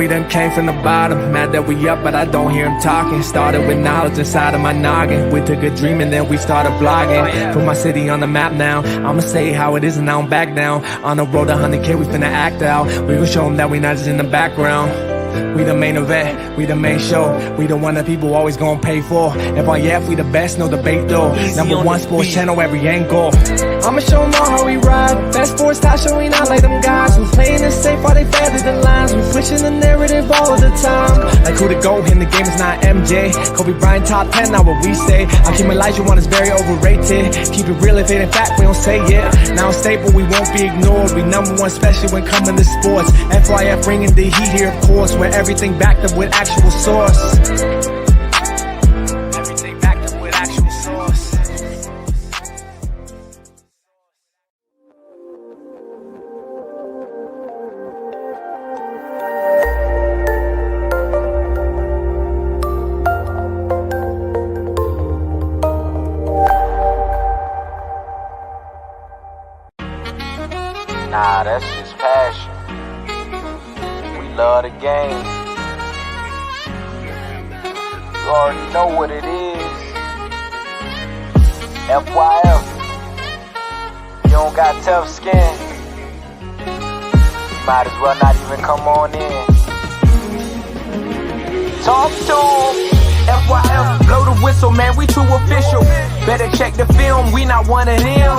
we done came from the bottom. Mad that we up, but I don't hear him talking. Started with knowledge inside of my noggin. We took a dream and then we started blogging. Put my city on the map now. I'ma say how it is and I don't back down. On the road to 100K, we finna act out. We gon' show them that we not just in the background. We the main event, we the main show. We the one that people always gonna pay for. FYF, we the best, no debate though. Number one sports channel, every angle. I'ma show them all how we ride. Best sports talk show, we not like them guys. We playing it safe while they feather the lines. We switching the narrative all the time. Like who to go in the game is not MJ. Kobe Bryant top 10, not what we say. I keep Elijah one is very overrated. Keep it real if it ain't fact, we don't say it. Now stable, we won't be ignored. We number one, especially when coming to sports. FYF bringing the heat here, of course. Where everything backed up with actual source. Everything backed up with actual source. Nah, that's just passion. Love the game. You already know what it is. FYF. You don't got tough skin. Might as well not even come on in. Talk to 'em. FYF, blow the whistle, man, we too official. Better check the film, we not one of them.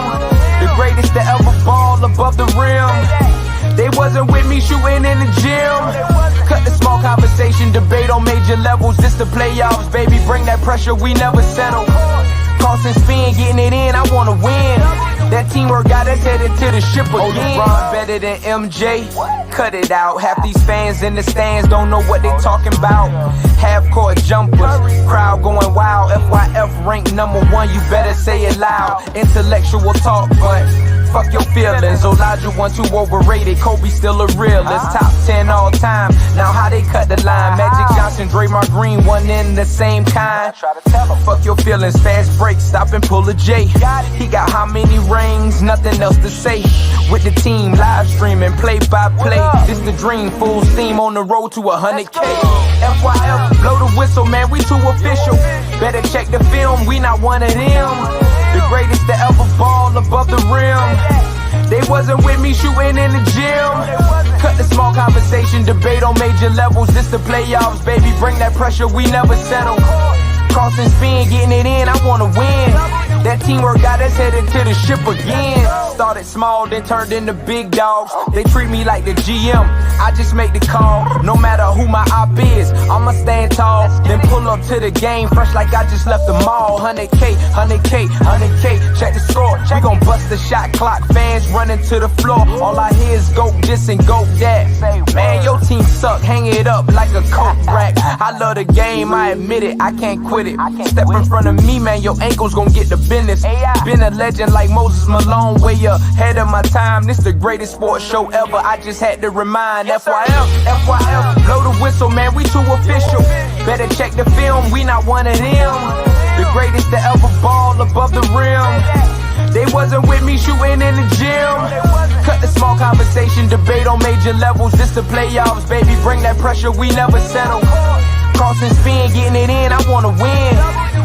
The greatest to ever ball above the rim. They wasn't with me shooting in the gym. Cut the small conversation, debate on major levels. This the playoffs, baby, bring that pressure, we never settle. Cross and spin, getting it in, I wanna win. That teamwork got us headed to the ship again. LeBron better than MJ, cut it out. Half these fans in the stands don't know what they talking about. Half-court jumpers, crowd going wild. FYF ranked number one, you better say it loud. Intellectual talk, but fuck your feelings. Elijah 1 too overrated, Kobe still a realist. Top 10 all time, now how they cut the line. Magic Johnson, Draymond Green, one in the same kind. Fuck your feelings, fast break, stop and pull a J. He got how many rings, nothing else to say. With the team, live streaming, play by play. This the dream, full steam on the road to 100K. FYF, blow the whistle, man, we too official. Better check the film, we not one of them. The greatest to ever ball above the rim. They wasn't with me shooting in the gym. Cut the small conversation, debate on major levels. This the playoffs, baby, bring that pressure, we never settle. Cross and spin, getting it in, I wanna win. That teamwork got us headed to the ship again. Started small, then turned into big dogs. They treat me like the GM, I just make the call. No matter who my op is, I'ma stand tall. Then pull up to the game, fresh like I just left the mall. 100K, 100K, 100K, check the score. We gon' bust the shot clock, fans running to the floor. All I hear is go this and go that. Man, your team suck, hang it up like a coke rack. I love the game, I admit it, I can't quit it. Step in front of me, man, your ankles gon' get the business. Been a legend like Moses Malone, way ahead of my time. This the greatest sports show ever, I just had to remind. FYF, FYF, blow the whistle, man, we too official. Better check the film, we not one of them. The greatest to ever ball above the rim. They wasn't with me shooting in the gym. Cut the small conversation, debate on major levels. This the playoffs, baby, bring that pressure, we never settle. Cross and spin, getting it in, I wanna win.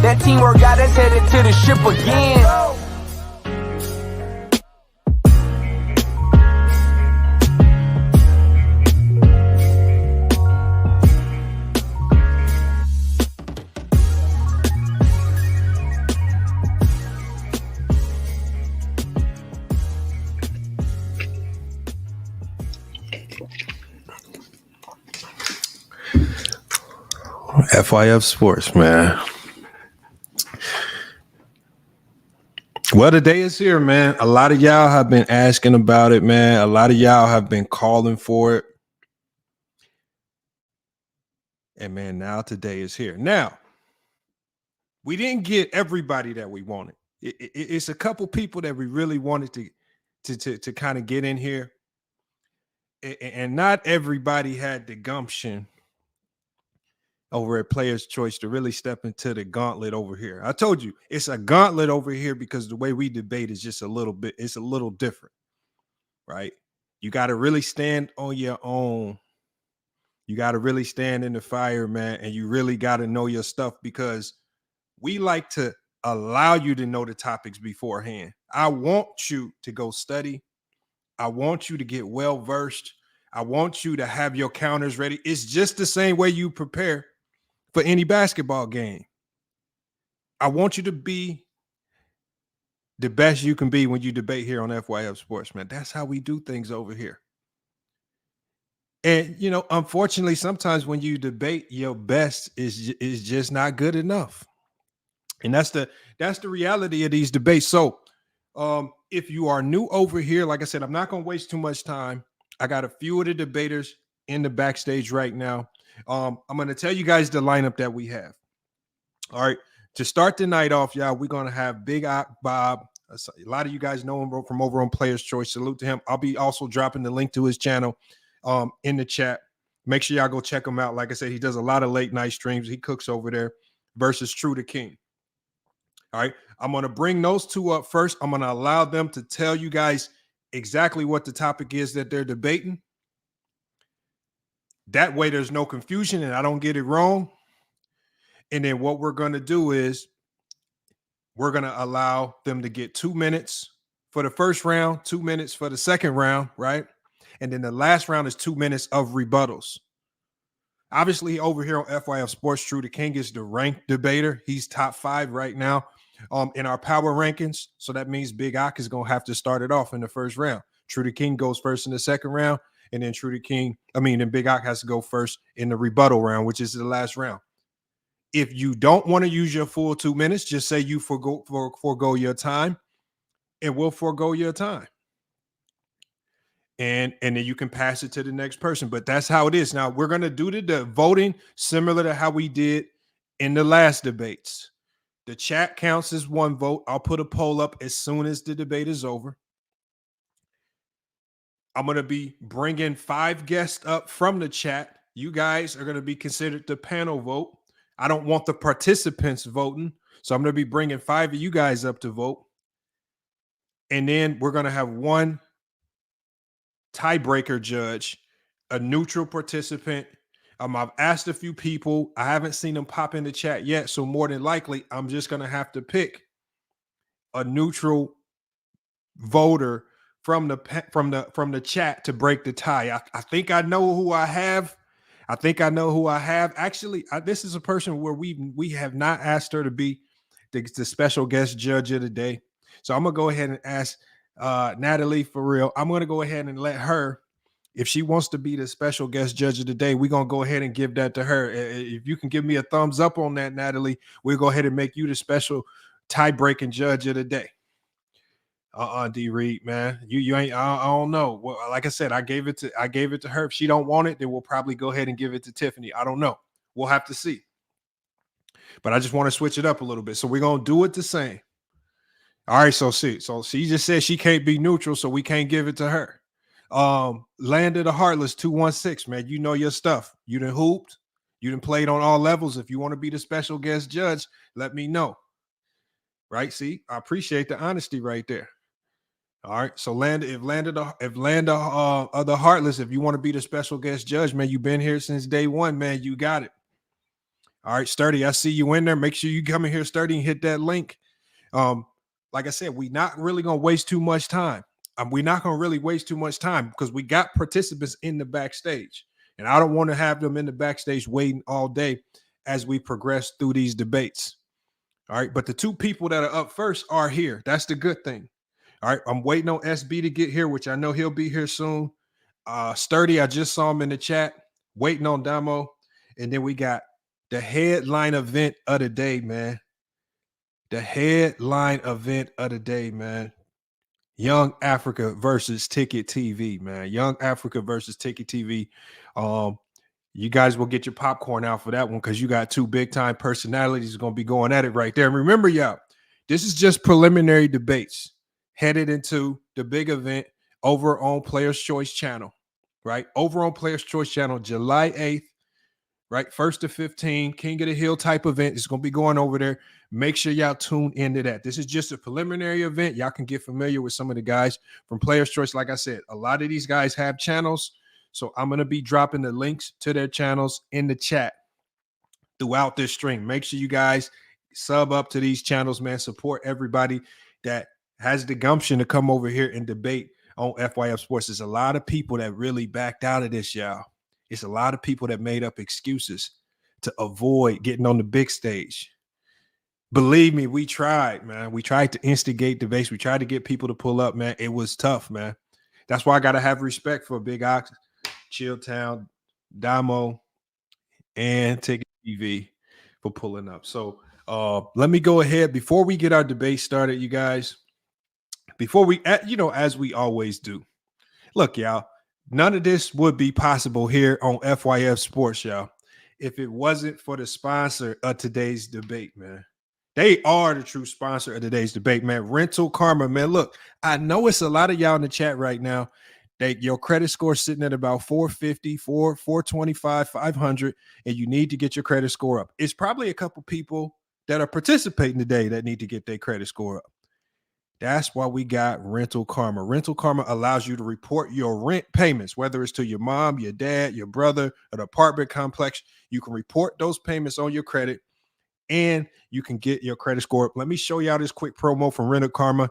That teamwork got us headed to the ship again. FYF Sports, man. Well, the day is here, man. A lot of y'all have been asking about it, man. A lot of y'all have been calling for it. And, man, now today is here. Now, we didn't get everybody that we wanted. It's a couple people that we really wanted to kind of get in here. And not everybody had the gumption over at Players Choice to really step into the gauntlet over here. I told you it's a gauntlet over here because the way we debate is just it's a little different, right? You got to really stand on your own You got to really stand in the fire, man, and you really got to know your stuff, because we like to allow you to know the topics beforehand. I want you to go study. I want you to get well versed. I want you to have your counters ready. It's just the same way you prepare for any basketball game. I want you to be the best you can be when you debate here on FYF Sports, man. That's how we do things over here. And, you know, unfortunately, sometimes when you debate, your best is just not good enough. And that's the reality of these debates. So if you are new over here, like I said, I'm not going to waste too much time. I got a few of the debaters in the backstage right now. I'm going to tell you guys the lineup that we have. All right. To start the night off, y'all, we're going to have Big Bob. A lot of you guys know him from over on Players Choice. Salute to him. I'll be also dropping the link to his channel in the chat. Make sure y'all go check him out. Like I said, he does a lot of late night streams. He cooks over there versus TruDaking. All right. I'm going to bring those two up first. I'm going to allow them to tell you guys exactly what the topic is that they're debating. That way there's no confusion and I don't get it wrong. And then what we're going to do is we're going to allow them to get 2 minutes for the first round, 2 minutes for the second round, right? And then the last round is 2 minutes of rebuttals. Obviously, over here on FYF Sports, TruDaking is the ranked debater. He's top 5 right now in our power rankings. So that means Big Ock is going to have to start it off in the first round. TruDaking goes first in the second round, and then then Big Ock has to go first in the rebuttal round, which is the last round. If you don't want to use your full 2 minutes, just say you forego your time, and we'll forego your time. And then you can pass it to the next person. But that's how it is. Now, we're going to do the voting similar to how we did in the last debates. The chat counts as 1 vote. I'll put a poll up as soon as the debate is over. I'm going to be bringing 5 guests up from the chat. You guys are going to be considered the panel vote. I don't want the participants voting. So I'm going to be bringing 5 of you guys up to vote. And then we're going to have 1 tiebreaker judge, a neutral participant. I've asked a few people. I haven't seen them pop in the chat yet. So more than likely, I'm just going to have to pick a neutral voter from the chat to break the tie. I think I know who I have. Actually, this is a person where we have not asked her to be the special guest judge of the day. So I'm going to go ahead and ask Natalie for real. I'm going to go ahead and let her, if she wants to be the special guest judge of the day, we're going to go ahead and give that to her. If you can give me a thumbs up on that, Natalie, we'll go ahead and make you the special tie-breaking judge of the day. D Reed, man, you ain't. I don't know. Well, like I said, I gave it to her. If she don't want it, then we'll probably go ahead and give it to Tiffany. I don't know. We'll have to see. But I just want to switch it up a little bit. So we're gonna do it the same. All right. So she just said she can't be neutral, so we can't give it to her. Land of the Heartless 216, man. You know your stuff. You done hooped. You done played on all levels. If you want to be the special guest judge, let me know. Right? See, I appreciate the honesty right there. All right, so Land of the Heartless, if you want to be the special guest judge, man, you've been here since day one, man. You got it. All right, Sturdy, I see you in there. Make sure you come in here, Sturdy, and hit that link. Like I said, we're not really gonna waste too much time. We're not gonna really waste too much time because we got participants in the backstage, and I don't want to have them in the backstage waiting all day as we progress through these debates. All right, but the 2 people that are up first are here. That's the good thing. All right, I'm waiting on SB to get here, which I know he'll be here soon. Sturdy, I just saw him in the chat. Waiting on Damo. And then we got the headline event of the day, man. The headline event of the day, man. Young Africa versus TicketTV, man. Young Africa versus TicketTV. You guys will get your popcorn out for that one because you got 2 big-time personalities going to be going at it right there. And remember, y'all, this is just preliminary debates headed into the big event over on Players Choice channel, right? Over on Players Choice channel, July 8th, right? 1st to 15, King of the Hill type event. It's going to be going over there. Make sure y'all tune into that. This is just a preliminary event. Y'all can get familiar with some of the guys from Players Choice. Like I said, a lot of these guys have channels. So I'm going to be dropping the links to their channels in the chat throughout this stream. Make sure you guys sub up to these channels, man. Support everybody that has the gumption to come over here and debate on FYF Sports. There's a lot of people that really backed out of this, y'all. It's a lot of people that made up excuses to avoid getting on the big stage. Believe me, we tried, man. We tried to instigate debates. We tried to get people to pull up, man. It was tough, man. That's why I got to have respect for Big Ox, Chilltown, Domo, and TicketTV for pulling up. So let me go ahead before we get our debate started, you guys. Before we, as we always do. Look, y'all, none of this would be possible here on FYF Sports, y'all, if it wasn't for the sponsor of today's debate, man. They are the true sponsor of today's debate, man. Rental Karma, man. Look, I know it's a lot of y'all in the chat right now that your credit score is sitting at about 450, 425, 500, and you need to get your credit score up. It's probably a couple people that are participating today that need to get their credit score up. That's why we got Rental Karma. Rental Karma allows you to report your rent payments, whether it's to your mom, your dad, your brother, an apartment complex. You can report those payments on your credit, and you can get your credit score up. Let me show y'all this quick promo from Rental Karma.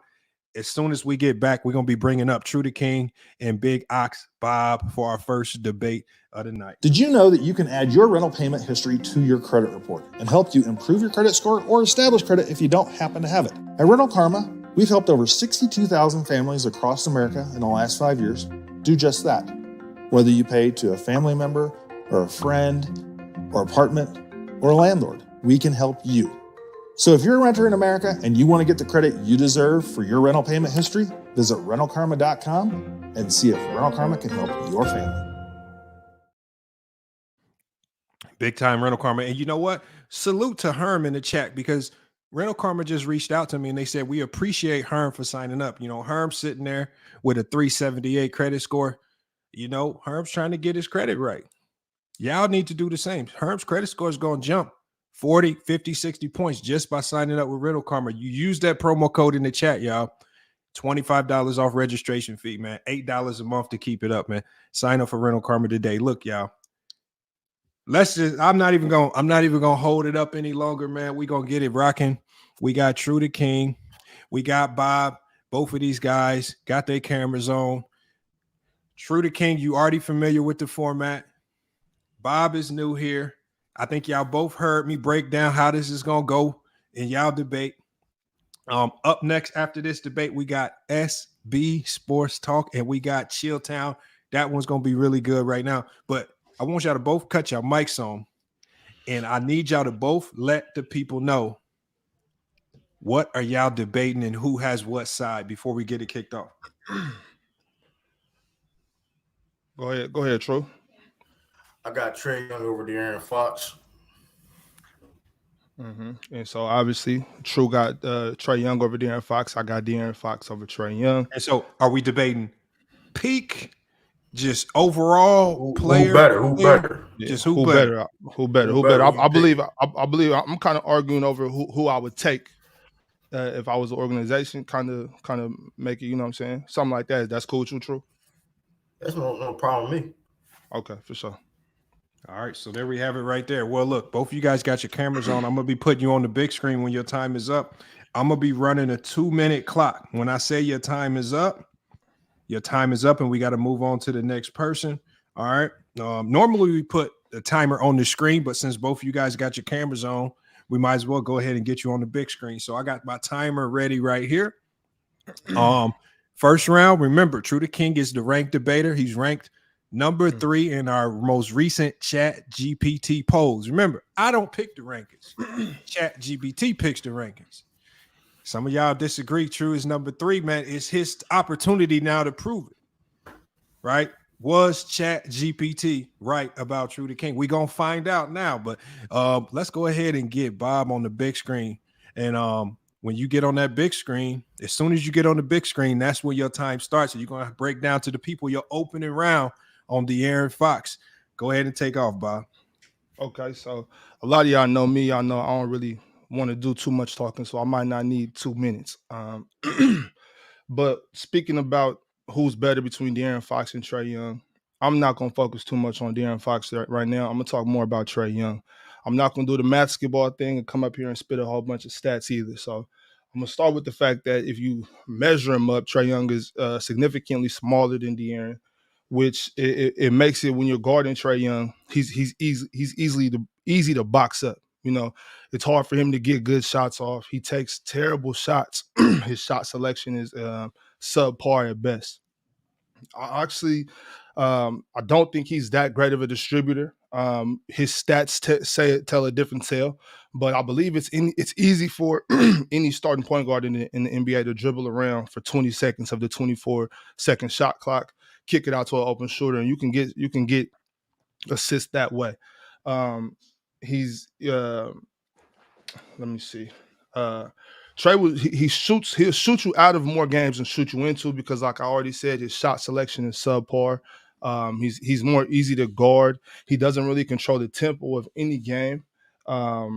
As soon as we get back, we're going to be bringing up TruDaking and Big Ox Bob for our first debate of the night. Did you know that you can add your rental payment history to your credit report and help you improve your credit score or establish credit if you don't happen to have it? At Rental Karma, we've helped over 62,000 families across America in the last 5 years do just that. Whether you pay to a family member or a friend or apartment or a landlord, we can help you. So if you're a renter in America and you want to get the credit you deserve for your rental payment history, visit rentalkarma.com and see if Rental Karma can help your family. Big time Rental Karma. And you know what? Salute to Herm in the chat, because Rental Karma just reached out to me and they said, we appreciate Herm for signing up. You know, Herm's sitting there with a 378 credit score. You know, Herm's trying to get his credit right. Y'all need to do the same. Herm's credit score is going to jump 40, 50, 60 points just by signing up with Rental Karma. You use that promo code in the chat, y'all. $25 off registration fee, man. $8 a month to keep it up, man. Sign up for Rental Karma today. Look, y'all. I'm not even gonna hold it up any longer, man. We're gonna get it rocking. We got TruDaking. We got Bob. Both of these guys got their cameras on. TruDaking, you already familiar with the format. Bob is new here. I think y'all both heard me break down how this is going to go in y'all debate. Up next after this debate, we got SB Sports Talk and we got Chilltown. That one's going to be really good right now. But I want y'all to both cut your mics on, and I need y'all to both let the people know what are y'all debating and who has what side before we get it kicked off. Go ahead, True. I got Trae Young over De'Aaron Fox. Mm-hmm. And so obviously, True got Trae Young over De'Aaron Fox. I got De'Aaron Fox over Trae Young. And so, are we debating peak, just overall player? Who better? Yeah. Just who better? Who better? I believe I'm kind of arguing over who I would take if I was an organization. Kind of make it. You know what I'm saying? Something like that. That's cool with you, True? That's no problem with me. Okay, for sure. All right, so there we have it right there. Well, look, both of you guys got your cameras on. I'm going to be putting you on the big screen when your time is up. I'm going to be running a 2-minute clock. When I say your time is up, and we got to move on to the next person. All right. Normally we put the timer on the screen, but since both of you guys got your cameras on, we might as well go ahead and get you on the big screen. So I got my timer ready right here. First round, remember, TruDaking is the ranked debater. He's ranked number 3 in our most recent Chat GPT polls. Remember, I don't pick the rankings. Chat GPT picks the rankings. Some of y'all disagree. True is number 3, man. It's his opportunity now to prove it. Right? Was Chat GPT right about TruDaking? We're going to find out now. But let's go ahead and get Bob on the big screen. And when you get on that big screen, as soon as you get on the big screen, that's when your time starts. And you're going to break down to the people your opening round on De'Aaron Fox. Go ahead and take off, Bob. Okay, so a lot of y'all know me. Y'all know I don't really want to do too much talking, so I might not need 2 minutes. But speaking about who's better between De'Aaron Fox and Trae Young, I'm not going to focus too much on De'Aaron Fox right now. I'm going to talk more about Trae Young. I'm not going to do the basketball thing and come up here and spit a whole bunch of stats either. So I'm going to start with the fact that if you measure him up, Trae Young is significantly smaller than De'Aaron, which it makes it when you're guarding Trae Young, he's easy to box up. You know, it's hard for him to get good shots off. He takes terrible shots. His shot selection is subpar at best. I don't think he's that great of a distributor. His stats tell a different tale, but I believe it's easy for any starting point guard in the NBA to dribble around for 20 seconds of the 24-second shot clock, kick it out to an open shooter, and you can get assists that way. Let me see. Trae he'll shoot you out of more games than shoot you into because, like I already said, his shot selection is subpar. He's more easy to guard. He doesn't really control the tempo of any game. I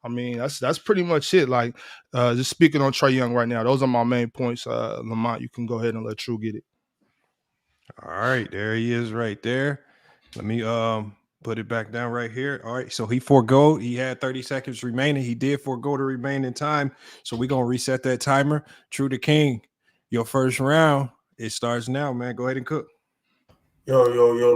mean, that's pretty much it. Like, just speaking on Trae Young right now, those are my main points. Lamont, you can go ahead and let True get it. All right, there he is right there. Let me put it back down right here. All right, so he forgoed. He had 30 seconds remaining. He did forego the remaining time. So we're going to reset that timer. TruDaking, your first round, it starts now, man. Go ahead and cook. Yo,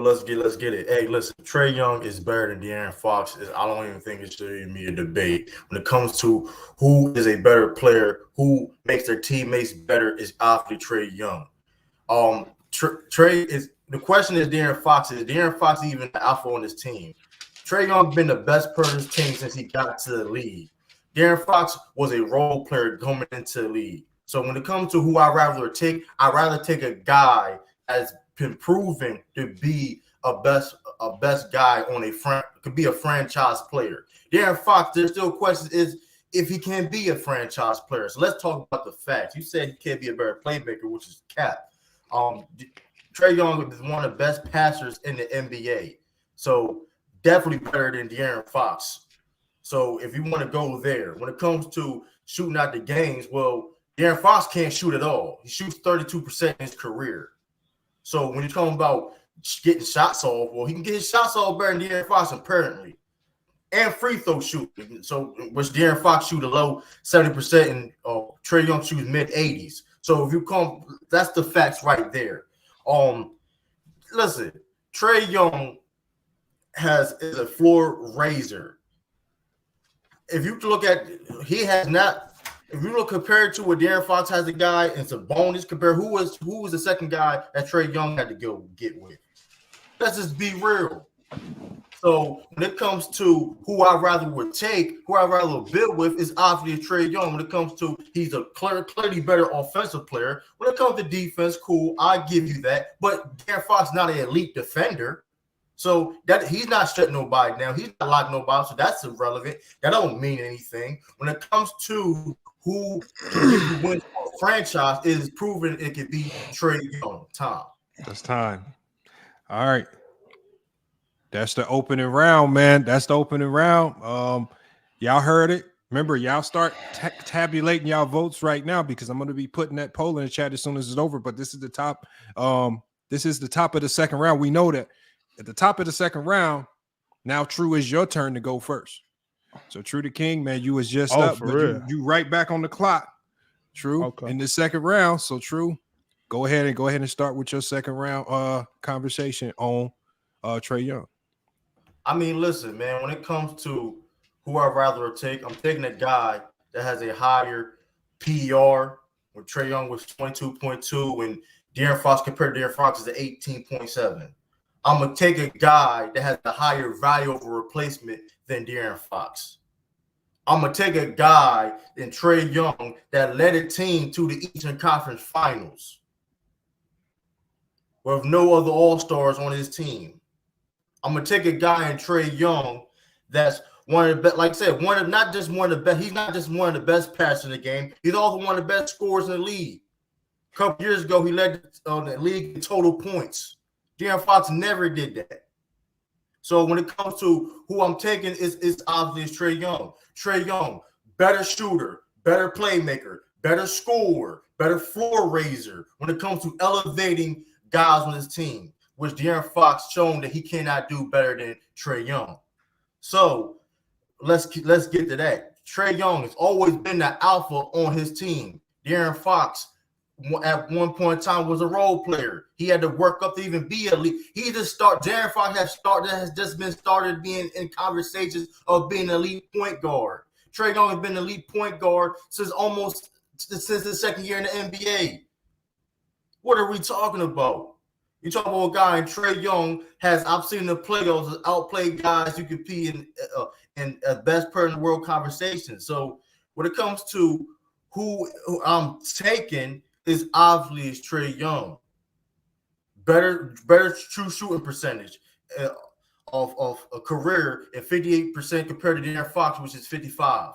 let's get it. Hey, listen, Trae Young is better than De'Aaron Fox. I don't even think it should even be a debate. When it comes to who is a better player, who makes their teammates better, is obviously Trae Young. Trae is the question is De'Aaron Fox. Is De'Aaron Fox even the alpha on his team? Trae Young been the best player on his team since he got to the league. De'Aaron Fox was a role player coming into the league. So when it comes to who I'd rather take a guy that's been proven to be a best guy on could be a franchise player. De'Aaron Fox, there's still questions is if he can be a franchise player. So let's talk about the facts. You said he can't be a better playmaker, which is cap. Trae Young is one of the best passers in the NBA. So definitely better than De'Aaron Fox. So if you want to go there, when it comes to shooting out the games, well, De'Aaron Fox can't shoot at all. He shoots 32% in his career. So when you're talking about getting shots off, well, he can get his shots off better than De'Aaron Fox apparently. And free throw shooting. So which De'Aaron Fox shoot a low 70% and Trae Young shoots mid-80s. So if you come, that's the facts right there. Listen, Trae Young is a floor raiser. If you look at, if you look compared to what De'Aaron Fox has a guy and Sabonis, compare who was the second guy that Trae Young had to go get with. Let's just be real. So when it comes to who I'd rather build with is obviously Trae Young. When it comes to he's a clearly better offensive player. When it comes to defense, cool, I give you that. But De'Aaron Fox is not an elite defender. So that he's not shutting nobody down. He's not locking nobody. So that's irrelevant. That don't mean anything. When it comes to who wins for a franchise, it is proven it could be Trae Young. That's time. All right. That's the opening round, man. That's the opening round. Y'all heard it. Remember, y'all start tabulating y'all votes right now because I'm going to be putting that poll in the chat as soon as it's over. But this is the top. This is the top of the second round. We know that at the top of the second round. Now, True, is your turn to go first. So, TruDaking, man, you was just up, but you right back on the clock. True, in the second round. So, True, go ahead and start with your second round conversation on Trae Young. I mean, listen, man, when it comes to who I'd rather take, I'm taking a guy that has a higher PER. When Trae Young was 22.2 and De'Aaron Fox compared to De'Aaron Fox is at 18.7. I'm going to take a guy that has a higher value over replacement than De'Aaron Fox. I'm going to take a guy in Trae Young that led a team to the Eastern Conference Finals with no other All-Stars on his team. I'm going to take a guy in Trae Young that's one of the best, like I said, not just one of the best. He's not just one of the best passers in the game. He's also one of the best scorers in the league. A couple years ago, he led the league in total points. De'Aaron Fox never did that. So when it comes to who I'm taking, it's obviously Trae Young. Trae Young, better shooter, better playmaker, better scorer, better floor raiser when it comes to elevating guys on his team. which De'Aaron Fox shown that he cannot do better than Trae Young. So let's get to that. Trae Young has always been the alpha on his team. De'Aaron Fox at one point in time was a role player. He had to work up to even be elite. De'Aaron Fox has just been started being in conversations of being an elite point guard. Trae Young has been an elite point guard since his second year in the NBA. What are we talking about? You talk about a guy, and Trae Young I've seen the playoffs outplay guys you could be in best player in the world conversation. So when it comes to who I'm taking, is obviously Trae Young. Better true shooting percentage of a career at 58% compared to De'Aaron Fox, which is 55%.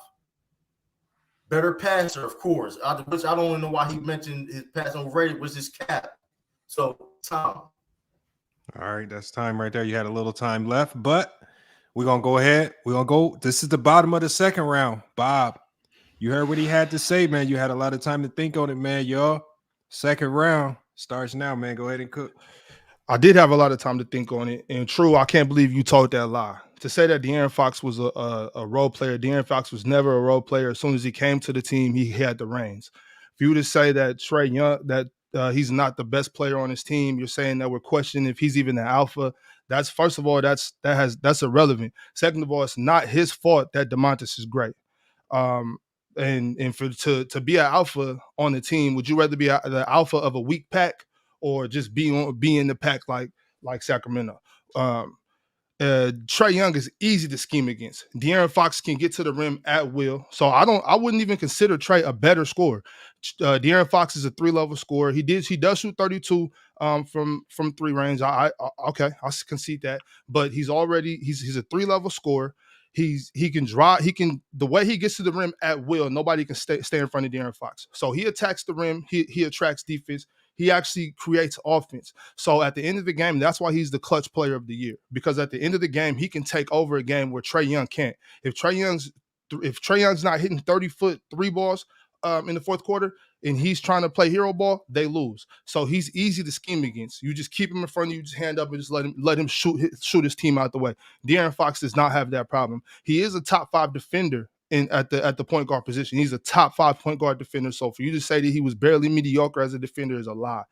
Better passer, of course, which I don't even know why he mentioned his pass overrated, was his cap. So, Tom. All right, that's time right there. You had a little time left, but we're going to go ahead. We're going to go. This is the bottom of the second round. Bob, you heard what he had to say, man. You had a lot of time to think on it, man. Y'all, second round starts now, man. Go ahead and cook. I did have a lot of time to think on it. And true, I can't believe you told that lie. To say that De'Aaron Fox was a role player, De'Aaron Fox was never a role player. As soon as he came to the team, he had the reins. For you to say that Trae Young, that he's not the best player on his team, you're saying that we're questioning if he's even the alpha. That's, first of all, that's irrelevant. Second of all, it's not his fault that DeMontis is great. And for to be an alpha on the team, would you rather be the alpha of a weak pack or just be in the pack like Sacramento? Trae Young is easy to scheme against. De'Aaron Fox can get to the rim at will, so I wouldn't even consider Trae a better scorer. De'Aaron Fox is a 3-level scorer. He does shoot 32 from 3 range. I concede that, but he's a 3-level scorer. He can drive. The way he gets to the rim at will, nobody can stay in front of De'Aaron Fox. So he attacks the rim. He attracts defense. He actually creates offense. So at the end of the game, that's why he's the clutch player of the year. Because at the end of the game, he can take over a game where Trae Young can't. If Trae Young's not hitting 30-foot 3 balls in the fourth quarter and he's trying to play hero ball, they lose. So he's easy to scheme against. You just keep him in front of you, just hand up and just let him shoot his team out the way. De'Aaron Fox does not have that problem. He is a top 5 defender at the point guard position. He's a top 5 point guard defender. So for you to say that he was barely mediocre as a defender is a lie.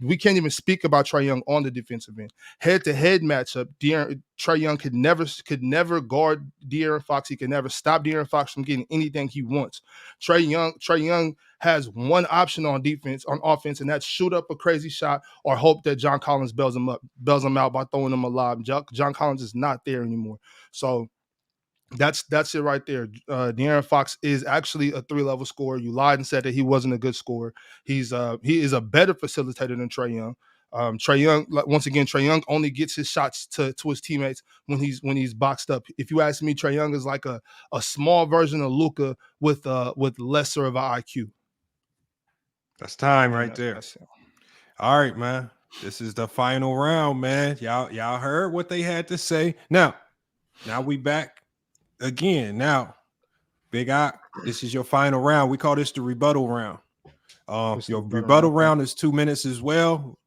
We can't even speak about Trae Young on the defensive end. Head-to-head matchup, Trae Young could never guard De'Aaron Fox. He could never stop De'Aaron Fox from getting anything he wants. Trae Young has one option on offense, and that's shoot up a crazy shot or hope that John Collins bails him out by throwing him a lob. John Collins is not there anymore. So that's it right there. De'Aaron Fox is actually a 3-level scorer. You lied and said that he wasn't a good scorer. He is a better facilitator than Trae Young. Trae Young only gets his shots to his teammates when he's boxed up. If you ask me, Trae Young is like a small version of Luka with lesser of an IQ. That's time right there. All right, man. This is the final round, man. Y'all heard what they had to say. Now we back again. Now, Big Ock, this is your final round. We call this the rebuttal round. Your rebuttal round is 2 minutes as well.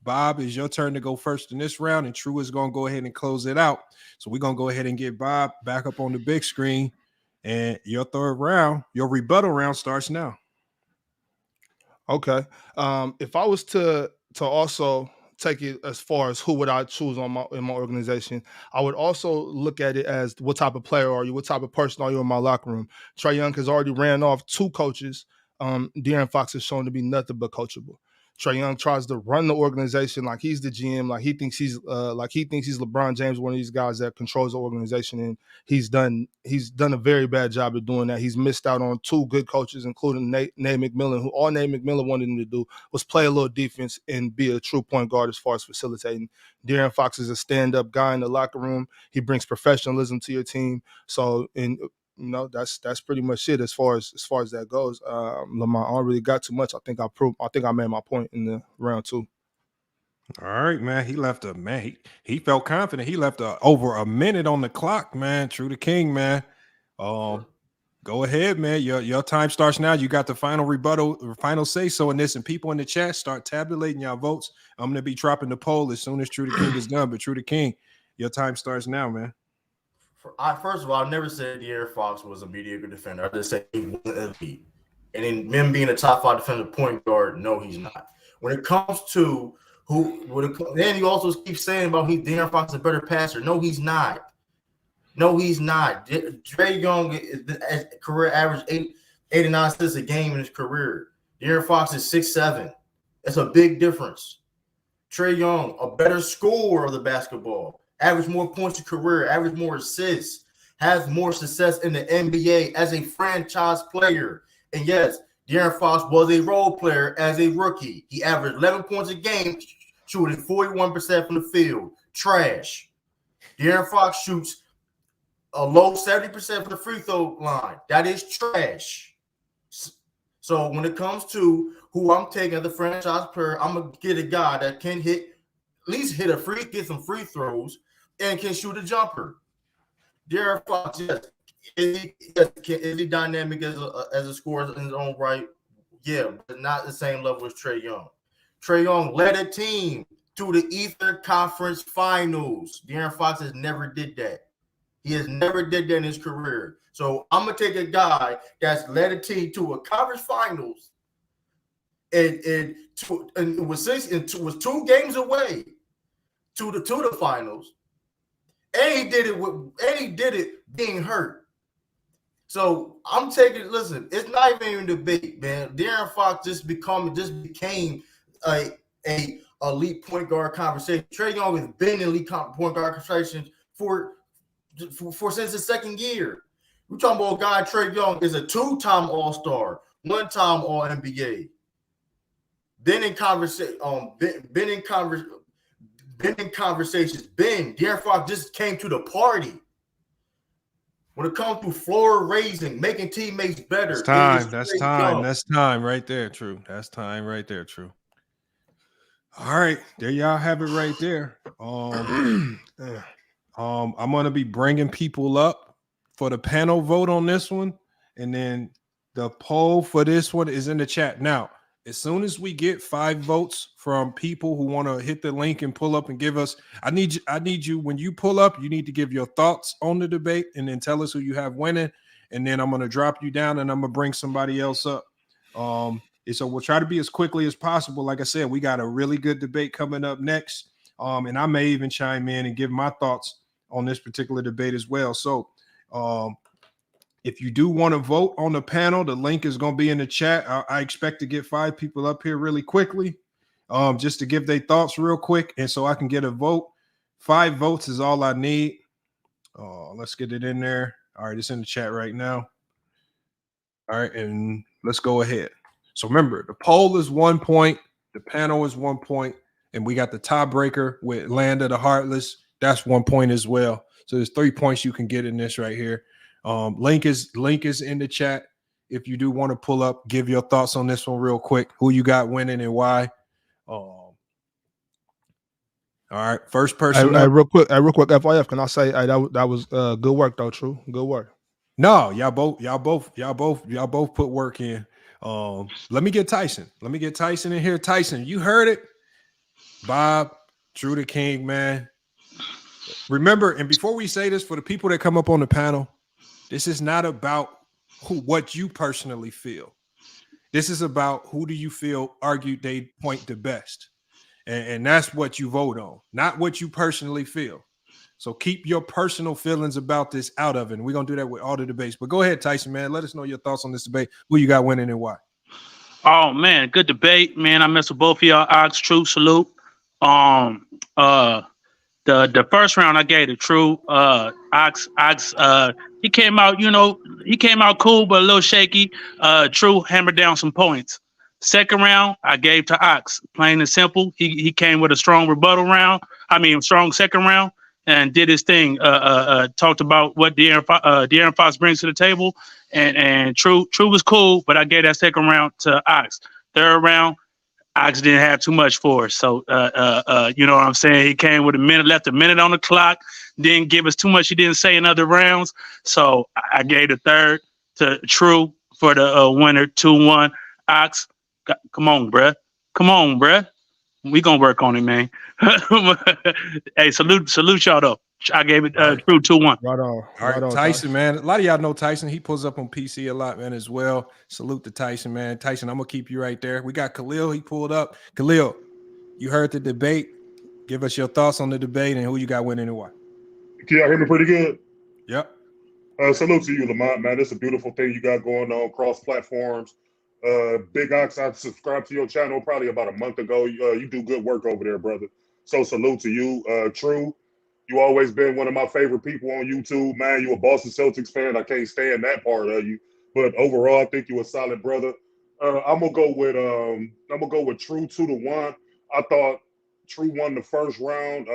Bob, it's your turn to go first in this round, and True is going to go ahead and close it out. So we're going to go ahead and get Bob back up on the big screen, and your third round, your rebuttal round starts now. Okay. If I was to also take it as far as who would I choose in my organization, I would also look at it as what type of player are you? What type of person are you in my locker room? Trae Young has already ran off 2 coaches. De'Aaron Fox is shown to be nothing but coachable. Trae Young tries to run the organization like he's the GM, like he thinks he's LeBron James, one of these guys that controls the organization, and he's done a very bad job of doing that. He's missed out on 2 good coaches, including Nate McMillan, who all Nate McMillan wanted him to do was play a little defense and be a true point guard as far as facilitating. De'Aaron Fox is a stand-up guy in the locker room. He brings professionalism to your team. So, that's pretty much it as far as that goes. Lamar, I don't really got too much. I think I made my point in the round 2. All right, man. He left he felt confident. He left over a minute on the clock, man. TruDaking, man. Go ahead, man. Your time starts now. You got the final rebuttal, or final say so in this, and people in the chat start tabulating y'all votes. I'm gonna be dropping the poll as soon as TruDaking is done. But TruDaking, your time starts now, man. First of all, I never said De'Aaron Fox was a mediocre defender. I just said he wasn't elite. And in him being a top 5 defensive point guard, no, he's not. When it comes to then you also keep saying about De'Aaron Fox is a better passer. No, he's not. No, he's not. Trae Young is career average 89 assists a game in his career. De'Aaron Fox is 6'7". That's a big difference. Trae Young, a better scorer of the basketball, average more points in career, average more assists, has more success in the NBA as a franchise player. And yes, De'Aaron Fox was a role player as a rookie. He averaged 11 points a game, shooting 41% from the field. Trash. De'Aaron Fox shoots a low 70% from the free throw line. That is trash. So when it comes to who I'm taking as the franchise player, I'm gonna get a guy that can get some free throws and can shoot a jumper. De'Aaron Fox, yes. Is he dynamic as a scorer in his own right? Yeah, but not the same level as Trae Young. Trae Young led a team to the Eastern Conference Finals. De'Aaron Fox has never did that. He has never did that in his career. So I'm gonna take a guy that's led a team to a conference finals and was 2 games away to the finals, and he did it being hurt. So I'm taking. Listen, it's not even a debate, man. De'Aaron Fox just became a elite point guard conversation. Trae Young has been in elite point guard conversations for since his second year. We're talking about a guy. Trae Young is a 2-time All-Star, 1-time All-NBA. De'Aaron Fox just came to the party. When it comes to floor raising, making teammates better. That's time right there, True. That's time right there, True. All right, there y'all have it right there. I'm gonna be bringing people up for the panel vote on this one, and then the poll for this one is in the chat now. As soon as we get 5 votes from people who want to hit the link and pull up and give us, I need you when you pull up, you need to give your thoughts on the debate and then tell us who you have winning. And then I'm going to drop you down and I'm going to bring somebody else up. And so we'll try to be as quickly as possible. Like I said, we got a really good debate coming up next. And I may even chime in and give my thoughts on this particular debate as well. So, if you do want to vote on the panel, the link is going to be in the chat. I expect to get 5 people up here really quickly, just to give their thoughts real quick. And so I can get a vote. 5 votes is all I need. Let's get it in there. All right, it's in the chat right now. All right, and let's go ahead. So remember, the poll is 1 point. The panel is 1 point. And we got the tiebreaker with Land of the Heartless. That's 1 point as well. So there's 3 points you can get in this right here. Link is in the chat. If you do want to pull up, give your thoughts on this one real quick. Who you got winning and why? All right, first person. Real quick, FYF. Can I say that was good work though? True, good work. No, y'all both put work in. Let me get Tyson. In here. Tyson, you heard it. Bob, TruDaking, man. Remember, and before we say this, for the people that come up on the panel, this is not about what you personally feel. This is about who do you feel argued they point the best. And that's what you vote on, not what you personally feel. So keep your personal feelings about this out of it. And we're going to do that with all the debates. But go ahead, Tyson, man. Let us know your thoughts on this debate. Who you got winning and why? Oh, man. Good debate, man. I mess with both of y'all. Ox, True, salute. The first round I gave to True. Ox, he came out, cool, but a little shaky. True hammered down some points. Second round, I gave to Ox. Plain and simple. He came with a strong strong second round and did his thing. Talked about what De'Aaron Fox brings to the table. And True was cool, but I gave that second round to Ox. Third round, Ox didn't have too much for us. So, you know what I'm saying? He came with left a minute on the clock, didn't give us too much he didn't say in other rounds. So I gave the third to True for the winner 2-1. Ox, come on, bruh. We gonna work on it, man. Hey, salute y'all though. I gave it True 2-1. Right on. All Right right, on, Tyson, man. A lot of y'all know Tyson. He pulls up on PC a lot, man, as well. Salute to Tyson, man. Tyson, I'm gonna keep you right there. We got Khalil. He pulled up. Khalil, you heard the debate. Give us your thoughts on the debate and who you got winning and why. Can y'all hear me pretty good? Yep. Salute to you, Lamont, man. It's a beautiful thing you got going on cross platforms. Big Ox, I subscribed to your channel probably about a month ago. You do good work over there, brother. So salute to you. True, you always been one of my favorite people on YouTube, man. You a Boston Celtics fan. I can't stand that part of you. But overall, I think you a solid brother. I'm gonna go with True 2-1. I thought True won the first round.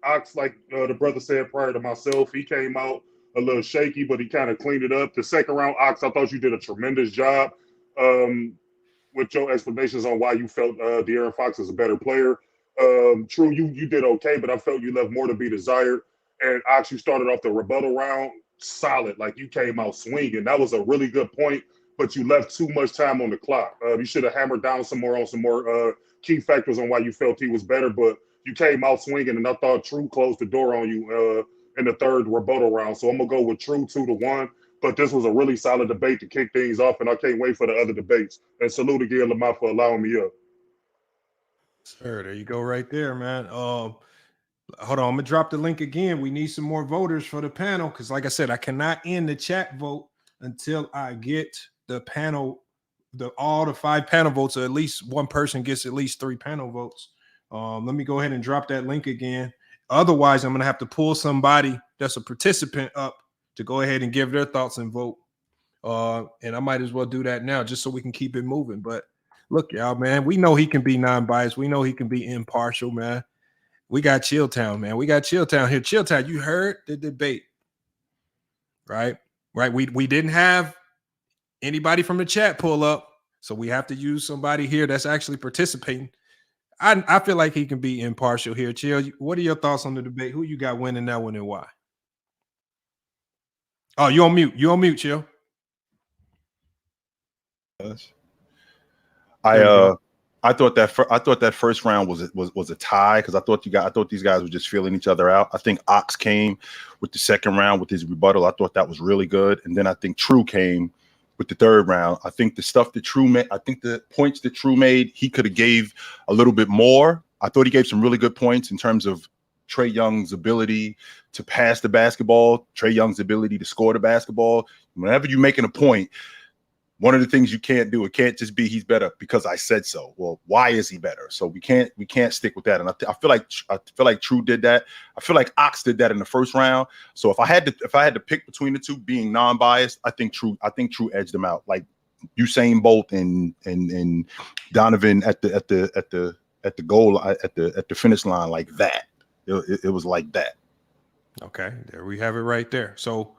Ox, like the brother said prior to myself, he came out a little shaky, but he kind of cleaned it up. The second round, Ox, I thought you did a tremendous job with your explanations on why you felt De'Aaron Fox is a better player. True, you did okay, but I felt you left more to be desired. And Ox, you started off the rebuttal round solid, like you came out swinging. That was a really good point, but you left too much time on the clock. You should have hammered down some more key factors on why you felt he was better, but you came out swinging, and I thought True closed the door on you in the third rebuttal round. So I'm going to go with True 2-1. But this was a really solid debate to kick things off, and I can't wait for the other debates. And salute again, Lamont, for allowing me up. Sir, there you go right there, man. Hold on, I'm gonna drop the link again. We need some more voters for the panel because, like I said, I cannot end the chat vote until I get the panel, all the 5 panel votes, or at least one person gets at least 3 panel votes. Let me go ahead and drop that link again. Otherwise, I'm gonna have to pull somebody that's a participant up to go ahead and give their thoughts and vote. And I might as well do that now just so we can keep it moving. But look, y'all, man, we know he can be non-biased. We know he can be impartial, man. We got Chilltown, man. We got Chilltown here. Chilltown, you heard the debate, right? Right. We didn't have anybody from the chat pull up, so we have to use somebody here that's actually participating. I feel like he can be impartial here. Chill, what are your thoughts on the debate? Who you got winning that one and why? Oh, you on mute. You on mute, Chill. I thought that first round was a tie because I thought these guys were just feeling each other out. I think Ox came with the second round with his rebuttal. I thought that was really good, and then I think True came with the third round. I think the stuff that True made, I think the points that True made, he could have gave a little bit more. I thought he gave some really good points in terms of Trae Young's ability to pass the basketball, Trae Young's ability to score the basketball. Whenever you're making a point, one of the things you can't do, it can't just be he's better because I said so. Well, why is he better? So we can't stick with that. And I feel like True did that. I feel like Ox did that in the first round. So if I had to pick between the two, being non-biased, I think True edged him out. Like Usain Bolt and Donovan at the goal at the finish line, like that. It was like that. Okay, there we have it right there. So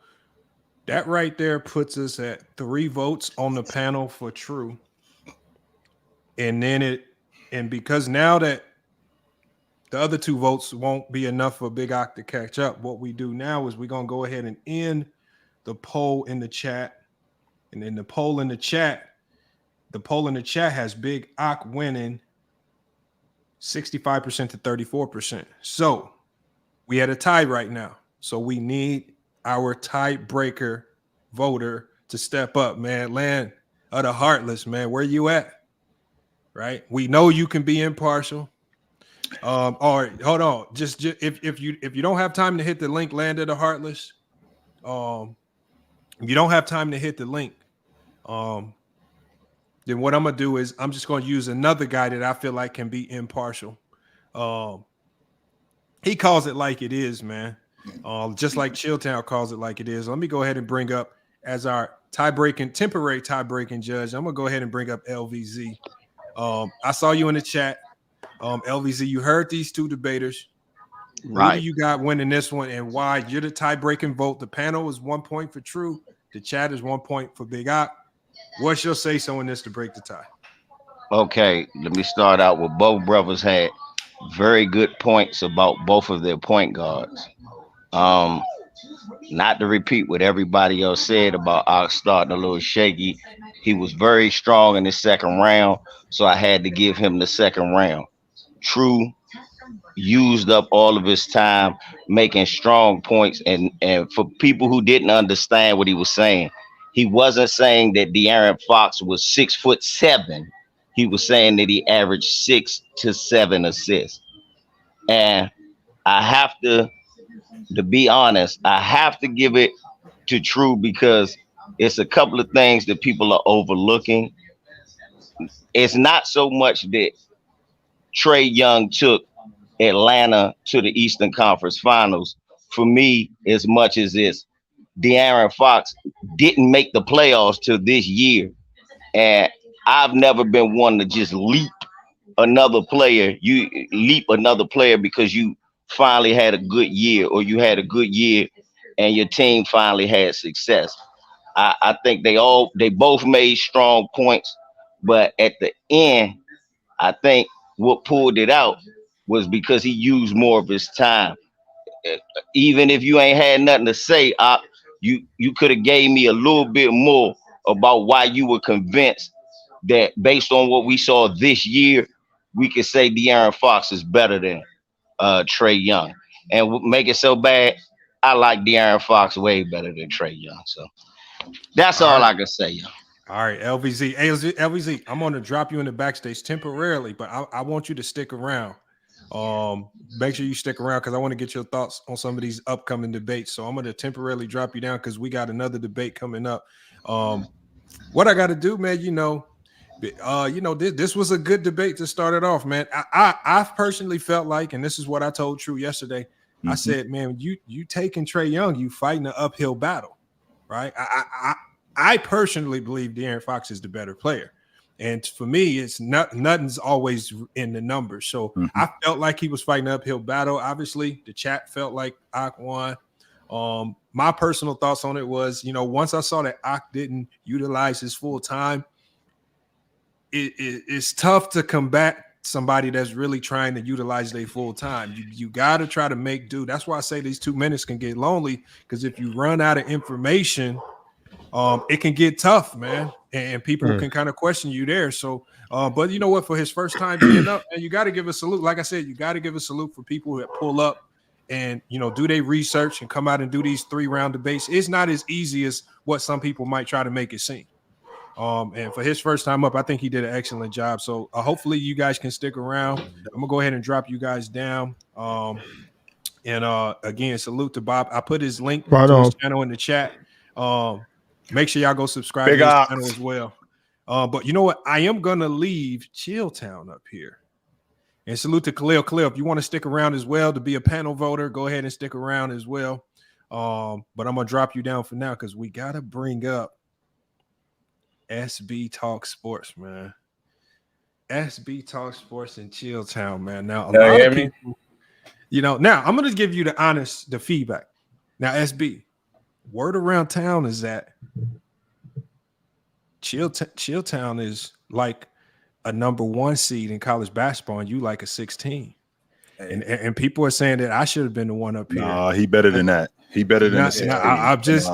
that right there puts us at 3 votes on the panel for True. And because now that the other 2 votes won't be enough for Big Ock to catch up, what we do now is we're going to go ahead and end the poll in the chat. And then the poll in the chat has Big Ock winning 65% to 34%. So we had a tie right now. So we need our tiebreaker voter to step up, man. Land of the Heartless, man. Where you at? Right? We know you can be impartial. All right, hold on. Just if you don't have time to hit the link, Land of the Heartless. If you don't have time to hit the link, then what I'm gonna do is I'm just gonna use another guy that I feel like can be impartial. He calls it like it is, man. Just like Chilltown calls it like it is. Let me go ahead and bring up as our temporary tie-breaking judge. I'm gonna go ahead and bring up LVZ. I saw you in the chat. LVZ, you heard these 2 debaters. Right. Who do you got winning this one and why? You're the tie-breaking vote. The panel is 1 point for True. The chat is 1 point for Big Ock. What's your say-so in this to break the tie? Okay, let me start out with both brothers had very good points about both of their point guards. Not to repeat what everybody else said about Ox starting a little shaky. He was very strong in the second round, so I had to give him the second round. True used up all of his time making strong points, and for people who didn't understand what he was saying, he wasn't saying that De'Aaron Fox was 6'7". He was saying that he averaged 6 to 7 assists. And I have to be honest, I have to give it to True because it's a couple of things that people are overlooking. It's not so much that Trae Young took Atlanta to the Eastern Conference Finals for me as much as it's De'Aaron Fox didn't make the playoffs till this year. And I've never been one to just leap another player. You leap another player because you finally had a good year, or you had a good year and your team finally had success. I think they both made strong points, but at the end, I think what pulled it out was because he used more of his time. Even if you ain't had nothing to say, you could have gave me a little bit more about why you were convinced that based on what we saw this year, we could say De'Aaron Fox is better than Trae Young. And make it so bad, I like De'Aaron Fox way better than Trae Young. So that's all I can say. All right, LVZ. Hey, LVZ, I'm going to drop you in the backstage temporarily, but I want you to stick around. Make sure you stick around because I want to get your thoughts on some of these upcoming debates. So I'm going to temporarily drop you down because we got another debate coming up. What I got to do, man, this was a good debate to start it off, man. I personally felt like, and this is what I told True yesterday. Mm-hmm. I said, man, you taking Trae Young, you fighting an uphill battle, right? I personally believe De'Aaron Fox is the better player. And for me, it's nothing's always in the numbers. So I felt like he was fighting an uphill battle. Obviously, the chat felt like Ak won. My personal thoughts on it was, once I saw that Ak didn't utilize his full time, it's tough to combat somebody that's really trying to utilize their full time. You got to try to make do. That's why I say these 2 minutes can get lonely, because if you run out of information, it can get tough, man, and people can kind of question you there. So, but you know what? For his first time being up, and you got to give a salute. Like I said, you got to give a salute for people that pull up and do their research and come out and do these 3-round debates. It's not as easy as what some people might try to make it seem. And for his first time up, I think he did an excellent job. So hopefully you guys can stick around. I'm gonna go ahead and drop you guys down. Again, salute to Bob. I put his link to his channel in the chat. Make sure y'all go subscribe to his channel as well. But you know what? I am gonna leave Chilltown up here. And salute to Khalil. Khalil, if you want to stick around as well to be a panel voter, go ahead and stick around as well. But I'm gonna drop you down for now because we gotta bring up SB Talk Sports, man. SB Talk Sports in Chilltown, man. Now, a lot of people, now I'm going to give you the feedback. Now, SB, word around town is that Chilltown is like a number 1 seed in college basketball, and you like a 16. And people are saying that I should have been the one up here. Nah, he better than that. He better than that. I'm just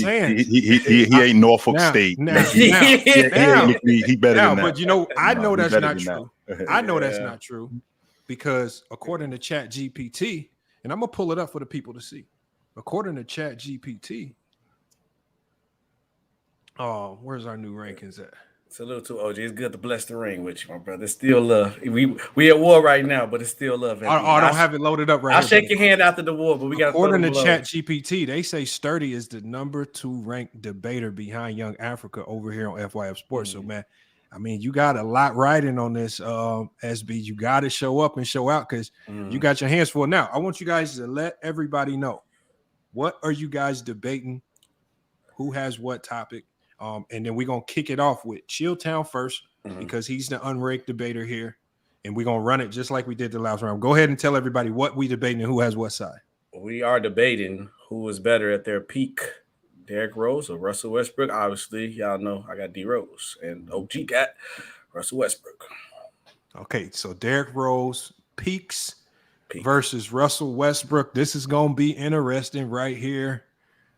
saying. He ain't Norfolk State. He better than that. But I know that's not true. I know that's not true because according to Chat GPT, and I'm gonna pull it up for the people to see. According to Chat GPT, where's our new rankings at? Salute to OG. It's good to bless the ring with you, my brother. It's still love. We at war right now, but it's still love. I don't have it loaded up right now. I'll shake your hand after the war, but we got. According to Chat GPT, they say Sturdy is the number 2 ranked debater behind Young Africa over here on FYF Sports. So, man, I mean, you got a lot riding on this, SB. You got to show up and show out because you got your hands full. Now, I want you guys to let everybody know, what are you guys debating? Who has what topic? And then we're going to kick it off with Chilltown first because he's the unranked debater here. And we're going to run it just like we did the last round. Go ahead and tell everybody what we debating and who has what side. We are debating who was better at their peak, Derrick Rose or Russell Westbrook. Obviously, y'all know I got D Rose and OG got Russell Westbrook. Okay, so Derrick Rose peaks versus Russell Westbrook. This is going to be interesting right here.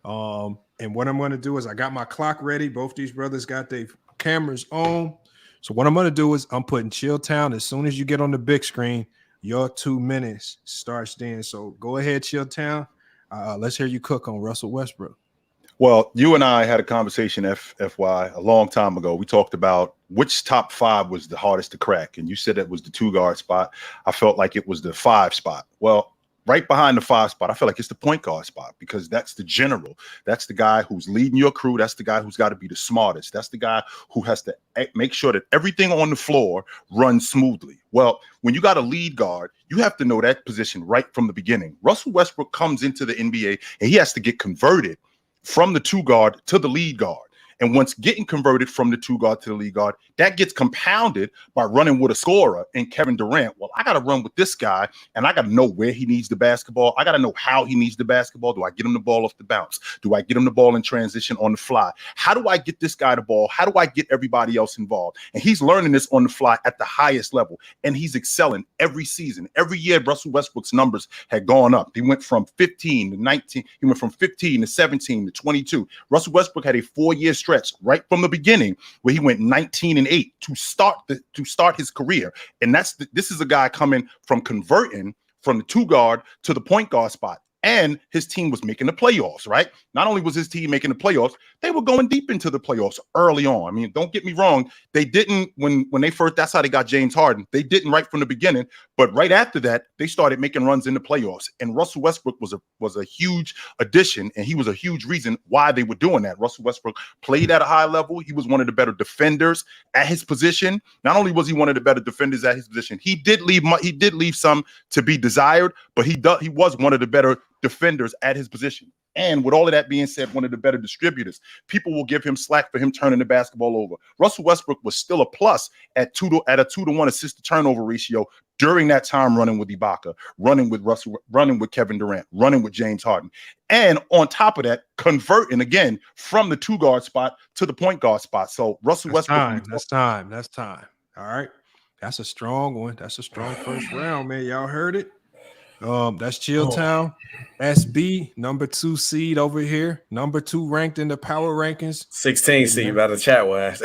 And what I'm going to do is I got my clock ready. Both these brothers got their cameras on. So what I'm going to do is I'm putting Chilltown. As soon as you get on the big screen, your 2 minutes starts then. So go ahead, Chilltown. Let's hear you cook on Russell Westbrook. Well, you and I had a conversation, FY, a long time ago. We talked about which top 5 was the hardest to crack. And you said it was the 2-guard spot. I felt like it was the 5 spot. Well, right behind the 5 spot, I feel like it's the point guard spot, because that's the general. That's the guy who's leading your crew. That's the guy who's got to be the smartest. That's the guy who has to make sure that everything on the floor runs smoothly. Well, when you got a lead guard, you have to know that position right from the beginning. Russell Westbrook comes into the NBA and he has to get converted from the 2-guard to the lead guard. And once getting converted from the 2-guard to the lead guard, that gets compounded by running with a scorer in Kevin Durant. Well, I got to run with this guy, and I got to know where he needs the basketball. I got to know how he needs the basketball. Do I get him the ball off the bounce? Do I get him the ball in transition on the fly? How do I get this guy the ball? How do I get everybody else involved? And he's learning this on the fly at the highest level, and he's excelling every season. Every year, Russell Westbrook's numbers had gone up. He went from 15 to 19. He went from 15 to 17 to 22. Russell Westbrook had a 4-year stretch right from the beginning where he went 19-8 to start his career. And this is a guy coming from converting from the 2-guard to the point guard spot. And his team was making the playoffs, right? Not only was his team making the playoffs, they were going deep into the playoffs early on. I mean, don't get me wrong. They didn't, when they first, that's how they got James Harden. They didn't right from the beginning, but right after that, they started making runs in the playoffs. And Russell Westbrook was a huge addition, and he was a huge reason why they were doing that. Russell Westbrook played at a high level. He was one of the better defenders at his position. Not only was he one of the better defenders at his position, he did leave some to be desired, but he was one of the better defenders at his position. And with all of that being said, one of the better distributors. People will give him slack for him turning the basketball over. Russell Westbrook was still a plus at a 2-to-1 assist to turnover ratio during that time, running with Ibaka, running with Russell, running with Kevin Durant, running with James Harden. And on top of that, converting again from the 2-guard spot to the point guard spot. So Russell Westbrook. That's time. All right. That's a strong one. That's a strong first round, man. Y'all heard it. That's Chilltown. SB, number 2 seed over here. Number 2 ranked in the power rankings. 16 seed by the chat was.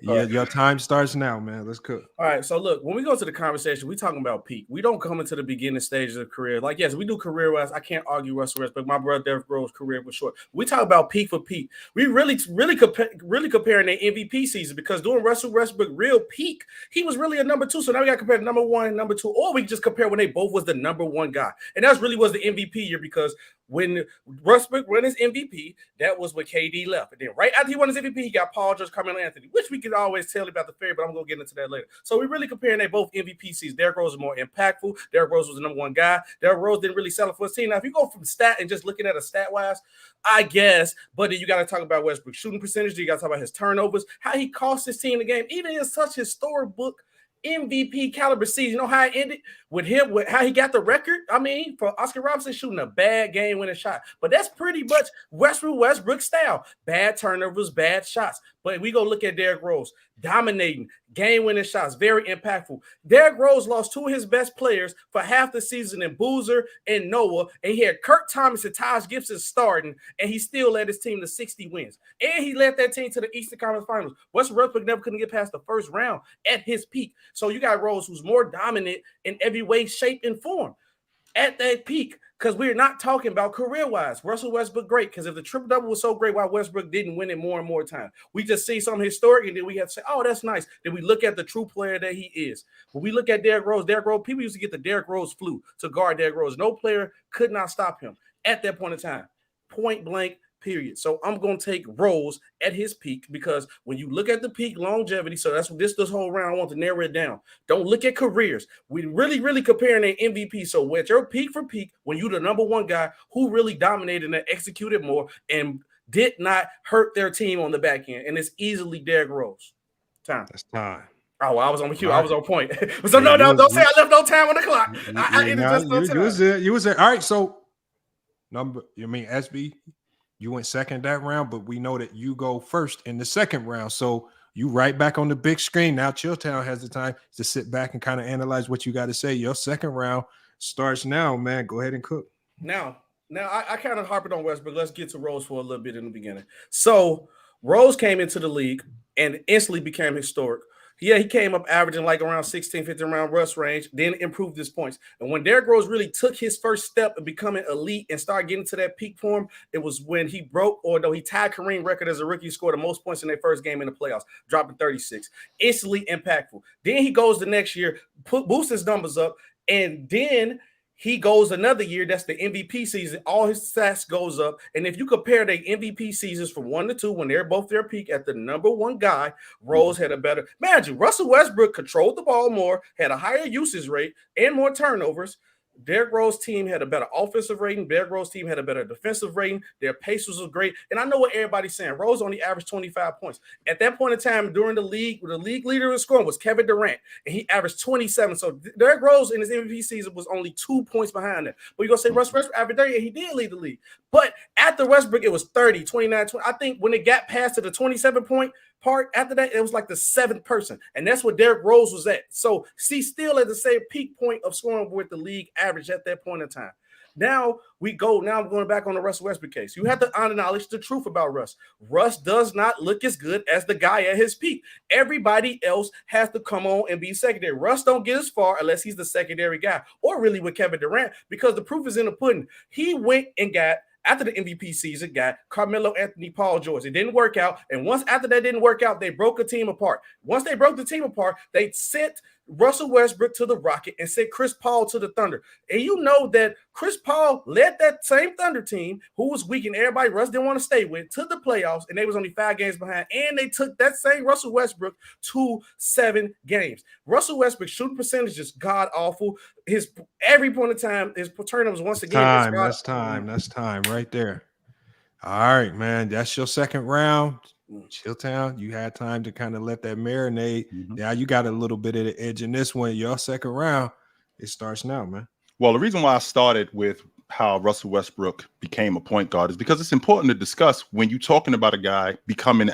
Your time starts now, man. Let's cook. All right. So look, when we go to the conversation, we talking about peak. We don't come into the beginning stages of career. Like, yes, we do career wise. I can't argue Russell Westbrook. My brother Derrick Rose career was short. We talk about peak for peak. We really comparing their MVP season, because during Russell Westbrook real peak, he was really a number 2. So now we got to compare number 1, number 2, or we just compare when they both was the number 1 guy. And that really was the MVP year, because when Westbrook won his MVP, that was when KD left. And then right after he won his MVP, he got Paul George, Carmelo Anthony, which we can always tell about the fair, but I'm going to get into that later. So we're really comparing they both MVP seasons. Derrick Rose was more impactful. Derrick Rose was the number 1 guy. Derrick Rose didn't really sell it for his team. Now, if you go from stat and just looking at a stat-wise, I guess, but then you got to talk about Westbrook's shooting percentage. You got to talk about his turnovers, how he cost his team the game, even in such historic book MVP caliber season. You know how it ended with him, with how he got the record? I mean, for Oscar Robertson shooting a bad game-winning shot. But that's pretty much Westbrook style. Bad turnovers, bad shots. But we go look at Derrick Rose, dominating, game-winning shots, very impactful. Derrick Rose lost 2 of his best players for half the season in Boozer and Noah, and he had Kirk Thomas and Taj Gibson starting, and he still led his team to 60 wins. And he led that team to the Eastern Conference Finals. Westbrook never couldn't get past the first round at his peak. So you got Rose, who's more dominant in every way, shape, and form at that peak, because we're not talking about career-wise. Russell Westbrook, great, because if the triple-double was so great, why Westbrook didn't win it more and more time? We just see something historic, and then we have to say, oh, that's nice. Then we look at the true player that he is. When we look at Derrick Rose, people used to get the Derrick Rose flu to guard Derrick Rose. No player could not stop him at that point in time. Point blank, period. So I'm going to take Rose at his peak, because when you look at the peak longevity, so that's what this whole round, I want to narrow it down. Don't look at careers. We really comparing their MVP. So at your peak for peak, when you're the number 1 guy who really dominated and executed more and did not hurt their team on the back end, and it's easily Derrick Rose. Time. That's time. Oh, I was on cue. Right. I was on point. So no, don't say I left no time on the clock. You was there. All right. So SB, you went second that round, but we know that you go first in the second round. So You right back on the big screen. Now Chilltown has the time to sit back and kind of analyze what you got to say. Your second round starts now, man. Go ahead and cook. Now I kind of harped on Westbrook. Let's get to Rose for a little bit in the beginning. So Rose came into the league and instantly became historic. Yeah, he came up averaging like around 16, 15 round rush range, then improved his points. And when Derrick Rose really took his first step in becoming elite and started getting to that peak form, it was when he broke, or though he tied Kareem record as a rookie, scored the most points in their first game in the playoffs, dropping 36. Instantly impactful. Then he goes the next year, boosts his numbers up, and then he goes another year. That's the MVP season. All his stats goes up. And if you compare the MVP seasons from 1 to 2, when they're both their peak at the number one guy, Rose had a better. Imagine Russell Westbrook controlled the ball more, had a higher usage rate and more turnovers. Derrick Rose's team had a better offensive rating. Derrick Rose's team had a better defensive rating. Their pace was great. And I know what everybody's saying. Rose only averaged 25 points. At that point in time during the league leader in scoring was Kevin Durant, and he averaged 27. So Derrick Rose in his MVP season was only 2 points behind that. But you're going to say Russ Westbrook averaged 30, and he did lead the league. But after Westbrook, it was 30, 29, 20. I think when it got past to the 27-point part, after that, it was like the 7th person. And that's what Derrick Rose was at. So he's still at the same peak point of scoring with the league average at that point in time. Now I'm going back on the Russell Westbrook case. You have to acknowledge the truth about Russ. Russ does not look as good as the guy at his peak. Everybody else has to come on and be secondary. Russ don't get as far unless he's the secondary guy, or really with Kevin Durant, because the proof is in the pudding. He went and got, after the MVP season, got Carmelo Anthony, Paul George. It didn't work out. And once after that didn't work out, they broke a team apart. Once they broke the team apart, they sent Russell Westbrook to the Rocket and sent Chris Paul to the Thunder. And you know that Chris Paul led that same Thunder team, who was weak and everybody Russ didn't want to stay with, to the playoffs, and they was only 5 games behind. And they took that same Russell Westbrook to 7 games. Russell Westbrook's shooting percentage is god-awful. His every point of time, his turnovers once again. That's time right there. All right, man. That's your second round. Chilltown, you had time to kind of let that marinate. Now you got a little bit of the edge in this one. Your second round, it starts now, man. Well, the reason why I started with how Russell Westbrook became a point guard is because it's important to discuss when you're talking about a guy becoming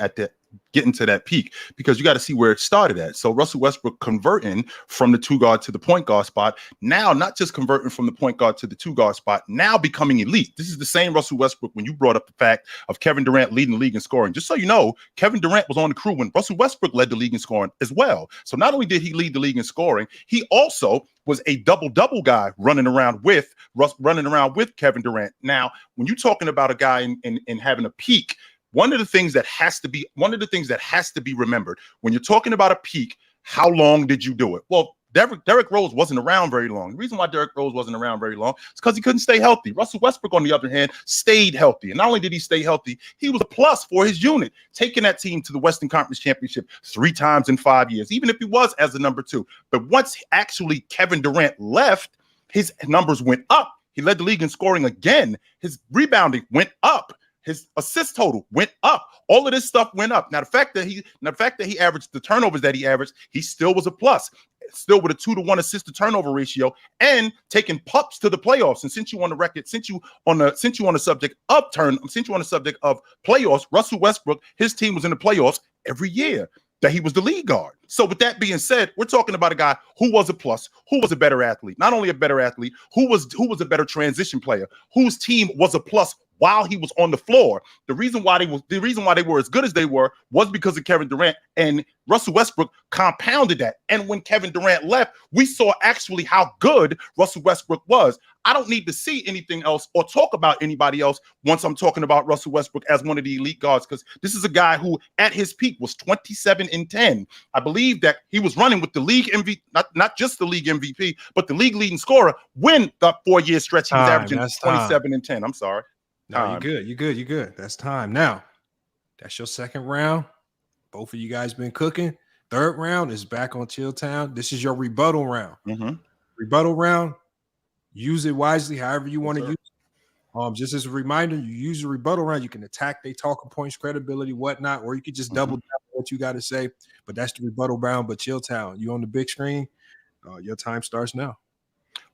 getting to that peak, because you got to see where it started at. So Russell Westbrook converting from the 2 guard to the point guard spot, now not just converting from the point guard to the 2 guard spot, now becoming elite. This is the same Russell Westbrook when you brought up the fact of Kevin Durant leading the league in scoring. Just so you know, Kevin Durant was on the crew when Russell Westbrook led the league in scoring as well. So not only did he lead the league in scoring, he also was a double-double guy running around with Kevin Durant. Now, when you're talking about a guy in having a peak, one of the things that has to be remembered when you're talking about a peak, how long did you do it? Well, Derrick Rose wasn't around very long. The reason why Derrick Rose wasn't around very long is because he couldn't stay healthy. Russell Westbrook, on the other hand, stayed healthy. And not only did he stay healthy, he was a plus for his unit, taking that team to the Western Conference Championship 3 times in 5 years, even if he was as the number 2. But once actually Kevin Durant left, his numbers went up. He led the league in scoring again. His rebounding went up. His assist total went up. All of this stuff went up. Now, the fact that he averaged the turnovers that he averaged, he still was a plus. Still with a 2-to-1 assist to turnover ratio, and taking pups to the playoffs. And since you on the subject of playoffs, Russell Westbrook, his team was in the playoffs every year that he was the lead guard. So with that being said, we're talking about a guy who was a plus, who was a better athlete, not only a better athlete, who was a better transition player, whose team was a plus while he was on the floor. The reason why they were as good as they were was because of Kevin Durant, and Russell Westbrook compounded that. And when Kevin Durant left, we saw actually how good Russell Westbrook was. I don't need to see anything else or talk about anybody else once I'm talking about Russell Westbrook as one of the elite guards, because this is a guy who at his peak was 27-10. I believe that he was running with the league MVP, not just the league MVP, but the league leading scorer when the 4-year stretch he was averaging 27-10. I'm sorry. No, you're good. That's time. Now, that's your second round. Both of you guys been cooking. Third round is back on Chilltown. This is your rebuttal round. Rebuttal round. Use it wisely, however you want to use it. Just as a reminder, you use your rebuttal round. You can attack their talking points, credibility, whatnot, or you could just double down what you got to say. But that's the rebuttal round. But Chilltown, you on the big screen. Your time starts now.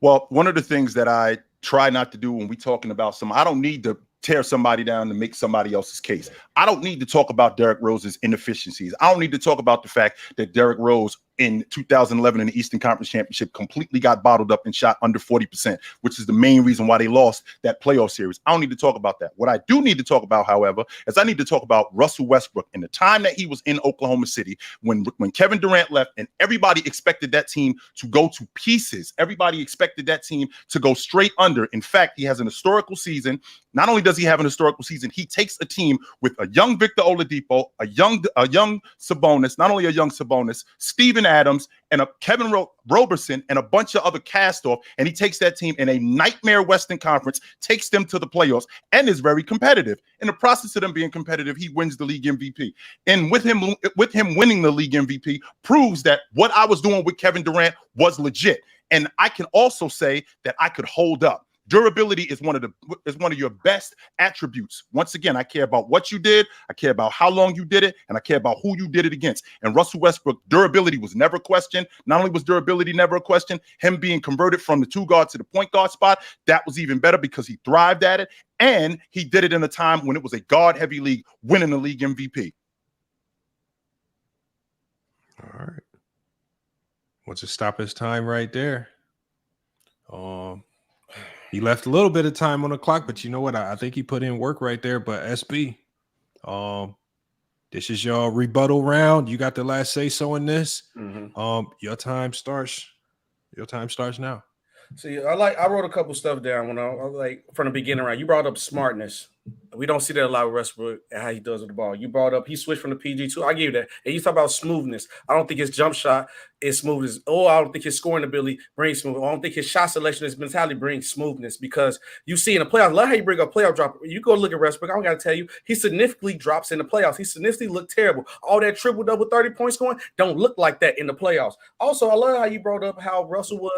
Well, one of the things that I try not to do when we talking about I don't need to tear somebody down to make somebody else's case. I don't need to talk about Derrick Rose's inefficiencies. I don't need to talk about the fact that Derrick Rose in 2011 in the Eastern Conference Championship completely got bottled up and shot under 40%, which is the main reason why they lost that playoff series. I don't need to talk about that. What I do need to talk about, however, is I need to talk about Russell Westbrook and the time that he was in Oklahoma City when Kevin Durant left and everybody expected that team to go to pieces. Everybody expected that team to go straight under. In fact, he has an historical season. Not only does he have an historical season, he takes a team with a young Victor Oladipo, a young Sabonis, not only a young Sabonis, Steven Adams, and a Kevin Roberson, and a bunch of other cast-off, and he takes that team in a nightmare Western Conference, takes them to the playoffs, and is very competitive. In the process of them being competitive, he wins the league MVP. And with him winning the league MVP proves that what I was doing with Kevin Durant was legit. And I can also say that I could hold up. Durability is one of your best attributes. Once again, I care about what you did, I care about how long you did it, and I care about who you did it against. And Russell Westbrook, durability was never questioned. Not only was durability never a question, him being converted from the 2 guard to the point guard spot, that was even better because he thrived at it. And he did it in a time when it was a guard-heavy league, winning the league MVP. All right. We'll just stop his time right there. He left a little bit of time on the clock, but you know what? I think he put in work right there. But SB, this is your rebuttal round. You got the last say so in this. Your time starts. Your time starts now. See, I wrote a couple stuff down when I like from the beginning. Right, you brought up smartness. We don't see that a lot with Westbrook and how he does with the ball. You brought up he switched from the PG too. I give you that. And you talk about smoothness. I don't think his jump shot is smoothness. I don't think his scoring ability brings smoothness. I don't think his shot selection, his mentality brings smoothness because you see in the playoffs. I love how you bring up playoff drop. You go look at Westbrook. I don't got to tell you, he significantly drops in the playoffs. He significantly looked terrible. All that triple double 30 points scoring don't look like that in the playoffs. Also, I love how you brought up how Russell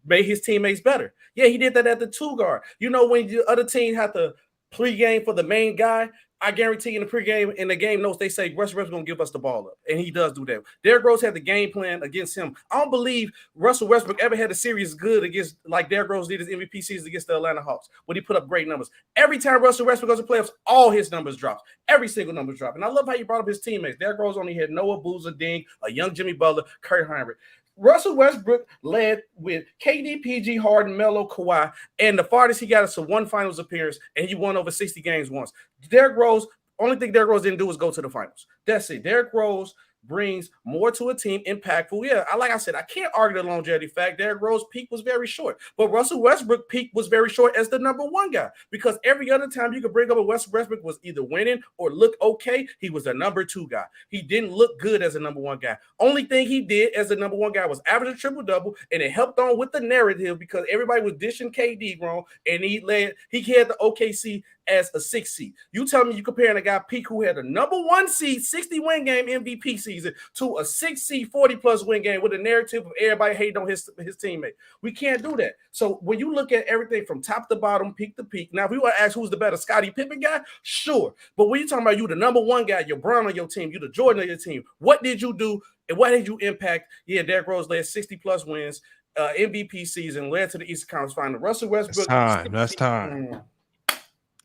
made his teammates better. Yeah, he did that at the 2 guard. You know, when the other team had to pregame for the main guy, I guarantee you in the pregame, in the game notes, they say Russell Westbrook's going to give us the ball up. And he does do that. Derrick Rose had the game plan against him. I don't believe Russell Westbrook ever had a series good against, like Derrick Rose did his MVP season against the Atlanta Hawks, when he put up great numbers. Every time Russell Westbrook goes to playoffs, all his numbers drop. Every single number drop. And I love how you brought up his teammates. Derrick Rose only had Noah Boozer, Ding, a young Jimmy Butler, Kurt Heinrich. Russell Westbrook led with KD, PG, Harden, Melo, Kawhi, and the farthest he got us to 1 finals appearance, and he won over 60 games once. Derrick Rose, only thing Derrick Rose didn't do was go to the finals. That's it. Derrick Rose brings more to a team, impactful. Yeah, like I said, I can't argue the longevity fact. Derrick Rose's peak was very short, but Russell Westbrook's peak was very short as the number 1 guy, because every other time you could bring up a Westbrook was either winning or look okay, he was a number 2 guy. He didn't look good as a number 1 guy. Only thing he did as a number 1 guy was average a triple-double, and it helped on with the narrative because everybody was dishing KD wrong, and he had the OKC as a 6 seed. You tell me you comparing a guy peak who had a number 1 seed, 60 win game MVP season to a 6 seed, 40+ win game with a narrative of everybody hating on his teammate. We can't do that. So when you look at everything from top to bottom, peak to peak, now if we want to ask who's the better Scottie Pippen guy, sure. But when you're talking about you the number 1 guy, you're Brown on your team, you the Jordan on your team, what did you do and what did you impact? Yeah, Derrick Rose led 60+ wins, MVP season, led to the Eastern Conference Final. Russell Westbrook. That's time.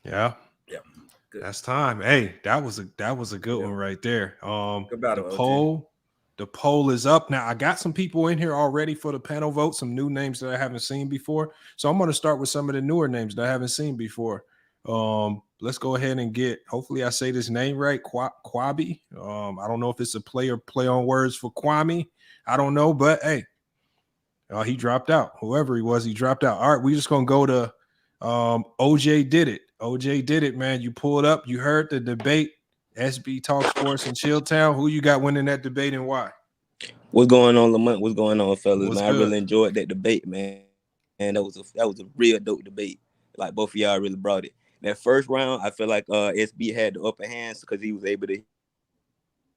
Yeah. Good. That's time. Hey, that was a good one right there. The poll is up. Now, I got some people in here already for the panel vote, some new names that I haven't seen before. So I'm going to start with some of the newer names that I haven't seen before. Let's go ahead and get, hopefully I say this name right, Kwabi. I don't know if it's a play on words for Kwame. I don't know, but hey, he dropped out. Whoever he was, he dropped out. All right, we're just going to go to OJ did it. OJ did it, man. You pulled up. You heard the debate. SB Talk Sports in Chilltown. Who you got winning that debate and why? What's going on, Lamont? What's going on, fellas? What's man, good? I really enjoyed that debate, man. And that was a real dope debate. Like both of y'all really brought it. That first round, I feel like SB had the upper hands because he was able to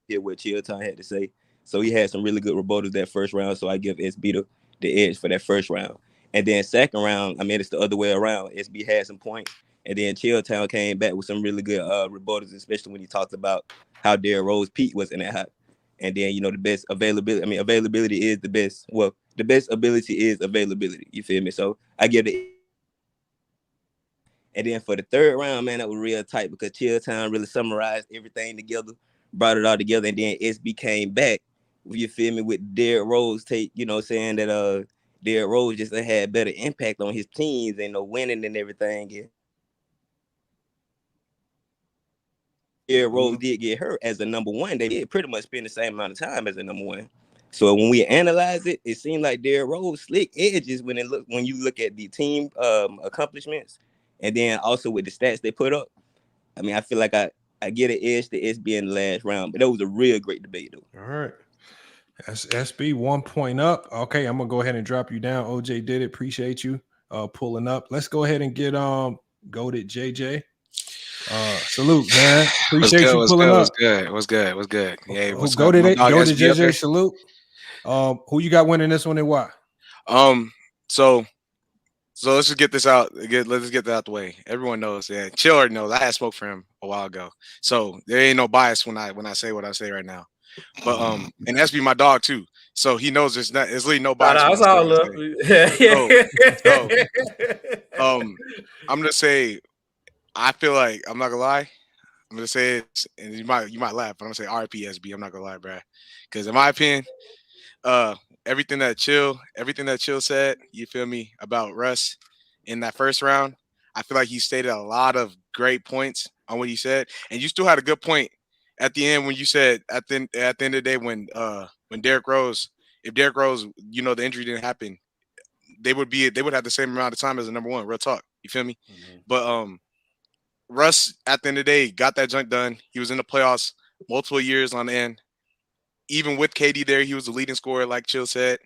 hear what Chilltown had to say. So he had some really good rebuttals that first round. So I give SB the edge for that first round. And then second round, I mean, it's the other way around. SB had some points. And then Chilltown came back with some really good rebuttals, especially when he talked about how Derrick Rose peak wasn't that hot. And then, the best availability. I mean, availability is the best. Well, the best ability is availability. You feel me? So I give it. And then for the third round, man, that was real tight because Chill Town really summarized everything together, brought it all together, and then SB came back. You feel me, with Derrick Rose take, saying that Derrick Rose just had better impact on his teams and winning and everything. Yeah. Derrick Rose did get hurt as the number one. They did pretty much spend the same amount of time as the number one. So when we analyze it, it seemed like Derrick Rose slick edges when you look at the team accomplishments, and then also with the stats they put up. I mean, I feel like I get an edge to SB in the last round, but that was a real great debate, though. All right. That's SB 1 point up. Okay, I'm gonna go ahead and drop you down. OJ did it. Appreciate you pulling up. Let's go ahead and get goated JJ. Salute, man. Appreciate you pulling up. What's good? Yeah, what's goated JJ? Salute. Who you got winning this one and why? So let's just get this out. Let's get that out the way. Everyone knows. Yeah, Chill already knows. I had spoke for him a while ago, so there ain't no bias when I say what I say right now. But and SB my dog too, so he knows there's really no bias. That's all love. I'm gonna say, I feel like I'm not gonna lie. I'm gonna say it, and you might laugh, but I'm gonna say RIP SB. I'm not gonna lie, bro, because in my opinion, everything that Chill said, you feel me, about Russ in that first round, I feel like he stated a lot of great points on what he said, and you still had a good point at the end when you said at the end of the day when Derrick Rose, if Derrick Rose, the injury didn't happen, they would have the same amount of time as the number one. Real talk, you feel me? Mm-hmm. But Russ at the end of the day got that junk done. He was in the playoffs multiple years on end. Even with KD there, he was the leading scorer, like Chill said.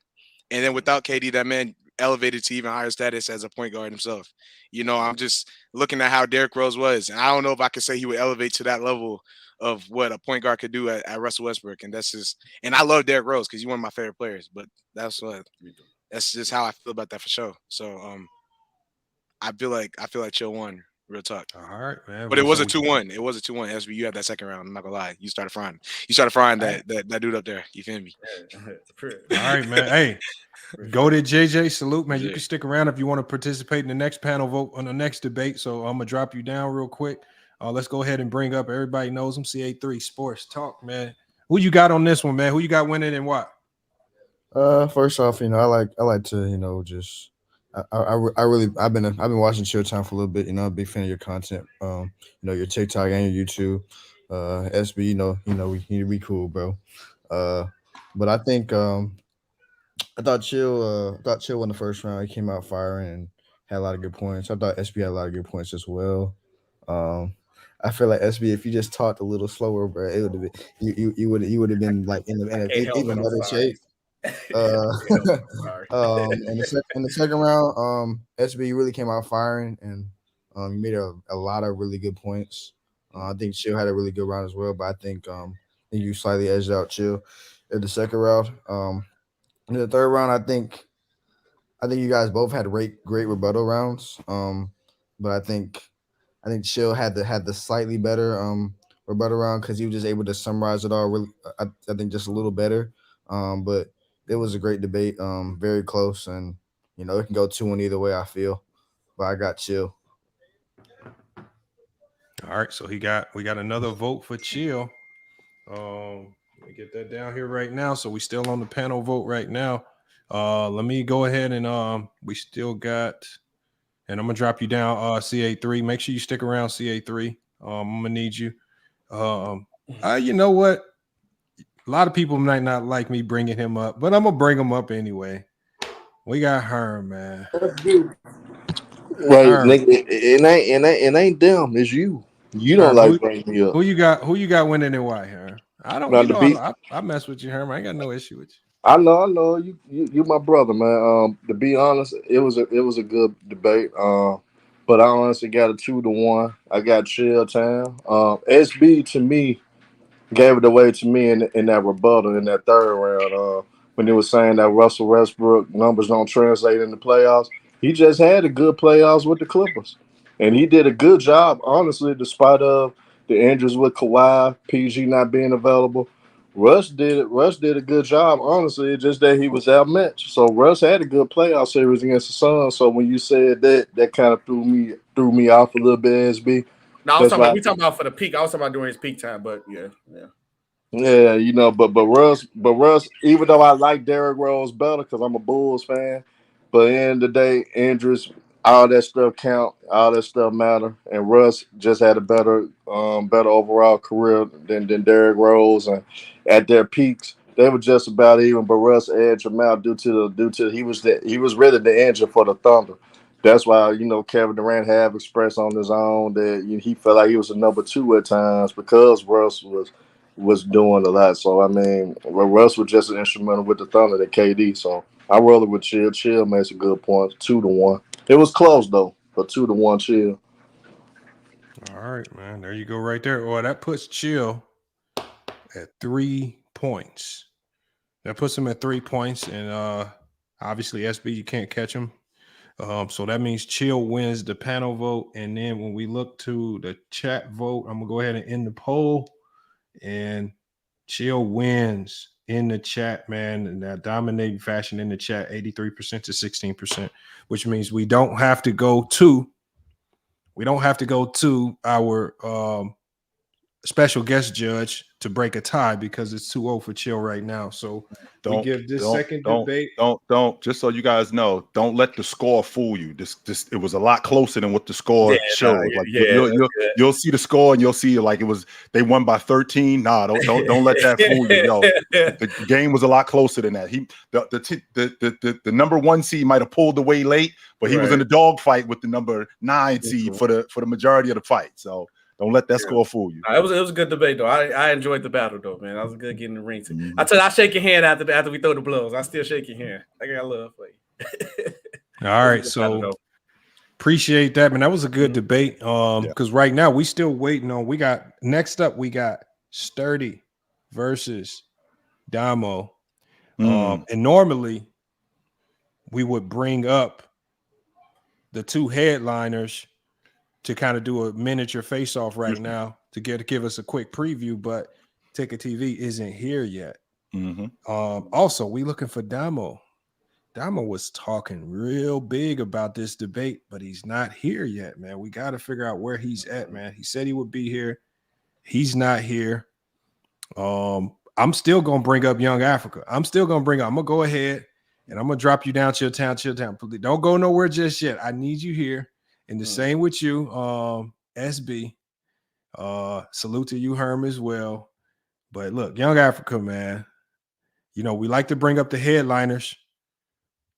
And then without KD, that man elevated to even higher status as a point guard himself. I'm just looking at how Derrick Rose was, and I don't know if I could say he would elevate to that level of what a point guard could do at Russell Westbrook. And that's just, and I love Derrick Rose because he's one of my favorite players. But that's just how I feel about that for sure. So I feel like Chill won. Real talk. All right, man. But it was a 2-1. It was a 2-1. SB, you had that second round. I'm not gonna lie. You started frying that dude up there. You feel me? All right, man. Hey, go to JJ. Salute, man. You can stick around if you want to participate in the next panel vote on the next debate. So I'm gonna drop you down real quick. Let's go ahead and bring up, everybody knows him, CA3 Sports Talk, man. Who you got on this one, man? Who you got winning and what? First off, I like to, just. I've been watching Showdown for a little bit. I'm a big fan of your content. Your TikTok and your YouTube. SB, we cool, bro. But I think I thought Chill won the first round. He came out firing and had a lot of good points. I thought SB had a lot of good points as well. I feel like SB, if you just talked a little slower, bro, it would have been you would have been like in even better shape. In the second round, SB really came out firing and he made a lot of really good points. I think Chill had a really good round as well, but I think you slightly edged out Chill in the second round. In the third round, I think you guys both had great rebuttal rounds. But I think Chill had the slightly better rebuttal round because he was just able to summarize it all really, I think, just a little better. But it was a great debate, very close, and it can go 2-1 either way, I feel. But I got Chill. All right, so we got another vote for Chill. Let me get that down here right now. So we still on the panel vote right now. Let me go ahead and we still got, and I'm gonna drop you down, CA3. Make sure you stick around, CA3. I'm gonna need you. You know what? A lot of people might not like me bringing him up, but I'm gonna bring him up anyway. We got Herm, man. Right, nigga, it ain't them. It's you. You don't like bringing me up. Who you got winning and why, Herm? I don't. I mess with you, Herm. I ain't got no issue with you. I know. You my brother, man. To be honest, it was a good debate. But I honestly got a 2-1. I got Chill Town. SB to me gave it away to me in that rebuttal in that third round. When they were saying that Russell Westbrook numbers don't translate in the playoffs, he just had a good playoffs with the Clippers, and he did a good job, honestly, despite of the injuries with Kawhi, PG not being available. Russ did a good job, honestly. It's just that he was outmatched. So Russ had a good playoff series against the Suns. So when you said that, that kind of threw me off a little bit, SB. No, we talking about for the peak. I was talking about during his peak time, but yeah. Yeah, you know, but Russ, even though I like Derrick Rose better because I'm a Bulls fan, but at the end of the day, injuries, all that stuff count, all that stuff matter. And Russ just had a better overall career than Derrick Rose, and at their peaks, they were just about even. But Russ edged him out due to he was really the engine for the Thunder. That's why, you know, Kevin Durant have expressed on his own that he felt like he was a number 2 at times because Russ was doing a lot. So I mean, Russ was just an instrumental with the Thunder than KD. So I roll it with Chill. Chill makes a good point. 2-1. It was close though, but 2-1 Chill. All right, man. There you go, right there. Well, that puts Chill at 3 points. That puts him at 3 points, and obviously SB, you can't catch him. So that means Chill wins the panel vote. And then when we look to the chat vote, I'm gonna go ahead and end the poll. And Chill wins in the chat, man, in that dominating fashion in the chat, 83% to 16%, which means we don't have to go to our special guest judge to break a tie because it's 2-0 for Chill right now. So we give this second debate. Don't just so you guys know, don't let the score fool you. This it was a lot closer than what the score showed. You'll see the score and you'll see like it was they won by 13. Nah, don't let that fool you. Yo, the game was a lot closer than that. The number 1 seed might have pulled away late, but he was in a dog fight with the number 9 seed for the majority of the fight. So don't let that score fool you. It was a good debate though. I enjoyed the battle though, man. I was good getting the ring too. I tell you, I shake your hand after we throw the blows. I still shake your hand. I got love for you. All right, so appreciate that, man. That was a good debate. Because right now we still waiting on. We got Sturdy versus Damo. And normally we would bring up the 2 headliners to kind of do a miniature face-off right now to give us a quick preview, but TicketTV isn't here yet. Also, we looking for Damo. Damo was talking real big about this debate, but he's not here yet, man. We got to figure out where he's at, man. He said he would be here. He's not here. I'm still going to bring up Young Africa. I'm going to go ahead and I'm going to drop you down, Chill Town. Please don't go nowhere just yet. I need you here. And the same with you, SB. Salute to you, Herm, as well. But look, Young Africa, man, you know, we like to bring up the headliners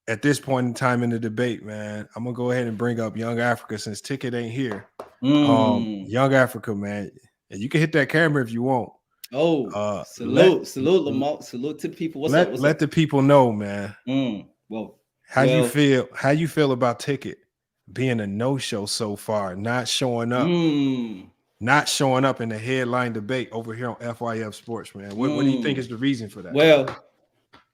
at this point in time in the debate, man. I'm going to go ahead and bring up Young Africa since Ticket ain't here. Young Africa, man. And you can hit that camera if you want. Salute, Lamont. Salute to the people. What's up? Let the people know, man. How you feel? How you feel about Ticket being a no-show so far, not showing up in the headline debate over here on FYF Sports, man? What do you think is the reason for that?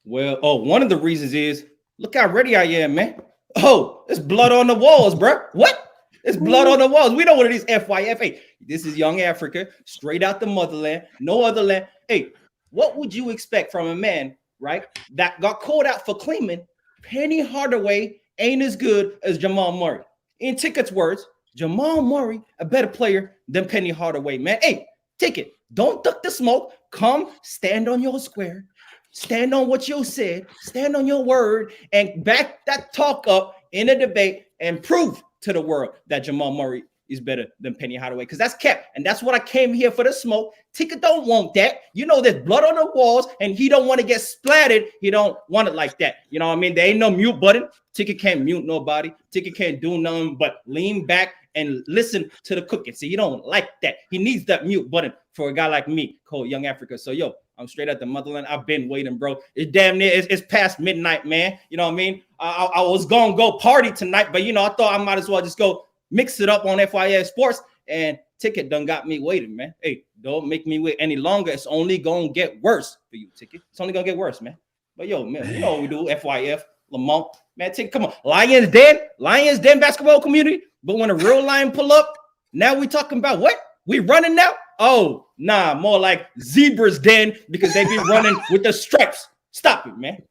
One of the reasons is look how ready I am, man. Oh, it's blood on the walls, bro. What? It's blood on the walls. We know what it is. FYF. Hey, this is Young Africa, straight out the motherland, no other land. Hey, what would you expect from a man, right, that got called out for claiming Penny Hardaway ain't as good as Jamal Murray? In Ticket's words, Jamal Murray a better player than Penny Hardaway, man. Hey, Ticket, don't duck the smoke. Come stand on your square. Stand on what you said. Stand on your word and back that talk up in a debate and prove to the world that Jamal Murray is better than Penny Hardaway, because that's kept. And that's what I came here for the smoke. Ticket don't want that. You know, there's blood on the walls and he don't want to get splattered. He don't want it like that. You know what I mean? There ain't no mute button. Ticket can't mute nobody. Ticket can't do nothing but lean back and listen to the cooking. See, he don't like that. He needs that mute button for a guy like me called Young Africa. So, yo, I'm straight at the motherland. I've been waiting, bro. It's damn near, it's past midnight, man. You know what I mean? I was going to go party tonight, but, you know, I thought I might as well just go mix it up on FYF Sports, and Ticket done got me waiting, man. Hey, don't make me wait any longer. It's only going to get worse for you, Ticket. It's only going to get worse, man. But, yo, man, you know what we do, FYF, Lamont. Man, Ticket, come on. Lions Den basketball community. But when a real lion pull up, now we talking about what? We running now? Oh, nah, more like zebras den because they be running with the stripes. Stop it, man.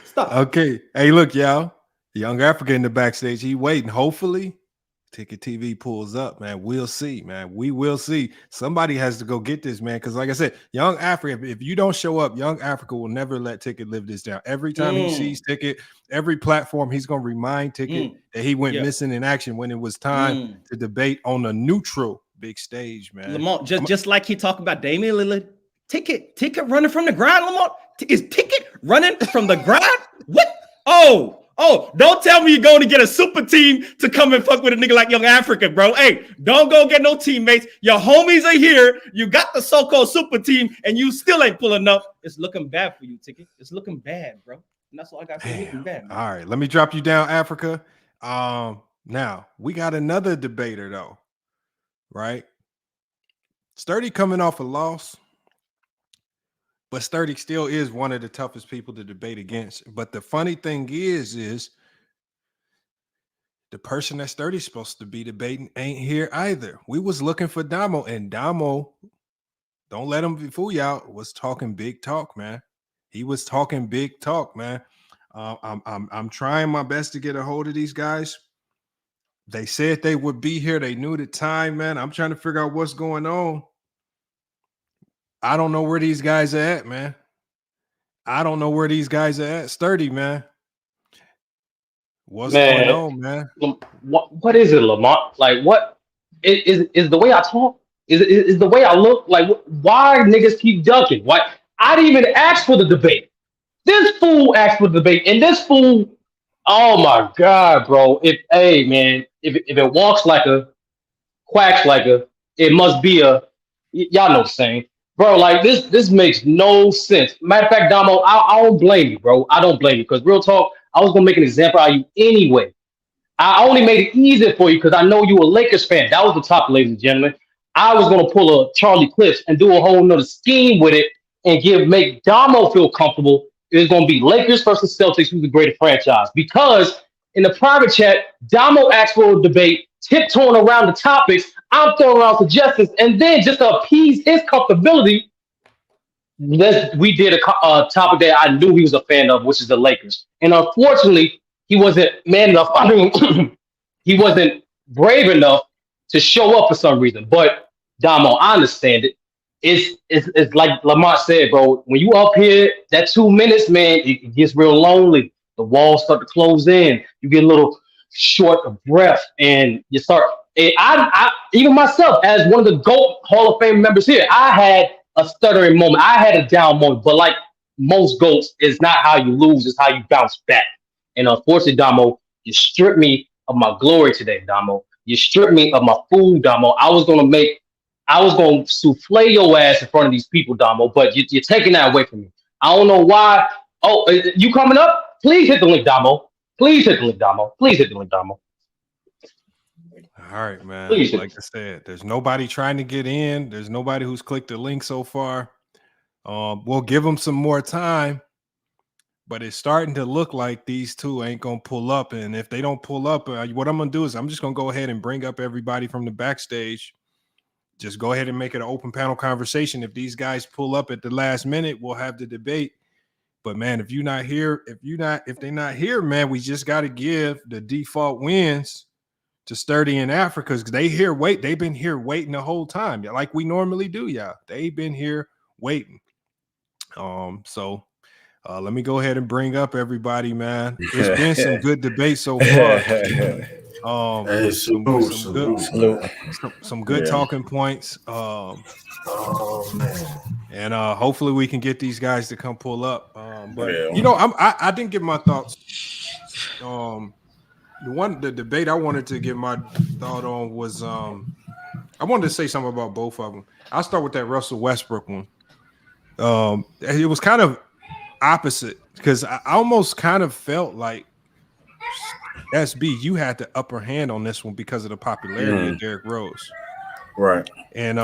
Stop. Okay. Hey, look, y'all. Young Africa in the backstage. He waiting. Hopefully, TicketTV pulls up, man. We'll see, man. We will see. Somebody has to go get this, man. Because like I said, Young Africa, if you don't show up, Young Africa will never let Ticket live this down. Every time he sees Ticket, every platform, he's going to remind Ticket that he went missing in action when it was time to debate on a neutral big stage, man. Lamont, just like he talked about Damian Lillard, Ticket running from the ground, Lamont. Is Ticket running from the ground? What? Oh, don't tell me you're going to get a super team to come and fuck with a nigga like Young Africa, bro. Hey, don't go get no teammates. Your homies are here. You got the so-called super team, and you still ain't pulling up. It's looking bad for you, Ticket. It's looking bad, bro. And that's all I got to say. Looking bad, man. All right, let me drop you down, Africa. Now, we got another debater, though, right? Sturdy coming off a loss. But Sturdy still is one of the toughest people to debate against. But the funny thing is the person that Sturdy's supposed to be debating ain't here either. We was looking for Damo, and Damo, don't let him fool y'all, was talking big talk, man. He was talking big talk, man. I'm trying my best to get a hold of these guys. They said they would be here. They knew the time, man. I'm trying to figure out what's going on. I don't know where these guys are at, man. I don't know where these guys are at. Sturdy, man. What's going on, man? What is it, Lamont? Like, what is the way I talk? Is the way I look? Like, why niggas keep ducking? Why? I didn't even ask for the debate. This fool asked for the debate, and this fool, oh my God, bro. If it walks like a, quacks like a, it must be a, y'all know the saying. Bro, like this makes no sense. Matter of fact, Damo, I don't blame you, bro. I don't blame you because real talk, I was gonna make an example out of you anyway. I only made it easier for you because I know you a Lakers fan. That was the topic, ladies and gentlemen. I was gonna pull a Charlie Clips and do a whole nother scheme with it and make Damo feel comfortable. It's gonna be Lakers versus Celtics, who's the greater franchise. Because in the private chat, Damo asked for a debate, tiptoeing around the topics. I'm throwing around suggestions, and then just to appease his comfortability, we did a topic that I knew he was a fan of, which is the Lakers. And unfortunately, he wasn't man enough. I mean, he wasn't brave enough to show up for some reason. But Damo, I understand it. It's like Lamont said, bro. When you up here, that 2 minutes, man, it gets real lonely. The walls start to close in. You get a little short of breath, and you start. And I even myself, as one of the GOAT Hall of Fame members here, I had a stuttering moment. I had a down moment. But like most GOATs, it's not how you lose, it's how you bounce back. And unfortunately, Damo, you stripped me of my glory today, Damo. You stripped me of my food, Damo. I was gonna souffle your ass in front of these people, Damo, but you're taking that away from me. I don't know why. Oh, you coming up? Please hit the link, Damo. Please hit the link, Damo. Please hit the link, Damo. All right, man. Please. Like I said, there's nobody trying to get in. There's nobody who's clicked the link so far. We'll give them some more time, but it's starting to look like these two ain't gonna pull up. And if they don't pull up, what I'm gonna do is I'm just gonna go ahead and bring up everybody from the backstage. Just go ahead and make it an open panel conversation. If these guys pull up at the last minute, we'll have the debate. But man, if they're not here, man, we just got to give the default wins to Sturdy in Africa because they've been here waiting the whole time, like we normally do, y'all. They've been here waiting. So let me go ahead and bring up everybody, man. It's been some good debate so far. Some good talking points. And hopefully we can get these guys to come pull up. I didn't give my thoughts. The debate I wanted to give my thought on was I wanted to say something about both of them. I'll start with that Russell Westbrook one. It was kind of opposite because I almost kind of felt like SB, you had the upper hand on this one because of the popularity of Derrick Rose. Right. And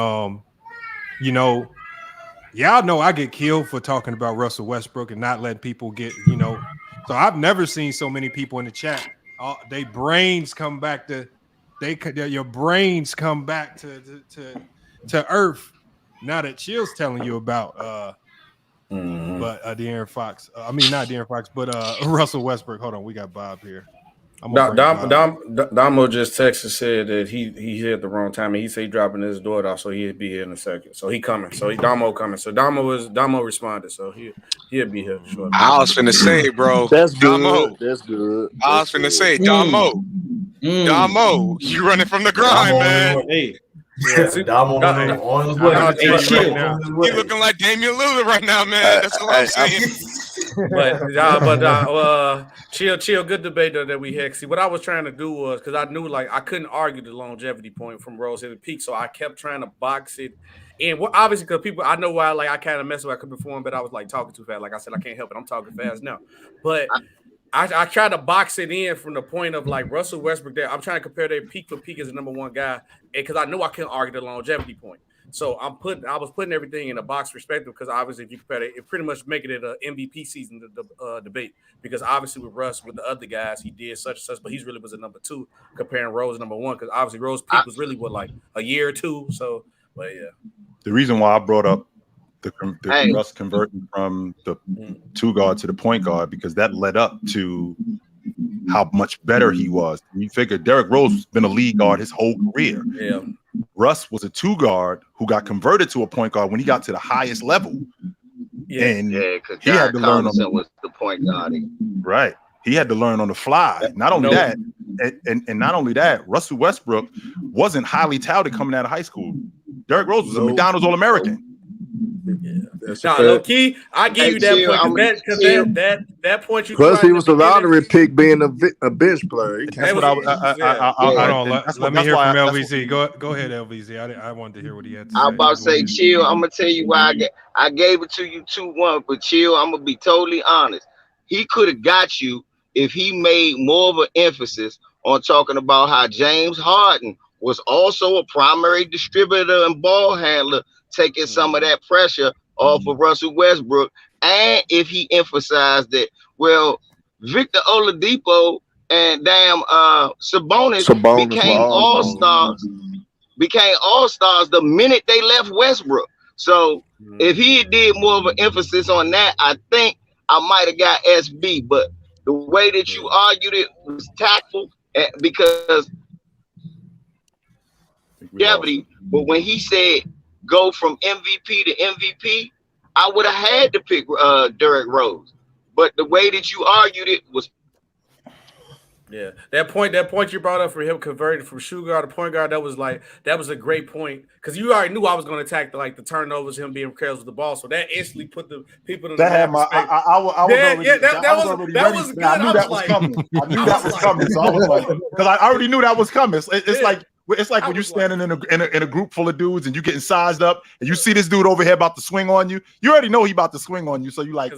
y'all know I get killed for talking about Russell Westbrook and not letting people get, so I've never seen so many people in the chat. Your brains come back to earth now that Chill's telling you about but De'Aaron Fox. I mean, not De'Aaron Fox, but Russell Westbrook. Hold on, we got Bob here. Domo just texted and said that he hit at the wrong time, and he said he dropping his daughter off, so he'll be here in a second. So he coming. So Domo coming. So Domo responded. So he'll be here shortly. I was finna say, bro. That's Domo. good. That's good. I was finna say, Domo. Domo, you running from the grind, man. Hey. Yeah, Domo on his way. He looking like Damian Lillard right now, man. That's all I'm saying. Chill, good debate that we had. See, what I was trying to do was, because I knew like I couldn't argue the longevity point from Rose hit the peak, so I kept trying to box it. And obviously, because people, I know why, like I kind of messed up. I could perform, but I was like talking too fast. Like I said, I can't help it. I'm talking fast now, but I tried to box it in from the point of like Russell Westbrook. There, I'm trying to compare their peak for peak as the number one guy, because I know I couldn't argue the longevity point. So I was putting everything in a box perspective, because obviously if you compare it pretty much making it an MVP season debate, because obviously with Russ, with the other guys, he did such and such, but he's really was a number two comparing Rose number one, because obviously Rose peak was really like a year or two. So, but yeah. The reason why I brought up the Russ converting from the two guard to the point guard, because that led up to how much better he was. You figure Derrick Rose has been a lead guard his whole career. Yeah. Russ was a two guard who got converted to a point guard when he got to the highest level. Yeah, And because he had to learn on was the point guard. right. He had to learn on the fly. Not only that, and not only that, Russell Westbrook wasn't highly touted coming out of high school. Derrick Rose was a McDonald's All-American. Low key, I give you that point, because that point you. Plus, he was a lottery pick, being a bench player. That's what Let me hear from LVZ. Go ahead, LVZ. I wanted to hear what he had to say. I'm about to say, Chill. I'm gonna tell you why I gave it to you 2-1, but Chill, I'm gonna be totally honest. He could have got you if he made more of an emphasis on talking about how James Harden was also a primary distributor and ball handler, taking some of that pressure off of Russell Westbrook. And if he emphasized that, well, Victor Oladipo and Sabonis became all-stars the minute they left Westbrook. So if he did more of an emphasis on that, I think I might have got SB. But the way that you argued it was tactful, because gravity. But when he said go from MVP to MVP, I would have had to pick Derrick Rose. But the way that you argued it was. Yeah, that point you brought up for him converting from shoe guard to point guard, that was a great point, because you already knew I was going to attack the turnovers, him being careless with the ball, so that instantly put the people in the that was good. I knew that was coming. So I was like, because I already knew that was coming. It's like when you're standing in a group full of dudes and you getting sized up and you see this dude over here about to swing on you. You already know he about to swing on you, so you like.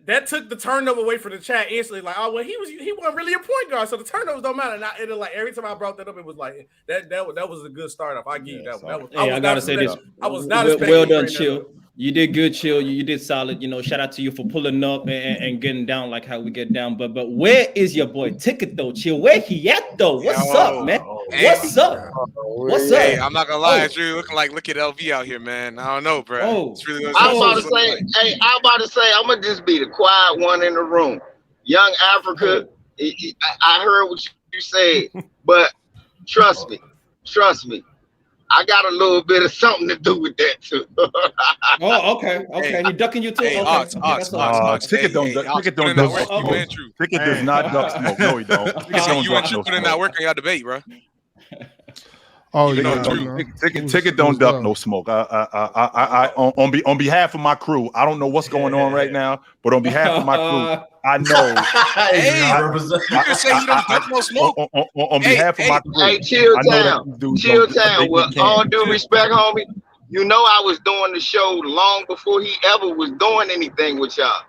That took the turnover away from the chat instantly. Like, oh well, he wasn't really a point guard, so the turnovers don't matter. And like every time I brought that up, it was like that was a good start off. I give you that one. I gotta say this. I was not well done, Chill. You did good, Chill. You did solid. Shout out to you for pulling up and getting down like how we get down. But where is your boy Ticket though, Chill? Where he at though? What's up, man? What's up? What's up? Hey, I'm not gonna lie, it's really looking like look at LV out here, man. I don't know, bro. It's really I'm about to say, I'm gonna just be the quiet one in the room. Young Africa, I heard what you said, but trust me. I got a little bit of something to do with that too. Okay. He ducking you too. Ticket don't duck smoke. Ticket does not duck smoke. No, he don't. You and you put in that work on your debate, bro. Oh, Ticket don't duck no smoke. I on behalf of my crew, I don't know what's going on right now, but on behalf of my crew, I know. You can say you don't duck no smoke. On behalf of my crew, hey, chill town. With all due respect, homie, you know I was doing the show long before he ever was doing anything with y'all.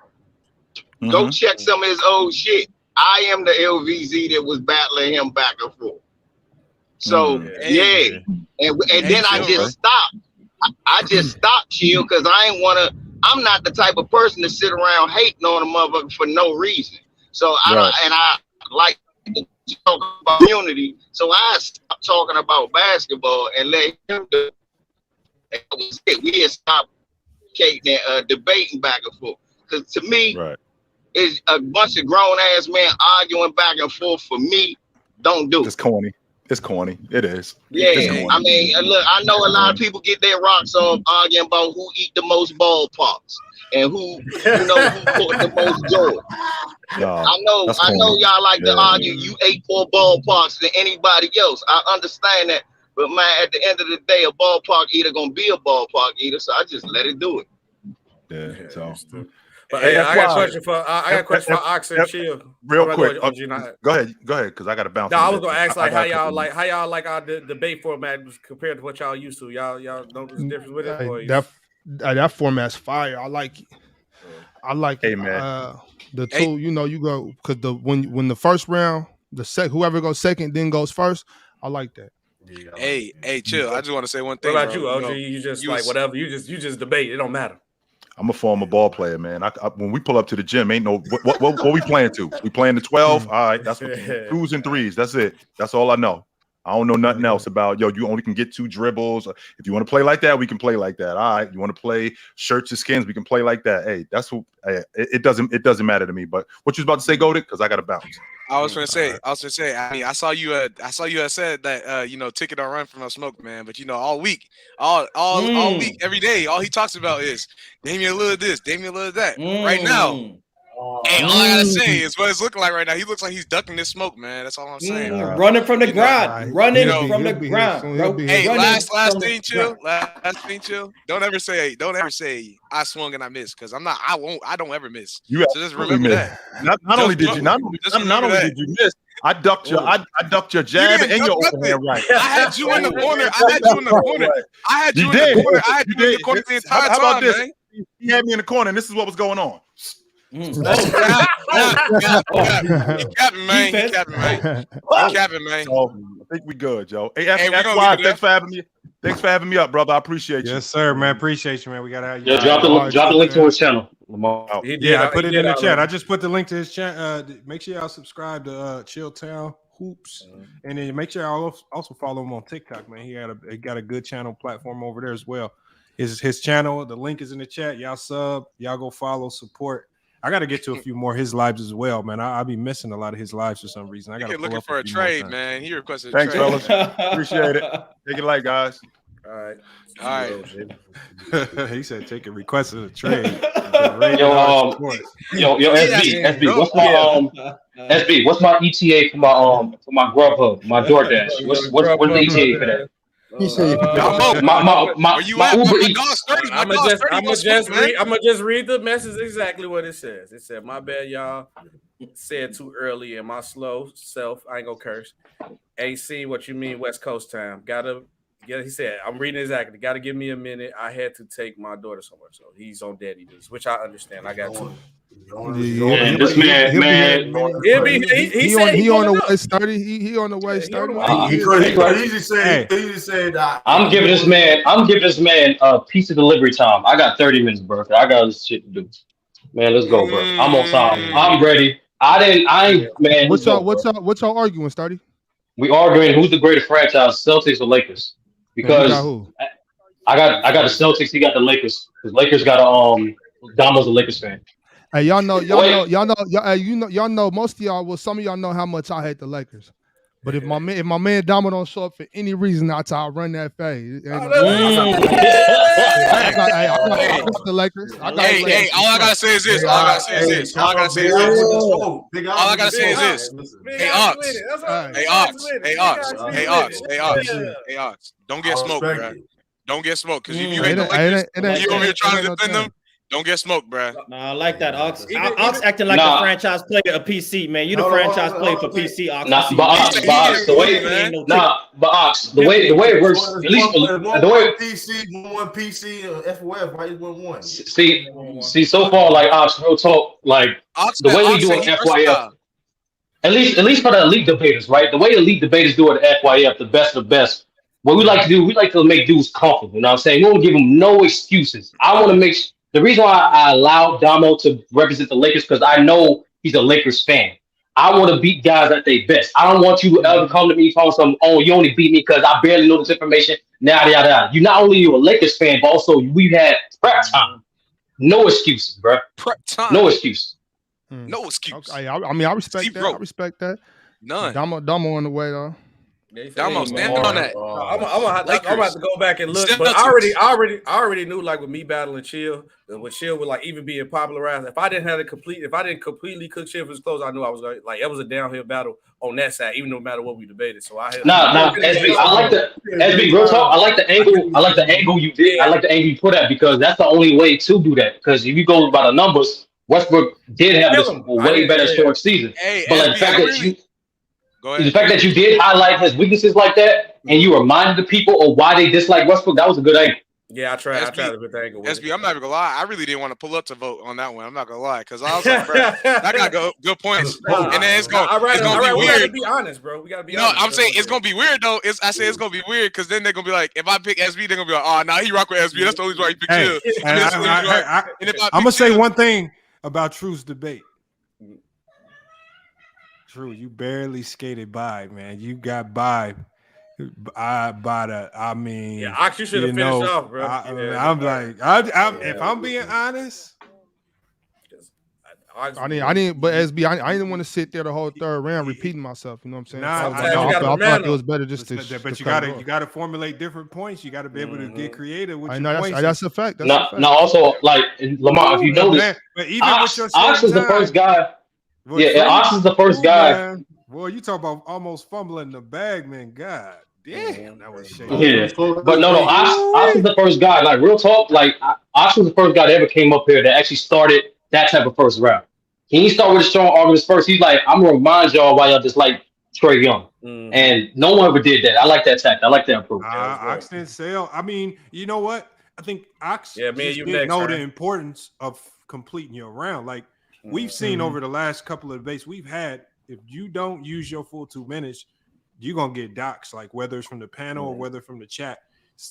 Go check some of his old shit. I am the LVZ that was battling him back and forth. So and then I just stopped. I just stopped, Chill, because I'm not the type of person to sit around hating on a motherfucker for no reason. So I like to talk about unity. So I stopped talking about basketball and let him do. That was it. We didn't stop debating back and forth. Because to me, it's a bunch of grown ass men arguing back and forth. For me, don't do it. It's corny. It's corny. It is. Yeah, I mean, look, I know a lot of people get their rocks on arguing about who eat the most ballparks and who caught the most joy. I know y'all like to argue. You ate more ballparks than anybody else. I understand that, but man, at the end of the day, a ballpark eater gonna be a ballpark eater. So I just let it do it. Yeah. So. But hey, I got a question for Ox and Chill. Real quick. Go ahead, because I got to bounce. No, I was gonna ask how y'all like our debate format compared to what y'all used to. Y'all know the difference with it? That format's fire. I like it. Hey, man. The two, you go because when the first round, whoever goes second then goes first. I like that. Yeah. Hey, Chill. I just want to say one thing. What about you, OG? You just whatever. You just debate. It don't matter. I'm a former ball player, man. When we pull up to the gym, ain't no what we playing to. We playing the 12. All right, that's what 2s and 3s. That's it. That's all I know. I don't know nothing else about you only can get 2 dribbles. If you want to play like that, we can play like that. All right. You want to play shirts and skins, we can play like that. Hey, that's what it doesn't matter to me. But what you was about to say, Goated? Because I gotta bounce. I was gonna say. I mean, I saw you had said that Ticket don't run from no smoke, man. But all week, all week, every day, all he talks about is Damian Lillard this, Damian Lillard that. Right now, hey, all I gotta say is what it's looking like right now. He looks like he's ducking this smoke, man. That's all I'm saying. Running from the ground, from the ground, bro. Hey, last thing, Chill. Last thing, Chill. Don't ever say I swung and I missed, because I don't ever miss. So just remember that. Not only did you miss, I ducked your jab and your overhand right. I had you in the corner. I had you in the corner the entire time, about this? man. He had me in the corner, and this is what was going on. He capping, man. So, I think we good, Joe. Hey, FYF, thanks for having me. Thanks for having me up, brother. I appreciate you. Yes, sir, man. Appreciate you, man. We gotta have you. Yeah, drop the link to his channel. I put it in the chat. I just put the link to his channel. Make sure y'all subscribe to Chilltown Hoops, and then make sure y'all also follow him on TikTok, man. He got a good channel platform over there as well. His channel, the link is in the chat. Y'all sub, y'all go follow, support. I got to get to a few more of his lives as well, man. I'll be missing a lot of his lives for some reason. I got looking for a trade, man. He requested Thanks, a trade. fellas. Appreciate it. Take it light, guys. All right. He said take a request of a trade. SB, what's my ETA for my Grubhub, my DoorDash? What's the ETA for that? He said, my Uber Eats. I'm gonna just read the message exactly what it says. It said, "My bad, y'all. Said too early, and my slow self. I ain't gonna curse. Ain't seen what you mean West Coast time. He said, I'm reading exactly. Got to give me a minute. I had to take my daughter somewhere, so he's on daddy duties, which I understand. I got to. This man. He on the way started. He on the way started. He just said I'm giving this man a piece of delivery time. I got 30 minutes, bro. I got this shit to do. Man, let's go, bro. I'm on time. I'm ready. Man. What's y'all arguing, Stardy? We arguing who's the greater franchise, Celtics or Lakers? Because I got the Celtics. He got the Lakers. Because Lakers got Domo's a Lakers fan. Hey, y'all know. Most of y'all. Well, some of y'all know how much I hate the Lakers. But if my man Domo don't show up for any reason, I'll run that fade. I got the Lakers. Hey, all I gotta say is this. All I gotta say is this. Hey, Ox. Don't get smoked, bro. Don't get smoked, because you hate the Lakers. You over here trying to defend them. Don't get smoked, bro. Nah, I like that, Ox. Ox acting like a franchise player, a PC, man. You the franchise player for PC, Ox. But Ox, the way it works, at least the way one PC FYF, right? 1-1. See, so far, like Ox, real talk, like the way we do it FYF. At least for the elite debaters, right? The way elite debaters do it at FYF, the best of the best. What we like to do, we like to make dudes comfortable. You know what I'm saying? We don't give them no excuses. I want to make the reason why I allowed Domo to represent the Lakers, because I know he's a Lakers fan. I want to beat guys at their best. I don't want you to ever come to me talking something, oh, you only beat me because I barely know this information. Yada, yada, yada. You not only a Lakers fan, but also we've had prep time. No excuses, bro. Prep time. No excuse. No excuse. Okay, I mean, I respect that. I respect that. None. Domo on the way though. Damo, stand on that. I'm gonna have to go back and look, but I already knew, like, with me battling Chill, with Chill would, like, even being popularized. If I didn't completely cook Chill for his clothes, I knew I was going, like, it was a downhill battle on that side, even no matter what we debated. So I had SB, I like the SB real talk. I like the angle. I like the angle you did. I like the angle you put at, because that's the only way to do that. Because if you go by the numbers, Westbrook did have this way better short season. But like, the fact that you did highlight his weaknesses like that, and you reminded the people of why they dislike Westbrook, that was a good angle. Yeah, I tried to put the angle with SB, I'm not even gonna lie. I really didn't want to pull up to vote on that one. I'm not gonna lie, because I was like, bro, that got good points. And then it's gonna be weird. We gotta be honest, bro. We gotta be honest. No, I'm saying it's gonna be weird though. I say it's gonna be weird because then they're gonna be like, if I pick SB, they're gonna be like, oh, now he rock with SB. That's the only reason why he picked Chill. I'm gonna say one thing about Tru's debate. True, you barely skated by, man. You got by the. I mean, yeah, Ox, you should have finished off, bro. If I'm being honest, I didn't. But SB, I didn't want to sit there the whole third round repeating myself. You know what I'm saying? I thought it was better just to. But you gotta formulate different points. You gotta be able to get creative with your points. That's a fact. Now, also, like, Lamar, if you notice, Ox was the first guy. Ox is the first guy. Boy, you talk about almost fumbling the bag, man. God damn, that was shit. Yeah, but no, Ox was the first guy. Like, real talk, like, Ox was the first guy that ever came up here that actually started that type of first round. He started with a strong arguments first. He's like, I'm gonna remind y'all why y'all just like Trae Young, and no one ever did that. I like that tact. I like that approach. Ox didn't sell. I mean, you know what? I think Ox didn't know the importance of completing your round. Like, we've seen over the last couple of debates we've had, if you don't use your full 2 minutes, you're going to get doxed, like whether it's from the panel or whether from the chat,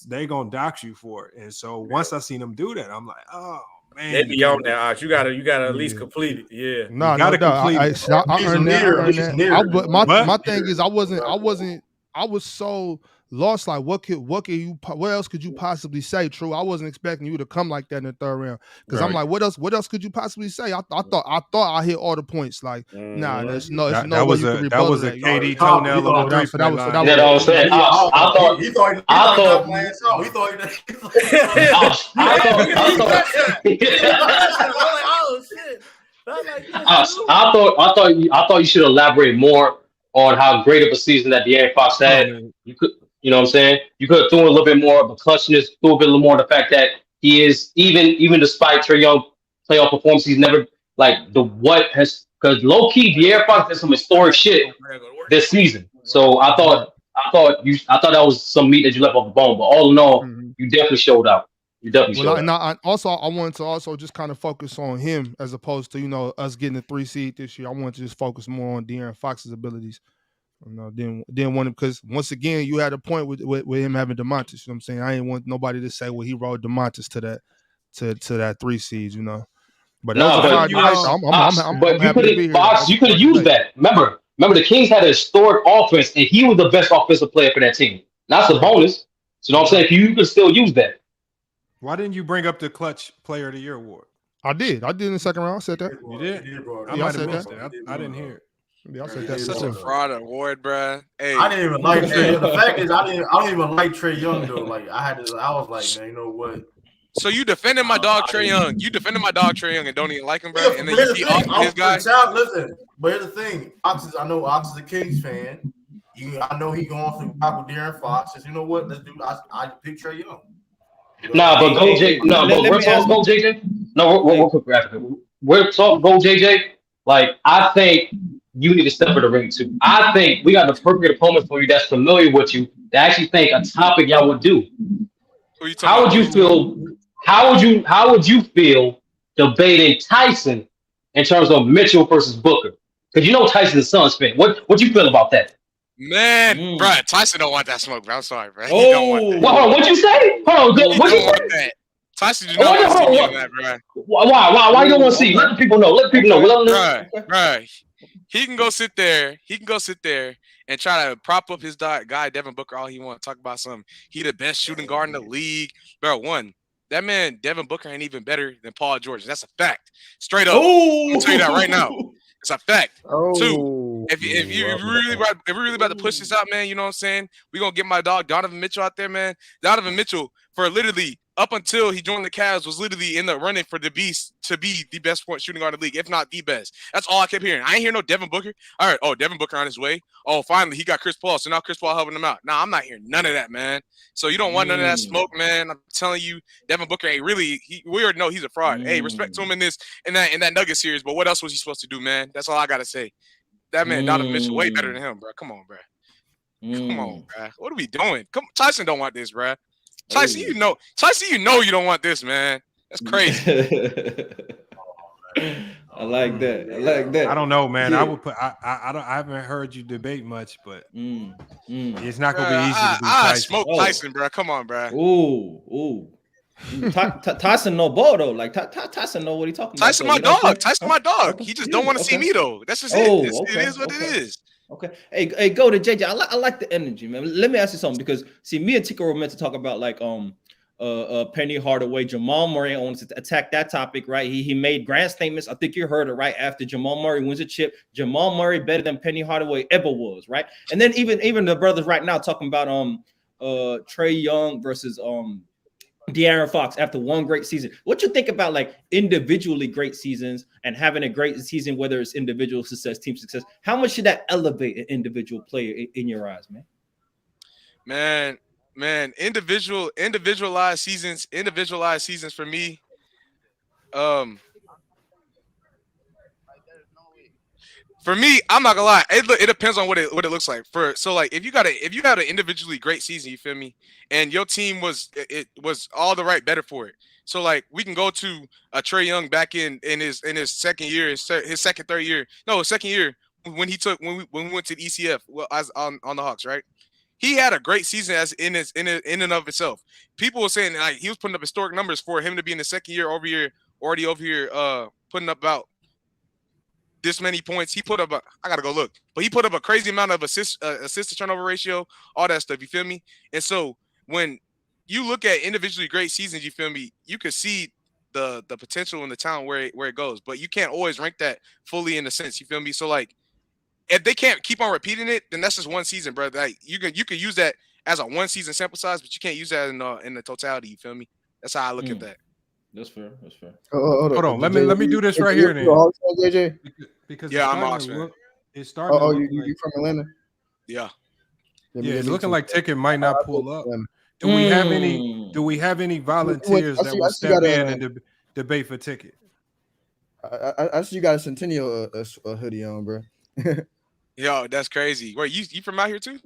they're going to dox you for it. And so once I seen them do that, I'm like, oh, man. They be on that, Ox. You gotta at least complete it. Yeah. No, I earned that. My thing is, I was so lost. Like, what else could you possibly say? True, I wasn't expecting you to come like that in the third round, because I'm like, what else could you possibly say? I thought I hit all the points. Like, nah, there's no that was a KD toenail on the 3. I thought you should elaborate more on how great of a season that De'Aaron Fox had. You could. You know what I'm saying? You could have thrown a little bit more of a clutchness, throw a bit more of the fact that he is, even despite Trae Young playoff performance, he's never because low key De'Aaron Fox did some historic shit this season. So I thought that was some meat that you left off the bone. But all in all, you definitely showed out. You definitely showed out. I wanted to also just kind of focus on him as opposed to us getting a 3 seed this year. I wanted to just focus more on De'Aaron Fox's abilities. Didn't want him, because once again you had a point with him having DeMontis. You know what I'm saying? I didn't want nobody to say, well, he rode DeMontis to that 3 seeds, But you could have used that. Remember the Kings had a historic offense, and he was the best offensive player for that team. That's a bonus. So you know what I'm saying? You could still use that. Why didn't you bring up the Clutch Player of the Year award? I did in the second round. I said that. You did? I might have missed that. I didn't hear it. Yeah, that's such a fraud award, bro. Hey, I didn't even like Trae. The fact is, I don't even like Trae Young though. Like, I was like, man, you know what? So you defended my dog Trae Young. You defended my dog Trae Young and don't even like him, bro. And then you see his guy. Listen, but here's the thing. I know Ox is a Kings fan. I know he going to rock with De'Aaron Fox. Says, you know what? Let's do. I pick Trae Young. But go JJ. Go JJ. No, we're quick graphic. We're talking go JJ. Like, I think you need to step in the ring too. I think we got the perfect opponent for you that's familiar with you, that actually think a topic y'all would do. How would you feel? How would you feel debating Tyson in terms of Mitchell versus Booker? Because Tyson's a Suns fan. What you feel about that? Man, bro, Tyson don't want that smoke, bro. I'm sorry, bro. He don't want that. What'd you say? Hold on, he don't want that. Tyson do not want to see me on that, bro. Why you don't want to see? Let the people know. Let the people know. Right. He can go sit there. And try to prop up his guy Devin Booker all he want. Talk about something. He the best shooting guard in the league. Bro, that man Devin Booker ain't even better than Paul George. That's a fact. Straight up. I'll tell you that right now. It's a fact. Two, if we really about to push this out, man, you know what I'm saying? We're gonna get my dog Donovan Mitchell out there, man. Donovan Mitchell, for literally up until he joined the Cavs, was literally in the running for the beast to be the best point shooting guard in the league, if not the best. That's all I kept hearing. I ain't hear no Devin Booker. All right, Devin Booker on his way. Oh, finally, he got Chris Paul, so now Chris Paul helping him out. Nah, I'm not hearing none of that, man. So you don't want none of that smoke, man. I'm telling you, Devin Booker ain't really. We already know he's a fraud. Hey, respect to him in that Nugget series, but what else was he supposed to do, man? That's all I gotta say. That man, Donovan Mitchell, way better than him, bro. Come on, bro. Come on, bro. What are we doing? Tyson don't want this, bro. Tyson, you know you don't want this, man. That's crazy. I like that. I don't know, man. Yeah. I would put. I haven't heard you debate much, but it's not gonna be easy to beat Tyson. Smoke Tyson, bro. Come on, bro. Ooh. Tyson no ball though. Like Tyson know what he talking about. Tyson my dog. Tyson my dog. He just don't want to see me though. That's just it. It is what it is. Okay. Hey, go to JJ. I like the energy, man. Let me ask you something, because see, me and Tika were meant to talk about like Penny Hardaway, Jamal Murray. I wanted to attack that topic, right? He made grand statements. I think you heard it right after Jamal Murray wins a chip. Jamal Murray better than Penny Hardaway ever was, right? And then even the brothers right now talking about Trae Young versus De'Aaron Fox after one great season. What you think about like individually great seasons and having a great season, whether it's individual success, team success? How much should that elevate an individual player in your eyes, man? Man, individualized seasons for me. For me, I'm not gonna lie. It depends on what it looks like. If you had an individually great season, you feel me, and your team was all the right better for it. So like we can go to a Trae Young back in his second year, third year, when we went to the ECF, as on the Hawks, right? He had a great season as in and of itself. People were saying like he was putting up historic numbers for him to be in the second year already over here putting up about this many points. He put up I gotta go look, but he put up a crazy amount of assist to turnover ratio, all that stuff. You feel me? And so when you look at individually great seasons, you feel me, you can see the potential and the talent where it goes, but you can't always rank that fully in a sense. You feel me? So like, if they can't keep on repeating it, then that's just one season, bro. Like you can use that as a one season sample size, but you can't use that in the totality. You feel me? That's how I look at that. That's fair. Hold on. Let me do this right here then. JJ? Because I'm Oxford. It's starting. You from Atlanta? Yeah. It's looking like Ticket might not pull up. Do we have any volunteers that will step in and debate for Ticket? I see you got a Centennial hoodie on, bro. Yo, that's crazy. Wait, you from out here too?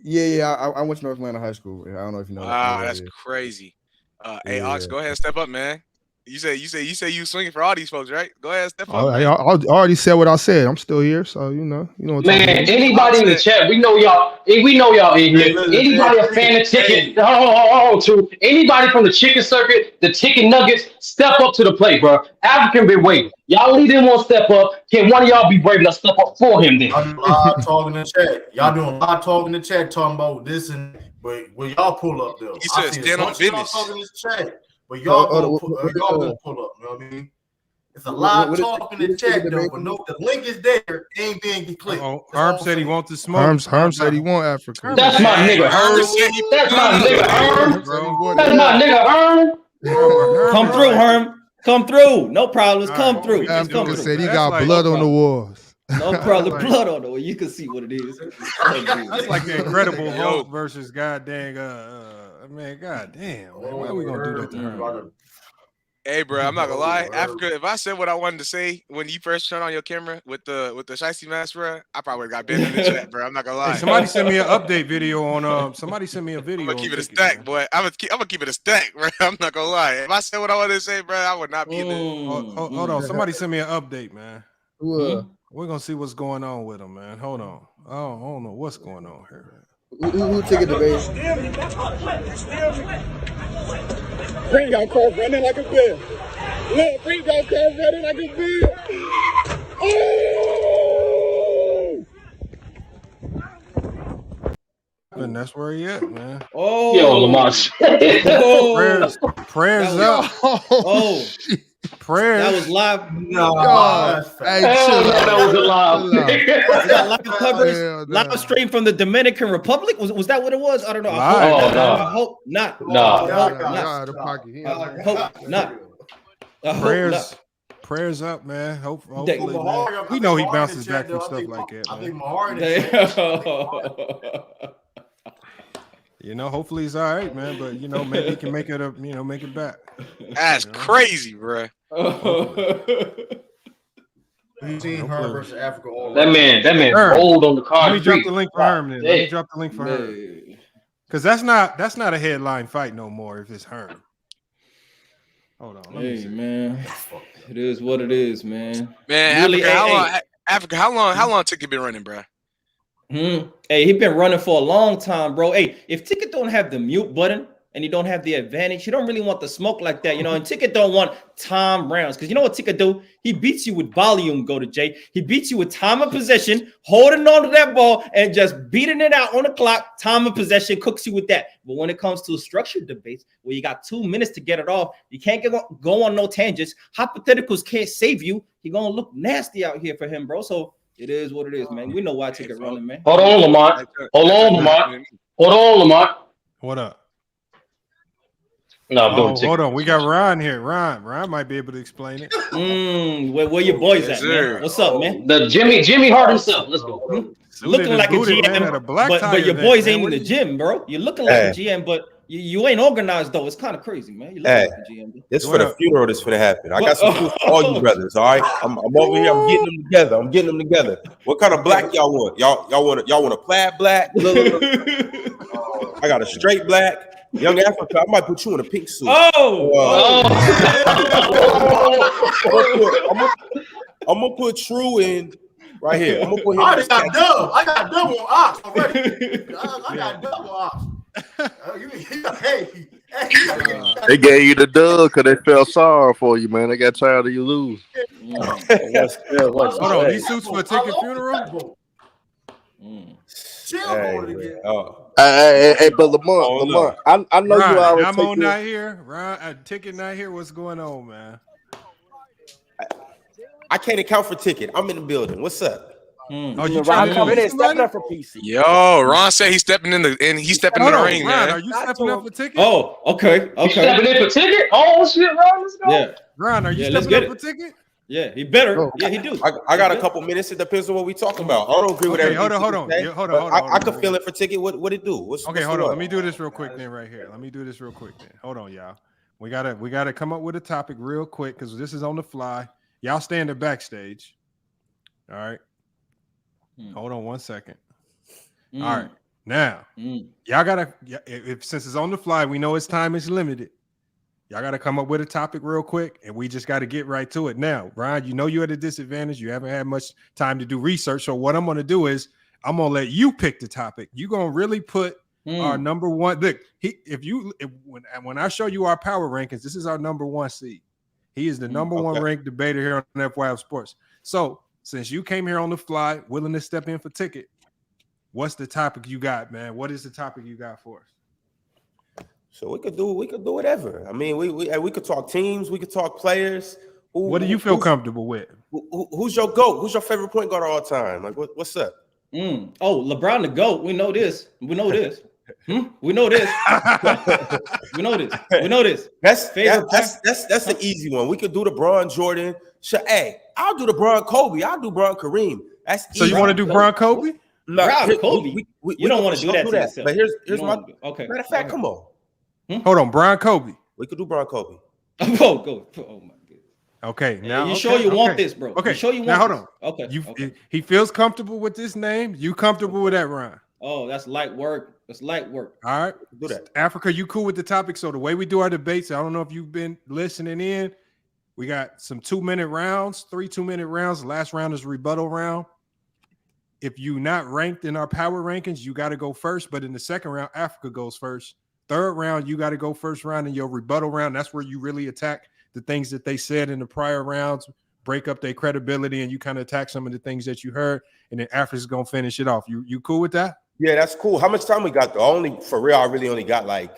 Yeah. I went to North Atlanta High School. I don't know if you know. That's crazy. Hey, Ox, go ahead and step up, man. You say you swinging for all these folks, right? Go ahead and step up. I already said what I said. I'm still here, so you know. Man, anybody in the chat, we know y'all ignorant. Anybody a fan of Ticket? True. Anybody from the chicken circuit, the chicken nuggets, step up to the plate, bro. African been waiting. Y'all only didn't want to step up. Can one of y'all be brave enough to step up for him then? Y'all doing live talk in the chat. Y'all doing live talk in the chat talking about this and but will y'all pull up though? He said stand on business. Talking in this chat. But y'all gonna pull up, you know what I mean? It's a live talk in the chat though, but no, the link is there, ain't being clicked. Herm said he wants to smoke. Herm said he want Africa. That's my nigga, Herm. That's my nigga, Herm. Come through, Herm. Come through. No problems. Come through. Africa said he got blood on the walls. No problem. Blood on the wall. You can see what it is. That's like the Incredible Hulk versus goddamn man, goddamn, man. Why are we gonna do that to her? Hey, bro, I'm not gonna lie. Africa, if I said what I wanted to say when you first turned on your camera with the shiesty mask, bro, I probably got banned in the chat, bro. I'm not gonna lie. Hey, somebody sent me an update video on. Somebody sent me a video. I'm gonna keep it a stack, boy. I'm gonna keep it a stack, bro. I'm not gonna lie. If I said what I wanted to say, bro, I would not be in there. Hold on. Somebody sent me an update, man. We're gonna see what's going on with him, man. Hold on. I don't know what's going on here. Who took it to base? Bring out Cole running like a bear. Look, bring out Cole running like a bear. Oh! And that's where he at, man. Oh, yo, Lamar. prayers up. Oh, prayers. That was live. No, that was a live. Was that live coverage? Live stream from the Dominican Republic? Was that what it was? I don't know. I hope not. Prayers up, man. Hopefully, man. We know he bounces back from stuff like that. I think my heart. You know, hopefully he's all right, man. But maybe he can make it up. Make it back. That's crazy, bro. We've seen her versus Africa all that man rolled on the card. Let me drop the link for Herm. Let me drop the link for Herm. Because that's not a headline fight no more. If it's Herm. Hold on. Hey, man. It is what it is, man. Man, really, Africa, how long Ticket been running, bro? Hey, he been running for a long time, bro. Hey, if Ticket don't have the mute button and you don't have the advantage, you don't really want the smoke like that, and Ticket don't want time rounds. Because you know what Ticket do? He beats you with volume, go to Jay. He beats you with time of possession, holding on to that ball and just beating it out on the clock. Time of possession cooks you with that. But when it comes to structured debates, where you got 2 minutes to get it off, you can't go on no tangents. Hypotheticals can't save you. You're going to look nasty out here for him, bro. So it is what it is, man. We know why Ticket running, man. Hold on, Lamont. What up? No, I'm doing hold on. We got Ron here. Ron might be able to explain it. Where your boys at, man? What's up, man? The Jimmy Hart himself. Let's go. Looking like a GM, but your boys ain't in the gym, bro. You're looking like a GM, but you ain't organized though. It's kind of crazy, man. You look like a GM. This for the funeral. This for to happen. I got some food for all you brothers. All right, I'm over here. I'm getting them together. What kind of black y'all want? Y'all want a plaid black? I got a straight black. Young Africa, I might put you in a pink suit. I'm gonna put True in right here. I'm gonna put him. I got Dub on Ox already. I got Dub on Ox. They gave you the dub because they felt sorry for you, man. They got tired of you lose. Hold on, these suits for a Ticket funeral? Hey, but Lamont, I know Ron, you already. I'm on not here. Ron, Ticket not here. What's going on, man? I can't account for Ticket. I'm in the building. What's up? Oh, you trying to coming in, stepping up for PC? Yo, Ron said he's stepping in the ring, Ron, man. are you stepping up for Ticket? Oh, okay. You stepping in for Ticket? Oh shit, Ron, let's go. Yeah, Ron, are you stepping up for Ticket? Yeah, he better. Yeah, he do. I got a couple minutes. It depends on what we talking about. I don't agree with everything. Hold on. I can feel it for Ticket. What it do? What's hold on. Let me do this real quick then, right here. Hold on, y'all. We gotta come up with a topic real quick because this is on the fly. Y'all stand there backstage. All right. Hold on 1 second. All right. Now, y'all gotta. Since it's on the fly, we know its time is limited. Y'all got to come up with a topic real quick, and we just got to get right to it. Now, Brian, you're at a disadvantage. You haven't had much time to do research. So what I'm going to do is I'm going to let you pick the topic. You're going to really put our number one. Look, when I show you our power rankings, this is our number one seed. He is the number one ranked debater here on FYF Sports. So since you came here on the fly, willing to step in for Ticket, what's the topic you got, man? What is the topic you got for us? So we could do whatever. I mean, we could talk teams, we could talk players. What do you feel comfortable with? Who's your GOAT? Who's your favorite point guard of all time? Like what's up? Oh, LeBron the GOAT. We know this. We know this. We know this. We know this. That's the easy one. We could do the Bron Jordan. Hey, I'll do the Bron Kobe. I'll do Bron Kareem. That's so easy. You want to do Bron Kobe? No, Kobe. You don't want to do that. But here's my okay. Matter of fact, come on. Hold on, Bron Kobe. We could do Bron Kobe. Oh my god. Okay, now you sure you want this, bro? Okay, you sure you want now hold this? on. Okay. He feels comfortable with this name. You comfortable with that, Ron? Oh, that's light work. That's light work. All right, do that. Africa, you cool with the topic? So the way we do our debates, I don't know if you've been listening in. We got some 2-minute rounds, 3 2-minute rounds. The last round is a rebuttal round. If you're not ranked in our power rankings, you got to go first. But in the second round, Africa goes first. Third round, you got to go first round in your rebuttal round. That's where you really attack the things that they said in the prior rounds, break up their credibility, and you kind of attack some of the things that you heard. And then Africa's going to finish it off. You cool with that? Yeah, that's cool. How much time we got though? For real, I really only got like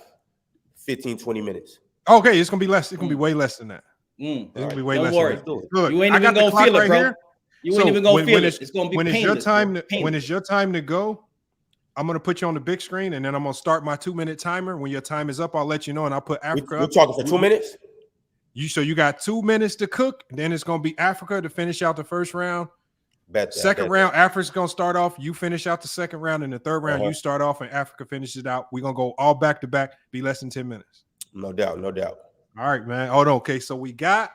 15, 20 minutes. Okay, it's going to be less. It's going to be way less than that. It's going to be way less than that. Look, you ain't I even got the gonna clock feel it, right bro. here. You ain't even gonna feel it. It's gonna be when painless, it's your time. bro. When it's your time to go, I'm gonna put you on the big screen, and then I'm gonna start my 2-minute timer. When your time is up, I'll let you know, and I'll put Africa. We're talking for 2 minutes. You got 2 minutes to cook, and then it's gonna be Africa to finish out the first round. Second round, Africa's gonna start off. You finish out the second round, and the third round, you start off, and Africa finishes it out. We're gonna go all back to back. Be less than 10 minutes. No doubt, no doubt. All right, man. Hold on. Okay, so we got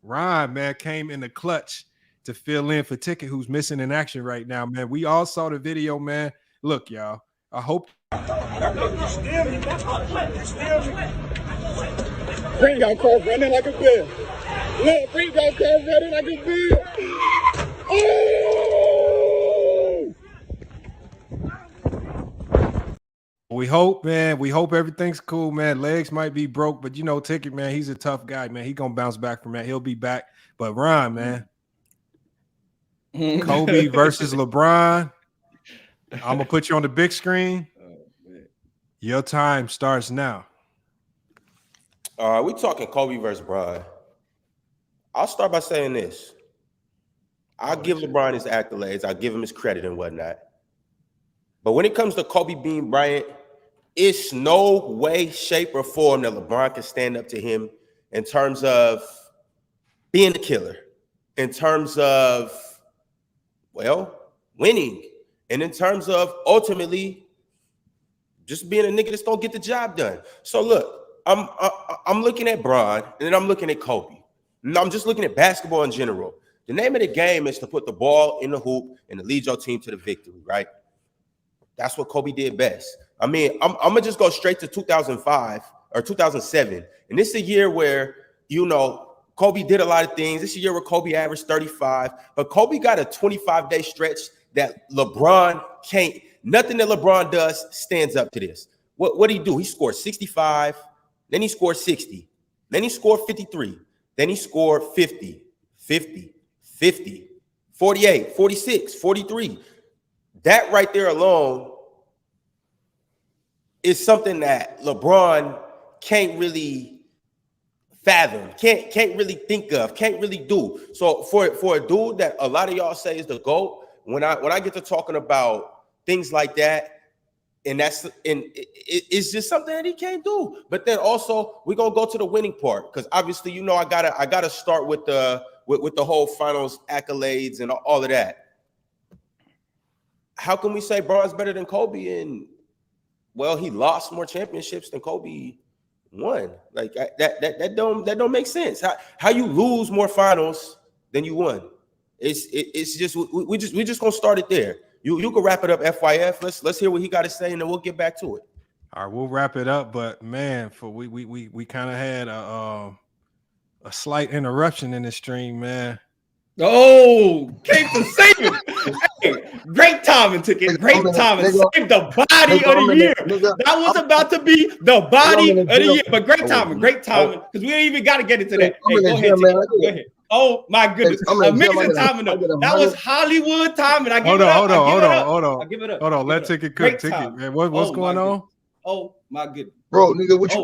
Ryan, man, came in the clutch to fill in for Ticket, who's missing in action right now, man. We all saw the video, man. Look, y'all. I hope. Bring y'all cross running like a bear. Look, bring y'all cross running like a bear. Oh! We hope, man. We hope everything's cool, man. Legs might be broke, but you know, Ticket, man, he's a tough guy, man. He gonna bounce back from that. He'll be back. But Ron, man, Kobe versus LeBron. I'm gonna put you on the big screen. Your time starts now. We talking Kobe versus LeBron. I'll start by saying this. I'll give LeBron his accolades. I'll give him his credit and whatnot. But when it comes to Kobe Bean Bryant, it's no way, shape, or form that LeBron can stand up to him in terms of being a killer, in terms of, well, winning, and in terms of ultimately just being a nigga that's gonna get the job done. So look, I'm looking at Bron, and then I'm looking at Kobe. And I'm just looking at basketball in general. The name of the game is to put the ball in the hoop and to lead your team to the victory, right? That's what Kobe did best. I mean, I'm gonna just go straight to 2005 or 2007. And this is a year where, you know, Kobe did a lot of things. This is a year where Kobe averaged 35, but Kobe got a 25-day stretch that LeBron can't. Nothing that LeBron does stands up to this. What did he do? He scored 65, then he scored 60, then he scored 53, then he scored 50, 50, 50, 48, 46, 43. That right there alone is something that LeBron can't really fathom, can't really think of, can't really do. So for a dude that a lot of y'all say is the GOAT, when I get to talking about things like that, and it's just something that he can't do. But then also we're gonna go to the winning part, because obviously, you know, I gotta start with the whole finals accolades and all of that. How can we say Bron's better than Kobe? And well, he lost more championships than Kobe won. Like that don't make sense. How you lose more finals than you won? It's just we just gonna start it there. You can wrap it up, FYF. Let's hear what he got to say, and then we'll get back to it. All right, we'll wrap it up. But man, we kind of had a slight interruption in the stream, man. Oh, came to save it. Hey, great timing, Ticket. Great timing. Saved the body of the year. That was about to be the body of the year. But great timing, because we ain't even got to get into that. Hey, go ahead, Ticket. Go ahead. Oh my goodness. Amazing timing though. That was Hollywood timing. I give it up. I give it up. Hold on. Let Ticket cook. Ticket, man. What's going on? Oh my goodness. Bro, nigga, what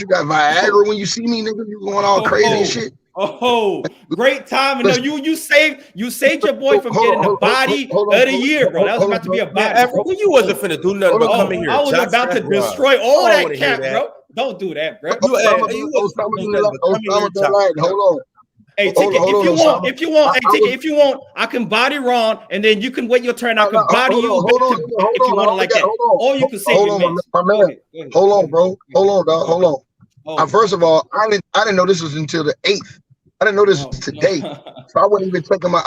you got Viagra when you see me, nigga? You going all crazy and shit. Oh, great timing. No, you saved your boy from getting the body of the year, bro. That was about to be a body. You wasn't finna do nothing but come in here. I was about to destroy all that cap, bro. Don't do that, bro. Hold on. Hey, Ticket, if you want, I can body Ron, and then you can wait your turn. I can body you if you want to like that. Or you can say hold on, bro. Hold on, dog. Hold on. First of all, I didn't know this was until the 8th. I didn't know this was today. So I wasn't even checking my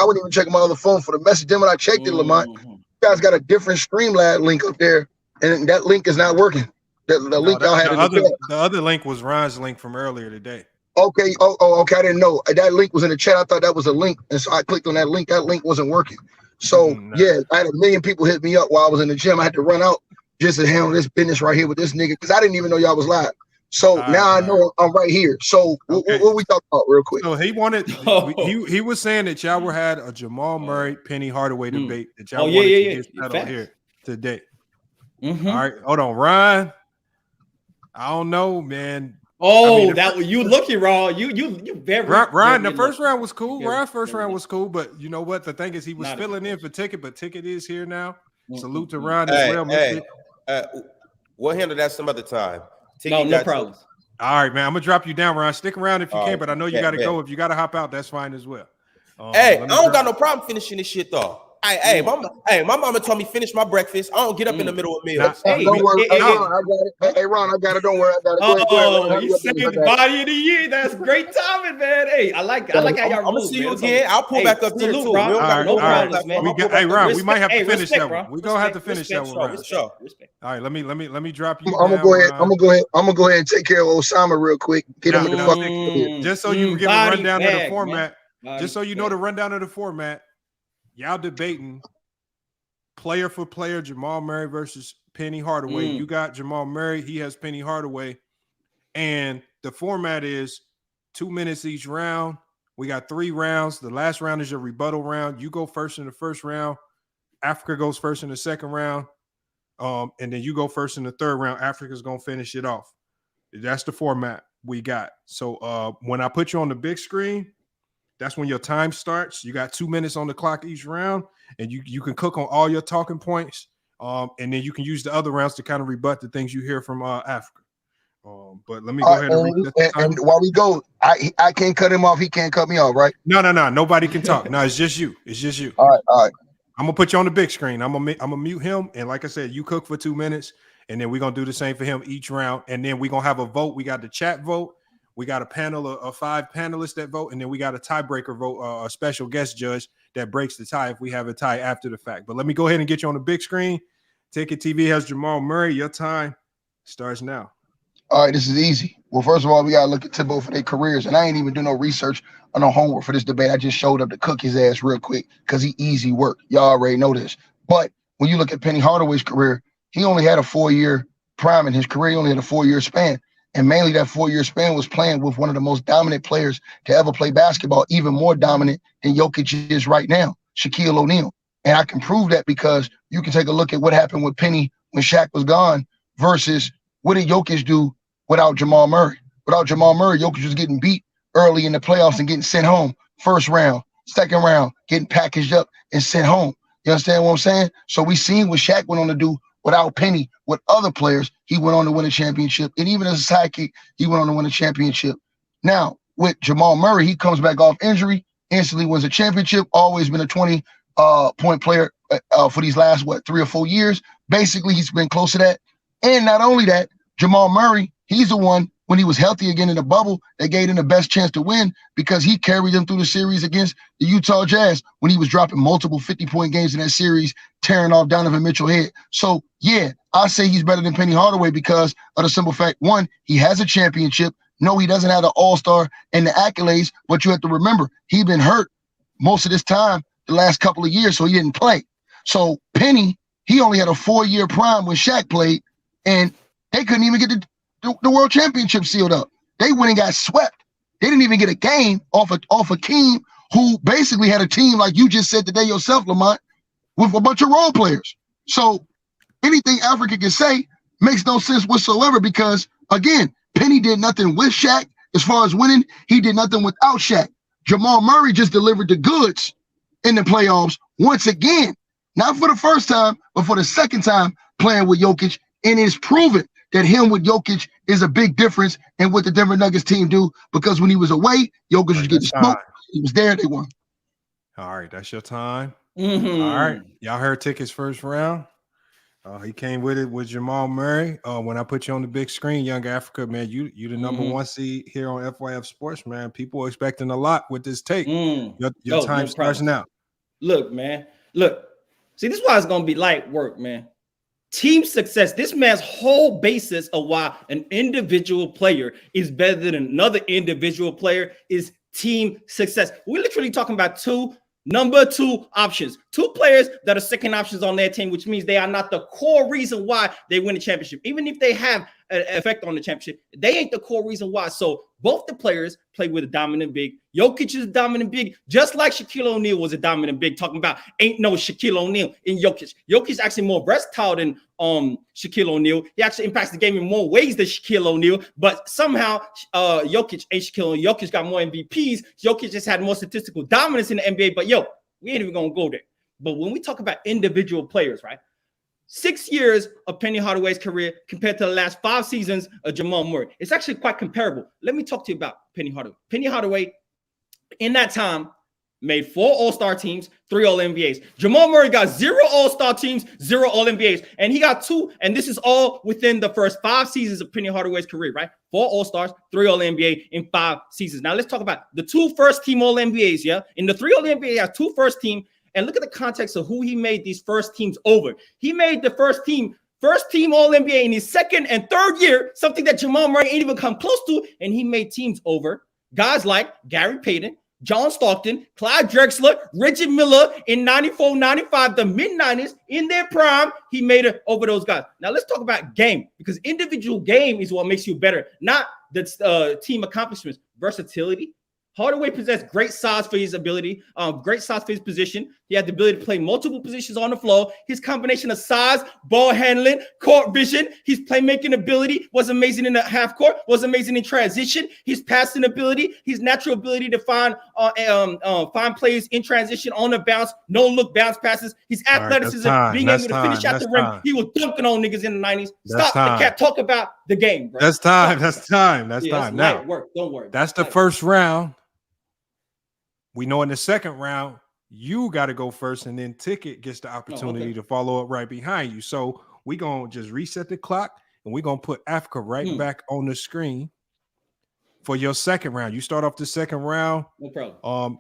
other phone for the message. Then when I checked it, Lamont, you guys got a different Streamlabs link up there, and that link is not working. The link y'all had the other link was Ron's link from earlier today. Okay. Okay. I didn't know that link was in the chat. I thought that was a link, and so I clicked on that link. That link wasn't working. So yeah, I had 1 million people hit me up while I was in the gym. I had to run out just to handle this business right here with this nigga because I didn't even know y'all was live. So now I know I'm right here. So what we talking about real quick? So he wanted he was saying that y'all had a Jamal Murray, Penny Hardaway debate that y'all wanted to get settled here today. All right, hold on, Ryan. I don't know, man. That was you lucky, Ron. You very Ryan. very The first lucky. round was cool. Very, Ryan's first very round was cool, but you know what? The thing is, he was Not filling in for Ticket, but Ticket is here now. Salute to Ryan as well. We'll handle that some other time. No problem. All right, man. I'm gonna drop you down, Ryan. Stick around if you can, but I know you got to go. If you got to hop out, that's fine as well. I don't got no problem finishing this shit though. Hey, my mama told me finish my breakfast. I don't get up in the middle of meals. Don't worry, Ron, I got it. Hey, Ron, I got it. Don't worry, I got it. You saved the body of the year. That's great timing, man. Hey, I like how y'all I'm gonna see you again. I'll pull back up here too. Ron. No problems, man. Hey, Ron, we might have to finish respect, that one. We're gonna have to finish that one. All right, let me drop you. I'm gonna go ahead. I'm gonna go ahead and take care of Osama real quick. Get him in the fucking. Just so you can give a rundown of the format. Just so you know the rundown of the format. Y'all debating player for player, Jamal Murray versus Penny Hardaway. You got Jamal Murray. He has Penny Hardaway. And the format is 2 minutes each round. We got 3 rounds. The last round is your rebuttal round. You go first in the first round. Africa goes first in the second round. And then you go first in the third round. Africa's going to finish it off. That's the format we got. So when I put you on the big screen, that's when your time starts. You got 2 minutes on the clock each round, and you can cook on all your talking points. And then you can use the other rounds to kind of rebut the things you hear from Africa. But let me go ahead and while we go, I can't cut him off. He can't cut me off, right? No. Nobody can talk. No, it's just you. It's just you. All right. I'm gonna put you on the big screen. I'm gonna mute him, and like I said, you cook for 2 minutes, and then we're gonna do the same for him each round, and then we're gonna have a vote. We got the chat vote. We got a panel of 5 panelists that vote, and then we got a tiebreaker vote, a special guest judge that breaks the tie if we have a tie after the fact. But let me go ahead and get you on the big screen. TicketTV has Jamal Murray. Your time starts now. All right, this is easy. Well, first of all, we got to look at both of their careers, and I ain't even do no research or no homework for this debate. I just showed up to cook his ass real quick because he easy work. Y'all already know this. But when you look at Penny Hardaway's career, he only had a 4-year prime in his career. He only had a 4-year span. And mainly that 4-year span was playing with one of the most dominant players to ever play basketball, even more dominant than Jokic is right now, Shaquille O'Neal. And I can prove that because you can take a look at what happened with Penny when Shaq was gone versus what did Jokic do without Jamal Murray. Without Jamal Murray, Jokic was getting beat early in the playoffs and getting sent home. First round, second round, getting packaged up and sent home. You understand what I'm saying? So we seen what Shaq went on to do without Penny, with other players, he went on to win a championship. And even as a sidekick, he went on to win a championship. Now, with Jamal Murray, he comes back off injury, instantly wins a championship, always been a 20-point player for these last, 3 or 4 years. Basically, he's been close to that. And not only that, Jamal Murray, he's the one, when he was healthy again in the bubble, that gave him the best chance to win because he carried them through the series against the Utah Jazz when he was dropping multiple 50-point games in that series, tearing off Donovan Mitchell's head. So, yeah, I say he's better than Penny Hardaway because of the simple fact, one, he has a championship. No, he doesn't have the all-star and the accolades, but you have to remember, he's been hurt most of this time the last couple of years, so he didn't play. So, Penny, he only had a 4-year prime when Shaq played, and they couldn't even get the world championship sealed up. They went and got swept. They didn't even get a game off a team who basically had a team, like you just said today yourself, Lamont, with a bunch of role players. So anything Africa can say makes no sense whatsoever because, again, Penny did nothing with Shaq as far as winning. He did nothing without Shaq. Jamal Murray just delivered the goods in the playoffs once again, not for the first time, but for the second time playing with Jokic, and it's proven that him with Jokic is a big difference in what the Denver Nuggets team do because when he was away, Jokic was getting smoked. He was there, they won. All right, that's your time. Mm-hmm. All right, y'all heard Ticket's first round. He came with it with Jamal Murray. When I put you on the big screen, Young Africa, man, you the number one seed here on FYF Sports, man. People are expecting a lot with this take. Your time starts now. Look, man. Look. See, this is why it's going to be light work, man. Team success. This man's whole basis of why an individual player is better than another individual player is team success. We're literally talking about 2 Number 2 options. 2 players that are second options on their team, which means they are not the core reason why they win the championship. Even if they have an effect on the championship, they ain't the core reason why. So both the players play with a dominant big. Jokic is a dominant big, just like Shaquille O'Neal was a dominant big. Talking about ain't no Shaquille O'Neal in Jokic. Jokic is actually more versatile than Shaquille O'Neal. He actually impacts the game in more ways than Shaquille O'Neal, but somehow Jokic ain't Shaquille O'Neal. Jokic got more MVPs. Jokic just had more statistical dominance in the NBA, but we ain't even gonna go there. But when we talk about individual players, right? 6 years of Penny Hardaway's career compared to the last 5 seasons of Jamal Murray. It's actually quite comparable. Let me talk to you about Penny Hardaway. Penny Hardaway, in that time, made 4 All-Star teams, 3 All-NBAs. Jamal Murray got 0 All-Star teams, 0 All-NBAs. And he got 2, and this is all within the first 5 seasons of Penny Hardaway's career, right? 4 All-Stars, 3 All-NBA in 5 seasons. Now, let's talk about the 2 first-team All-NBAs, yeah? In the 3 All-NBA, he has 2 first-team. And look at the context of who he made these first teams over. He made the first team All-NBA in his second and third year, something that Jamal Murray ain't even come close to, and he made teams over guys like Gary Payton, John Stockton, Clyde Drexler, Reggie Miller in 94, 95, the mid-90s in their prime. He made it over those guys. Now, let's talk about game, because individual game is what makes you better, not the team accomplishments. Versatility. Hardaway possessed great size for his ability, great size for his position. He had the ability to play multiple positions on the floor. His combination of size, ball handling, court vision, his playmaking ability was amazing in the half court, was amazing in transition. His passing ability, his natural ability to find plays in transition on the bounce, no look bounce passes. His athleticism, being able to finish at the rim. He was dunking on niggas in the 90s. Stop the cat. Talk about the game, bro. That's time. Now, work. Don't worry. That's the first round. We know in the second round, you got to go first, and then Ticket gets the opportunity to follow up right behind you. So we're going to just reset the clock, and we're going to put Africa right back on the screen for your second round. You start off the second round. No problem.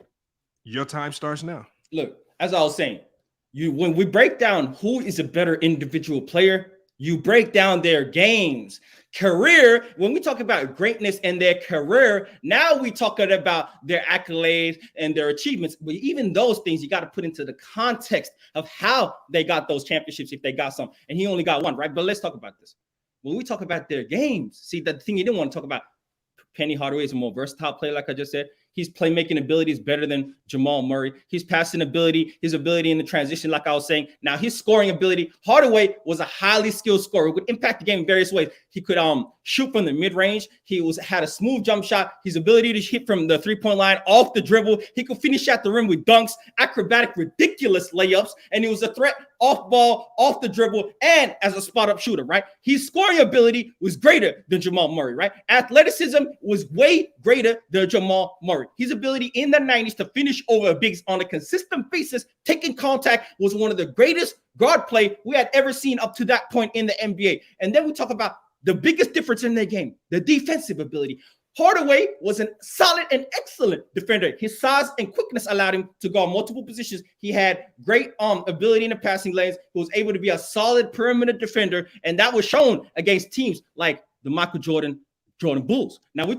Your time starts now. Look, as I was saying, when we break down who is a better individual player, you break down their games. Career, when we talk about greatness in their career, now we talking about their accolades and their achievements. But even those things, you got to put into the context of how they got those championships, if they got some. And he only got 1, right? But let's talk about this. When we talk about their games, see, the thing you didn't want to talk about, Penny Hardaway is a more versatile player, like I just said. His playmaking ability is better than Jamal Murray. His passing ability, his ability in the transition, like I was saying. Now, his scoring ability, Hardaway was a highly skilled scorer, would impact the game in various ways. He could shoot from the mid-range. He had a smooth jump shot. His ability to hit from the three-point line, off the dribble. He could finish at the rim with dunks, acrobatic, ridiculous layups, and he was a threat off ball, off the dribble, and as a spot-up shooter, right? His scoring ability was greater than Jamal Murray, right? Athleticism was way greater than Jamal Murray. His ability in the 90s to finish over bigs on a consistent basis, taking contact, was one of the greatest guard play we had ever seen up to that point in the NBA. And then we talk about the biggest difference in their game, the defensive ability. Hardaway was a solid and excellent defender. His size and quickness allowed him to guard multiple positions. He had great ability in the passing lanes. He was able to be a solid perimeter defender, and that was shown against teams like the Michael Jordan Bulls. Now he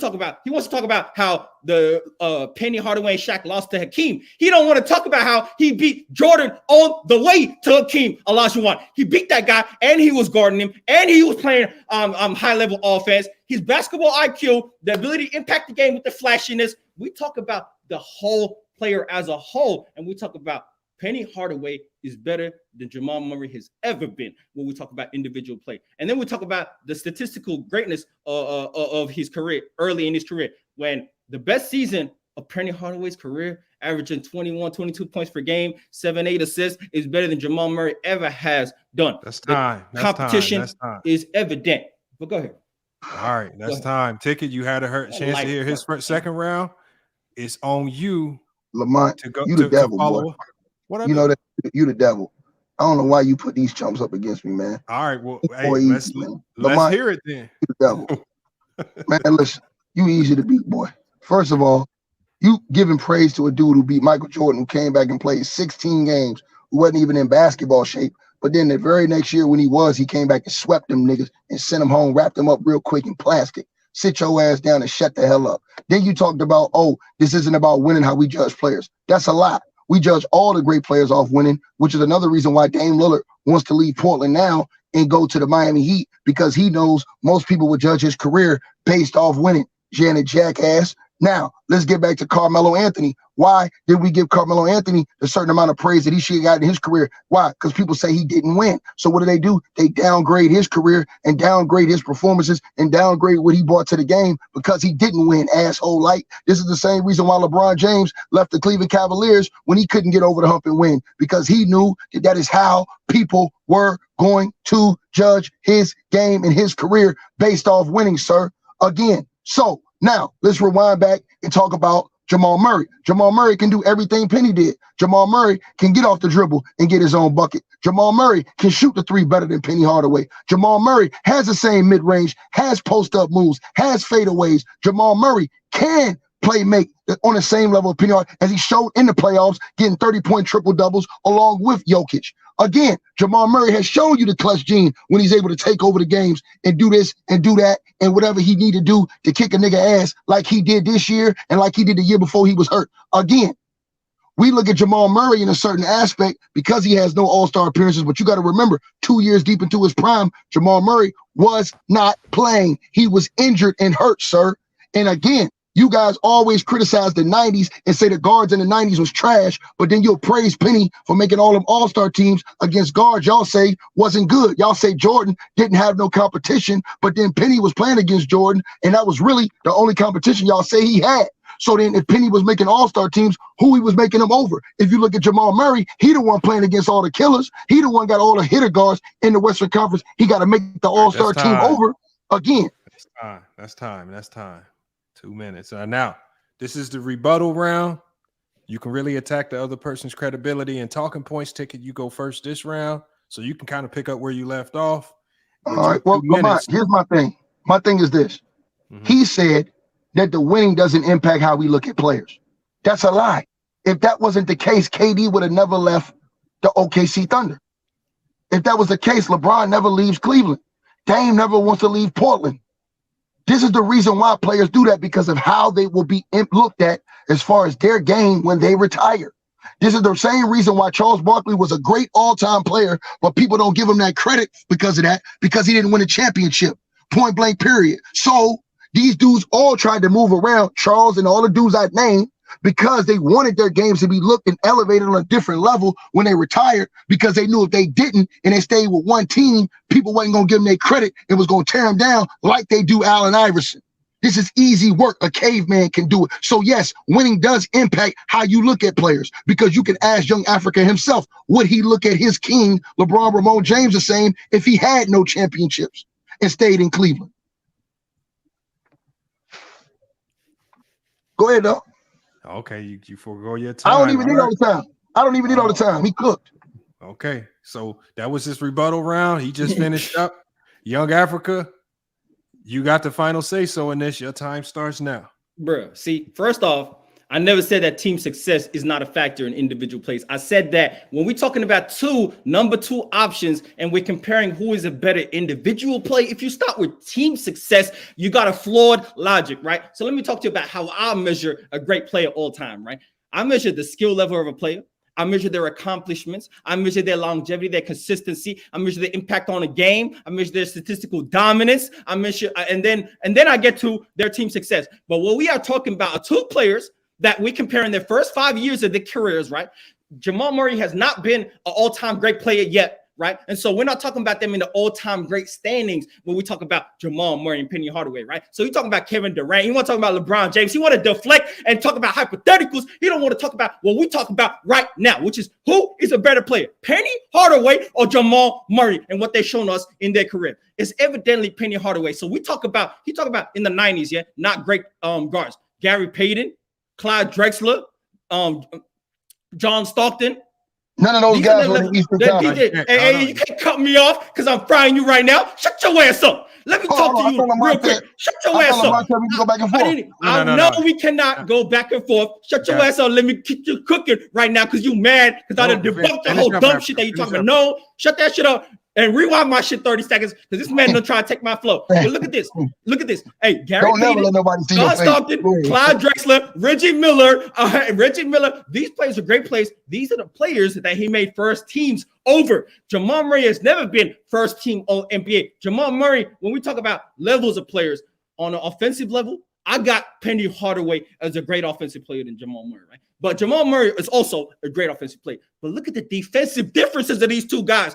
wants to talk about how the Penny Hardaway and Shaq lost to Hakeem. He don't want to talk about how he beat Jordan on the way to Hakeem Olajuwon. He beat that guy, and he was guarding him, and he was playing high-level offense. His basketball IQ, the ability to impact the game with the flashiness. We talk about the whole player as a whole, and we talk about Penny Hardaway is better than Jamal Murray has ever been when we talk about individual play. And then we talk about the statistical greatness of his career, early in his career, when the best season of Penny Hardaway's career, averaging 21, 22 points per game, 7-8 assists, is better than Jamal Murray ever has done. That's time. Competition is evident. But go ahead. All right, that's time. Ticket, you had a chance to hear his second round. It's on you, Lamont. To go you to the devil, follow. boy. You know that you the devil. I don't know why you put these chumps up against me, man. All right, well, hey, let's hear it then. You the devil. Man, listen, you easy to beat, boy. First of all, you giving praise to a dude who beat Michael Jordan, who came back and played 16 games, who wasn't even in basketball shape. But then the very next year when he came back and swept them niggas and sent them home, wrapped them up real quick in plastic. Sit your ass down and shut the hell up. Then you talked about, this isn't about winning how we judge players. That's a lie. We judge all the great players off winning, which is another reason why Dame Lillard wants to leave Portland now and go to the Miami Heat, because he knows most people would judge his career based off winning. Janet jackass. Now, let's get back to Carmelo Anthony. Why did we give Carmelo Anthony a certain amount of praise that he should have gotten in his career? Why? Because people say he didn't win. So what do? They downgrade his career and downgrade his performances and downgrade what he brought to the game because he didn't win, asshole. Like, this is the same reason why LeBron James left the Cleveland Cavaliers when he couldn't get over the hump and win, because he knew that is how people were going to judge his game and his career based off winning, sir. Again, so now let's rewind back and talk about Jamal Murray. Jamal Murray can do everything Penny did. Jamal Murray can get off the dribble and get his own bucket. Jamal Murray can shoot the three better than Penny Hardaway. Jamal Murray has the same mid-range, has post-up moves, has fadeaways. Jamal Murray can make on the same level of Penny Hardaway as he showed in the playoffs, getting 30-point triple-doubles along with Jokic. Again, Jamal Murray has shown you the clutch gene when he's able to take over the games and do this and do that and whatever he need to do to kick a nigga ass like he did this year and like he did the year before he was hurt. Again, we look at Jamal Murray in a certain aspect because he has no all-star appearances, but you got to remember, 2 years deep into his prime, Jamal Murray was not playing. He was injured and hurt, sir. And again, you guys always criticize the 90s and say the guards in the 90s was trash, but then you'll praise Penny for making all them all-star teams against guards y'all say wasn't good. Y'all say Jordan didn't have no competition, but then Penny was playing against Jordan, and that was really the only competition y'all say he had. So then if Penny was making all-star teams, who he was making them over? If you look at Jamal Murray, he the one playing against all the killers. He the one got all the hitter guards in the Western Conference. He got to make the all-star team over again. That's time. 2 minutes. Now, this is the rebuttal round. You can really attack the other person's credibility and talking points. Ticket, you go first this round, so you can kind of pick up where you left off. All right. Well, Lamont, here's my thing. My thing is this. He said that the winning doesn't impact how we look at players. That's a lie. If that wasn't the case, KD would have never left the OKC Thunder. If that was the case, LeBron never leaves Cleveland. Dame never wants to leave Portland. This is the reason why players do that, because of how they will be looked at as far as their game when they retire. This is the same reason why Charles Barkley was a great all-time player, but people don't give him that credit because of that, because he didn't win a championship. Point blank, period. So these dudes all tried to move around, Charles and all the dudes I named, because they wanted their games to be looked and elevated on a different level when they retired, because they knew if they didn't and they stayed with one team, people wasn't going to give them their credit and was going to tear them down like they do Allen Iverson. This is easy work. A caveman can do it. So yes, winning does impact how you look at players, because you can ask young Africa himself, would he look at his king, LeBron Ramon James, the same if he had no championships and stayed in Cleveland? Go ahead, though. Okay, you forego your time. I don't even need all the time. He cooked. Okay, so that was his rebuttal round. He just finished up. Young Africa, you got the final say so in this. Your time starts now. Bruh, see, first off, I never said that team success is not a factor in individual plays. I said that when we're talking about number two options and we're comparing who is a better individual play, if you start with team success, you got a flawed logic, right? So let me talk to you about how I measure a great player all time, right? I measure the skill level of a player. I measure their accomplishments. I measure their longevity, their consistency. I measure the impact on a game. I measure their statistical dominance. I measure, and then I get to their team success. But what we are talking about are two players that we compare in their first 5 years of their careers, right? Jamal Murray has not been an all-time great player yet, right? And so we're not talking about them in the all-time great standings when we talk about Jamal Murray and Penny Hardaway, right? So you're talking about Kevin Durant. You want to talk about LeBron James. You want to deflect and talk about hypotheticals. You don't want to talk about what we talk about right now, which is who is a better player, Penny Hardaway or Jamal Murray, and what they've shown us in their career. It's evidently Penny Hardaway. So he talk about in the 90s, yeah, not great guards. Gary Payton, Clyde Drexler, John Stockton. None of those guys were in Eastern Conference. Hey, you can't cut me off because I'm frying you right now. Shut your ass up. Let me talk to you real quick. Shut your ass up. I know we cannot go back and forth. Shut your ass up. Let me keep you cooking right now because you mad because I done debunked the whole dumb shit that you talking about. No, shut that shit up. And rewind my shit 30 seconds because this man don't try to take my flow. But look at this. Look at this. Hey, Gary Don't never Payton, let nobody see John your face. Stockton, Clyde Drexler, Reggie Miller. These players are great players. These are the players that he made first teams over. Jamal Murray has never been first team on NBA. Jamal Murray, when we talk about levels of players on an offensive level, I got Penny Hardaway as a great offensive player than Jamal Murray, right? But Jamal Murray is also a great offensive player. But look at the defensive differences of these two guys.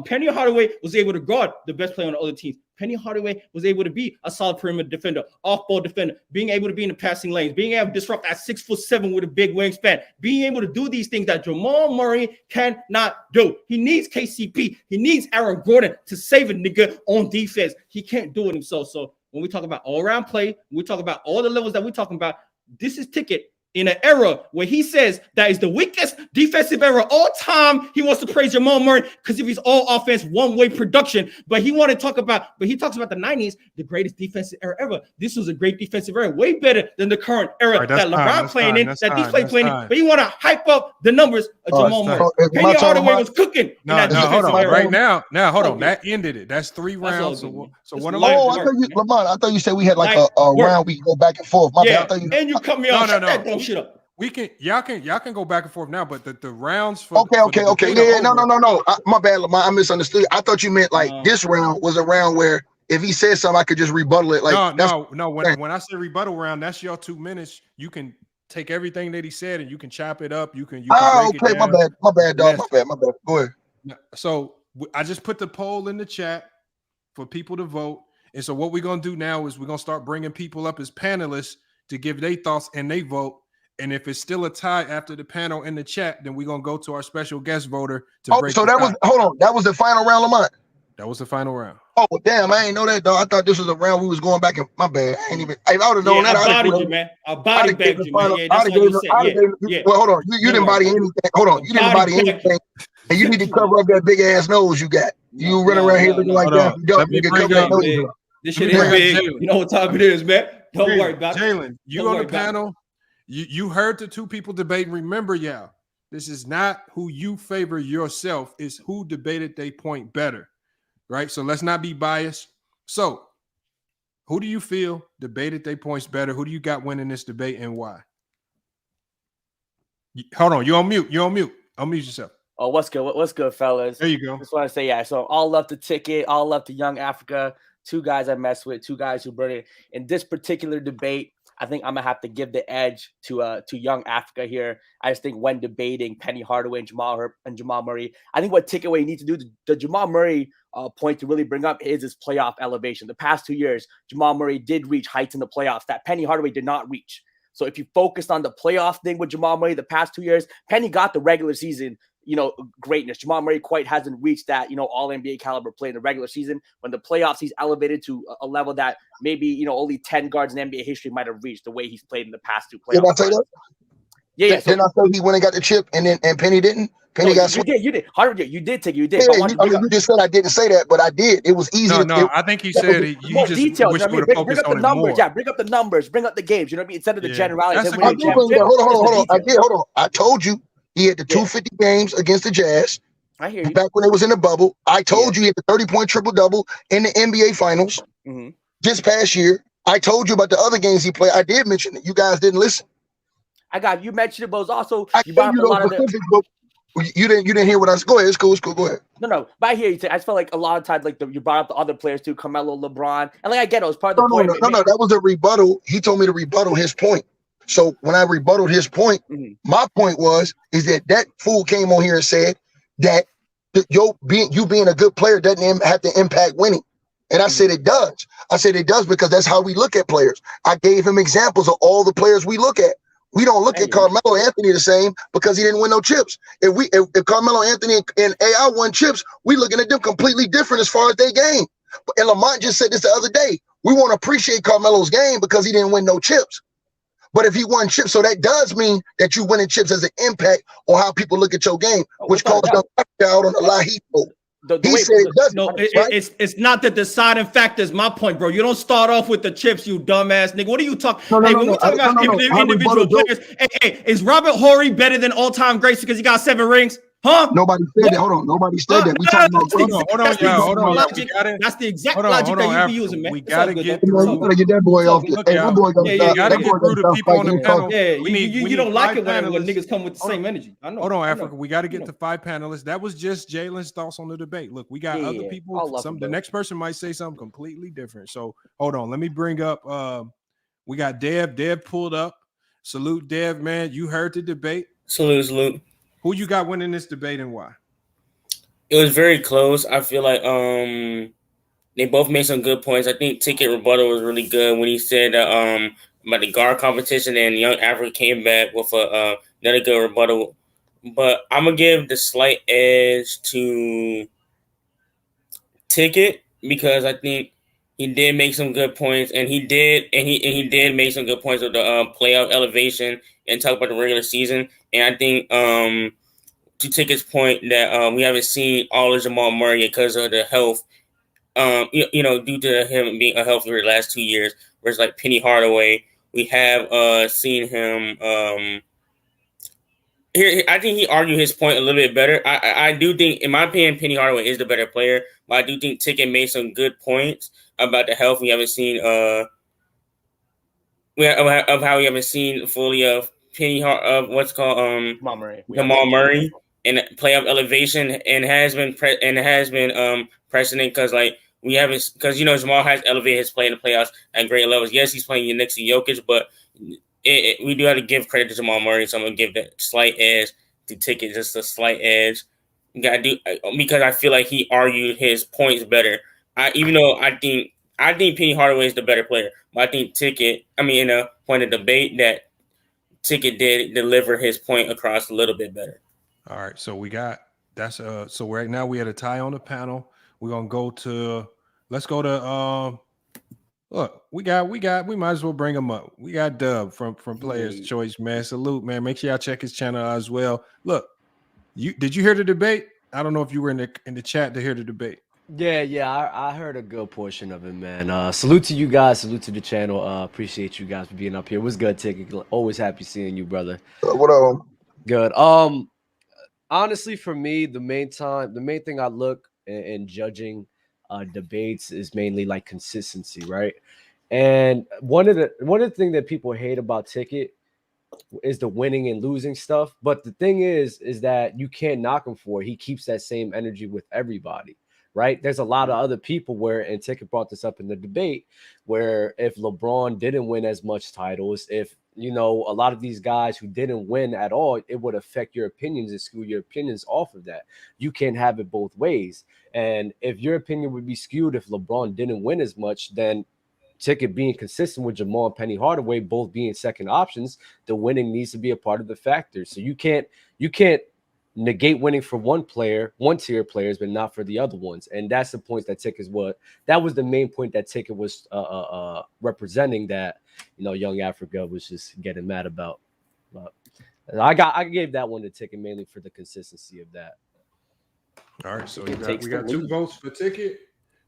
Penny Hardaway was able to guard the best player on the other teams. Penny Hardaway was able to be a solid perimeter defender, off-ball defender, being able to be in the passing lanes, being able to disrupt at 6'7" with a big wingspan, being able to do these things that Jamal Murray cannot do. He needs KCP. He needs Aaron Gordon to save a nigga on defense. He can't do it himself. So when we talk about all-around play, we talk about all the levels that we're talking about, this is Ticket in an era where he says that is the weakest defensive era all time. He wants to praise Jamal Murray because of his all offense, one-way production. But he talks about the 90s, the greatest defensive era ever. This was a great defensive era, way better than the current era that LeBron playing in, that these players playing in. But you want to hype up the numbers of Jamal Murray. Penny Hardaway was cooking. No, hold on. Right now, hold on. That ended it. That's 3 rounds. So what am I? Lamont, I thought you said we had like a round we can go back and forth. My bad. I thought and you cut me off. No. Shit up. We can y'all can go back and forth now, but the rounds for okay. Yeah, no. My bad, Lamont. I misunderstood. I thought you meant like this round was a round where if he said something, I could just rebuttal it. Like no. When I say rebuttal round, that's your 2 minutes. You can take everything that he said and you can chop it up. You can okay. My bad, dog. My bad. Go ahead. So I just put the poll in the chat for people to vote. And so what we're gonna do now is we're gonna start bringing people up as panelists to give their thoughts and they vote. And if it's still a tie after the panel in the chat, then we're gonna go to our special guest voter to break. So that was the final round, Lamont. That was the final round. Oh well, damn! I ain't know that, dog. I thought this was a round we was going back and my bad. I ain't even. If I would have known that, I bodied you, man. I body bagged you, man. Yeah, that's what you said. Well, hold on. You didn't body anything. Hold on. You didn't body anything, and you need to cover up that big ass nose you got. You running around here looking like that. You can cover that nose. This shit is big. You know what time it is, man. Don't worry about it. Jalen, you on the panel. You heard the two people debating. Remember, y'all, this is not who you favor yourself. It's who debated they point better, right? So let's not be biased. So who do you feel debated they points better? Who do you got winning this debate and why? Hold on. You're on mute. Unmute yourself. Oh, what's good? What's good, fellas? There you go. Just want to say, yeah, so all love to Ticket, all love to Young Africa. 2 guys I mess with, 2 guys who burn it. In this particular debate, I think I'm gonna have to give the edge to Young Africa here. I just think when debating Penny Hardaway and Jamal Murray, I think what Ticket way needs to do, the Jamal Murray point to really bring up is his playoff elevation. The past 2 years, Jamal Murray did reach heights in the playoffs that Penny Hardaway did not reach. So if you focused on the playoff thing with Jamal Murray the past 2 years, Penny got the regular season, greatness. Jamal Murray quite hasn't reached that, all NBA caliber play in the regular season. When the playoffs, he's elevated to a level that maybe, only 10 guards in NBA history might have reached the way he's played in the past 2 playoffs. Did I say that? Yeah. Didn't I say he went and got the chip and Penny didn't? Penny got you did. You did. You did take. You did. Yeah, you just said I didn't say that, but I did. It was easy. No, I think he said you just details. wish Bring up the numbers. Yeah, bring up the numbers. Bring up the games. You know what I mean? Instead of the generalities. Hold on. I told you he had the 250 games against the Jazz. I hear you. Back when it was in the bubble. I told you he had the 30-point triple-double in the NBA Finals this past year. I told you about the other games he played. I did mention it. You guys didn't listen. I got you mentioned it, but it was also you brought up a lot of the. You didn't hear what I said. Go ahead. It's cool. Go ahead. No. But I hear you. I just felt like a lot of times, like you brought up the other players too, Carmelo, LeBron, and like I get it. It was part of the point. No. That was a rebuttal. He told me to rebuttal his point. So when I rebutted his point, my point is that fool came on here and said that you being a good player doesn't have to impact winning. And I said it does. I said it does because that's how we look at players. I gave him examples of all the players we look at. We don't look at Carmelo Anthony the same because he didn't win no chips. If Carmelo Anthony and AI won chips, we looking at them completely different as far as their game. And Lamont just said this the other day. We want to appreciate Carmelo's game because he didn't win no chips. But if he won chips, so that does mean that you winning chips has an impact on how people look at your game, which calls them out on a lie he told. He said it doesn't. No, it's not the deciding factor. Is my point, bro. You don't start off with the chips, you dumbass nigga. What are you talking? When we talk about individual players, hey, is Robert Horry better than all-time greats because he got 7 rings? Huh? Nobody said that. Hold on. Nobody said that. We talking about Hold on, y'all. That's the exact Hold on, logic hold on, that you Africa. be using, man. We It's all gotta good, get though. It's through. all You gotta get that boy It's all off. good. Hey, that boy gotta stop. gotta That get boy through gotta the stop people on the fighting his panel. talk. Yeah, We need you don't like it when panelists. niggas come with the same energy. I know. Hold on, I know. Africa. We got to get to 5 panelists. That was just Jalen's thoughts on the debate. Look, we got other people. The next person might say something completely different. So hold on. Let me bring up. We got Dev. Dev pulled up. Salute, Dev, man. You heard the debate. Salute. Who you got winning this debate and why? It was very close. I feel like they both made some good points. I think Ticket rebuttal was really good when he said about the guard competition, and Young Africa came back with another good rebuttal. But I'm gonna give the slight edge to Ticket because I think he did make some good points, and he did make some good points with the playoff elevation and talk about the regular season. And I think to Ticket's point that we haven't seen all of Jamal Murray because of the health. Due to him being unhealthy for the last 2 years, whereas like Penny Hardaway, we have seen him. Here, I think he argued his point a little bit better. I do think, in my opinion, Penny Hardaway is the better player, but I do think Ticket made some good points about the health. We haven't seen of how we haven't seen fully of what's called Jamal Murray and playoff elevation, and has been precedent because like we haven't, because Jamal has elevated his play in the playoffs at great levels. Yes, he's playing next to Jokic, but we do have to give credit to Jamal Murray, so I'm gonna give that slight edge to Ticket, just a slight edge. Because I feel like he argued his points better. Even though I think Penny Hardaway is the better player, but I think Ticket. In a point of debate, that Ticket did deliver his point across a little bit better. All right, so we got so right now we had a tie on the panel. We're gonna go to look, we might as well bring him up. We got Dub from Players Choice, man. Salute, man. Make sure y'all check his channel out as well. Look, did you hear the debate? I don't know if you were in the chat to hear the debate. Yeah, I heard a good portion of it, man. Salute to you guys, salute to the channel. Appreciate you guys for being up here. It was good, Ticket. Always happy seeing you, brother. What up? Good. Honestly, for me, the main thing I look in judging debates is mainly like consistency, right? And one of the things that people hate about Ticket is the winning and losing stuff. But the thing is that you can't knock him for it. He keeps that same energy with everybody, right? There's a lot of other people and Ticket brought this up in the debate, where if LeBron didn't win as much titles, if a lot of these guys who didn't win at all, it would affect your opinions and skew your opinions off of that. You can't have it both ways. And if your opinion would be skewed if LeBron didn't win as much, then Ticket being consistent with Jamal and Penny Hardaway both being second options, the winning needs to be a part of the factor. So you can't negate winning for one tier players, but not for the other ones. And that's the point that Ticket that was the main point that Ticket was representing, that Young Africa was just getting mad about. But I gave that one to Ticket mainly for the consistency of that. All right, so we got 2 votes for Ticket.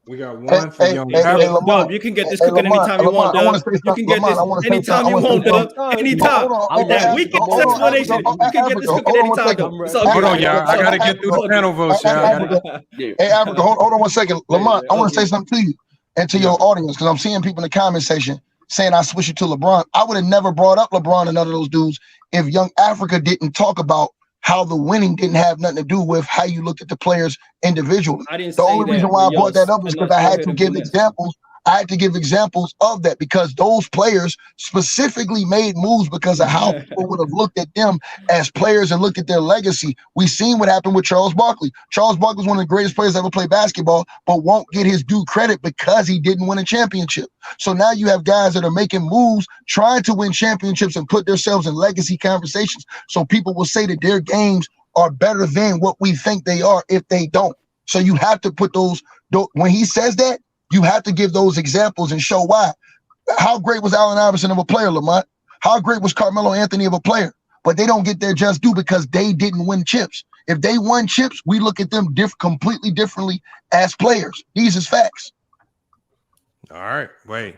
We got 1 for Young Dub, you can get this cooking anytime you want, Dub. You can get this anytime you want, Dub. Anytime. That weekend explanation, you can get this cooking anytime, Dub. Hold on, y'all. I gotta get through the panel votes, y'all. Hey, Africa, hold on 1 second. Lamont, I want to say something to you and to your audience, because I'm seeing people in the comment section saying I switch it to LeBron. I would have never brought up LeBron and none of those dudes if Young Africa didn't talk about how the winning didn't have nothing to do with how you looked at the players individually. The only reason why I brought that up is because I had to give examples. I had to give examples of that because those players specifically made moves because of how people would have looked at them as players and looked at their legacy. We seen what happened with Charles Barkley. Charles Barkley was one of the greatest players to ever play basketball, but won't get his due credit because he didn't win a championship. So now you have guys that are making moves, trying to win championships and put themselves in legacy conversations. So people will say that their games are better than what we think they are if they don't. So you have to put those, when he says that, you have to give those examples and show why. How great was Allen Iverson of a player, Lamont? How great was Carmelo Anthony of a player? But they don't get their just due because they didn't win chips. If they won chips, we look at them completely differently as players. These is facts. All right, wait.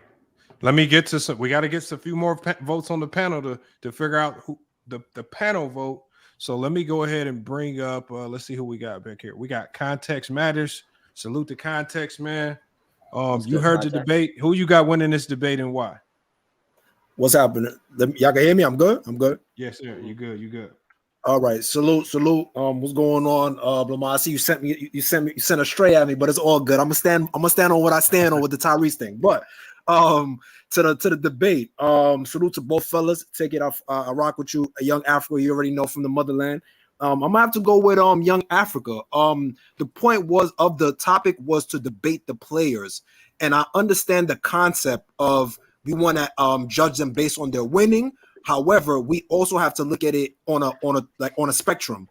Let me get to some. We got to get a few more votes on the panel to figure out who the panel vote. So let me go ahead and bring up. Let's see who we got back here. We got Context Matters. Salute to Context, man. You heard the debate. Who you got winning this debate and why? What's happening? Y'all can hear me? I'm good. Yes, sir. You good. All right. Salute. What's going on? Lamar, I see you sent a stray at me, but it's all good. I'm gonna stand on what I stand on with the Tyrese thing. But to the debate. Salute to both fellas. Take it off. I rock with you. A Young Africa, you already know from the motherland. I'm gonna have to go with Young Africa. The point of the topic was to debate the players, and I understand the concept of we want to judge them based on their winning. However, we also have to look at it on a spectrum.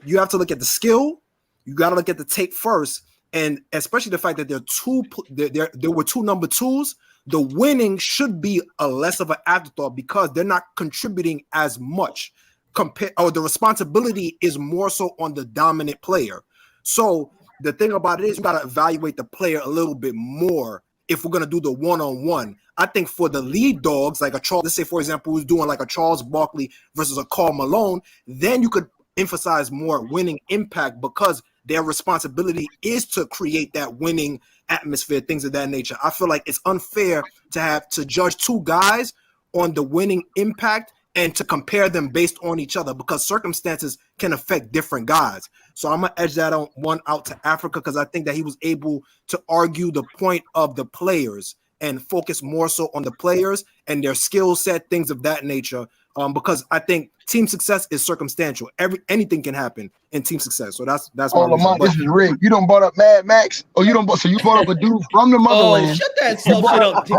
You have to look at the skill. You got to look at the take first, and especially the fact that there were two number twos. The winning should be a less of an afterthought because they're not contributing as much. The responsibility is more so on the dominant player. So the thing about it is you got to evaluate the player a little bit more if we're going to do the one-on-one. I think for the lead dogs, like a Charles, let's say, for example, who's doing like a Charles Barkley versus a Karl Malone, then you could emphasize more winning impact because their responsibility is to create that winning atmosphere, things of that nature. I feel like it's unfair to have to judge two guys on the winning impact and to compare them based on each other because circumstances can affect different guys. So I'm going to edge that one out to Africa because I think that he was able to argue the point of the players and focus more so on the players and their skill set, things of that nature. Because I think team success is circumstantial. Anything can happen in team success. So that's my Lamar, this is rigged. You don't brought up Mad Max, or you don't. So you brought up a dude from the motherland. Oh, shut that shit up.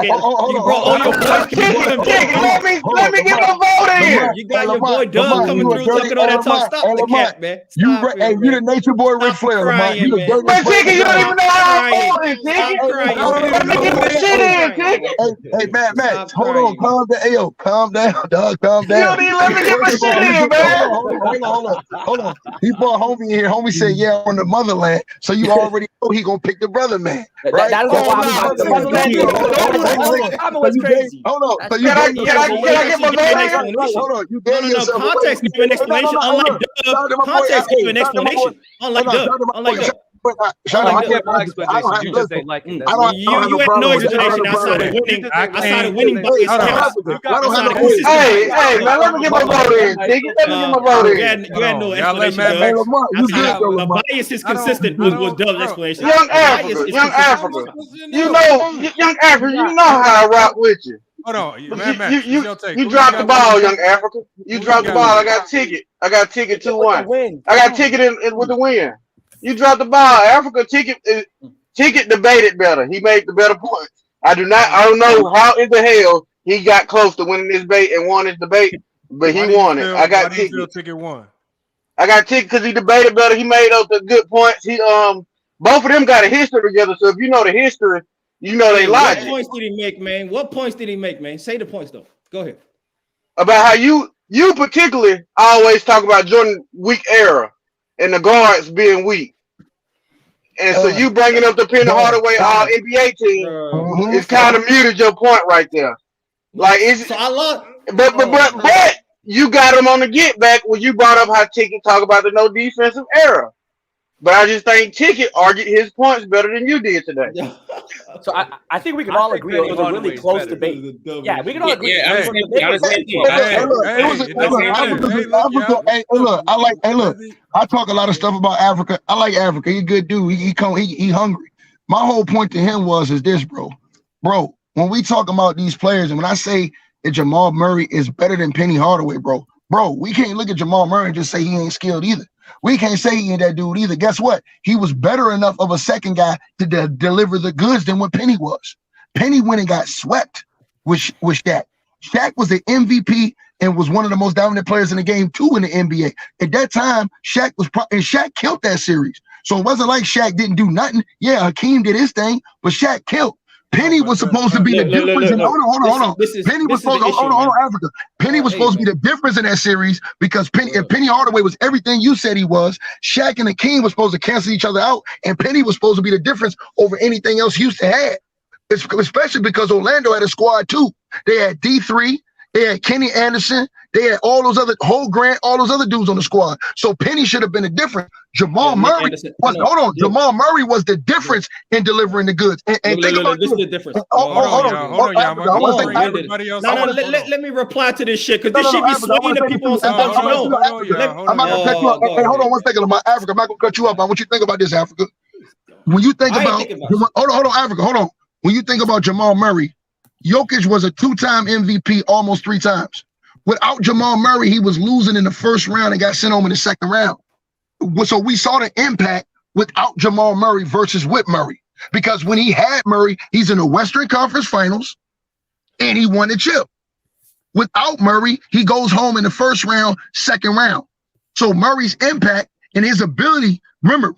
Let me get my vote in. You got your boy Doug coming through talking all that talk. Stop the cat, man. You the nature boy Ric Flair, Lamar. You the dirty Ticket, you don't even know how I voted, Ticket. Let me get my shit in, Ticket. Hey, Mad Max, hold on, calm down. Ayo, calm down, dog, calm down. You don't even let me get my shit in, man. Hold on. He brought homie in here. Homie said, yeah, on the motherland. So you already know he gonna pick the brother man. Right? That's why the motherland. I'm always crazy. Hold on. So Can I get my vote? Hold on. You gave yourself context give an explanation. Unlike Doug. Context give an explanation. Unlike Doug. I get my explanation. You just ain't like it. You had no explanation outside of winning. Outside of winning, Hey, man, let me get my vote in. Let me get my vote in. You had no explanation. The bias is consistent with Doug's explanation. Young Africa. Young Africa, you know how I rock with you. Hold on, you dropped the ball, Young Africa. You dropped the ball. I got ticket 2-1. I got ticket in with the win. You dropped the ball. Africa ticket debated better. He made the better points. I don't know how in the hell he got close to winning this debate and won his debate, but he won it. I got ticket one. I got ticket because he debated better. He made up the good points. He both of them got a history together. So if you know the history, you know they logic. What points did he make, man? What points did he make, man? Say the points though. Go ahead. About how you particularly always talk about Jordan weak era and the guards being weak. And so you bringing up the Penny Hardaway All NBA team is kind of muted your point right there. Like it's but you got him on the get back when you brought up how Ticket talk about the no defensive era. But I just think Ticket argued his points better than you did today. So I think we can all agree it was a really close debate. Yeah, we can all agree. I talk a lot of stuff about Africa. I like Africa. He a good dude. He hungry. My whole point to him is this, bro. Bro, when we talk about these players, and when I say that Jamal Murray is better than Penny Hardaway, bro, we can't look at Jamal Murray and just say he ain't skilled either. We can't say he ain't that dude either. Guess what? He was better enough of a second guy to deliver the goods than what Penny was. Penny went and got swept with Shaq. Shaq was the MVP and was one of the most dominant players in the game too in the NBA. At that time, Shaq killed that series. So it wasn't like Shaq didn't do nothing. Yeah, Hakeem did his thing, but Shaq killed. Penny was supposed to be the difference. Hold on. Penny was supposed Africa. Penny was supposed to be the difference in that series because if Penny Hardaway was everything you said he was, Shaq and Hakeem were supposed to cancel each other out, and Penny was supposed to be the difference over anything else Houston had. Especially because Orlando had a squad too. They had D3, They had Kenny Anderson. They had all those other Grant, all those other dudes on the squad. So Penny should have been the difference. Jamal Murray Jamal Murray was the difference in delivering the goods. And think about this is the difference. Hold on, let me reply to this shit because this shit be swinging the people on some dumb shit. I'm not gonna cut you up. Hey, hold on one second, Lamar. Africa, I'm not gonna cut you up. I want you to think about this, Africa. When you think about hold on, Africa, hold on. When you think about Jamal Murray, Jokic was a 2-time MVP almost 3 times. Without Jamal Murray, he was losing in the first round and got sent home in the second round. So we saw the impact without Jamal Murray versus with Murray. Because when he had Murray, he's in the Western Conference Finals and he won the chip. Without Murray, he goes home in the first round, second round. So Murray's impact and his ability, remember,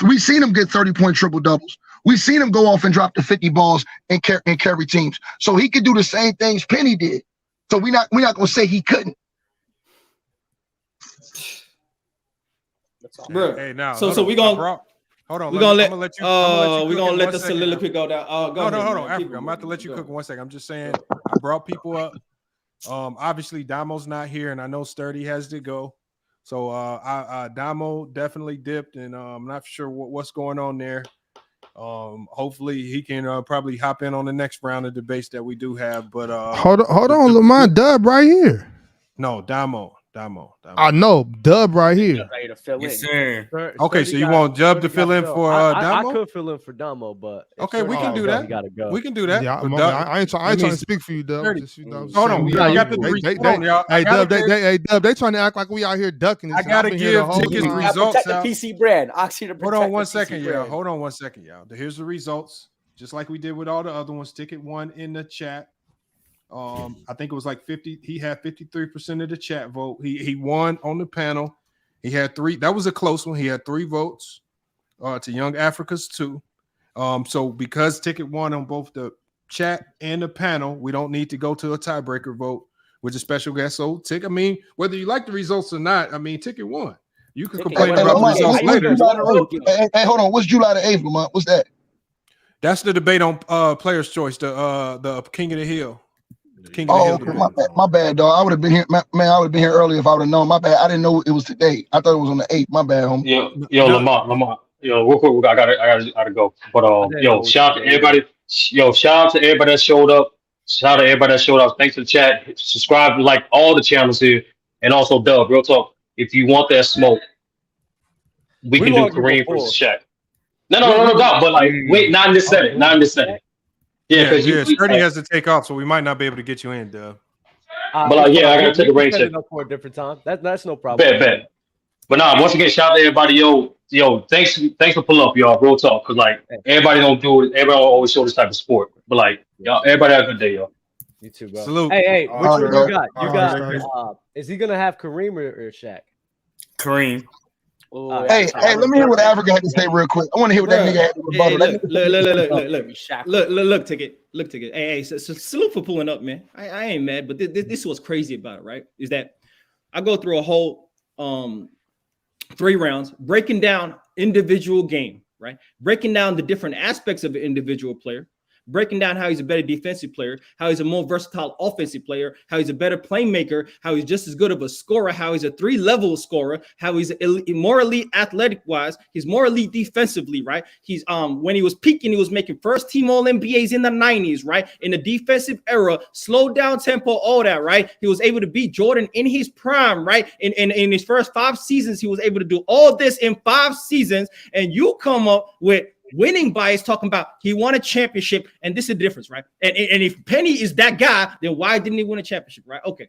we've seen him get 30-point triple-doubles. We've seen him go off and drop the 50 balls and carry teams. So he could do the same things Penny did. So we're not gonna say he couldn't. Bro, hey, now so we're gonna hold on. We're gonna let the second. soliloquy go down. Hold on, Africa. I'm about to let you cook in 1 second. I'm just saying I brought people up. Obviously Damo's not here, and I know Sturdy has to go. So Damo definitely dipped, and I'm not sure what's going on there. Hopefully he can probably hop in on the next round of debates that we do have. But hold on, Lamar, Dub right here. No, Damo. I know Dub right here. Ready to fill Yes, in. sir. Okay, so you want Dub to fill in for Damo? I could fill in for Damo, but okay, we can do that. We can do that. Yeah, I ain't trying to speak for you, Dub. Hold on, you got the Hey, Dub, they trying to act like we out here ducking. I gotta give tickets results out. PC brand. Oxy to Hold on 1 second, y'all. Hold on 1 second, y'all. Here's the results, just like we did with all the other ones. Ticket 1 in the chat. I think it was like 50. He had 53% of the chat vote. He won on the panel. He had 3. That was a close one. He had 3 votes to Young Africa's 2. So because Ticket won on both the chat and the panel, we don't need to go to a tiebreaker vote with a special guest. So Ticket, I mean, whether you like the results or not, I mean, Ticket won. You can complain about the results later. Hey, hold on. What's July the 8th, Lamont? What's that? That's the debate on Player's Choice, the King of the Hill. My bad, dog. I would have been here, man. I would have been here earlier if I would have known. My bad. I didn't know it was today. I thought it was on the 8th. My bad, homie. Yo, Lamont. Yo, real quick, I gotta go. But shout out to everybody. Shout out to everybody that showed up. Shout out to everybody that showed up. Thanks to the chat. Subscribe to like all the channels here, and also Dub. Real talk. If you want that smoke, we can do Kareem versus Shaq. No, but like, wait, not in this setting. Yeah, because Sturdy has to take off, so we might not be able to get you in, Dub. But I gotta take a rain check for a different time. That's no problem. Bet. But once again, shout out to everybody. Yo, thanks for pulling up, y'all. Real talk, because like everybody don't do it. Everybody don't always show this type of sport. But like, y'all, everybody have a good day, y'all. You too, bro. Salute. Hey, which one you got? You got. Is he gonna have Kareem or Shaq? Kareem. Hey, let me hear what Africa had to say real quick. I want to hear what that nigga had to rebuttal. Look, ticket. Hey, so salute for pulling up, man. I ain't mad, but this is what's crazy about it, right? Is that I go through a whole 3 rounds breaking down individual game, right? Breaking down the different aspects of an individual player. Breaking down how he's a better defensive player, how he's a more versatile offensive player, how he's a better playmaker, how he's just as good of a scorer, how he's a 3-level scorer, how he's more elite athletic-wise, he's more elite defensively, right? He's when he was peaking, he was making first-team All-NBAs in the 90s, right? In the defensive era, slowed down tempo, all that, right? He was able to beat Jordan in his prime, right? In his first 5 seasons, he was able to do all this in 5 seasons, and you come up with winning bias talking about he won a championship, and this is the difference, right? And if Penny is that guy, then why didn't he win a championship, right? Okay.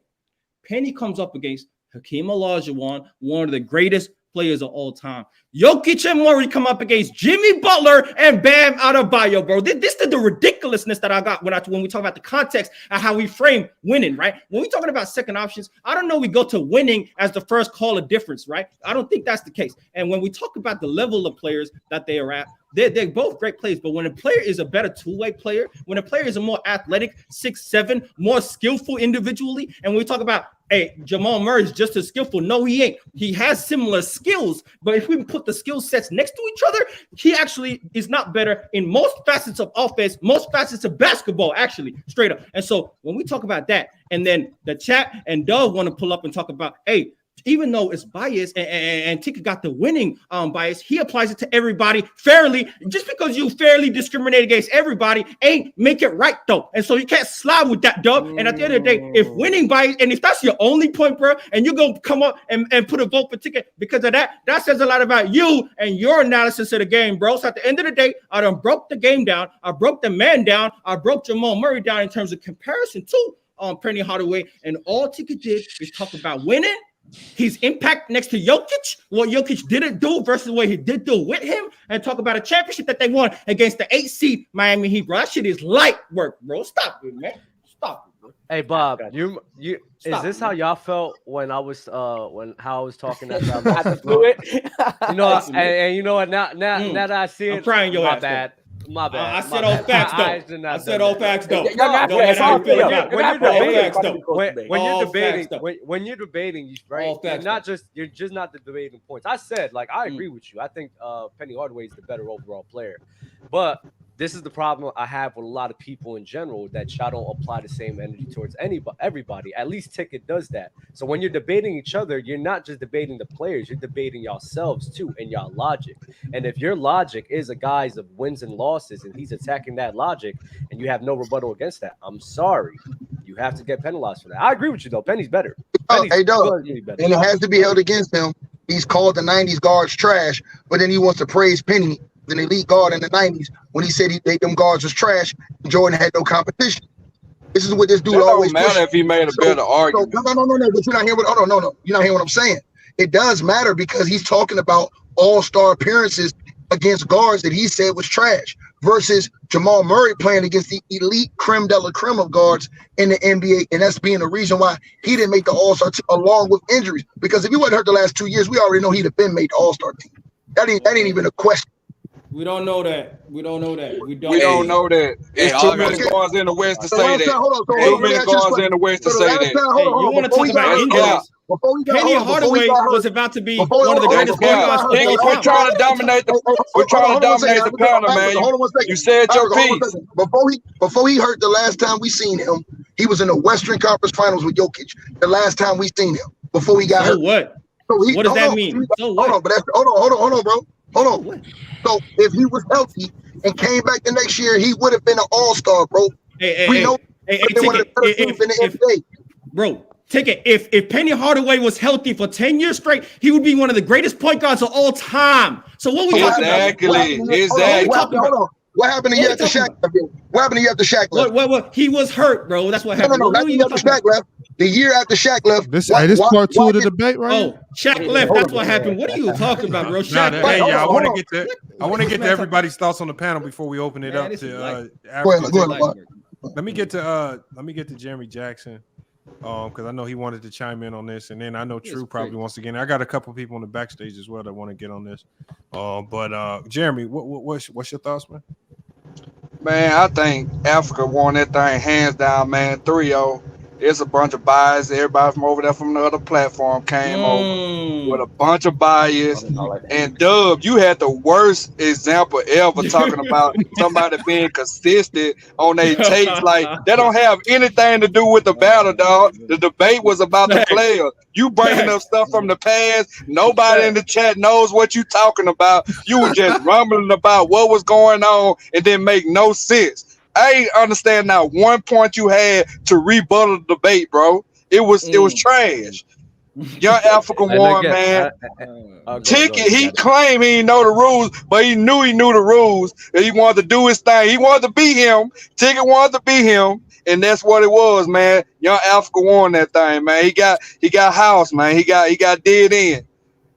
Penny comes up against Hakeem Olajuwon, one of the greatest players of all time. Jokic and Murray come up against Jimmy Butler and Bam Adebayo, bro. This is the ridiculousness that I got when we talk about the context and how we frame winning, right? When we're talking about second options, I don't know we go to winning as the first call of difference, right? I don't think that's the case. And when we talk about the level of players that they are at, they're both great players. But when a player is a better two-way player, when a player is a more athletic, 6'7", more skillful individually, and when we talk about, hey, Jamal Murray is just as skillful. No, he ain't. He has similar skills, but if we put the skill sets next to each other, he actually is not better in most facets of offense, most facets of basketball, actually, straight up. And so when we talk about that, and then the chat and Doug want to pull up and talk about, hey, even though it's biased and Ticket got the winning bias, he applies it to everybody fairly. Just because you fairly discriminate against everybody ain't make it right, though. And so you can't slide with that, Doug. And at the end of the day, if winning bias, and if that's your only point, bro, and you're going to come up and put a vote for Ticket because of that, that says a lot about you and your analysis of the game, bro. So at the end of the day, I done broke the game down. I broke the man down. I broke Jamal Murray down in terms of comparison to Penny Hardaway. And all Ticket did is talk about winning, his impact next to Jokic, what Jokic didn't do versus what he did do with him, and talk about a championship that they won against the 8 seed Miami Heat, bro. That shit is light work, bro. Stop it, man. Stop it, bro. Hey, Bob, you is this how y'all felt when I was how I was talking that time? You know, and you know what? Now that I see it, I'm crying your ass. Bad. My bad. I said all facts, though. I said all facts, though. When you're debating, right? You're just not debating points. I said, like, I agree with you. I think Penny Hardaway is the better overall player, but this is the problem I have with a lot of people in general, that y'all don't apply the same energy towards everybody. At least Ticket does that. So when you're debating each other, you're not just debating the players, you're debating yourselves too and y'all logic. And if your logic is a guise of wins and losses and he's attacking that logic and you have no rebuttal against that, I'm sorry. You have to get penalized for that. I agree with you though. Penny's better. Hey, Doug, and it has to be held against him. He's called the 90s guards trash, but then he wants to praise Penny, an elite guard in the 90s, when he said them guards was trash. Jordan had no competition. This is what this dude always matter if he made a better argument. No. But you're not hearing what? No. You're not hearing what I'm saying. It does matter because he's talking about all-star appearances against guards that he said was trash versus Jamal Murray playing against the elite creme de la creme of guards in the NBA, and that's being the reason why he didn't make the All-Star team along with injuries. Because if he wasn't hurt the last 2 years, we already know he'd have been made the All-Star team. That ain't even a question. We don't know that. We don't know that. We don't know that. It's too many guards in the West to say that. Too many guards in the West to say that. Hey, you want to talk about injuries? Penny Hardaway was about to be one of the greatest guards. We're trying to dominate the panel, man. You said your piece. Before he hurt the last time we seen him, he was in the Western Conference Finals with Jokic. The last time we seen him before he got hurt. What? What does that mean? Hold on, bro. Hold on. So if he was healthy and came back the next year, he would have been an all-star, bro. Bro, Ticket. If Penny Hardaway was healthy for 10 years straight, he would be one of the greatest point guards of all time. So what we talking about? Exactly. What happened to you after Shaq left? What happened to you after Shaq left? What? He was hurt, bro. That's what happened. No, that's after Shaq left. The year after Shaq left. This part two of the debate, right? Oh, Shaq left. That's what happened. What are you talking about, bro? Shaq. Hey, I want to get to everybody's thoughts on the panel before we open it up to Let me get to Jeremy Jackson, because I know he wanted to chime in on this, and then I know True probably wants to get in. I got a couple people on the backstage as well that want to get on this. But Jeremy, what's your thoughts, man? Man, I think Africa won that thing hands down, man. 3-0. There's a bunch of bias. Everybody from over there from the other platform came over with a bunch of bias. And Dub, you had the worst example ever talking about somebody being consistent on their takes. Like, that don't have anything to do with the battle, dog. The debate was about the players. You bringing up stuff from the past. Nobody in the chat knows what you talking about. You were just rumbling about what was going on and didn't make no sense. I ain't understand now one point you had to rebuttal the debate, bro. It was trash. Young Africa won, man. Ticket, he claimed he didn't know the rules, but he knew the rules, and he wanted to do his thing. He wanted to beat him. Ticket wanted to beat him, and that's what it was, man. Young Africa won that thing, man. He got house, man. He got dead in.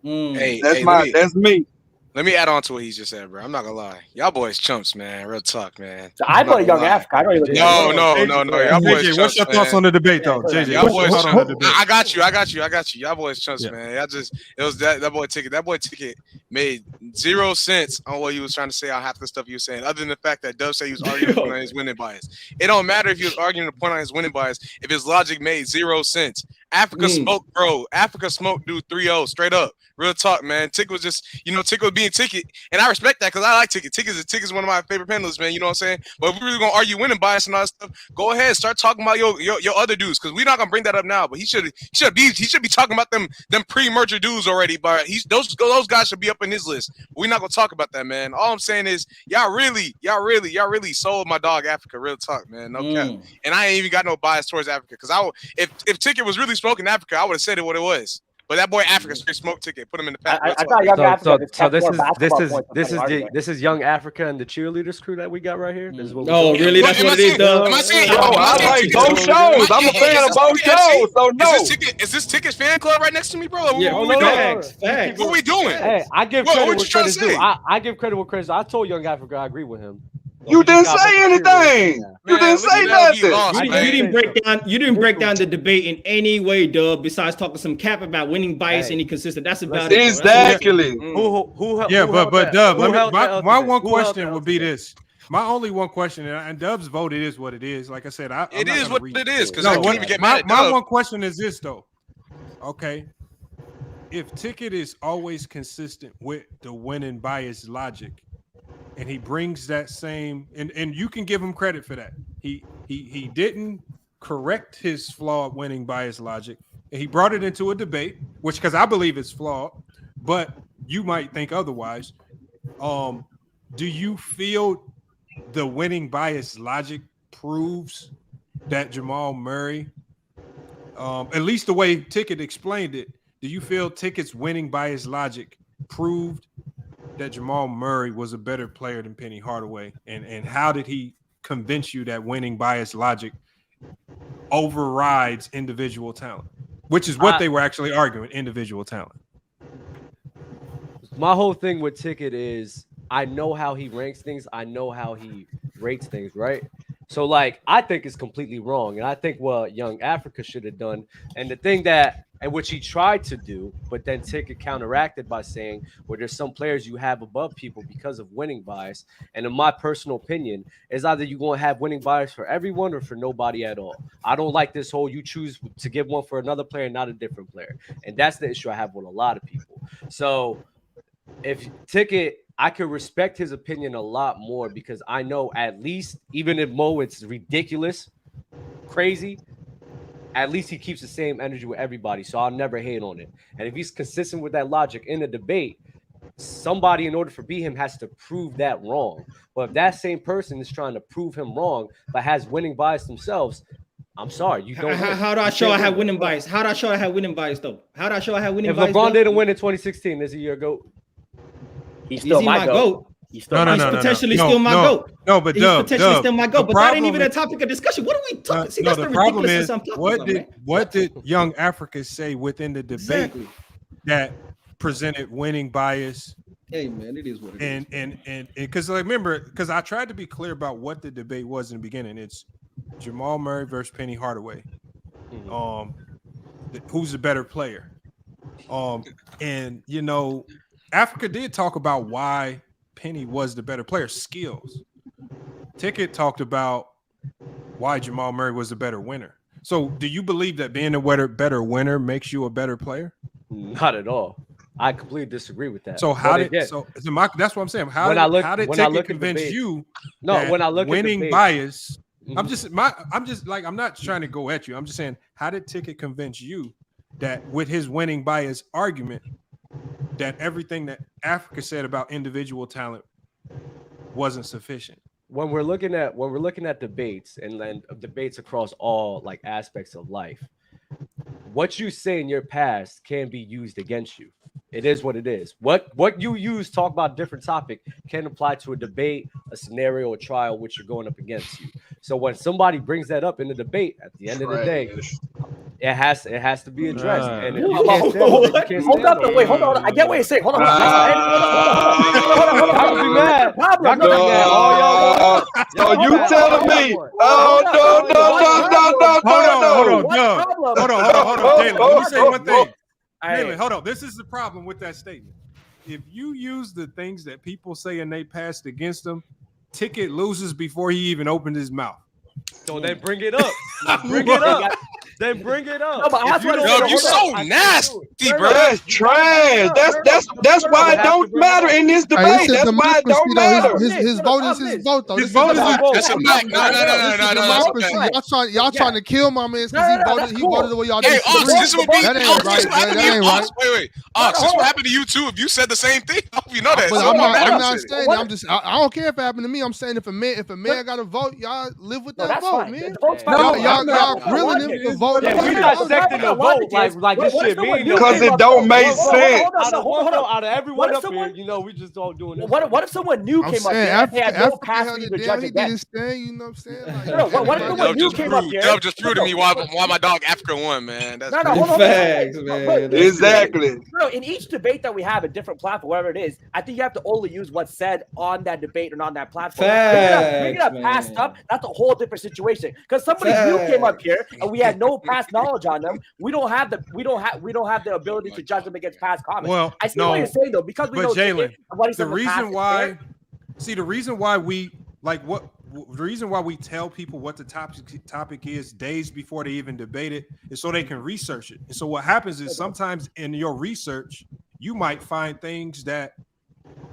That's me. Let me add on to what he just said, bro. I'm not gonna lie. Y'all boys chumps, man. Real talk, man. So I play Young Africa. I don't even No. Y'all boys JJ, what's your thoughts on the debate, though? JJ, y'all boys I got you. Y'all boys chumps, man. Y'all just, it was that boy Ticket. That boy Ticket made 0 cents on what he was trying to say on half the stuff he was saying, other than the fact that Dub said he was arguing the point on his winning bias. It don't matter if he was arguing the point on his winning bias if his logic made 0 sense. Africa smoked, bro. Africa smoked dude 3-0 straight up. Real talk, man. Tick was just, Tick was being Ticket, and I respect that because I like Ticket. Tick is one of my favorite panelists, man. You know what I'm saying? But if we're really gonna argue winning bias and all that stuff, go ahead, start talking about your other dudes, because we're not gonna bring that up now. But he should be talking about them pre-merger dudes already. But those guys should be up in his list. But we're not gonna talk about that, man. All I'm saying is y'all really sold my dog Africa. Real talk, man. No cap. And I ain't even got no bias towards Africa, because if Ticket was really smoking Africa, I would have said it what it was. But that boy Africa straight smoke Ticket. Put him in the pack. I thought Young Africa. So this is Young Africa and the cheerleaders crew that we got right here. This is what really? That's what it is, though. I like both shows. I'm a fan of both shows. So no. Is this Ticket's fan club right next to me, bro? Yeah, what we doing? Facts. What we doing? Hey, I give credit what credit's due. I give credit what credit's due. I told Young Africa I agree with him. You didn't say anything. You didn't say nothing. You didn't break down the debate in any way, Dub, besides talking some cap about winning bias and inconsistent. That's about it. Exactly. But Dub, my one question would be this. My only one question, and Dub's vote, it is what it is. Like I said, it is what it is, because I can't even get mad at Dub. My one question is this, though. Okay. If Ticket is always consistent with the winning bias logic, and he brings that same, and you can give him credit for that. He didn't correct his flawed winning bias logic, and he brought it into a debate, which, because I believe it's flawed, but you might think otherwise. Do you feel the winning bias logic proves that Jamal Murray, at least the way Ticket explained it, do you feel Ticket's winning bias logic proved that Jamal Murray was a better player than Penny Hardaway? And how did he convince you that winning bias logic overrides individual talent, which is what they were actually arguing, individual talent? My whole thing with Ticket is I know how he ranks things. I know how he rates things, right? So, like, I think it's completely wrong. And I think what Young Africa should have done, and the thing that, and which he tried to do, but then Ticket counteracted by saying, well, there's some players you have above people because of winning bias. And in my personal opinion, is either you're going to have winning bias for everyone or for nobody at all. I don't like this whole you choose to give one for another player, not a different player. And that's the issue I have with a lot of people. So if Ticket, I could respect his opinion a lot more, because I know at least, even if Mo it's ridiculous, crazy, at least he keeps the same energy with everybody. So I'll never hate on it. And if he's consistent with that logic in the debate, somebody, in order to beat him, has to prove that wrong. But if that same person is trying to prove him wrong but has winning bias themselves, I'm sorry, you don't. How do I show I have winning bias? How do I show I have winning biase, though? How do I show I have winning bias? If LeBron didn't win in 2016, is he your GOAT? He's still my GOAT. He's potentially still my GOAT. No, but he's potentially still my GOAT. But that ain't even a topic of discussion. What are we talking? See, that's the problem ridiculousness is, I'm talking about. What did Young Africa say within the debate that presented winning bias? Hey man, it is what it is. And because remember, because I tried to be clear about what the debate was in the beginning. It's Jamal Murray versus Penny Hardaway. Who's the better player? And you know, Africa did talk about why Penny was the better player, skills. Ticket talked about why Jamal Murray was a better winner. So do you believe that being a better winner makes you a better player? Not at all. I completely disagree with that. So that's what I'm saying. How did Ticket convince you when I look winning at bias? I'm not trying to go at you. I'm just saying, how did Ticket convince you that with his winning bias argument, that everything that Africa said about individual talent wasn't sufficient? When we're looking at debates and then debates across all like aspects of life, what you say in your past can be used against you. It is what it is. What you use, talk about a different topic, can apply to a debate, a scenario, a trial which you're going up against you. So when somebody brings that up in the debate, at the end of the day, it has to be addressed. And hold up, wait, hold on. I get what you're saying. Hold on. Y'all be mad. So you telling me? Oh no. Hold on. Taylor, let me say one thing. Taylor, hold on. This is the problem with that statement. if you use the things that people say and they passed against him, Ticket loses before he even opened his mouth. So then bring it up. Bring it up. Then bring it up. No, but you so nasty, bro. That's trash. That's why it don't matter in this debate. That's why it don't matter. His vote is his vote, though. His vote is That's a fact. No. Y'all trying to kill my man because he voted the way y'all Hey, did. Ox, this would be. That ain't right. That ain't right. Wait. Ox, this what happened to you too. If you said the same thing, you know that. But I'm not saying that. I don't care if it happened to me. I'm saying if a man got a vote, y'all live with that vote, man. Y'all grilling him for voting. We dissecting the vote like this shit mean. Because it don't make sense. Out of everyone up here, we just all doing this. What if someone new came up here and had no pass for you to judge against? You know what I'm saying? What if someone new came up here? Dub just proved to me why my dog Africa won, man. That's hold on. Facts, man. Exactly. No, in each debate that we have, a different platform, whatever it is, I think you have to only use what's said on that debate and on that platform. Bringing up passed up, that's a whole different situation. Because somebody new came up here and we had no past knowledge on them. We don't have the ability to judge them against past comments. Well, I see what you're saying though, because we know Jalen, the reason why we tell people what the topic is days before they even debate it is so they can research it. And so what happens is sometimes in your research, you might find things that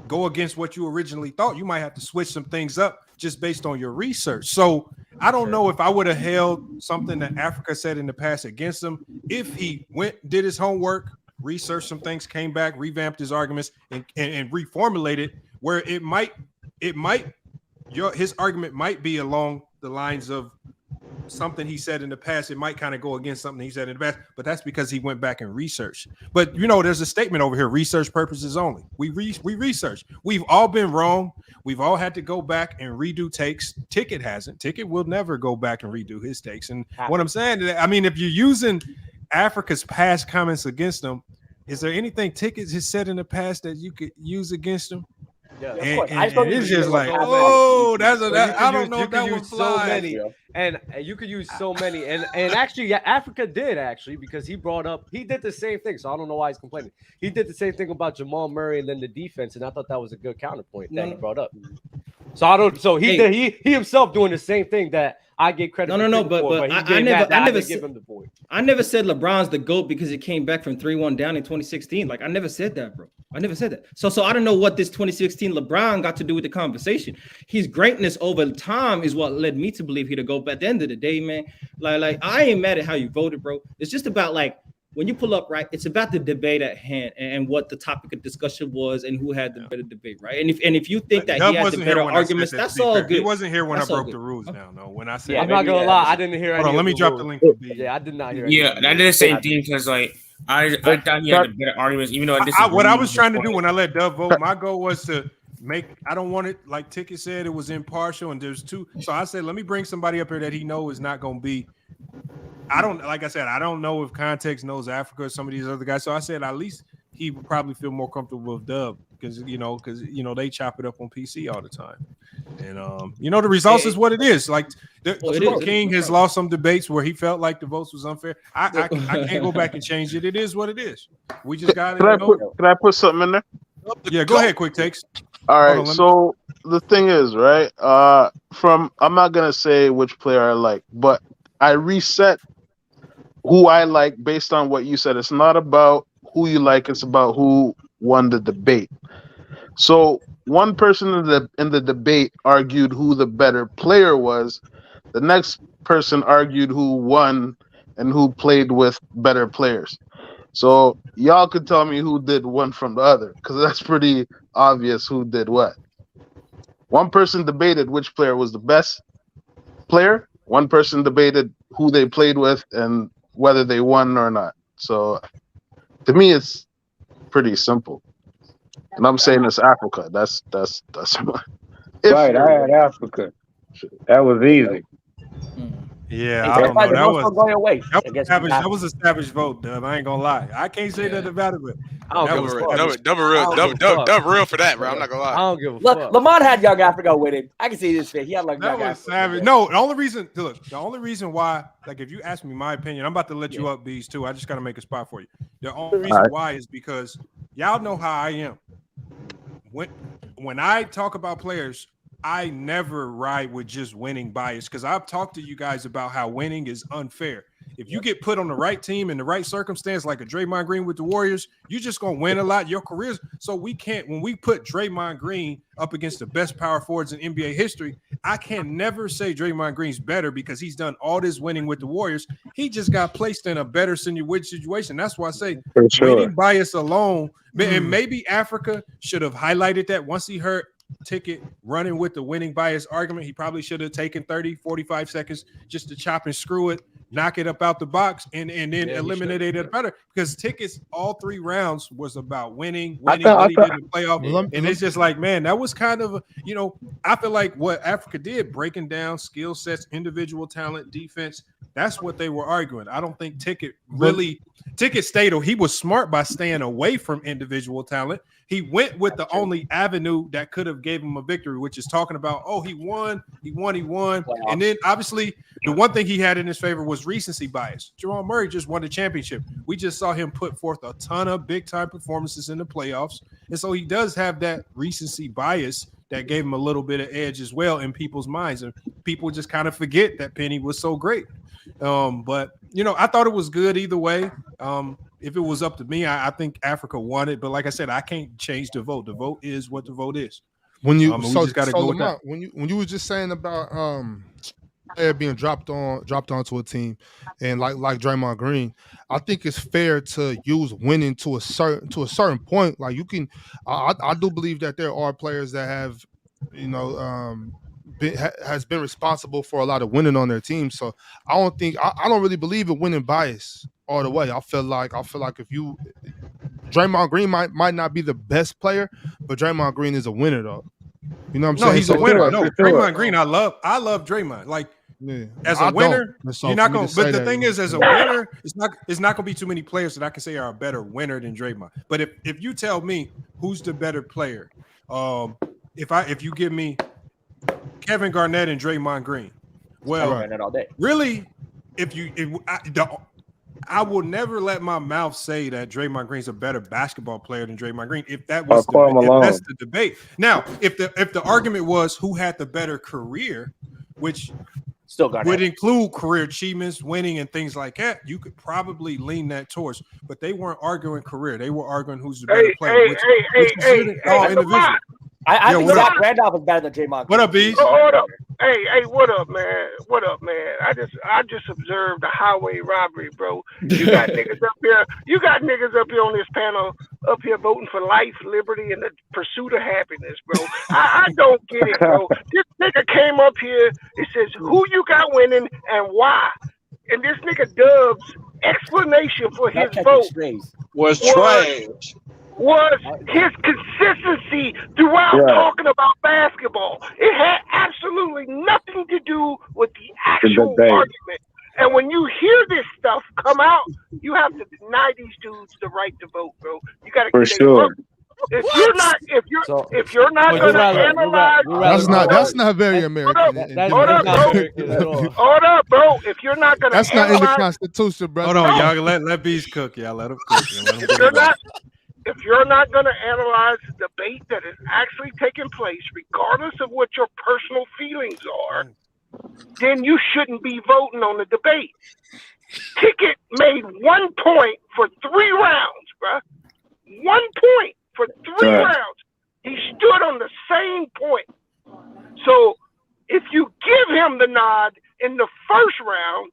go against what you originally thought. You might have to switch some things up just based on your research. So I don't know if I would have held something that Africa said in the past against him if he did his homework, researched some things, came back, revamped his arguments, and reformulated where his argument might be along the lines of something he said in the past. It might kind of go against something he said in the past, but that's because he went back and researched. But there's a statement over here: research purposes only. We research. We've all been wrong. We've all had to go back and redo takes. Ticket hasn't. Ticket will never go back and redo his takes. And what I'm saying, if you're using Africa's past comments against them, is there anything Ticket has said in the past that you could use against him? Yeah, and it's just like, I don't know if that would fly. So many, and you could use so many, and actually, Africa did because he did the same thing. So I don't know why he's complaining. He did the same thing about Jamal Murray and then the defense, and I thought that was a good counterpoint that he brought up. So I don't. So he himself doing the same thing that I get credit. No. But I never said LeBron's the GOAT because he came back from 3-1 down in 2016. Like I never said that, bro. I never said that. So I don't know what this 2016 LeBron got to do with the conversation. His greatness over time is what led me to believe he'd go. But at the end of the day, man, like I ain't mad at how you voted, bro. It's just about when you pull up, right, it's about the debate at hand and what the topic of discussion was and who had the better debate, right? And if you think that he had the better arguments, that's all good. He wasn't here when I broke the rules down, though. When I said, I'm not gonna lie, I didn't hear. Hold on, let me drop the link. Yeah, I did not hear. Yeah, I did the same thing because I thought he had the better arguments, even though what I was trying to do when I let Dub vote, my goal was to I don't want it like Ticket said, it was impartial and there's two. So I said, let me bring somebody up here that he knows is not going to be. I don't know if Context knows Africa or some of these other guys. So I said, at least he would probably feel more comfortable with Dub because they chop it up on PC all the time. And the results is what it is. Like King has lost some debates where he felt like the votes was unfair. I can't go back and change it. It is what it is. We just got it. Can I put something in there? Yeah, go ahead, Quick Takes. All right. So the thing is, right? I'm not gonna say which player I like, but I reset who I like based on what you said. It's not about who you like, it's about who won the debate. So one person in the debate argued who the better player was. The next person argued who won and who played with better players. So y'all could tell me who did one from the other, because that's pretty obvious who did what. One person debated which player was the best player. One person debated who they played with and whether they won or not. So to me, it's pretty simple. And I'm saying it's Africa. That's right. I had Africa. That was easy. Yeah, I don't know. That was a savage vote, Dub. I ain't gonna lie. I can't say that about it, but Dub real for that, bro. I'm not gonna lie. I don't give a fuck. Lamont had Young Africa winning. I can see this fit. He had that was savage. No, the only reason why, like, if you ask me my opinion, I'm about to let you up, Bees, too. I just gotta make a spot for you. The only reason why is because y'all know how I am. when I talk about players, I never ride with just winning bias because I've talked to you guys about how winning is unfair. If you get put on the right team in the right circumstance, like a Draymond Green with the Warriors, you're just going to win a lot. Your careers. So we can't, when we put Draymond Green up against the best power forwards in NBA history, I can never say Draymond Green's better because he's done all this winning with the Warriors. He just got placed in a better situation. That's why I say winning bias alone, and maybe Africa should have highlighted that once he heard Ticket running with the winning bias argument. He probably should have taken 30, 45 seconds just to chop and screw it, knock it up out the box, and then eliminated it better because Ticket's all 3 rounds was about winning what he did in the playoff. And it's just like, man, that was kind of, I feel like what Africa did, breaking down skill sets, individual talent, defense, that's what they were arguing. I don't think Ticket stayed, or he was smart by staying away from individual talent. He went with the only avenue that could have gave him a victory, which is talking about, he won. And then obviously the one thing he had in his favor was recency bias. Jamal Murray just won the championship. We just saw him put forth a ton of big time performances in the playoffs. And so he does have that recency bias that gave him a little bit of edge as well in people's minds. And people just kind of forget that Penny was so great. But I thought it was good either way. If it was up to me, I think Africa won it. But like I said, I can't change the vote. The vote is what the vote is. When you just got to go with that. When you were just saying about player being dropped onto a team, and like Draymond Green, I think it's fair to use winning to a certain point. Like you can, I do believe that there are players that have, has been responsible for a lot of winning on their team. So I don't really believe in winning bias all the way. I feel like if you Draymond Green might not be the best player, but Draymond Green is a winner though. You know what I'm saying? No, he's a winner. No, Draymond Green, I love Draymond. Like as a winner, you're not going. But the thing is, as a winner, it's not going to be too many players that I can say are a better winner than Draymond. But if you tell me who's the better player, if you give me Kevin Garnett and Draymond Green, well, really, I will never let my mouth say that Draymond Green's a better basketball player than Draymond Green. If that's the debate. Now, if the argument was who had the better career, which still would include career achievements, winning, and things like that, you could probably lean that towards. But they weren't arguing career; they were arguing who's the better player. Individual. I think Zach Randolph is better than Draymond. What up, B? Hold up. Hey, what up, man? What up, man? I just observed the highway robbery, bro. You got niggas up here. You got niggas up here on this panel, up here voting for life, liberty, and the pursuit of happiness, bro. I don't get it, bro. This nigga came up here. It says who you got winning and why. And this nigga Dub's explanation for his vote was trash. Was his consistency throughout talking about basketball. It had absolutely nothing to do with the actual argument. And when you hear this stuff come out, you have to deny these dudes the right to vote, bro. You got to for sure. If you're not going to analyze, that's not very American. Hold up, bro. If you're not going to, that's not in the Constitution, bro. Hold on, y'all. Let Bees cook. Y'all let him cook. If you're not going to analyze the debate that is actually taking place, regardless of what your personal feelings are, then you shouldn't be voting on the debate. Ticket made 1 point for 3 rounds, bruh. 1 point for 3 rounds. He stood on the same point. So if you give him the nod in the first round,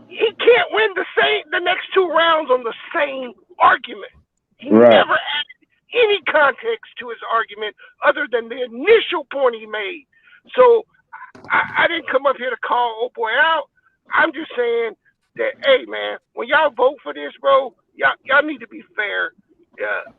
he can't win the next 2 rounds on the same argument. He never added any context to his argument other than the initial point he made. So I didn't come up here to call old boy out. I'm just saying that, hey man, when y'all vote for this, bro, y'all need to be fair.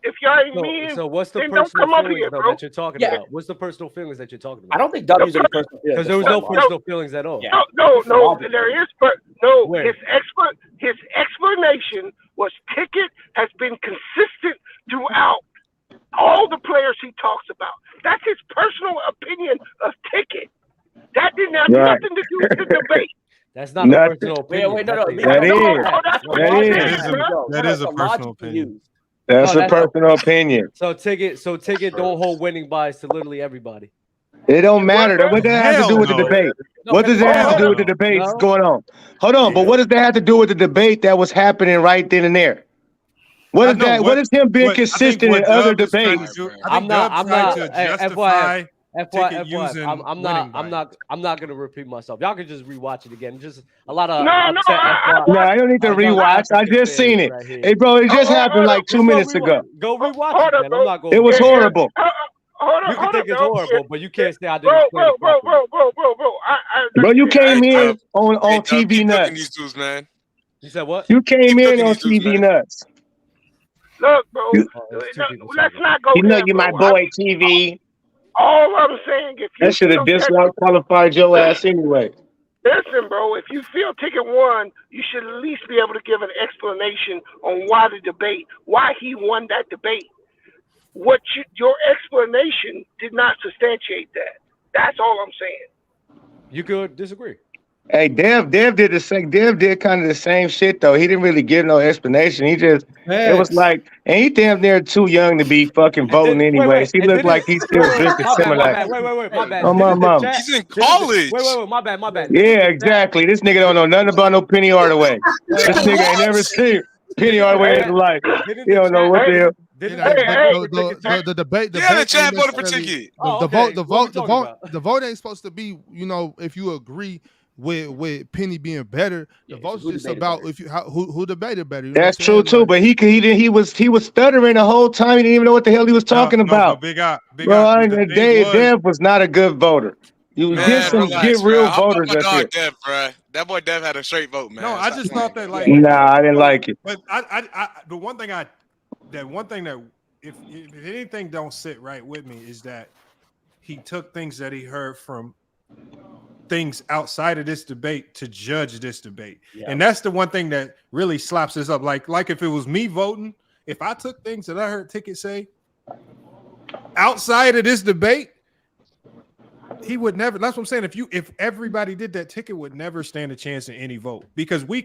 If y'all ain't mean, so what's the then don't come up here, bro. that you're talking about? What's the personal feelings that you're talking about? I don't think W's are personal feelings. Because there was no personal feelings at all. No, there is, but no. His explanation was Ticket has been consistent throughout all the players he talks about. That's his personal opinion of Ticket. That didn't have nothing to do with the debate. That's not a personal opinion. Wait, no. That is a personal opinion. That's a personal opinion. So ticket don't hold winning bias to literally everybody. It don't matter. What does that have to do with the debate? What does that have to do with the debate that's going on? Hold on, but what does that have to do with the debate that was happening right then and there? What is that? What is him being consistent in other debates? I'm not FYF. I'm not gonna repeat myself. Y'all can just rewatch it again. Just a lot of No, I don't need to rewatch. I just seen it. Hey, bro, it just happened like 2 minutes ago. Go rewatch it, man. I'm not going. It was horrible. You can think it's horrible, but you can't say I didn't explain it properly. Bro, you came in on TV nuts. These dudes, man. You said what? You came in on TV nuts. Look, bro, let's not go. You know you my boy TV. All I'm saying, if you that should have disqualified your ass anyway. Listen, bro, if you feel ticket won, you should at least be able to give an explanation on why he won that debate. Your explanation did not substantiate that. That's all I'm saying. You could disagree. Hey, Dev did the same. Dev did kind of the same shit though. He didn't really give no explanation. He just it was like, and he damn near too young to be fucking voting anyways. He looked like he's still drinking Similac. Wait, my bad. Oh my mom. He's in college. Wait, my bad. Yeah, exactly. This nigga don't know nothing about no Penny Hardaway. This nigga ain't never seen Penny Hardaway in his life. He don't know what the hell. The debate. Yeah, the chat voted for ticket. The vote ain't supposed to be, if you agree with Penny being better. The vote's just about who debated better. That's true too, but he was stuttering the whole time. He didn't even know what the hell he was talking about. Dev was not a good voter. You get real voters up here. Dev, bro. That boy Dev had a straight vote, man. No, I just thought that I didn't like it. But the one thing that if anything don't sit right with me is that he took things that he heard from things outside of this debate to judge this debate. Yeah. And that's the one thing that really slaps us up. Like if it was me voting, if I took things that I heard Ticket say outside of this debate, he would never. That's what I'm saying. If everybody did that, Ticket would never stand a chance in any vote, because you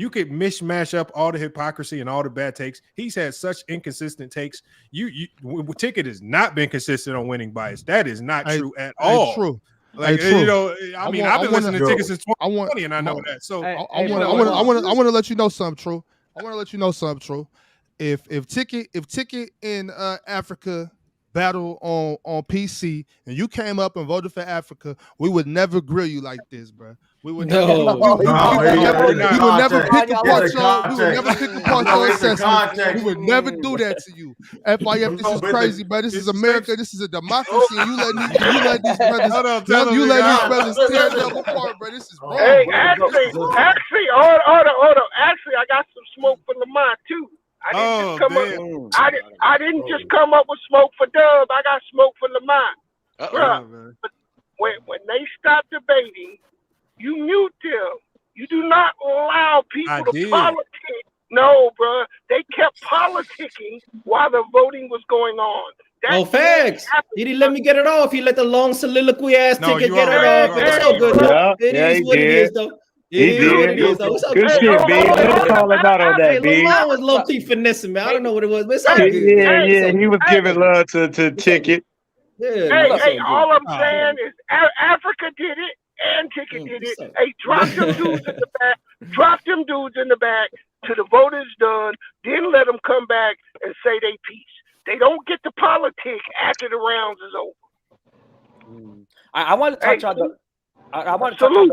could mishmash up all the hypocrisy and all the bad takes. He's had such inconsistent takes. Ticket has not been consistent on winning bias. That is not true at all. True. Like, I've been listening to Ticket since 2020, and I know that. So I want to let you know something true. If Ticket in Africa battle on PC and you came up and voted for Africa, we would never grill you like this, bro. We would never pick apart your assessment. We would never do that to you. FYF, this is crazy, bro. This is America. This is a democracy. And you let these brothers tear them apart, bro. This is wrong. Hey, actually, hold on. Actually, I got some smoke for Lamont too. I didn't just come up with smoke for Dub. I got smoke for Lamont. Bruh, but when they stop debating, you mute them. You do not allow people to politic. No, bro. They kept politicking while the voting was going on. Facts. He didn't let me get it off. He let the long soliloquy ass Ticket get it off. It's so good. It is what it is, though. He did. Good shit, B. Let's call him out on that, B. Lamont was low-key finessing, man. I don't know what it was, but it's all good. Yeah. He was giving love to Ticket. Hey, all I'm saying is Africa did it and Ticket did it. Hey, drop them dudes in the back. Drop them dudes in the back till the vote is done. Then let them come back and say they piece. They don't get the politic after the rounds is over. I want to touch on the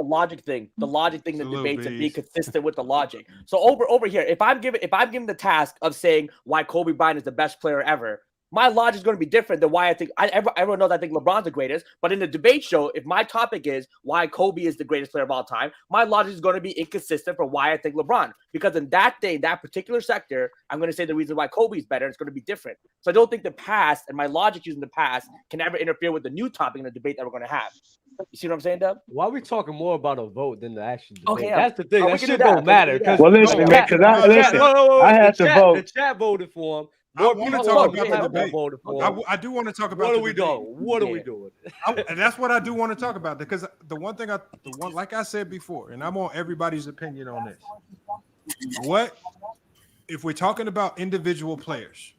logic thing. The logic thing, the debates, and be consistent with the logic. So over here, if I'm given the task of saying why Kobe Bryant is the best player ever, my logic is going to be different than why I think everyone knows I think LeBron's the greatest. But in the debate show, if my topic is why Kobe is the greatest player of all time, my logic is going to be inconsistent for why I think LeBron. Because in that particular sector, I'm going to say the reason why Kobe is better. It's going to be different. So I don't think the past and my logic using the past can ever interfere with the new topic in the debate that we're going to have. You see what I'm saying, Dub? Why are we talking more about a vote than the actual debate? Okay, that's the thing. That shit don't matter. Well, listen, man, because I had to vote. The chat voted for him. I want to talk about the debate. I do want to talk about what are we doing? What are we doing? And that's what I do want to talk about, because like I said before, and I want everybody's opinion on this. What if we're talking about individual players?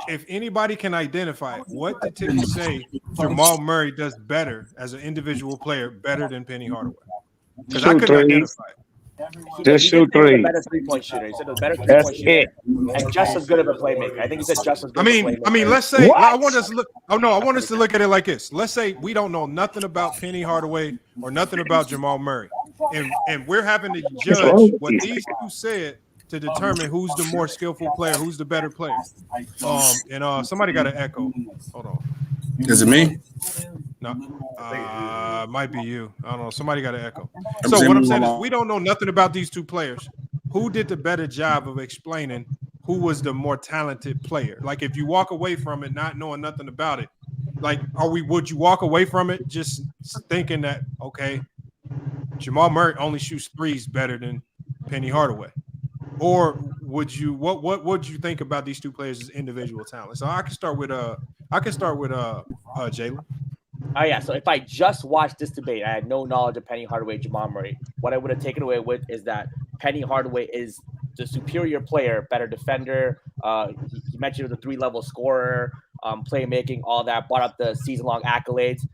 if anybody can identify it, what did Ticky say Jamal Murray does better as an individual player, better than Penny Hardaway? Because I couldn't identify it. Just shoot three. Better 3-point shooter. He said a better 3-point shooter, and just as good of a playmaker. I think he said just as good. I mean, let's say I want us to look. Oh no, I want us to look at it like this. Let's say we don't know nothing about Penny Hardaway or nothing about Jamal Murray, and we're having to judge what these two said to determine who's the more skillful player, who's the better player. Somebody got an echo. Hold on. Is it me? No, might be you. I don't know. Somebody got an echo. So what I'm saying is we don't know nothing about these two players. Who did the better job of explaining who was the more talented player? Like if you walk away from it not knowing nothing about it, like would you walk away from it just thinking that, okay, Jamal Murray only shoots threes better than Penny Hardaway? Or would you what would you think about these two players' individual talent? So I can start with Jalen. Oh yeah, so if I just watched this debate, I had no knowledge of Penny Hardaway, Jamal Murray. What I would have taken away with is that Penny Hardaway is the superior player, better defender. He mentioned the 3-level scorer, playmaking, all that. Brought up the season-long accolades.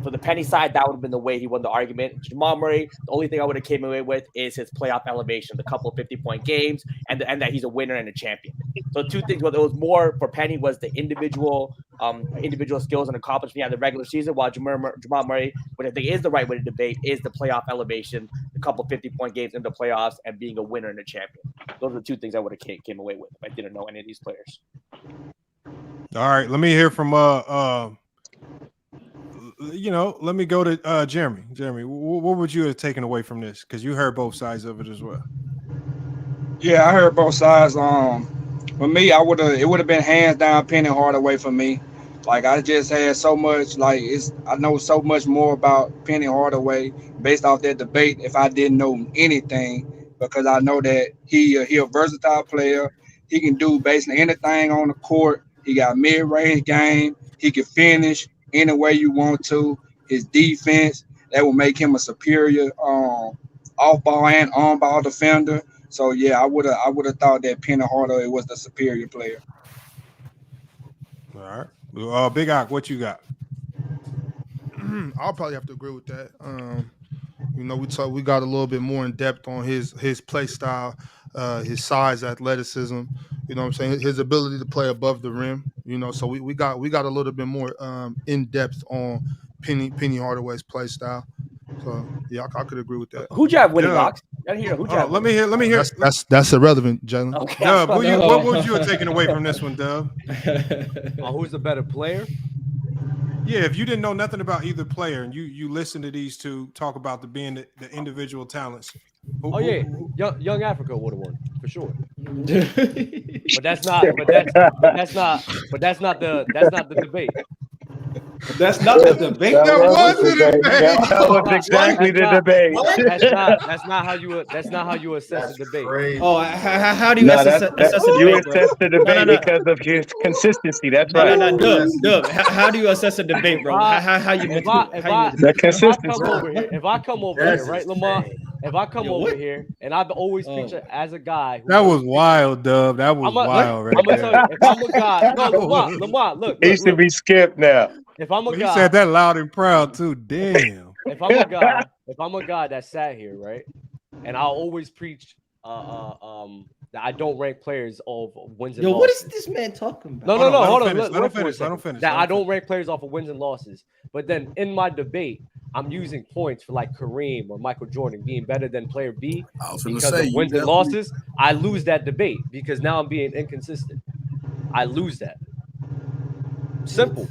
For the Penny side, that would have been the way he won the argument. Jamal Murray, the only thing I would have came away with is his playoff elevation, the couple of 50-point games, and that he's a winner and a champion. So two things. What it was more for Penny was the individual skills and accomplishment in the regular season, while Jamal Murray, what I think is the right way to debate, is the playoff elevation, the couple of 50-point games in the playoffs, and being a winner and a champion. Those are the two things I would have came away with if I didn't know any of these players. All right, let me hear from let me go to Jeremy. Jeremy, what would you have taken away from this? Because you heard both sides of it as well. Yeah, I heard both sides. For me, it would have been hands down Penny Hardaway for me. Like I just had so much, I know so much more about Penny Hardaway based off that debate if I didn't know anything, because I know that he a versatile player. He can do basically anything on the court. He got mid-range game. He can finish any way you want to. His defense, that will make him a superior off-ball and on-ball defender. So yeah, I would have thought that Penny Hardaway was the superior player. All right, Big Ock, what you got? I'll probably have to agree with that. We got a little bit more in depth on his play style, his size, athleticism. You know what I'm saying? His ability to play above the rim. So we got a little bit more in depth on Penny Hardaway's play style. So yeah, I could agree with that. Who'd you have winning box? Let me hear. That's irrelevant, Jalen. Okay. Dub, what would you have taken away from this one, Dub? Who's the better player? Yeah, if you didn't know nothing about either player and you listen to these two talk about the individual talents. Young Africa would have won for sure. But that's not the debate. That's not the debate. That was exactly the debate. That's not how you assess the debate. Oh, how do you assess the debate? You assess the debate because of his consistency. That's right. No, Dub. How do you assess a debate, bro? The consistency. If I come over here, right, Lamar? If I come over here and I've always pictured as a guy. That was wild, Dub. That was wild, right? I'm gonna tell you, if I'm a guy, Lamar, look. He should be skipped now. If I'm a guy, he said that loud and proud too. Damn. If I'm a guy that sat here, right, and I'll always preach that I don't rank players off wins and losses. What is this man talking about? No, hold on. Let him finish. That I don't rank players off of wins and losses. But then in my debate, I'm using points for like Kareem or Michael Jordan being better than player B because of wins and losses. I lose that debate because now I'm being inconsistent. I lose that. Simple.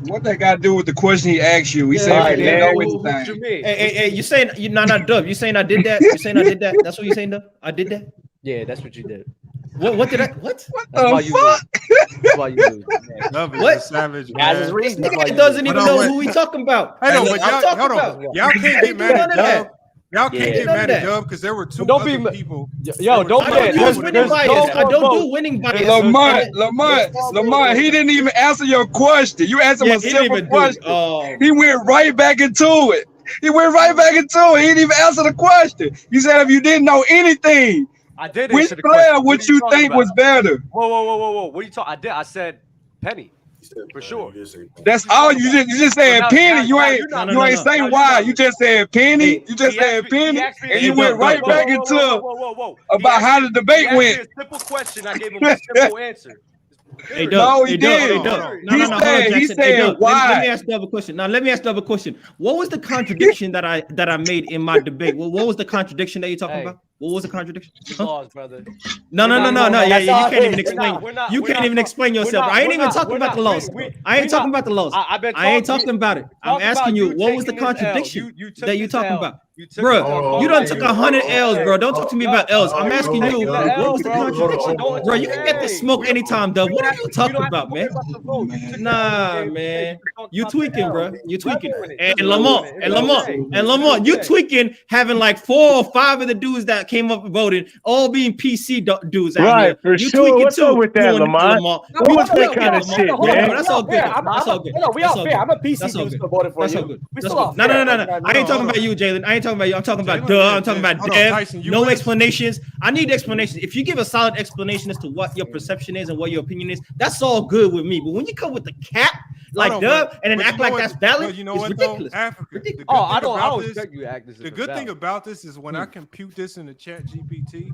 What that got to do with the question he asked you? He said, what you mean? Hey, you saying you're not Dub? You saying I did that? You saying I did that? That's what you saying, Dub? I did that? Yeah, that's what you did. What did I? What? What the fuck? That's why you lose. What? Savage. This nigga doesn't even know who we talking about. I know, but y'all can't get mad at Dub. Y'all can't get mad at Dub because there were two other people. Yo, don't I don't do winning bias. Lamont, he didn't even answer your question. You asked him a simple question. He went right back into it. He didn't even answer the question. You said if you didn't know anything, I did. Which player would you think was better? Whoa! What are you talking? I did. I said Penny for sure. That's all you just said. Penny. You ain't say why. You just said Penny. You just said Penny, and you went right back into about how the debate went. A simple question. I gave him a simple answer. Hey, no, he did. He said why. Let me ask Dub a question. Now, let me ask Dub a question. What was the contradiction that I made in my debate? What was the contradiction that you're talking about? What was the contradiction? Lost, brother. No. Yeah, you can't even explain. You can't even explain yourself. I ain't even talking about the loss. I ain't talking about the loss. I ain't talking about it. I'm asking you, what was the contradiction that you talking about? Bro, you done took 100 L's, bro. Don't talk to me about L's. I'm asking you, what was the contradiction? Bro, you can get this smoke anytime, Dub. What are you talking about, man? Nah, man. You tweaking, bro. You tweaking. And Lamont, you tweaking having like 4 or 5 of the dudes that came up and voted, all being PC dudes out right, here. For you sure. What's up with that, Lamont? What's that kind of shit, man? That's all good. That's all good. We all fair. I'm a PC dude still voted for you. No. I ain't talking about you, Jalen. I ain't talking about you. I'm talking about Duh. I'm talking about Dev. No explanations. I need explanations. If you give a solid explanation as to what your perception is and what your opinion is, that's all good with me. But when you come with the cap like Dub and then act like that's valid, you know it's what, ridiculous. Africa. I don't expect you to act this. The good thing about this is when I compute this in the chat GPT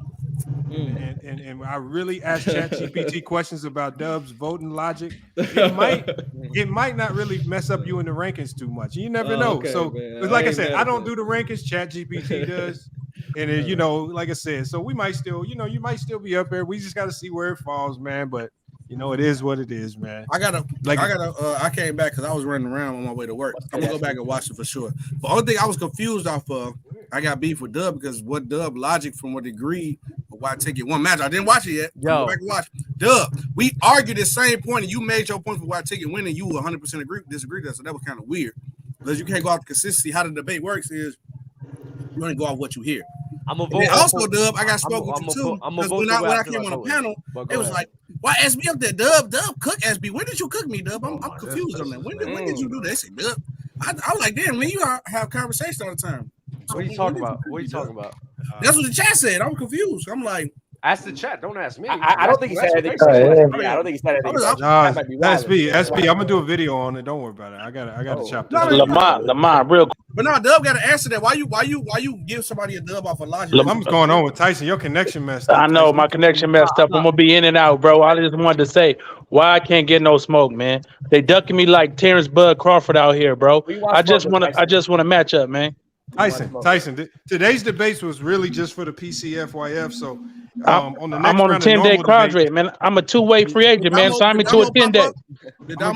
and I really ask chat GPT questions about Dub's voting logic, it might not really mess up you in the rankings too much. You never know. Okay, so like I said, I don't do the rankings, chat GPT does. And then, like I said, so we might still, you might still be up there. We just got to see where it falls, man. But it is what it is, man. I came back because I was running around on my way to work. I'm gonna go back and watch it for sure. The only thing I was confused off of, I got beef with Dub because what Dub logic from what degree of why Ticket won match. I didn't watch it yet. Go back and watch. Dub, we argued the same point, and you made your point for why Ticket win, and you 100% disagree with that. So that was kind of weird because you can't go off the consistency. How the debate works is you only go off what you hear. I'm a vote. Also, Dub, I got spoke with you too. Because when I came on the panel, it was like, why SB up there? Dub, cook SB. When did you cook me, Dub? I'm confused on that. When did you do that? They said, Dub. I was like, damn, man, you have conversations all the time. So what are you talking about? What are you talking about? That's what the chat said. I'm confused. I'm like, ask the chat. Don't ask me. I don't think he said anything. I don't think he said anything. SB, I'm gonna do a video on it. Don't worry about it. I gotta chop this. Lamont, real quick. But no, Dub got to answer that. Why you give somebody a dub off a logic? Something's going on with Tyson. Your connection messed up. I know my connection messed up. I'm gonna be in and out, bro. I just wanted to say why I can't get no smoke, man. They ducking me like Terrence Bud Crawford out here, bro. I just want to match up, man. Tyson. Today's debates was really just for the PC FYF. So on the next I'm on a 10-day contract, man. I'm a 2-way free agent, man. Sign me to a 10-day. I'm gonna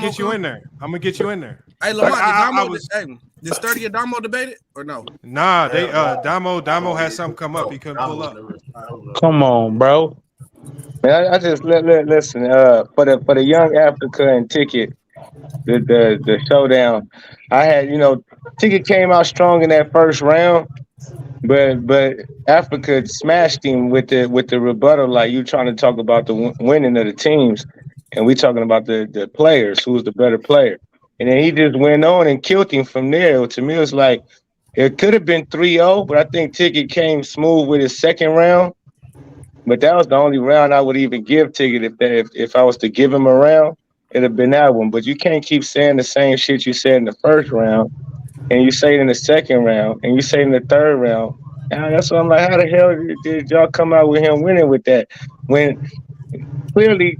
get you in there. Hey, Lamont, did Sturdy and Damo debate it or no? Nah, they Damo had something come up. He couldn't pull up. Come on, bro. Man, I just listen. For the young Africa and Ticket, the showdown. I had Ticket came out strong in that first round, but Africa smashed him with the rebuttal. Like you trying to talk about the winning of the teams, and we talking about the players. Who's the better player? And then he just went on and killed him from there. To me, it was like it could have been 3-0, but I think Ticket came smooth with his second round. But that was the only round I would even give Ticket if I was to give him a round. It'd have been that one. But you can't keep saying the same shit you said in the first round, and you say it in the second round, and you say it in the third round. And that's what I'm like, how the hell did y'all come out with him winning with that? When clearly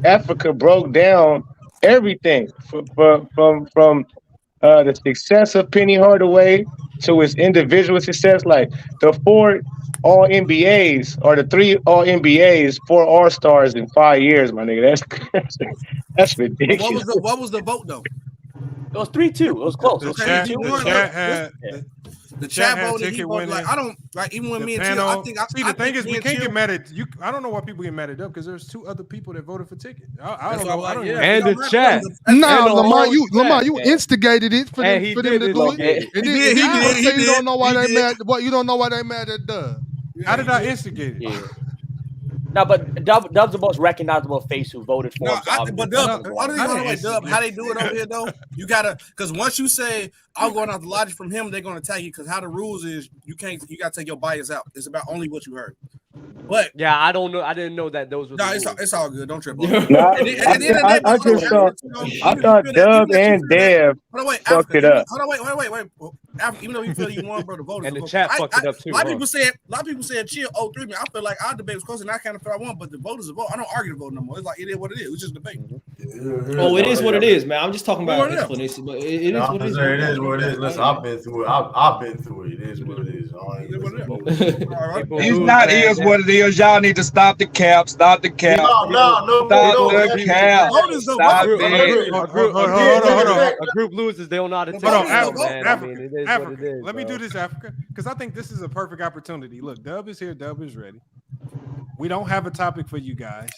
Africa broke down everything from the success of Penny Hardaway to his individual success. Like the 4 All-NBAs or the 3 All-NBAs, 4 All-Stars in 5 years, my nigga. That's ridiculous. What was the vote though? It was 3-2. It was close. The chat voted. He voted like I don't like even when me and Chill. I think the thing is we can't get mad at you. I don't know why people get mad at Dub because there's 2 other people that voted for Ticket. I don't know. And the chat. No, Lamont, you instigated it for them to do it. And then you don't know why they mad. What you don't know why they mad at Dub? How did I instigate it? Yeah. No, but Dub's the most recognizable face who voted for him. But Dub, how they do it over here though? You gotta, because once you say I'm going off the logic from him, they're gonna attack you. Because how the rules is, you gotta take your bias out. It's about only what you heard. But yeah, I don't know. I didn't know that those were. No, the it's all good. Don't trip. I thought Dub and Dev fucked it up. Hold on, wait. Even though you feel you won, bro, the voters. And the chat fucked it up too. A lot of people said chill. 3 man. I feel like our debate was close, and I kind of feel I won, but the voters vote. I don't argue the vote no more. It's like it is what it is. It's just debate. Oh, it is what it is, man. I'm just talking about explanation, but it is what it is. It is what it is. Listen, I've been through it. I've been through it. It is what it is. It's not is what it is. Y'all need to stop the cap. Stop the cap. No. Stop the cap. Stop it. A group loses. They don't know how to take it. Africa. Let me do this, Africa, because I think this is a perfect opportunity. Look, Dub is here. Dub is ready. We don't have a topic for you guys.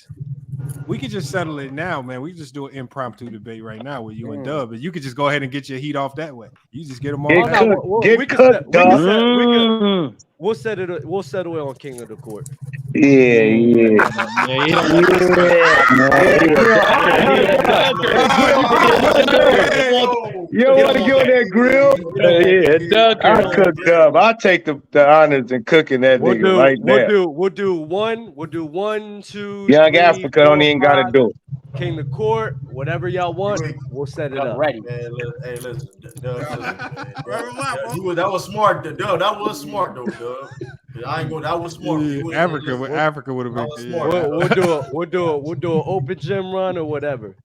We could just settle it now, man. We just do an impromptu debate right now with you and Dub, and you could just go ahead and get your heat off that way. You just get them all. We'll settle it on King of the Court. Yeah. You want to get on that grill? I cook Dub. I'll take the honors in cooking that nigga right now. We'll do one, two. Young Africa don't even got to do it. King the Court, whatever y'all want, we'll set it up. Ready. Man, hey, listen, Dub, that was smart, Dub. That was smart, though, Dub. I ain't going. That was smart. Africa would have been smart. We'll do an open gym run or whatever.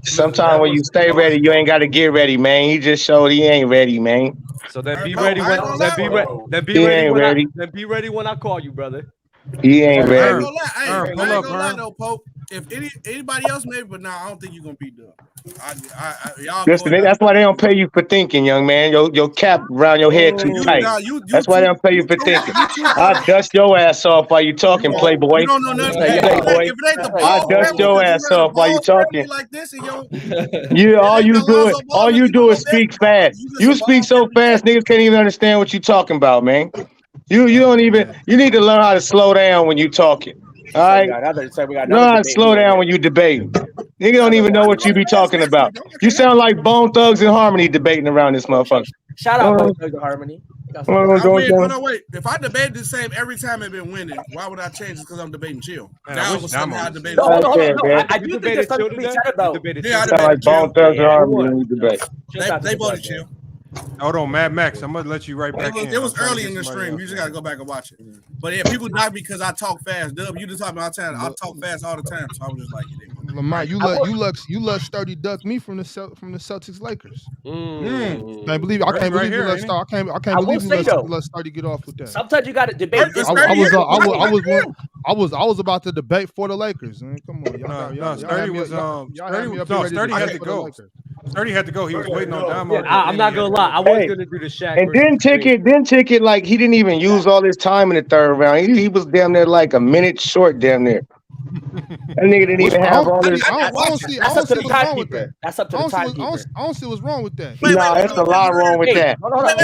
Sometimes when you stay ready, you ain't got to get ready, man. He just showed he ain't ready, man. So then be ready when I call you, brother. He ain't ready. I ain't gonna lie, though, Pope. If anybody else maybe, but I don't think you're gonna be done. Listen, that's why they don't pay you for thinking, young man. Your cap around your head too tight. That's why they don't pay you for thinking. I'll dust your ass off while you talking, Playboy. Playboy. I'll dust your ass off while you talking. All you do is speak fast. You speak so fast, niggas can't even understand what you talking about, man. You need to learn how to slow down when you talking. All right, learn how to slow down when you debate. Nigga don't even know what you be talking about. You sound like Bone Thugs and Harmony debating around this motherfucker. Shout out Bone Thugs and Harmony. Wait. If I debated the same every time I've been winning, why would I change it? Because I'm debating chill. That was somehow I debated. I do think there's something to be said about. Yeah, I sound like Bone Thugs and Harmony when you debate. They voted chill. Hold on, Mad Max. I'm gonna let you right back. It was early in the stream. You just gotta go back and watch it. But yeah, people die because I talk fast. Dub, you just talk about time. I talk fast all the time, so I was just like, Lamont, you let Sturdy duck me from the Celtics Lakers. I can't believe you let Sturdy get off with that. Sometimes you got to debate. I was about to debate for the Lakers. Man. Come on, Sturdy had to go. Sturdy had to go. He was waiting on Damo. Yeah, I'm not gonna lie. I was gonna do the Shaq. And then ticket, like he didn't even use all his time in the third round. He was damn near like a minute short, damn near. That nigga didn't even have all this. I don't see what's wrong with that. That's up to the timekeeper. I don't see what's wrong with that. Nah, there's a lot wrong with that.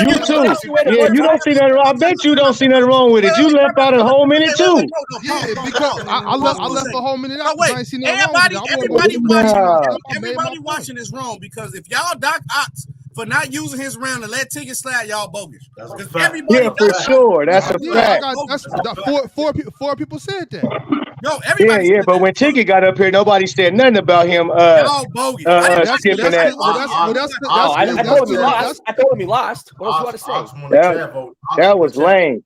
You too. Yeah, you don't see nothing wrong. I bet you don't see nothing wrong with it. You left out a whole minute too. Yeah, because I left a whole minute out. I ain't seen nothing Everybody watching is wrong because if y'all dock Ox for not using his round and let tickets slide, y'all bogus. Yeah, for sure. That's a fact. Four people said that. No, everybody. Yeah, but when Ticket got up here, nobody said nothing about him. Skipping that. I told him he lost. What else you want to say? That was lame.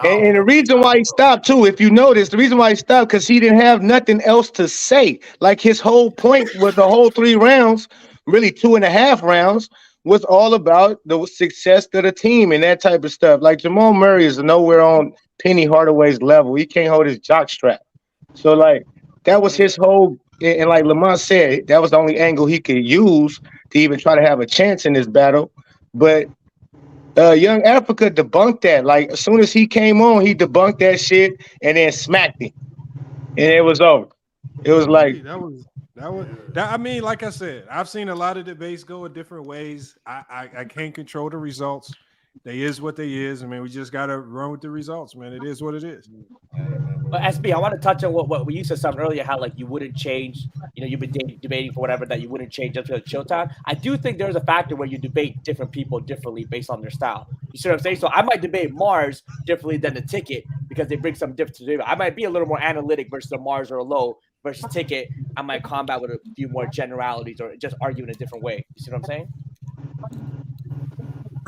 And the reason why he stopped too, if you notice, the reason why he stopped because he didn't have nothing else to say. Like his whole point was the whole 3 rounds, really 2.5 rounds, was all about the success of the team and that type of stuff. Like Jamal Murray is nowhere on Penny Hardaway's level. He can't hold his jock strap. So like that was his whole, and like Lamont said, that was the only angle he could use to even try to have a chance in this battle. But Young Africa debunked that. Like as soon as he came on, he debunked that shit and then smacked him, and it was over. It was like that. I mean, like I said, I've seen a lot of debates go in different ways. I can't control the results, they is what they is. I mean, we just gotta run with the results, man. It is what it is. But SB, I want to touch on what you said something earlier, how like you wouldn't change, you've been debating for whatever that you wouldn't change up to Showtime. I do think there's a factor where you debate different people differently based on their style. You see what I'm saying? So I might debate Mars differently than the Ticket because they bring some difference to it. I might be a little more analytic versus a Mars or a Low versus Ticket. I might combat with a few more generalities or just argue in a different way. You see what I'm saying?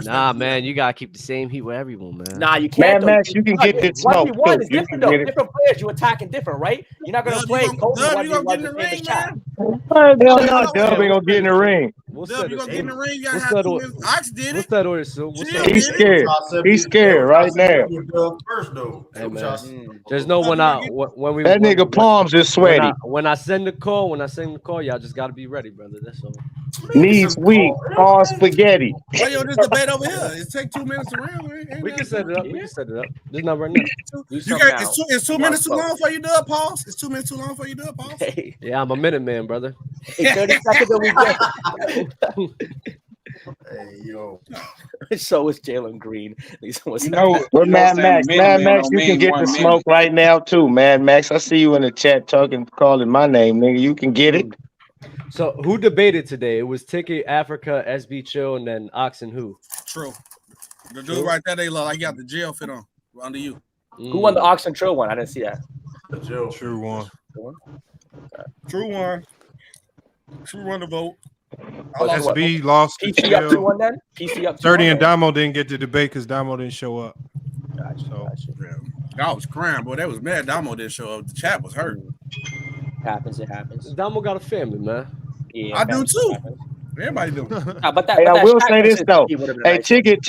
Nah, man, you gotta keep the same heat with everyone, man. Nah, you can't. Mad Max, you can get this smoke. 1v1 is different though. Different players, you attacking different, right? You're not gonna play Kobe 1v1 in the chat. Hell no, Dub ain't gonna get in the ring. Dub, you gonna get in the ring? You gotta have 2 minutes. Ox did it. What's that order, Sue? He's scared. He's scared right now. Hey, man. There's no when we that nigga palms is sweaty. When I send the call, y'all just gotta be ready, brother. That's all. Knees weak, all spaghetti. Why you on this debate over here? It take 2 minutes around. We can set it up. This not right now. It's 2 minutes too long for you, Dub. Pause. It's 2 minutes too long for you, Dub. Pause. Yeah, I'm a minute man, brother. Hey, 30 seconds and we get. Hey, yo. So is Jalen Green. We're Mad Max. Mad Max, you can get the smoke right now too, Mad Max. I see you in the chat calling my name, nigga. You can get it. So who debated today? It was Ticket, Africa, SB Chill, and then Ox and who? True. The dude right there, they look like he got the jail fit on under you. Who won the Ox and Trill one? I didn't see that. True one. True one. True one to vote. SB lost to PC up 2-1 then? PC up 2-1. 30 and Damo didn't get to debate because Damo didn't show up. Gotcha. I was crying, boy. That was mad. Damo didn't show up. The chat was hurt. It happens. Damo got a family, man. Yeah, I do too. Everybody do. Hey, I will say this though. Hey, Ticket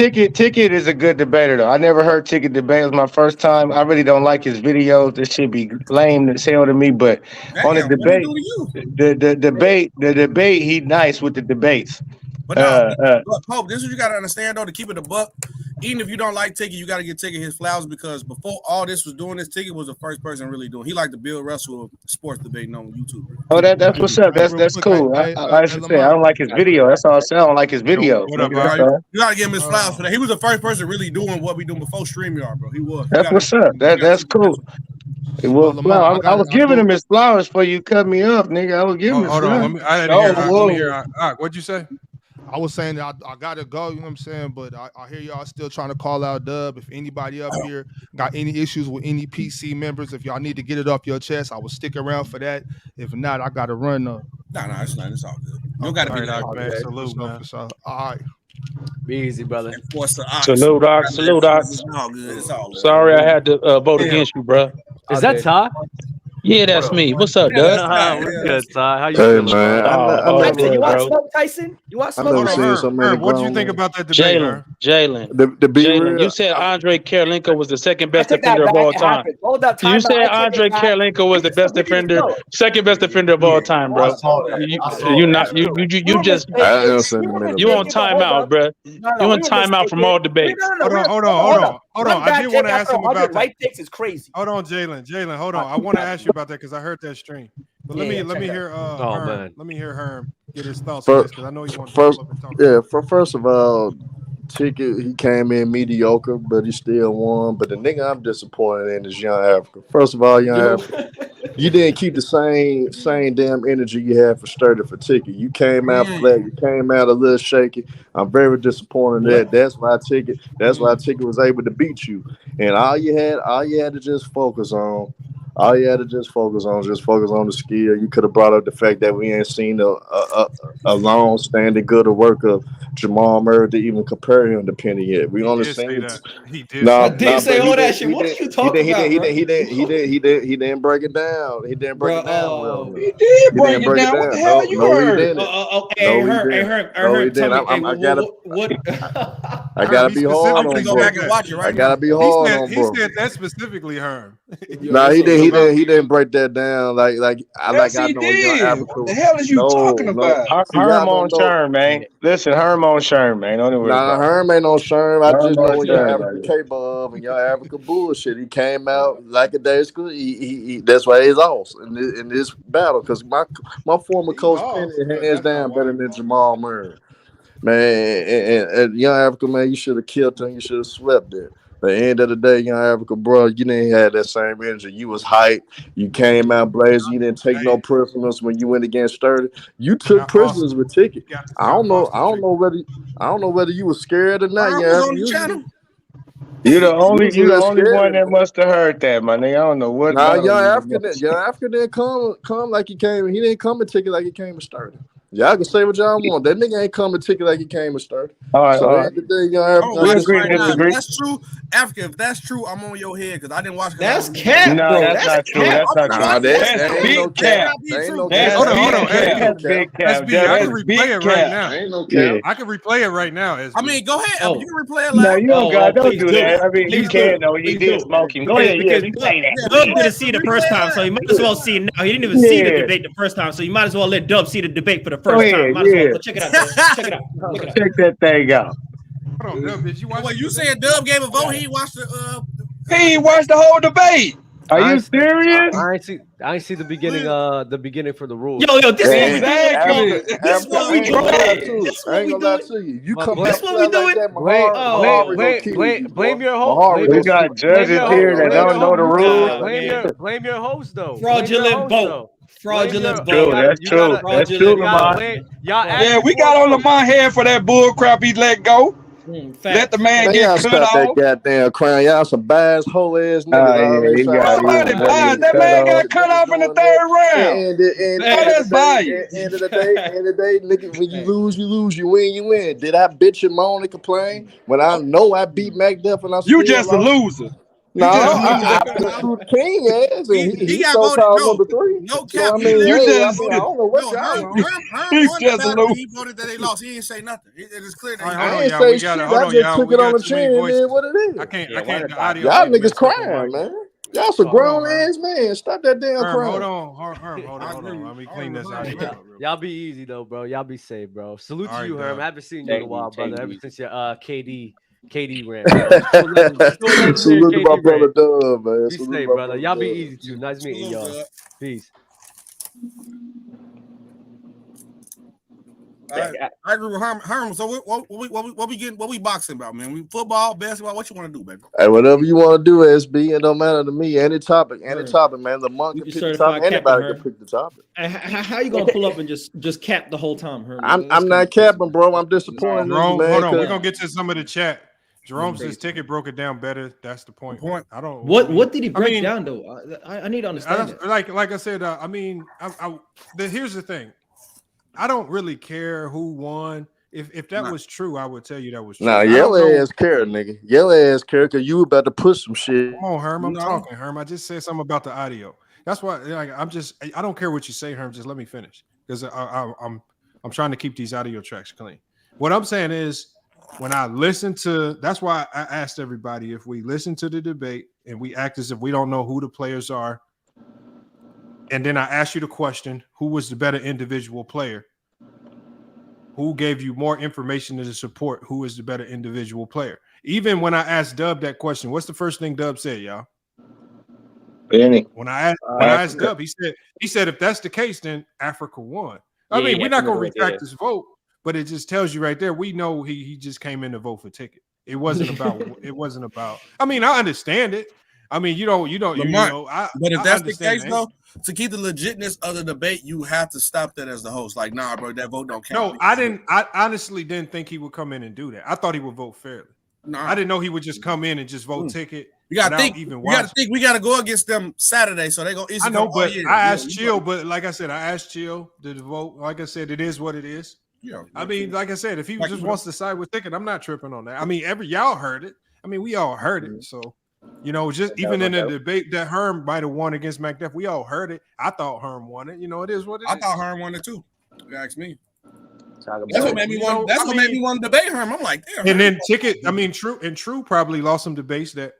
is a good debater though. I never heard Ticket debate. It was my first time. I really don't like his videos. This should be lame as hell to me. But on the debate, the debate, he nice with the debates. But Pope, this is what you gotta understand though. To keep it a buck, even if you don't like Ticket, you gotta give Ticket his flowers because before all this was doing this, Ticket was the first person really doing. He liked to Bill Russell sports debating on YouTube. Oh, that's what's up. That's cool. I don't like his video. That's all I said. I don't like his video. You gotta give him his flowers for that. He was the first person really doing what we doing before StreamYard, bro. He was. That's what's up. That's cool. Well, I was giving him his flowers for you cut me up, nigga. I was giving him. Hold on. I didn't hear. What'd you say? I was saying that I gotta go, you know what I'm saying? But I hear y'all still trying to call out Dub. If anybody up here got any issues with any PC members, if y'all need to get it off your chest, I will stick around for that. If not, I gotta run. No, it's not. It's all good. You don't gotta be that, man. Salute, man. All right. Be easy, brother. Salute, Doc. Salute, Doc. It's all good. It's all good. Sorry, I had to vote against you, bro. Is that Ty? Yeah, that's me. What's up, Doug? What's good, Ty? How you Hey, feeling, man. bro? You want smoke, Tyson? You want smoke? What do you think about that debate? Jalen. Jalen, you said Andre Karolinko was the second best defender of all time. Hold up, You said Andre Karolinko was the best defender, second best defender of all time, bro. You just you on timeout, bro. You on timeout from all debates. Hold on. I did want to ask him about that. Right takes is crazy. Hold on, Jalen. Hold on. I want to ask you about that because I heard that stream. But let me hear Herm. Let me hear Herm get his thoughts on this because I know he wants to First of all, Ticket, he came in mediocre, but he still won. But the nigga I'm disappointed in is Young Africa. First of all, Young Africa, you didn't keep the same damn energy you had for Sturdy for Ticket. You came out flat. You came out a little shaky. I'm very disappointed in that. That's why Ticket was able to beat you. And all you had to just focus on. All you had to just focus on the skill. You could have brought up the fact that we ain't seen a long-standing good work of Jamal Murray to even compare him to Penny yet. We understand. He did. I did say all that shit. What are you talking about? He didn't break it down. He didn't break it down well. He did break it down. What the hell you heard? I gotta be hard on bro. I gotta be hard on bro. He said that specifically, Herm. Nah, he didn't break that down like I know did. Africa. What the hell is you talking about? Herm on Sherm, man. Listen, Herm on Sherm, man. Herm ain't on Sherm. I just know what y'all Africa capable of and y'all Africa bullshit. He came out like a day school. He that's why he's lost in this battle because my former coach Penny hands down better than Jamal Murray. Man, and Young Africa, man, you should have killed him. You should have swept it. But at the end of the day, Young Africa, bro, you didn't have that same energy. You was hype. You came out blazing. You didn't take no prisoners when you went against Sturdy. You took prisoners with Ticket. I don't know whether you were scared or not. Was on the channel. You're the only one that must have heard that, my nigga. I don't know what. Nah, Young Africa didn't come like he came. He didn't come and Ticket like he came and Sturdy. Y'all can say what y'all want. That nigga ain't coming Ticket like he came and started. All right, so all right. We agree to disagree. If that's true, Africa, if that's true, I'm on your head because I didn't watch it. That's cap, no, bro. That's not true. That's not true. Nah, that ain't no cap. Hold on. SB, I can replay it right now. Ain't no cap. I can replay it right now. SB. I mean, go ahead. You can replay it No, live. you don't do that. I mean, you can though. You did smoke him. Go ahead. Yeah, you play that. Dub didn't see it the first time, so you might as well see it now. He didn't even see the debate the first time, so you might as well let Dub see the debate for the first time. Might as well. Check it out. Check it out. Check that thing out. Hold on, Dub. Did you watch? Wait, you said Dub gave a vote? He ain't watched the. He ain't watched the whole debate. Are you serious? I ain't see the beginning. The beginning for the rules. Yo, this is This is what we doing. I ain't gonna lie to you. You come back what we doing. Blame your host. We got judges here that don't know the rules. Blame your host though. Fraudulent vote. Fraudulent vote. That's true. That's true, Lamont. Yeah, we got on Lamont head for that bull crap he let go. Let the man get cut off. That goddamn crown. Y'all some bias, whole ass niggas. Somebody biased. That man got cut off in the third round. That's bias. End of the day, nigga, when you lose, you lose. You win, you win. Did I bitch and moan and complain when I know I beat Mac Duff and I? You just a loser. No, I pursued King ass, and he got so-called number 3. No cap. So, I mean, I don't know what y'all. He's just a loser. He voted that they lost. He didn't say nothing. It is clear that I ain't say shit. I just took it on the chin and did what it is. I can't. The audio. Y'all niggas crying, man. Y'all some grown ass man. Stop that damn crying. Hold on. Let me clean this out. Y'all be easy though, bro. Y'all be safe, bro. Salute to you, Herm. I haven't seen you in a while, brother. Ever since your KD ran. Salute to my brother Dub, man. Be safe, brother. Y'all be easy too. Nice meeting y'all. Peace. I agree with Herm. So what we boxing about, man? We football, basketball. What you want to do, baby? Hey, whatever you want to do, SB, it don't matter to me. Any topic, man. Lamont can pick the topic. Anybody can pick the topic. How you gonna pull up and just cap the whole time, Herm? I'm not capping, bro. I'm disappointed. Jerome, man, hold on. We're gonna get to some of the chat. Jerome says Ticket broke it down better. That's the point. I don't. What did he break down though? I need to understand. Like I said, here's the thing. I don't really care who won. If that was true, I would tell you that was true. Nah, your ass care, nigga. Your ass care because you about to push some shit. Come on, Herm. I'm talking, Herm. I just said something about the audio. That's why I don't care what you say, Herm. Just let me finish because I'm trying to keep these audio tracks clean. What I'm saying is, when I listen to, that's why I asked everybody if we listen to the debate and we act as if we don't know who the players are. And then I asked you the question, who was the better individual player? Who gave you more information to support who is the better individual player? Even when I asked Dub that question, what's the first thing Dub said, y'all? Benny. When I asked Dub, he said if that's the case, then Africa won. I mean, we're not going to retract this vote. But it just tells you right there. We know he just came in to vote for Ticket. It wasn't about. I mean, I understand it. I mean, you don't. But if that's the case, though, to keep the legitness of the debate, you have to stop that as the host. Like, nah, bro, that vote don't count. No, I didn't. I honestly didn't think he would come in and do that. I thought he would vote fairly. No, I didn't know he would just come in and just vote Ticket. You gotta think. We gotta go against them Saturday, so they go. I know, but I asked Chill. But like I said, I asked Chill to vote. Like I said, it is what it is. Yeah, I mean, like I said, if he just wants to side with Ticket, I'm not tripping on that. I mean, y'all heard it. I mean, we all heard it. So, just even in the debate that Herm might have won against McDuff, we all heard it. I thought Herm won it. It is what it is. I thought Herm won it too. You ask me. That's what made me want. That's what made me want to debate Herm. I'm like, damn. And then Ticket. I mean, True probably lost some debates that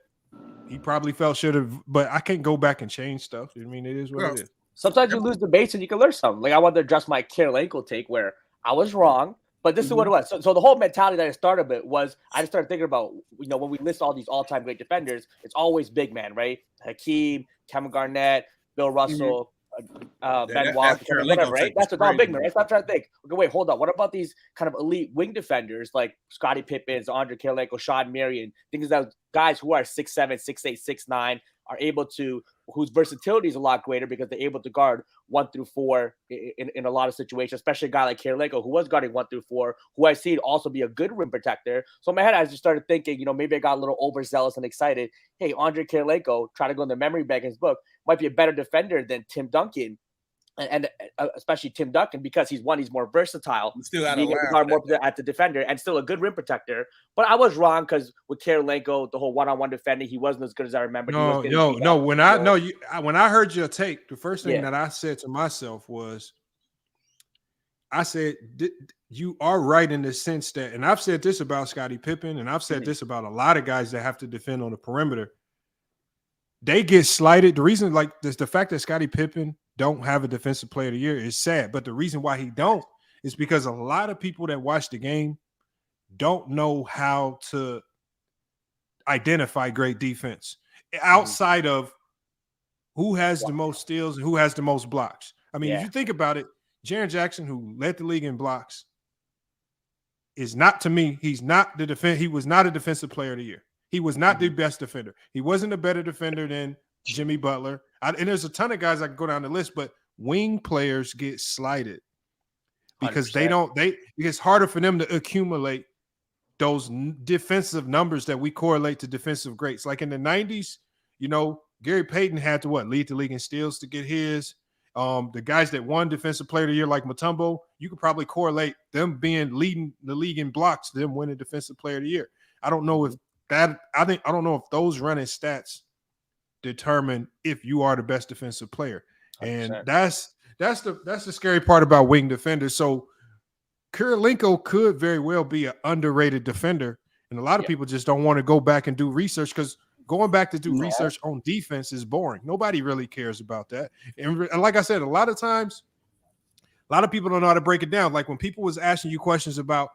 he probably felt should have. But I can't go back and change stuff. I mean, it is what it is. Sometimes you lose debates and you can learn something. Like I wanted to address my Kirilenko take where I was wrong, but this is what it was. So the whole mentality that I started with was I just started thinking about, when we list all these all-time great defenders, it's always big man, right? Hakeem, Kevin Garnett, Bill Russell, Ben Wallace, whatever, right? That's all big men, right? So I'm trying to think. Okay, wait, hold on. What about these kind of elite wing defenders like Scottie Pippen, Andre Kirilenko, Sean Marion, things that guys who are 6'7", 6'8", 6'9", are able to, whose versatility is a lot greater because they're able to guard 1 through 4 in a lot of situations, especially a guy like Kirilenko who was guarding 1 through 4, who I've seen also be a good rim protector. So in my head, I just started thinking, maybe I got a little overzealous and excited. Hey, Andre Kirilenko, try to go in the memory bank in his book, might be a better defender than Tim Duncan. And especially Tim Duncan, because he's more versatile, still got being able to guard more at the defender and still a good rim protector. But I was wrong because with Kirilenko, the whole one-on-one defending, he wasn't as good as I remember. No. When I heard your take, the first thing that I said to myself was, I said, you are right in the sense that, and I've said this about Scottie Pippen, and I've said this about a lot of guys that have to defend on the perimeter. They get slighted. The reason, the fact that Scottie Pippen don't have a defensive player of the year is sad, but the reason why he don't is because a lot of people that watch the game don't know how to identify great defense outside of who has the most steals and who has the most blocks. I mean, if you think about it, Jaren Jackson, who led the league in blocks, is not, to me, he was not a defensive player of the year. He was not the best defender. He wasn't a better defender than Jimmy Butler. And there's a ton of guys I can go down the list, but wing players get slighted because 100%. It's harder for them to accumulate those defensive numbers that we correlate to defensive greats. Like in the 90s, Gary Payton had to lead the league in steals to get his. The guys that won defensive player of the year, like Mutombo, you could probably correlate them leading the league in blocks, them winning defensive player of the year. I don't know if those running stats determine if you are the best defensive player. 100%. And that's the scary part about wing defenders. So Kirilenko could very well be an underrated defender, and a lot of people just don't want to go back and do research, because going back to do research on defense is boring. Nobody really cares about that. And like I said, a lot of times, a lot of people don't know how to break it down. Like when people was asking you questions about,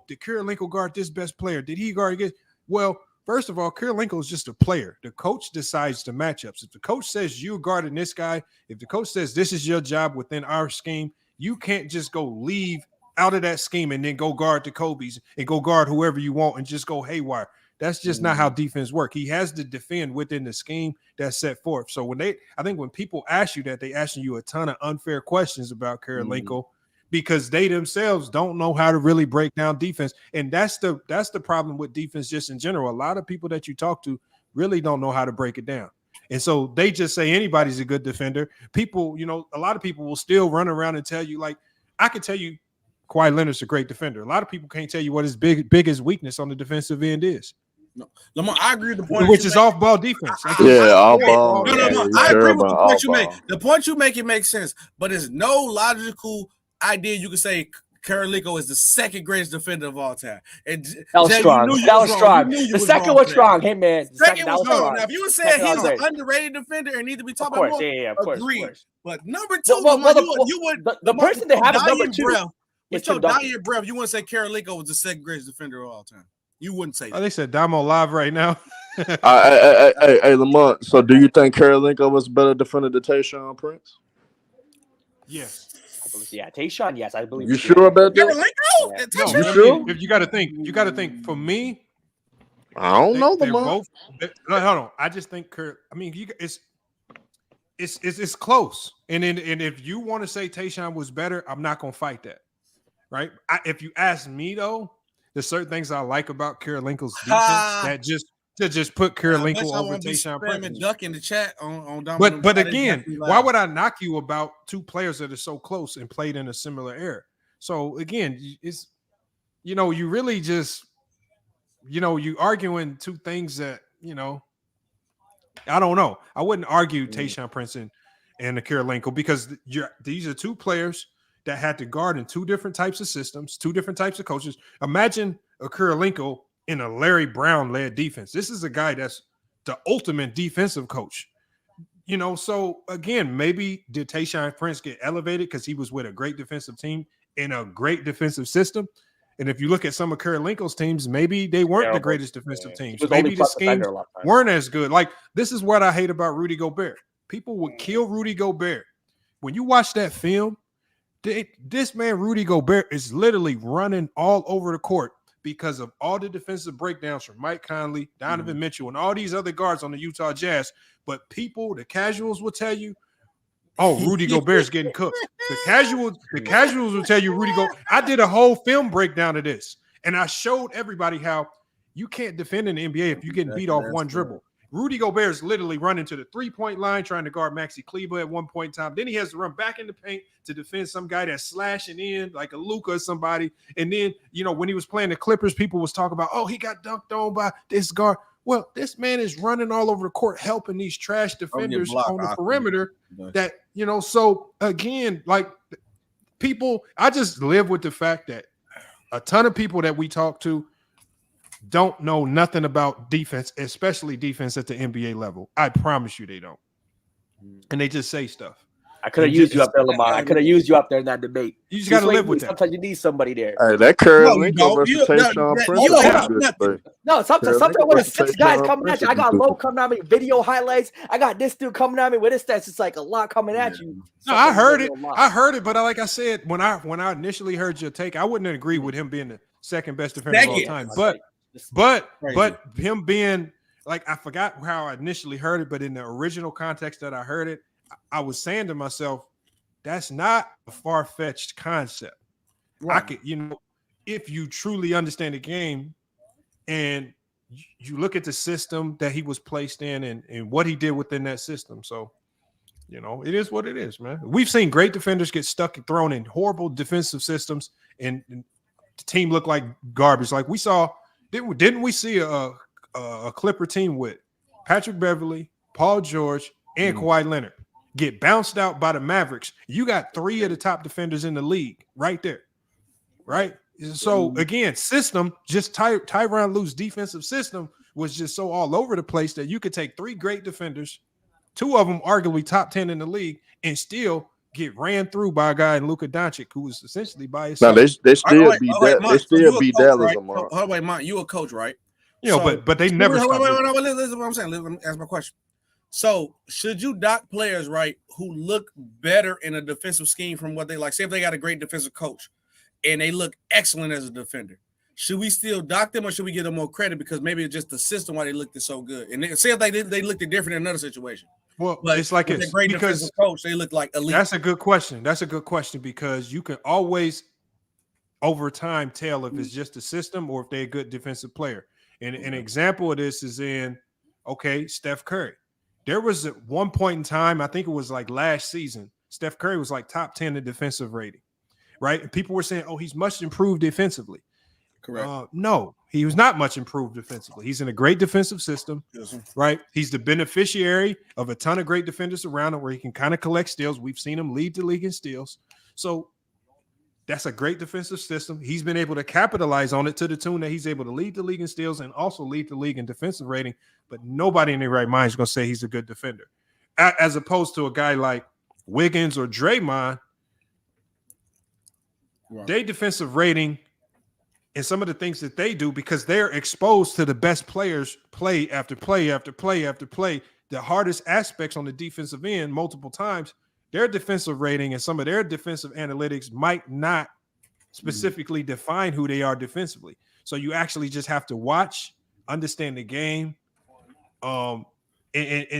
did Kirilenko guard this best player? Did he guard against? Well, first of all, Kirilenko is just a player. The coach decides the matchups. If the coach says you're guarding this guy, if the coach says this is your job within our scheme, you can't just go leave out of that scheme and then go guard the Kobe's and go guard whoever you want and just go haywire. That's just not how defense works. He has to defend within the scheme that's set forth. So when people ask you that, they asking you a ton of unfair questions about Kirilenko because they themselves don't know how to really break down defense. And that's the problem with defense just in general. A lot of people that you talk to really don't know how to break it down. And so they just say anybody's a good defender. People, a lot of people will still run around and tell you, like, I can tell you Kawhi Leonard's a great defender. A lot of people can't tell you what his biggest weakness on the defensive end is. No, Lamar, I agree with the point. Which is off-ball defense. Off-ball. No. I agree with the point you make. The point you make, it makes sense. But there's no logical idea you could say Kirilenko is the second greatest defender of all time. And that was strong. That was strong. The second was strong. Hey, man. The second was strong. Now, if you were saying he's an underrated defender and need to be talking about more, of course. But number two, you would the person they have is number two. With your dying breath, you wouldn't say Kirilenko was the second greatest defender of all time. You wouldn't say that. They said Damo live right now. Hey, Lamont. So, do you think Kirilenko was a better defender than Tayshaun Prince? Yes. Tayshaun. Yes, I believe. You sure about that? Kirilenko? No, you sure? If you got to think. For me, I don't know, Lamont. Hold on. I just think it's close. And if you want to say Tayshaun was better, I'm not gonna fight that. Right? If you ask me though, there's certain things I like about Kirilenko's defense that just put Kirilenko over Tayshaun Prince. Duck in the chat on but again, why would I knock you about two players that are so close and played in a similar era? So again, it's you really just you arguing two things that I don't know. I wouldn't argue Tayshaun Prince and Kirilenko because these are two players that had to guard in two different types of systems, two different types of coaches. Imagine a Kirilenko in a Larry Brown-led defense. This is a guy that's the ultimate defensive coach. So again, maybe did Tayshaun Prince get elevated because he was with a great defensive team in a great defensive system? And if you look at some of Kirilenko's teams, maybe they weren't the greatest defensive teams. Maybe the schemes weren't as good. Like, this is what I hate about Rudy Gobert. People would kill Rudy Gobert when you watch that film, this man Rudy Gobert is literally running all over the court because of all the defensive breakdowns from Mike Conley, Donovan Mitchell, and all these other guards on the Utah Jazz. But people, the casuals will tell you, oh, Rudy Gobert's getting cooked. The casuals will tell you Rudy Gobert. I did a whole film breakdown of this, and I showed everybody how you can't defend in the NBA if you're getting beat off one dribble. Rudy Gobert is literally running to the three-point line trying to guard Maxi Kleber at one point in time. Then he has to run back in the paint to defend some guy that's slashing in like a Luka or somebody. And then, when he was playing the Clippers, people was talking about, oh, he got dunked on by this guard. Well, this man is running all over the court helping these trash defenders on the perimeter that, so again, like people, I just live with the fact that a ton of people that we talk to don't know nothing about defense, especially defense at the NBA level. I promise you they don't. And they just say stuff. I could have used you up there, Lamar. I could have used you up there in that debate. You just got to live with that. Sometimes you need somebody there. Hey, that Curry Linko versus Tayshaun Prince. No, sometimes when it's 6 guys coming at you, I got Low coming at me, video highlights. I got this dude coming at me with his stats. It's like a lot coming at you. No, I heard it. But like I said, when I initially heard your take, I wouldn't agree with him being the second best defender of all time. But him being like, I forgot how I initially heard it, but in the original context that I heard it, I was saying to myself, that's not a far-fetched concept. Right. I could, if you truly understand the game and you look at the system that he was placed in and what he did within that system. So, it is what it is, man. We've seen great defenders get stuck and thrown in horrible defensive systems and the team look like garbage. Like we saw, didn't we see a Clipper team with Patrick Beverly, Paul George, and Kawhi Leonard get bounced out by the Mavericks? You got 3 of the top defenders in the league right there, right? So again, system, just Tyronn Lue's defensive system was just so all over the place that you could take 3 great defenders, 2 of them arguably top 10 in the league, and still get ran through by a guy in Luka Doncic who was essentially by himself. No, they still beat that. They still beat Dallas. Hardaway, Mont, you a coach, right? But they never. Wait, listen what I'm saying. Let me ask my question. So, should you dock players, right, who look better in a defensive scheme from what they like? Say if they got a great defensive coach and they look excellent as a defender, should we still dock them or should we give them more credit because maybe it's just the system why they looked so good? And say if they looked different in another situation. Well, but it's like it's great defensive coach, they look like elite. That's a good question. Because you can always over time tell if it's just the system or if they're a good defensive player. And an example of this is Steph Curry. There was at one point in time, I think it was like last season, Steph Curry was like top 10 in defensive rating, right? And people were saying, oh, he's much improved defensively. Correct. No, he was not much improved defensively. He's in a great defensive system, right? He's the beneficiary of a ton of great defenders around him where he can kind of collect steals. We've seen him lead the league in steals. So that's a great defensive system. He's been able to capitalize on it to the tune that he's able to lead the league in steals and also lead the league in defensive rating. But nobody in their right mind is going to say he's a good defender. As opposed to a guy like Wiggins or Draymond, their defensive rating and some of the things that they do because they're exposed to the best players play after play after play after play, the hardest aspects on the defensive end multiple times. Their defensive rating and some of their defensive analytics might not specifically define who they are defensively. So you actually just have to watch, understand the game, and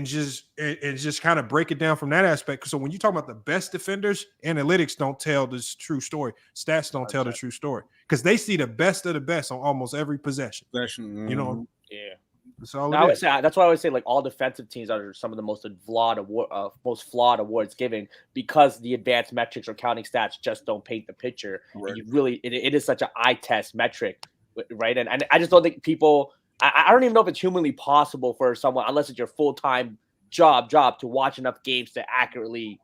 just kind of break it down from that aspect. So when you talk about the best defenders, analytics don't tell the true story. Stats don't tell the true story because they see the best of the best on almost every possession. Yeah. That's all that's why I always say like all defensive teams are some of the most flawed awards given because the advanced metrics or counting stats just don't paint the picture. Right. It is such an eye test metric, right? And I just don't think people. I don't even know if it's humanly possible for someone, unless it's your full-time job to watch enough games to accurately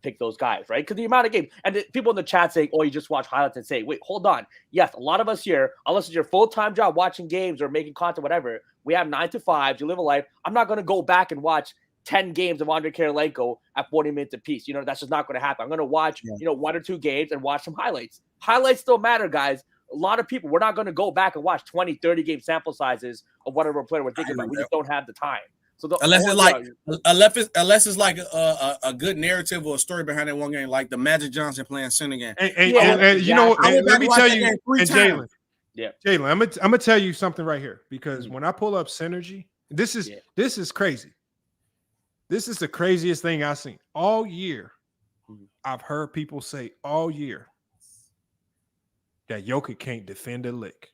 pick those guys, right? Because the amount of games and people in the chat saying, "Oh, you just watch highlights," and say, "Wait, hold on." Yes, a lot of us here, unless it's your full-time job watching games or making content, whatever, we have 9 to 5. You live a life. I'm not going to go back and watch 10 games of Andre Kirilenko at 40 minutes apiece. That's just not going to happen. I'm going to watch, 1 or 2 games and watch some highlights. Highlights still matter, guys. A lot of people, we're not going to go back and watch 20, 30 game sample sizes of whatever player we're thinking about. We just don't have the time. So the, unless it's like a good narrative or a story behind that one game, like the Magic Johnson playing center game. And you know, let me tell you, and Jalen, yeah, Jalen, I'm gonna tell you something right here, because when I pull up Synergy, this is crazy. This is the craziest thing I've seen all year. I've heard people say all year that Jokic can't defend a lick.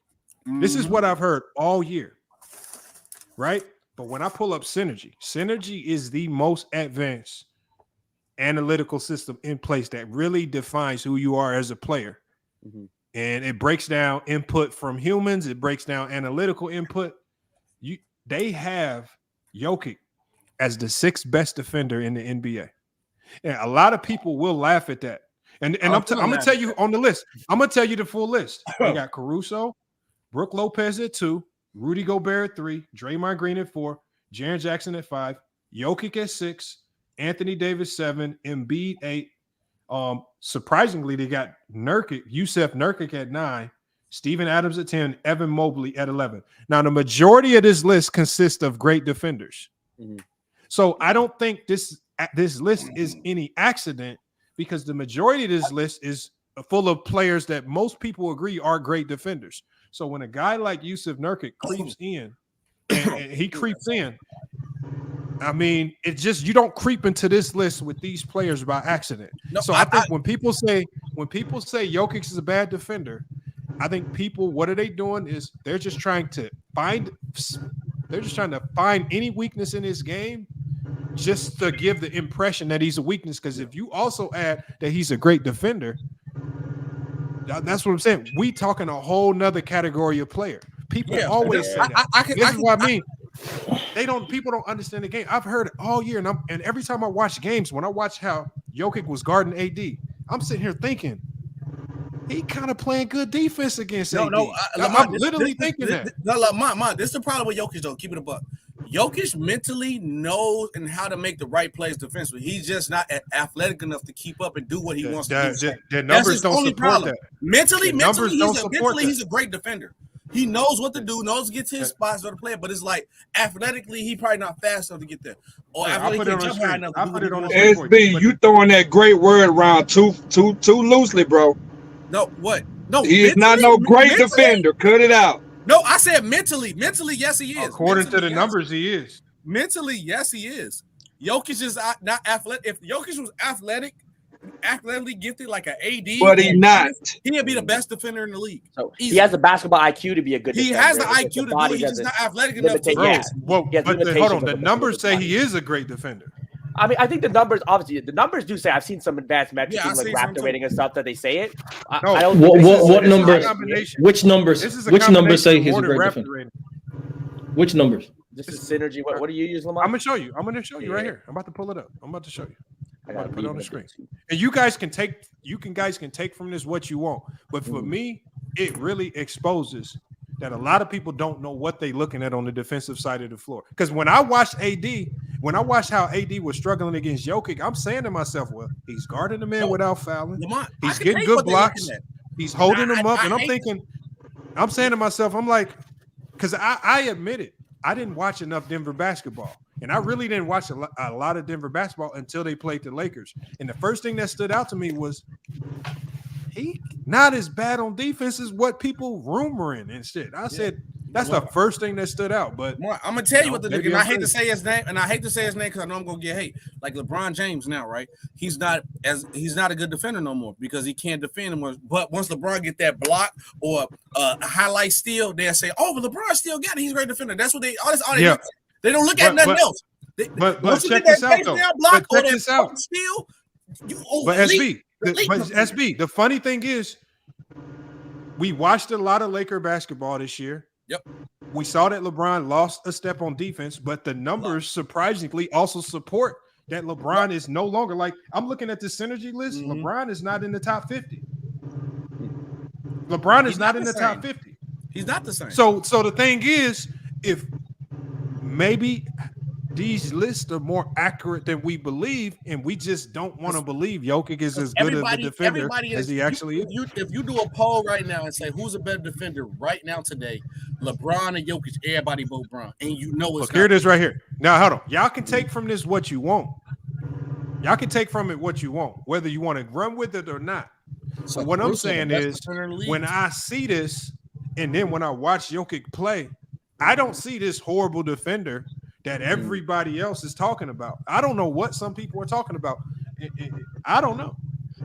This is what I've heard all year, right? But when I pull up Synergy is the most advanced analytical system in place that really defines who you are as a player. And it breaks down input from humans. It breaks down analytical input. They have Jokic as the 6th best defender in the NBA. And a lot of people will laugh at that. And I'm going to tell you on the list. I'm going to tell you the full list. They got Caruso, Brook Lopez at 2, Rudy Gobert at 3, Draymond Green at 4, Jaren Jackson at 5, Jokic at 6, Anthony Davis 7, Embiid 8. Surprisingly, they got Yusef Nurkic at 9, Steven Adams at 10, Evan Mobley at 11. Now, the majority of this list consists of great defenders. So I don't think this list is any accident, because the majority of this list is full of players that most people agree are great defenders. So when a guy like Yusef Nurkic creeps in, and he creeps in, I mean, it's just, you don't creep into this list with these players by accident. So I think when people say Jokic is a bad defender, I think what are they doing is they're just trying to find any weakness in his game just to give the impression that he's a weakness. Because if you also add that he's a great defender, that's what I'm saying. We talking a whole nother category of player. People always say that. This is what I mean. People don't understand the game. I've heard it all year, and every time I watch games, when I watch how Jokic was guarding AD, I'm sitting here thinking he kind of playing good defense against AD. I'm literally thinking that. Lamont, this is the problem with Jokic, though. Keep it a buck. Jokic mentally knows and how to make the right plays defensively. He's just not athletic enough to keep up and do what he wants to do. The numbers don't support that. Mentally, he's a great defender. He knows what to do, knows to get to his spots or to play it, but it's like athletically, he probably not fast enough to get there. Or athletically, jump high enough to do what he wants. SB, you throwing that great word around too loosely, bro. No, what? No, he is not no great defender. Cut it out. No, I said mentally. Mentally, yes, he is. According to the numbers, he is. Mentally, yes, he is. Jokic is not athletic. If Jokic was athletically gifted like an AD, but he's not. He'd be the best defender in the league. So he has the basketball IQ to be a good defender. He has the IQ to do it. He's just not athletic enough to. But hold on. The numbers say he is a great defender. I mean, I think the numbers, obviously, the numbers do say. I've seen some advanced metrics, like raptor rating and stuff that they say it. I don't. What numbers? Which numbers? Which numbers say he's a great defender? Which numbers? This is Synergy. What do you use, Lamar? I'm gonna show you right here. I'm about to pull it up. I'm about to show you. I'm about to put it on the screen. And you guys can take from this what you want. But for me, it really exposes that a lot of people don't know what they're looking at on the defensive side of the floor. Because when I watched how AD was struggling against Jokic, I'm saying to myself, well, he's guarding the man without fouling. He's getting good blocks. He's holding them up. And I'm saying to myself, I'm like, because I admit it, I didn't watch enough Denver basketball. And I really didn't watch a lot of Denver basketball until they played the Lakers. And the first thing that stood out to me was he not as bad on defense as what people rumoring and shit. I said that's the first thing that stood out. But I'm gonna tell you what and I hate to say his name, because I know I'm gonna get hate. Like LeBron James now, right? He's not a good defender no more because he can't defend him. But once LeBron get that block or a highlight steal, they'll say, "Oh, but LeBron still got it. He's a great defender." That's what they they don't look at nothing else. But check this out though. But check this out. But SB, the funny thing is, we watched a lot of Laker basketball this year. Yep. We saw that LeBron lost a step on defense, but the numbers surprisingly also support that LeBron is no longer like, I'm looking at the Synergy list. LeBron is not in the top 50. LeBron is not in the top 50. He's not the same. So the thing is, if maybe these lists are more accurate than we believe, and we just don't want to believe Jokic is as good of a defender as he actually is. If you do a poll right now and say who's a better defender right now today, LeBron and Jokic, everybody vote Bron, and you know it's Look, here it is right here. Now, hold on. Y'all can take from this what you want. Y'all can take from it what you want, whether you want to run with it or not. So what I'm saying is, when I see this, and then when I watch Jokic play, I don't see this horrible defender that everybody else is talking about. I don't know what some people are talking about. I don't know.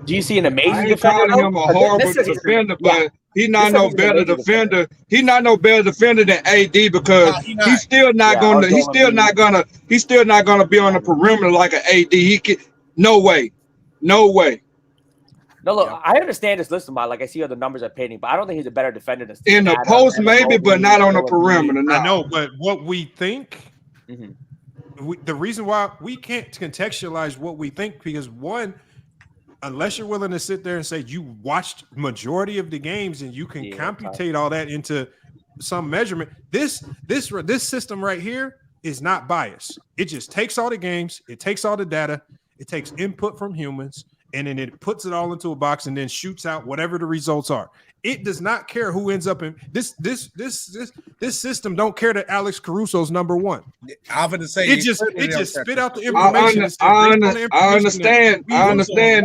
Do you see an amazing I ain't defender? calling him a horrible defender, but he's not no better defender. He's not no better defender than AD because he's still not gonna be on the perimeter like an AD. He can no way. No, look, I understand this list, like I see how the numbers are painting, but I don't think he's a better defender than in the post, maybe, but not on the perimeter. No. I know, but what we think, the reason why we can't contextualize what we think, because one, unless you're willing to sit there and say you watched majority of the games and you can computate all that into some measurement, this system right here is not biased. It just takes all the games, it takes all the data, it takes input from humans, and then it puts it all into a box and then shoots out whatever the results are. It does not care who ends up in this system. Don't care that Alex Caruso's number one. I'm going to say it just spit out the information. I understand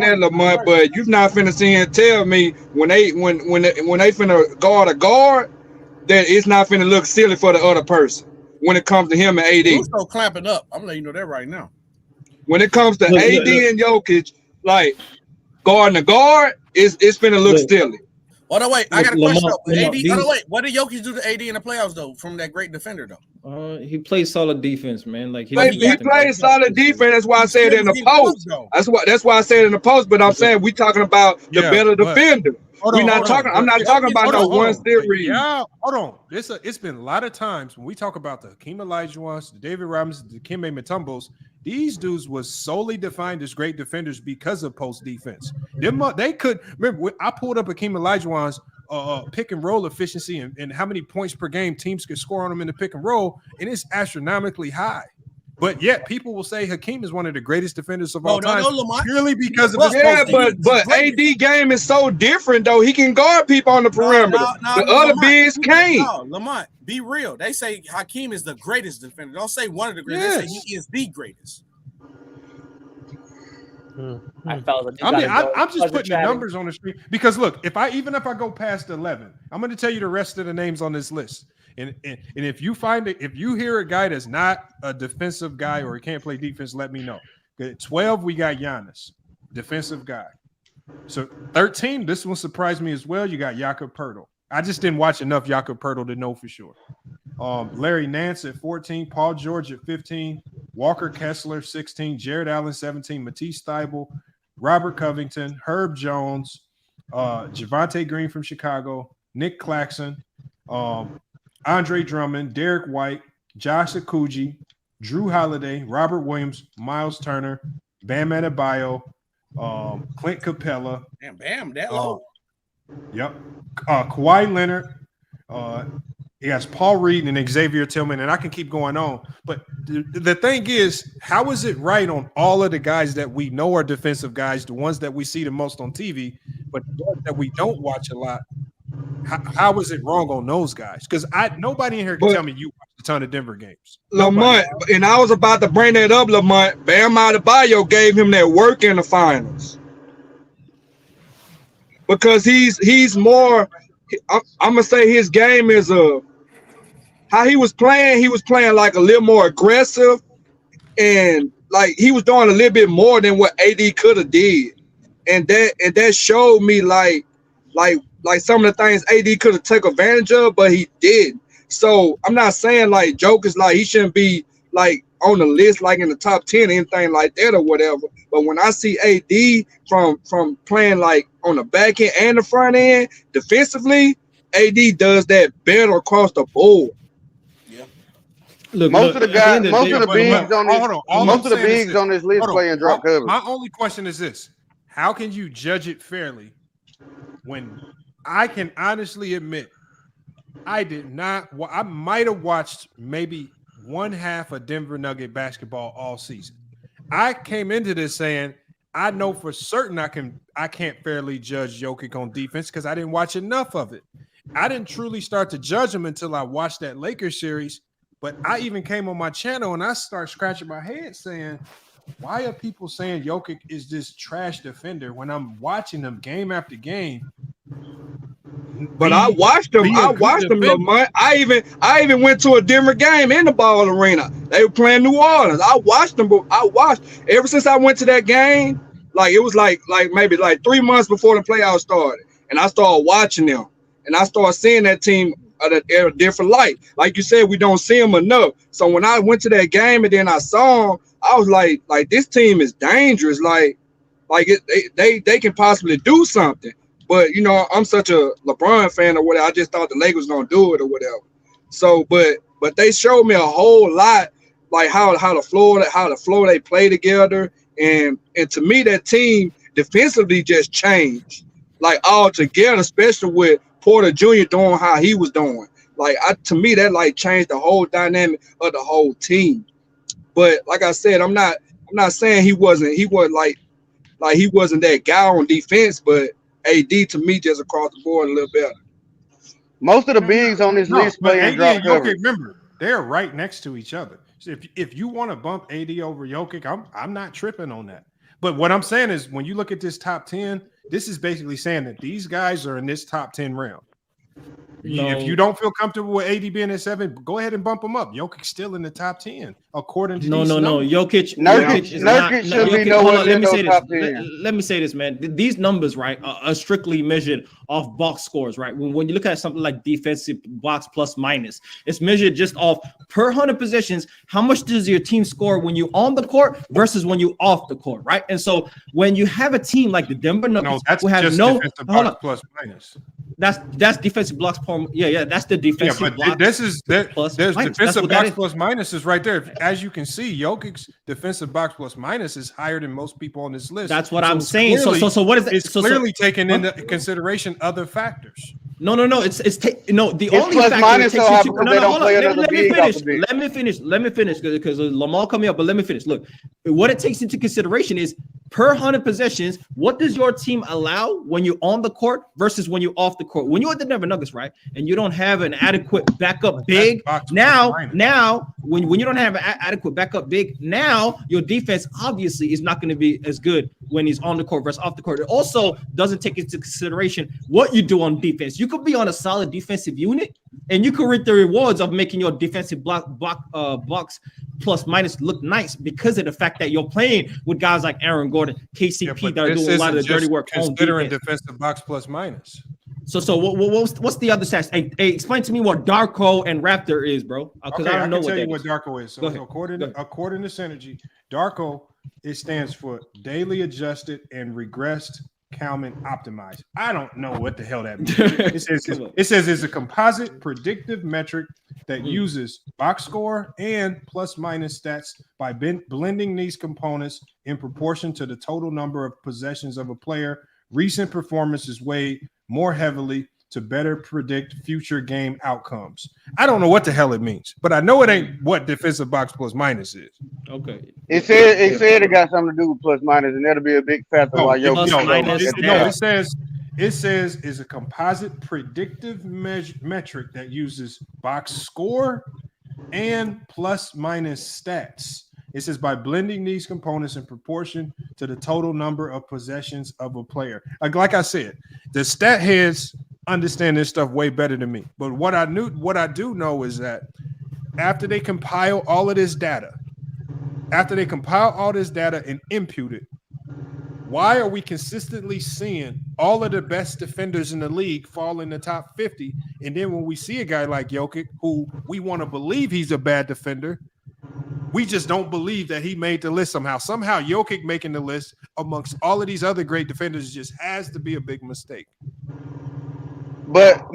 that, Lamont, but you're not finna see and tell me when they finna guard a guard that it's not finna look silly for the other person when it comes to him and AD. Who's so clamping up? I'm letting you know that right now. When it comes to AD and Jokic, like guarding the guard, it's finna look silly. Oh no, wait! I got a question. What did Jokic do to AD in the playoffs though? From that great defender though. He plays solid defense, man. Like he plays solid defense. That's why I said in the post. That's why I said in the post. But I'm saying we talking about the better defender. I'm not talking about no one series. Yeah, hold on. It's been a lot of times when we talk about the Hakeem Olajuwons, the David Robinson, the Dikembe Mutombos. These dudes was solely defined as great defenders because of post defense. They could remember. I pulled up Hakeem Olajuwon's pick and roll efficiency and how many points per game teams could score on them in the pick and roll, and it's astronomically high. But yet people will say Hakeem is one of the greatest defenders of all time purely because of his post. But AD game is so different though. He can guard people on the perimeter. The other bigs can't. No, Lamont, be real. They say Hakeem is the greatest defender. Don't say one of the greatest. They say he is the greatest. I'm just putting the numbers on the screen because look, if I go past 11, I'm going to tell you the rest of the names on this list. And if you find it, if you hear a guy that's not a defensive guy or he can't play defense, let me know. At 12, we got Giannis, defensive guy. So 13, this one surprised me as well. You got Jakob Poeltl. I just didn't watch enough Jakob Poeltl to know for sure. Larry Nance at 14, Paul George at 15, Walker Kessler 16, Jared Allen 17, Matisse Thybulle, Robert Covington, Herb Jones, Javonte Green from Chicago, Nick Claxton, Andre Drummond, Derek White, Josh Okuji, Drew Holiday, Robert Williams, Miles Turner, Bam Adebayo, Clint Capella. Bam, that low. Yep. Kawhi Leonard. He has Paul Reed and Xavier Tillman, and I can keep going on. But the thing is, how is it right on all of the guys that we know are defensive guys, the ones that we see the most on TV, but the ones that we don't watch a lot? How is it wrong on those guys? Because nobody in here can tell me you watched a ton of Denver games. Lamont, and I was about to bring that up, Lamont. Bam Adebayo gave him that work in the finals. Because he's more, I'm gonna say his game is how he was playing like a little more aggressive, and like he was doing a little bit more than what AD could have did, and that showed me like some of the things AD could have took advantage of, but he didn't. So I'm not saying like Joker's like he shouldn't be like on the list like in the top 10 or anything like that or whatever. But when I see AD from playing like on the back end and the front end defensively, AD does that better across the board. Yeah. Most of the bigs on this list playing drop coverage. My only question is this: how can you judge it fairly when I can honestly admit I did not? I might have watched maybe one half of Denver Nugget basketball all season. I came into this saying I know for certain I can't fairly judge Jokic on defense because I didn't watch enough of it. I didn't truly start to judge him until I watched that Lakers series. But I even came on my channel and I start scratching my head saying, why are people saying Jokic is this trash defender when I'm watching him game after game? But I watched him. Lamont. I even went to a Denver game in the ball arena. They were playing New Orleans. I watched them. But I watched ever since I went to that game. Like it was like maybe 3 months before the playoffs started, and I started watching them, and I started seeing that team at a different light. Like you said, we don't see them enough. So when I went to that game and then I saw them, I was like this team is dangerous. They can possibly do something. But you know, I'm such a LeBron fan or whatever. I just thought the Lakers was gonna do it or whatever. So, but they showed me a whole lot, like how the floor they play together, and to me that team defensively just changed, like all together, especially with Porter Jr. doing how he was doing. To me that changed the whole dynamic of the whole team. But like I said, I'm not saying he wasn't that guy on defense, but AD to me just across the board a little better. Most of the bigs on this list play in drop coverage. Remember, they're right next to each other. So if you want to bump AD over Jokic, I'm not tripping on that. But what I'm saying is when you look at this top 10, this is basically saying that these guys are in this top 10 round. No. If you don't feel comfortable with AD being at 7, go ahead and bump him up. Jokic's still in the top 10 according to these numbers. Jokic is not. Let me say this, man. These numbers, right, are strictly measured off box scores, right? When you look at something like defensive box plus minus, it's measured just off per 100 possessions. How much does your team score when you're on the court versus when you're off the court, right? And so when you have a team like the Denver Nuggets who have defensive box plus minus. That's defensive blocks per that's the defensive block. There's defensive box plus minus is right there. As you can see, Jokic's defensive box plus minus is higher than most people on this list. That's what I'm saying. So what is that? It's clearly taking into consideration other factors. No. The only plus factor minus takes into let me finish because Lamar coming up, but let me finish. Look, what it takes into consideration is per 100 possessions, what does your team allow when you're on the court versus when you're off the court? When you're at the Denver Nuggets, right, and you don't have an adequate backup big, now when you don't have an adequate backup big, now your defense obviously is not going to be as good when he's on the court versus off the court. It also doesn't take into consideration what you do on defense. You could be on a solid defensive unit, and you could reap the rewards of making your defensive box plus minus look nice because of the fact that you're playing with guys like Aaron Gordon, KCP that are doing a lot of the dirty work. Considering defensive box plus minus. So what's the other stats? Hey, explain to me what Darko and Raptor is, bro. Because I don't know what that is. What Darko is. So according to Synergy, Darko, it stands for daily adjusted and regressed Kalman optimized. I don't know what the hell that means. It says it's a composite predictive metric that uses box score and plus minus stats by blending these components in proportion to the total number of possessions of a player. Recent performance is weighed more heavily to better predict future game outcomes. I don't know what the hell it means, but I know it ain't what defensive box plus minus is. Okay. It said it got something to do with plus minus, and that'll be a big factor. It says is a composite predictive metric that uses box score and plus minus stats. It says by blending these components in proportion to the total number of possessions of a player. Like I said, the stat heads understand this stuff way better than me. But what I do know is that after they compile all this data and impute it, why are we consistently seeing all of the best defenders in the league fall in the top 50? And then when we see a guy like Jokic, who we want to believe he's a bad defender, we just don't believe that he made the list somehow. Somehow Jokic making the list amongst all of these other great defenders just has to be a big mistake. But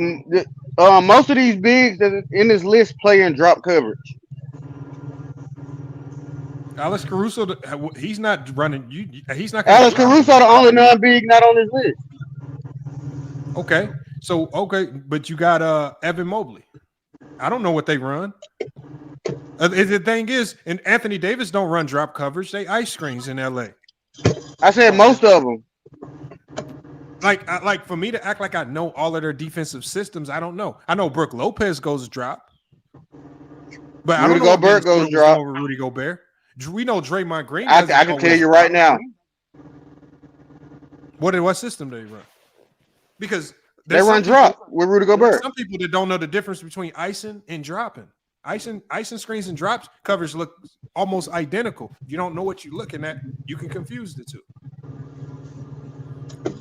most of these bigs that in this list play in drop coverage. Alex Caruso, he's not running. He's not. Alex Caruso, the only non-big not on this list. Okay, but you got Evan Mobley. I don't know what they run. The thing is, and Anthony Davis don't run drop coverage; they ice screens in LA. I said most of them. Like for me to act like I know all of their defensive systems, I don't know. I know Brook Lopez goes drop, but I don't know Gobert goes drop. Rudy Gobert. We know Draymond Green. I can tell you right now. What system do they run? Because they run drop with Rudy Gobert. Some people that don't know the difference between icing and dropping. Icing screens and drops coverage look almost identical. If you don't know what you're looking at, you can confuse the two.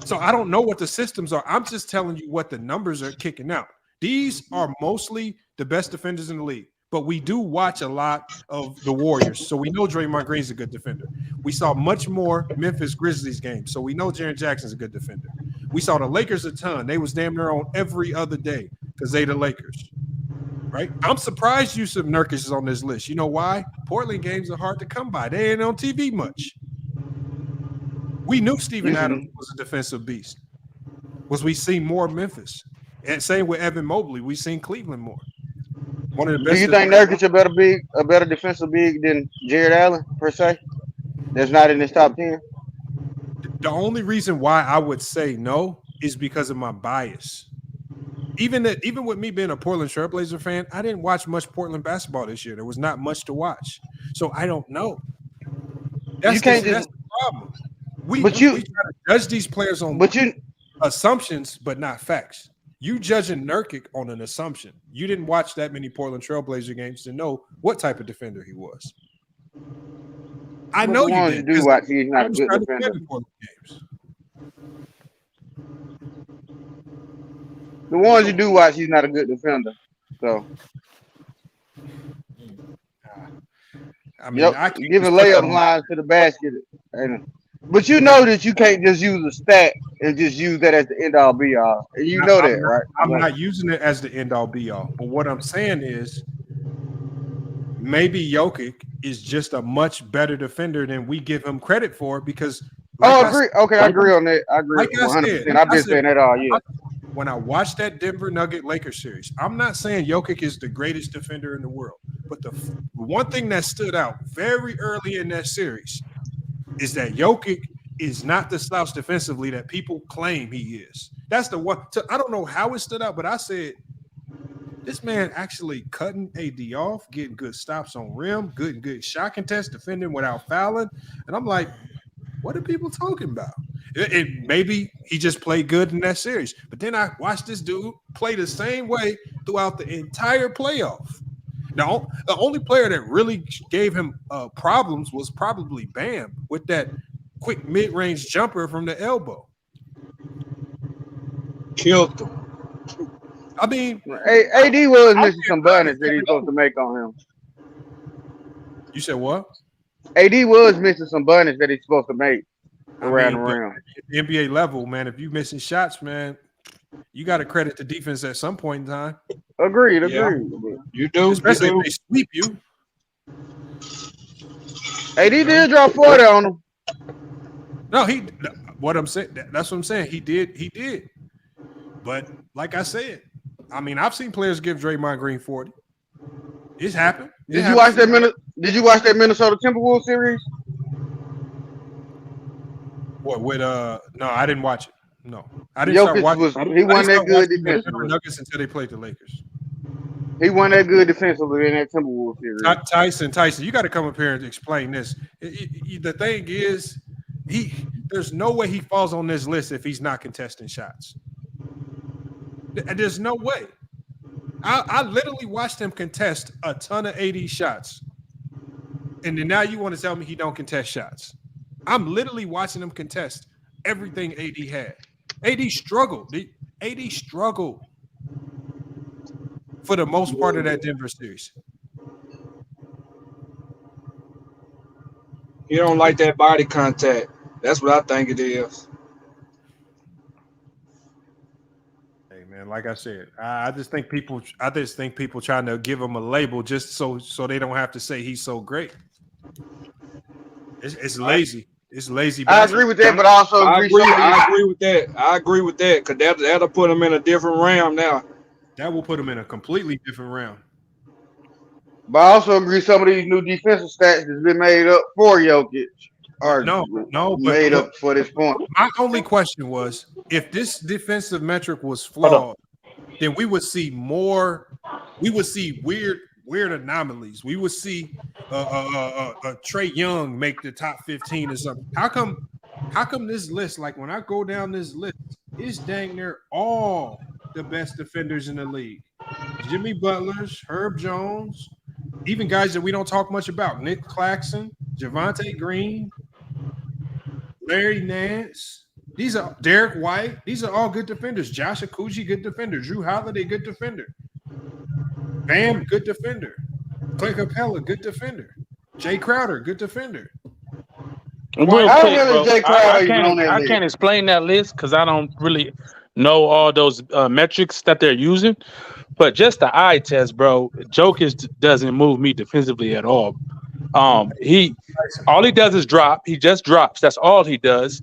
So I don't know what the systems are. I'm just telling you what the numbers are kicking out. These are mostly the best defenders in the league, but we do watch a lot of the Warriors. So we know Draymond Green's a good defender. We saw much more Memphis Grizzlies games. So we know Jaren Jackson's a good defender. We saw the Lakers a ton. They was damn near on every other day because they the Lakers. Right? I'm surprised Yusuf Nurkic is on this list. You know why? Portland games are hard to come by. They ain't on TV much. We knew Steven Adams was a defensive beast. We seen more of Memphis. And same with Evan Mobley. We seen Cleveland more. One of the best. Do you think Nurkic a better defensive big than Jared Allen, per se? That's not in his top 10? The only reason why I would say no is because of my bias. Even with me being a Portland Trailblazer fan, I didn't watch much Portland basketball this year. There was not much to watch. So I don't know. That's the problem. We try to judge these players on assumptions, but not facts. You judging Nurkic on an assumption. You didn't watch that many Portland Trailblazer games to know what type of defender he was. I know you did. Do watch. He's not a good defender. The ones you do watch, he's not a good defender. So, I mean, I give a layup line to the basket. But you know that you can't just use a stat and just use that as the end all be all. You know that, right? I'm not using it as the end all be all. But what I'm saying is maybe Jokic is just a much better defender than we give him credit for because I agree. I agree on that. I agree 100%. I've been saying that all year. When I watched that Denver Nugget Lakers series, I'm not saying Jokic is the greatest defender in the world, but the one thing that stood out very early in that series is that Jokic is not the slouch defensively that people claim he is. That's the one. I don't know how it stood out, but I said, this man actually cutting AD off, getting good stops on rim, good shot contest, defending without fouling. And I'm like, what are people talking about? Maybe he just played good in that series. But then I watched this dude play the same way throughout the entire playoff. Now, the only player that really gave him problems was probably Bam with that quick mid-range jumper from the elbow. Killed him. I mean, AD was missing some bunnies that he's supposed to make on him. You said what? AD was missing some bunnies that he's supposed to make around the rim. NBA level, man, if you're missing shots, man, you got to credit the defense at some point in time. Agreed. You do. Especially if they sweep you. AD did drop 40 on him. No, what I'm saying, that's what I'm saying. He did. But like I said, I mean, I've seen players give Draymond Green 40. It's happened. Did you watch that Minnesota Timberwolves series? What with no, I didn't watch it. No, I didn't start watching. He wasn't that good defensively. Nuggets until they played the Lakers. He wasn't that good defensively in that Timberwolves series. Tyson, you got to come up here and explain this. The thing is, there's no way he falls on this list if he's not contesting shots. There's no way. I literally watched him contest a ton of AD shots, and then now you want to tell me he don't contest shots? I'm literally watching him contest everything AD had. AD struggled. AD struggled for the most part of that Denver series. He don't like that body contact. That's what I think it is. Hey man, like I said, I just think people trying to give him a label just so they don't have to say he's so great. It's lazy. It's lazy. I agree with that, but also I agree with that. I agree with that because that'll put him in a different realm now. That will put him in a completely different realm. But I also agree some of these new defensive stats has been made up for Jokic are made up for this point. My only question was, if this defensive metric was flawed, then we would see more. We would see weird anomalies. We would see Trae Young make the top 15 or something. How come this list, like when I go down this list, it's dang near all the best defenders in the league? Jimmy Butler's, Herb Jones, even guys that we don't talk much about, Nick Claxton, Javonte Green, Larry Nance. These are Derek White. These are all good defenders. Josh Okuji, good defender. Drew Holiday, good defender. Bam, good defender. Clay Capella, good defender. Jay Crowder, good defender. Real quick, bro, I can't explain that list because I don't really know all those metrics that they're using. But just the eye test, bro, Jokic doesn't move me defensively at all. All he does is drop. He just drops. That's all he does.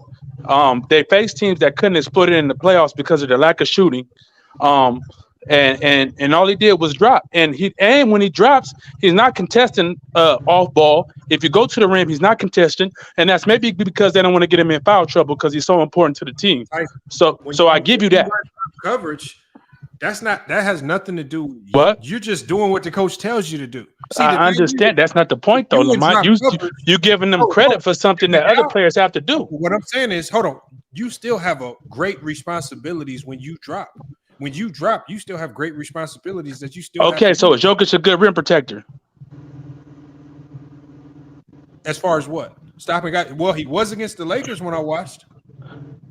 They face teams that couldn't exploit it in the playoffs because of their lack of shooting. And all he did was drop. And when he drops, he's not contesting off ball. If you go to the rim, he's not contesting, and that's maybe because they don't want to get him in foul trouble because he's so important to the team. So I give you that coverage. That has nothing to do. What? You're just doing what the coach tells you to do. See, I understand. That's not the point, though, Lamont. You giving them credit for something that other players have to do. What I'm saying is, hold on. You still have a great responsibilities when you drop. When you drop, you still have great responsibilities that you still. Okay, so is Jokic a good rim protector? As far as what? Stopping guys. Well, he was against the Lakers when I watched.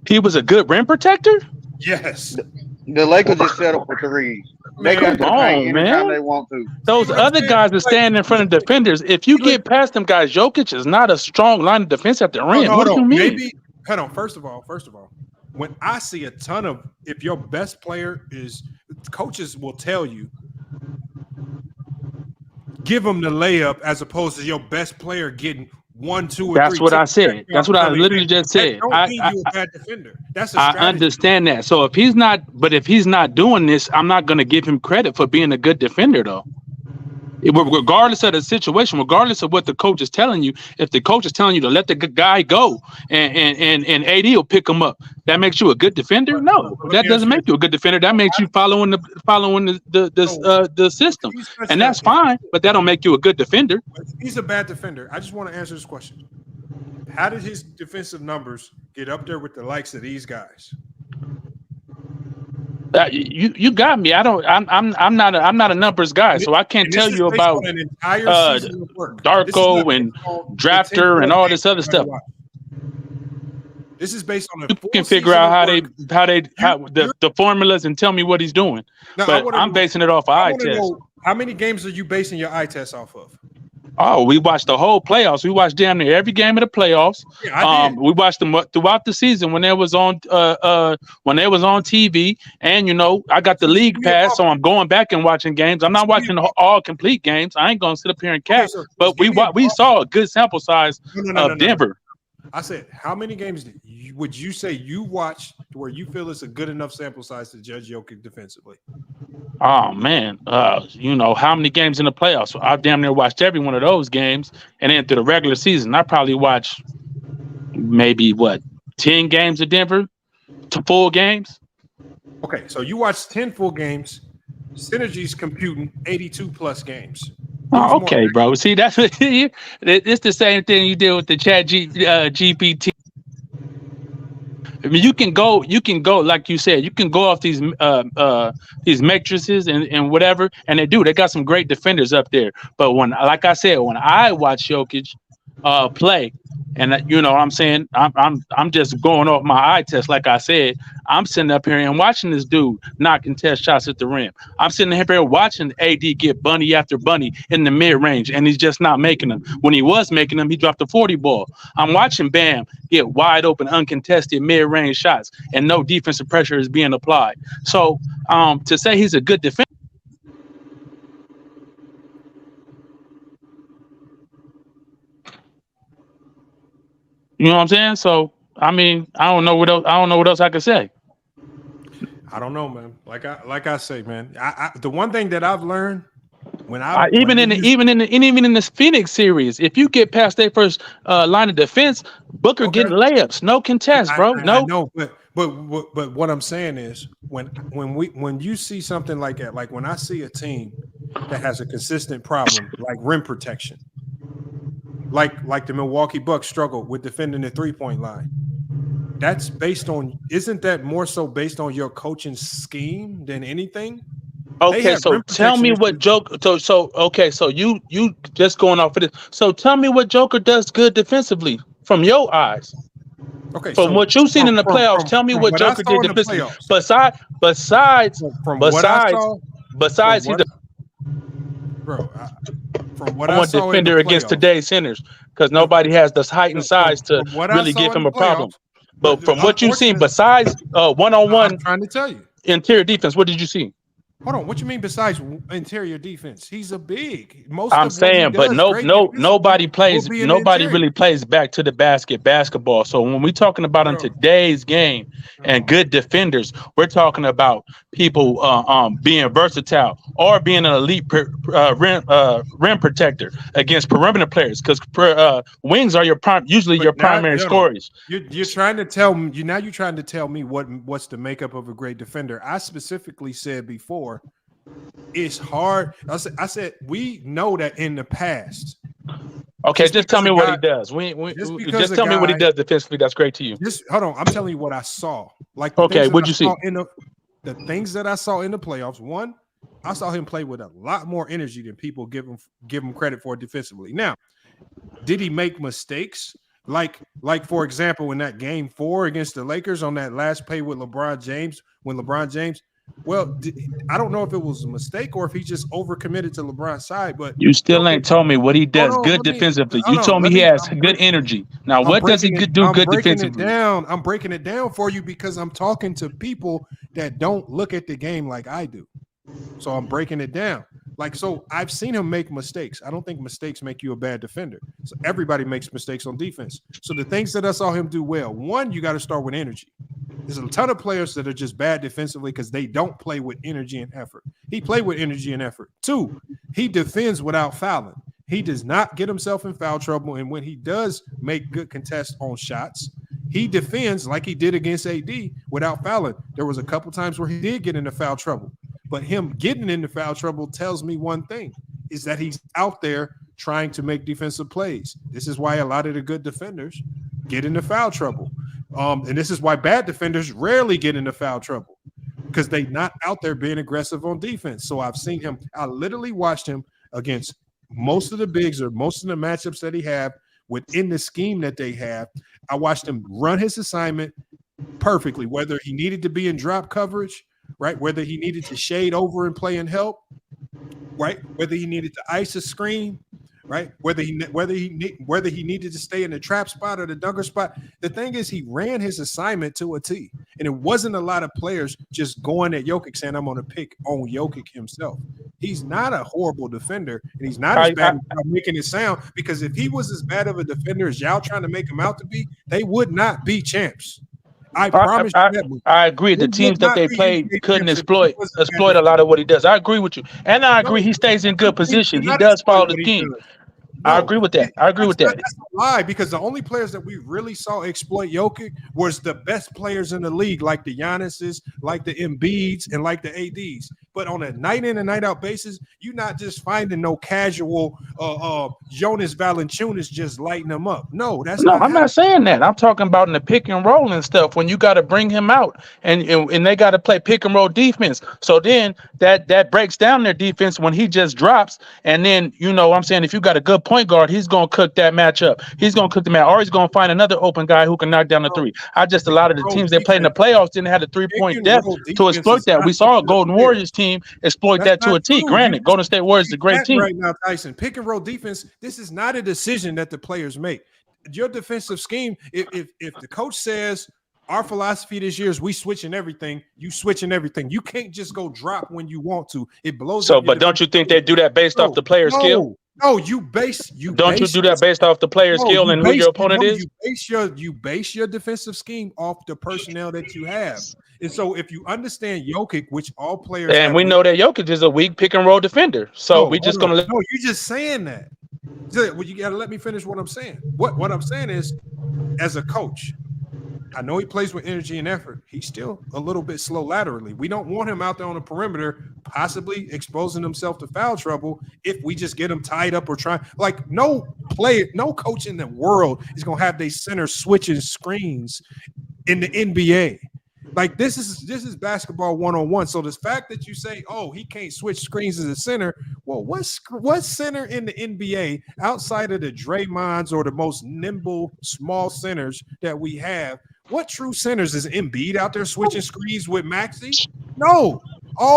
He was a good rim protector? Yes. The Lakers just set up for threes. They got to paint anytime they want to. Those other guys that stand in front of defenders, if you get past them guys, Jokic is not a strong line of defense at the rim. What do you mean? Hold on. First of all, when I see a ton of, if your best player is, coaches will tell you, give them the layup as opposed to your best player getting 1, 2, or 3. That's what I said. That's what I literally just said. Don't mean you a bad defender. That's a I strategy. understand that. So if he's not doing this, I'm not going to give him credit for being a good defender, though. Regardless of the situation, regardless of what the coach is telling you, if the coach is telling you to let the guy go and AD will pick him up, that makes you a good defender? No, that doesn't make you a good defender. That makes you following the system, and that's fine. But that don't make you a good defender. He's a bad defender. I just want to answer this question: how did his defensive numbers get up there with the likes of these guys? You got me. I'm not a numbers guy, so I can't tell you about Darko and Drafter and all this other stuff. This is based on you can figure out how the formulas and tell me what he's doing. Now, but I'm basing it off of eye test. How many games are you basing your eye test off of? Oh, we watched the whole playoffs. We watched damn near every game of the playoffs. Yeah, we watched them throughout the season when they was on TV. And I got the league pass, so I'm going back and watching games. I'm not watching all complete games. I ain't gonna sit up here and cap. But we saw a good sample size of Denver. I said, how many games would you say you watched where you feel it's a good enough sample size to judge Jokic defensively? Oh man, how many games in the playoffs? I damn near watched every one of those games, and then through the regular season, I probably watched maybe 10 games of Denver to full games. Okay, so you watched 10 full games. Synergy's computing 82 plus games. Oh, okay, bro. See, that's it's the same thing you did with the Chat GPT. I mean, you can go, like you said, you can go off these matrices and whatever, and they got some great defenders up there. But when I watch Jokic play, and what I'm saying, I'm just going off my eye test. Like I said, I'm sitting up here and watching this dude not contest shots at the rim. I'm sitting up here watching AD get bunny after bunny in the mid range, and he's just not making them. When he was making them, he dropped a 40 ball. I'm watching Bam get wide open, uncontested mid range shots, and no defensive pressure is being applied. So to say he's a good defender. You know what I'm saying? So I mean, I don't know what else I could say. I don't know, man. Like I say, man. The one thing that I've learned even in this Phoenix series, if you get past their first line of defense, Booker getting layups, no contest, bro. I know, but what I'm saying is when you see something like that, like when I see a team that has a consistent problem like rim protection, like the Milwaukee Bucks struggle with defending the 3-point line. That's isn't that more so based on your coaching scheme than anything? Okay, so tell me what Joker. So you just going off of this. So tell me what Joker does good defensively from your eyes. Okay, from what you've seen in the playoffs, tell me what Joker did defensively. Besides I want a defender against today's centers because nobody has the height and size to really give him a problem. But from what you've seen, besides one-on-one, I'm trying to tell you, interior defense, what did you see? Hold on, what you mean besides interior defense? He's a big. I'm saying, but nobody really plays back to the basketball. So when we're talking about in today's game and good defenders, we're talking about people being versatile or being an elite rim protector against perimeter players, because wings are your primary scorers. You're trying to tell me now. You're trying to tell me what's the makeup of a great defender. I specifically said before. It's hard. I said we know that in the past. Okay, just tell me what he does. Just tell me what he does defensively. That's great to you. Hold on. I'm telling you what I saw. What'd you see? The things that I saw in the playoffs. One, I saw him play with a lot more energy than people give him credit for defensively. Now, did he make mistakes? Like for example, in that game 4 against the Lakers on that last play with LeBron James, well, I don't know if it was a mistake or if he just overcommitted to LeBron's side, but you still ain't told me what he does good defensively. You told me he has good energy. Now, what does he do good defensively? I'm breaking it down for you because I'm talking to people that don't look at the game like I do. So I'm breaking it down. So I've seen him make mistakes. I don't think mistakes make you a bad defender. So everybody makes mistakes on defense. So the things that I saw him do well, one, you got to start with energy. There's a ton of players that are just bad defensively because they don't play with energy and effort. He played with energy and effort. 2, he defends without fouling. He does not get himself in foul trouble. And when he does make good contests on shots, he defends like he did against AD without fouling. There was a couple times where he did get into foul trouble. But him getting into foul trouble tells me one thing, is that he's out there trying to make defensive plays. This is why a lot of the good defenders get into foul trouble. And this is why bad defenders rarely get into foul trouble, because they're not out there being aggressive on defense. So I've seen him. I literally watched him against most of the bigs or most of the matchups that he have within the scheme that they have. I watched him run his assignment perfectly, whether he needed to be in drop coverage, right? Whether he needed to shade over and play and help, right? Whether he needed to ice a screen, right? Whether he needed to stay in the trap spot or the dunker spot. The thing is, he ran his assignment to a T, and it wasn't a lot of players just going at Jokic saying, "I'm going to pick on Jokic himself." He's not a horrible defender, and he's not as bad as making it sound. Because if he was as bad of a defender as y'all trying to make him out to be, they would not be champs. I promise you that. I agree. The teams that they played couldn't exploit a lot of what he does. I agree with you. And I agree he stays in good position. He does follow the scheme. I agree with that. That's a lie, because the only players that we really saw exploit Jokic was the best players in the league, like the Giannis's, like the Embiids, and like the ADs. But on a night in and night out basis, you're not just finding no casual Jonas Valanciunas just lighting them up. No, I'm not saying that. I'm talking about in the pick and roll and stuff when you got to bring him out and they got to play pick and roll defense. So then that breaks down their defense when he just drops. And then, I'm saying, if you got a good point guard, he's going to cook that matchup. He's going to cook the match, or he's going to find another open guy who can knock down the three. A lot of the teams they played in the playoffs didn't have the 3-point depth to exploit that. We saw a Golden Warriors team exploit that to a T. Granted, Golden State Warriors is a great team. Right now, Tyson, pick and roll defense, this is not a decision that the players make. Your defensive scheme, if the coach says, our philosophy this year is we switching everything, you switching everything. You can't just go drop when you want to. It blows up. But don't you think they do that based off the player's skill? No, you base. Don't you do that based off the player skill and who your opponent is? You base your defensive scheme off the personnel that you have. And so if you understand Jokic, which all players and we know that Jokic is a weak pick and roll defender. So we just gonna no, you're just saying that. Well, you gotta let me finish what I'm saying. What I'm saying is, as a coach, I know he plays with energy and effort. He's still a little bit slow laterally. We don't want him out there on the perimeter, possibly exposing himself to foul trouble if we just get him tied up or trying. Like, no coach in the world is going to have their center switching screens in the NBA. Like, this is basketball 101. So the fact that you say, oh, he can't switch screens as a center, well, what center in the NBA outside of the Draymonds or the most nimble small centers that we have? What true centers is Embiid out there switching screens with Maxey? No,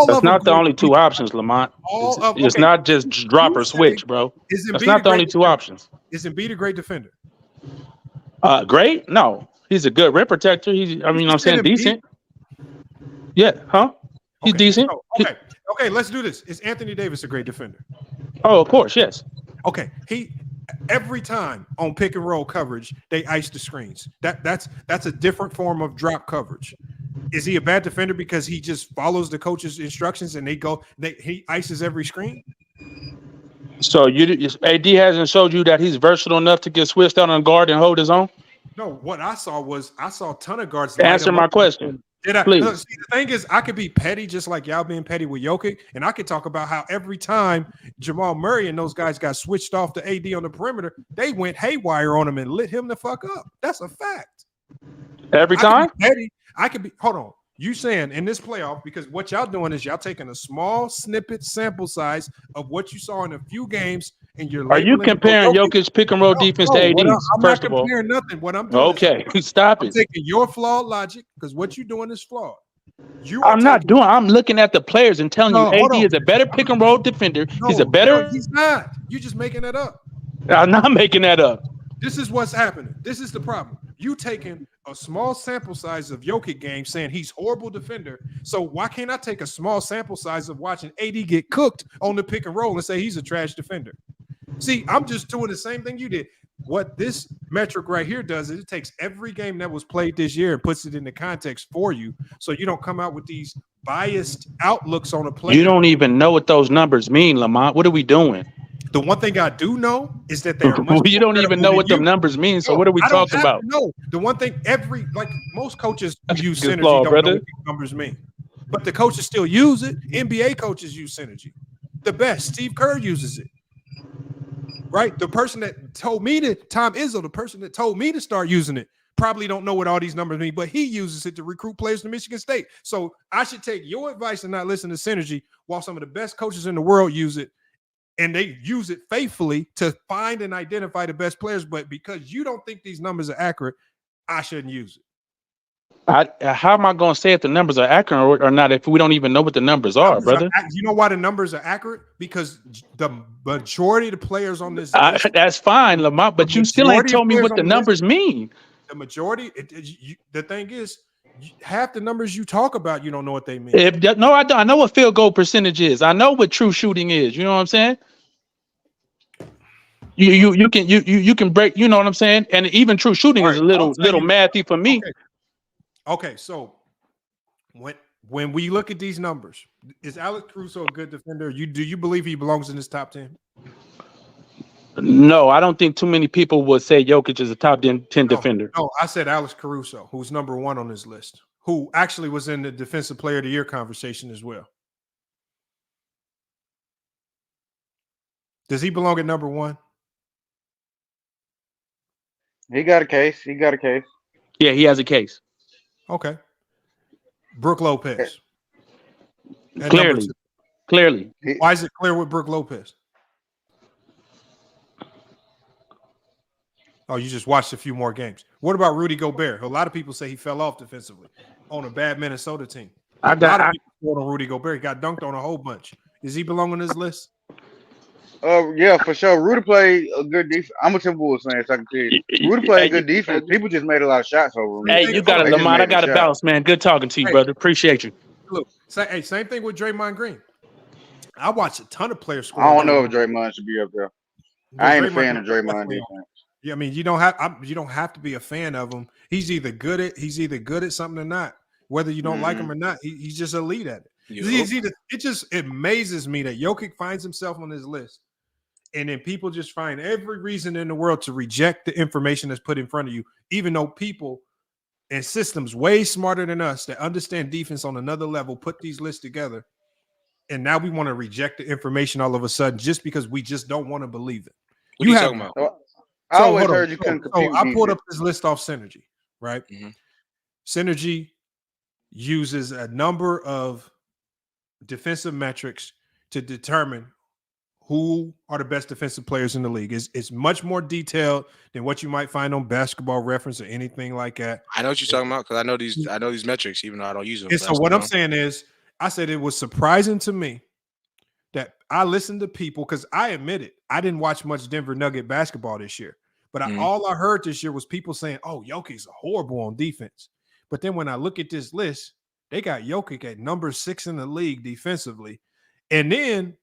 that's not the only two options, Lamont. It's not just drop or switch, bro. That's not the only two options. Is Embiid a great defender? Great? No, he's a good rim protector. I'm saying decent. Yeah, huh? He's decent. Okay, let's do this. Is Anthony Davis a great defender? Oh, of course, yes. Okay, every time on pick and roll coverage, they ice the screens. That's a different form of drop coverage. Is he a bad defender because he just follows the coach's instructions and he ices every screen? So AD hasn't showed you that he's versatile enough to get switched out on guard and hold his own? No, what I saw a ton of guards. Answer my question. Please. Look, see, the thing is, I could be petty just like y'all being petty with Jokic, and I could talk about how every time Jamal Murray and those guys got switched off to AD on the perimeter, they went haywire on him and lit him the fuck up. That's a fact. Every time? I could be hold on. You saying in this playoff, because what y'all doing is y'all taking a small snippet sample size of what you saw in a few games, and you're Are you comparing Jokic's pick and roll defense to AD? I'm not comparing nothing. What I'm doing stop it. I'm taking your flawed logic because what you're doing is flawed. I'm looking at the players and telling you AD is a better pick and roll defender. He's a better. He's not. You're just making that up. I'm not making that up. This is what's happening. This is the problem. You taking a small sample size of Jokic games saying he's horrible defender. So why can't I take a small sample size of watching AD get cooked on the pick and roll and say he's a trash defender? See, I'm just doing the same thing you did. What this metric right here does is it takes every game that was played this year and puts it into context for you, so you don't come out with these biased outlooks on a player. You don't even know what those numbers mean, Lamont. What are we doing? The one thing I do know is that they're you don't even know what the numbers mean. So what are we talking about? No, the one thing most coaches use synergy don't know what the numbers mean, but the coaches still use it. NBA coaches use synergy. The best, Steve Kerr uses it. Right, the person that told me Tom Izzo, the person that told me to start using it, probably don't know what all these numbers mean, but he uses it to recruit players to Michigan State. So I should take your advice and not listen to synergy, while some of the best coaches in the world use it. And they use it faithfully to find and identify the best players. But because you don't think these numbers are accurate, I shouldn't use it. How am I going to say if the numbers are accurate or not if we don't even know what the numbers are, brother? You know why the numbers are accurate? Because the majority of the players on this list, that's fine, Lamont, but you still ain't told me what the numbers mean. The majority, the thing is, half the numbers you talk about, you don't know what they mean. No, I don't. I know what field goal percentage is. I know what true shooting is. You know what I'm saying? You can break. You know what I'm saying? And even true shooting is a little mathy for me. Okay, so when we look at these numbers, is Alex Caruso a good defender? Do you believe he belongs in this top 10? No, I don't think too many people would say Jokic is a top 10 defender. No, I said Alex Caruso, who's number 1 on this list, who actually was in the Defensive Player of the Year conversation as well. Does he belong at number 1? He got a case. Yeah, he has a case. Okay. Brook Lopez. Clearly. Why is it clear with Brook Lopez? Oh, you just watched a few more games. What about Rudy Gobert? A lot of people say he fell off defensively on a bad Minnesota team. A lot of people scored on Rudy Gobert. He got dunked on a whole bunch. Does he belong on this list? Yeah, for sure. Rudy played a good defense. I'm a Timberwolves fan, so I can tell you. Rudy played good defense. People just made a lot of shots over him. Hey, you got it, Lamont. I got to bounce, man. Good talking to you, brother. Appreciate you. Look, same thing with Draymond Green. I watched a ton of players score. I don't know if Draymond should be up there. I ain't a fan of Draymond defense. Yeah, I mean, you don't have to be a fan of him. He's either good at something or not. Whether you don't like him or not, he's just elite at it. It just amazes me that Jokic finds himself on this list, and then people just find every reason in the world to reject the information that's put in front of you, even though people and systems way smarter than us that understand defense on another level put these lists together, and now we want to reject the information all of a sudden just because we just don't want to believe it. What are you talking about? I always heard you couldn't compete. I pulled up this list off Synergy, right? Mm-hmm. Synergy uses a number of defensive metrics to determine who are the best defensive players in the league. It's much more detailed than what you might find on Basketball Reference or anything like that. I know what you're talking about because I know these metrics, even though I don't use them. And so what I'm saying is, I said it was surprising to me that I listened to people, because I admit it, I didn't watch much Denver Nugget basketball this year. But all I heard this year was people saying, oh, Jokic's horrible on defense. But then when I look at this list, they got Jokic at number 6 in the league defensively. And then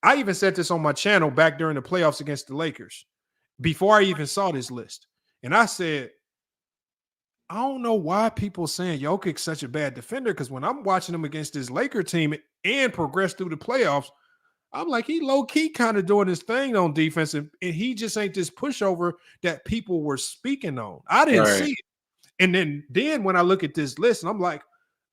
I even said this on my channel back during the playoffs against the Lakers before I even saw this list. And I said, I don't know why people saying Jokic's such a bad defender, because when I'm watching him against this Laker team and progress through the playoffs, I'm like, he low-key kind of doing his thing on defense, and he just ain't this pushover that people were speaking on. I didn't see it. And then when I look at this list, and I'm like,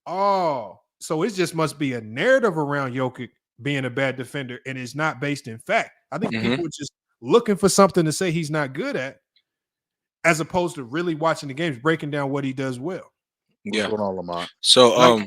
oh, so it just must be a narrative around Jokic being a bad defender, and it's not based in fact. I think people are just looking for something to say he's not good at, as opposed to really watching the games, breaking down what he does well. Yeah. What's going on, Lamont? So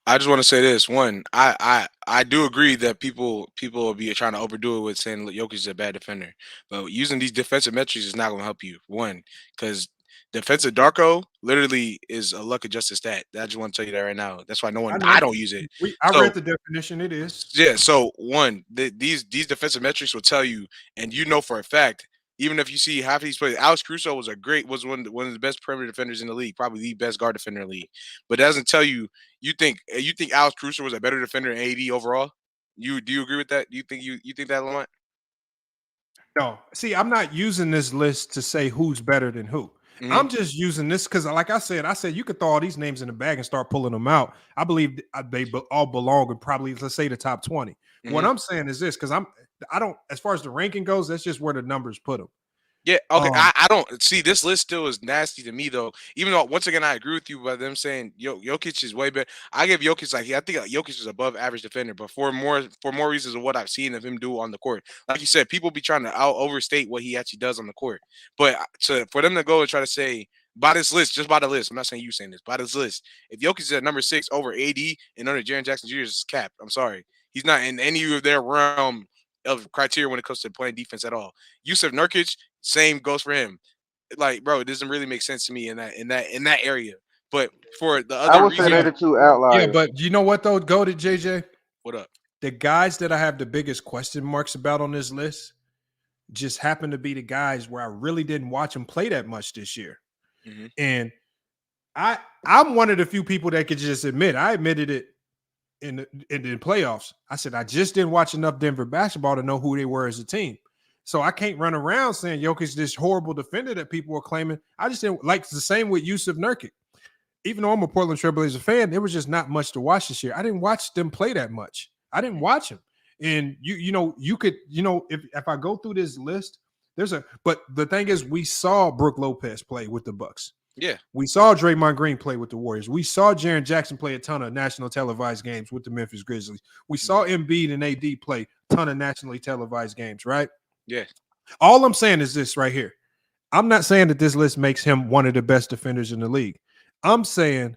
I just want to say this. One, I do agree that people will be trying to overdo it with saying Jokic is a bad defender, but using these defensive metrics is not going to help you. One, because defensive Darko literally is a luck adjusted stat. I just want to tell you that right now. That's why I don't use it. I read the definition. It is. Yeah. So one, these defensive metrics will tell you, and you know for a fact, even if you see half of these players, Alex Caruso was one of the best perimeter defenders in the league, probably the best guard defender in the league. But it doesn't tell you. You think Alex Caruso was a better defender than AD overall? Do you agree with that? Do you think that, Lamont? No. See, I'm not using this list to say who's better than who. I'm just using this because, like I said you could throw all these names in the bag and start pulling them out. I believe they all belong in probably, let's say, the top 20. What I'm saying is this, because I don't, as far as the ranking goes, that's just where the numbers put them. Yeah, okay. I don't see this list still is nasty to me though. Even though once again I agree with you by them saying Jokic is way better. I give Jokic I think Jokic is above average defender, but for more reasons of what I've seen of him do on the court. Like you said, people be trying to overstate what he actually does on the court. But for them to go and try to say by this list, just by the list, I'm not saying you saying this, by this list, if Jokic is at number 6 over AD and under Jaren Jackson Jr. is capped. I'm sorry, he's not in any of their realm of criteria when it comes to playing defense at all. Yusuf Nurkic, same goes for him. Like, bro, it doesn't really make sense to me in that area. But for the other, I would say they're the two outliers. Yeah, but you know what though? Go to JJ. What up? The guys that I have the biggest question marks about on this list just happen to be the guys where I really didn't watch them play that much this year. And I'm one of the few people that could just admit, I admitted it in the playoffs. I said I just didn't watch enough Denver basketball to know who they were as a team. So I can't run around saying Jokic this horrible defender that people were claiming. I just didn't like the same with Yusuf Nurkic. Even though I'm a Portland Trailblazers fan, there was just not much to watch this year. I didn't watch them play that much. I didn't watch them. And you could if I go through this list, but the thing is, we saw Brook Lopez play with the Bucks. Yeah. We saw Draymond Green play with the Warriors. We saw Jaren Jackson play a ton of national televised games with the Memphis Grizzlies. We saw Embiid and AD play a ton of nationally televised games, right? Yeah. All I'm saying is this right here. I'm not saying that this list makes him one of the best defenders in the league. I'm saying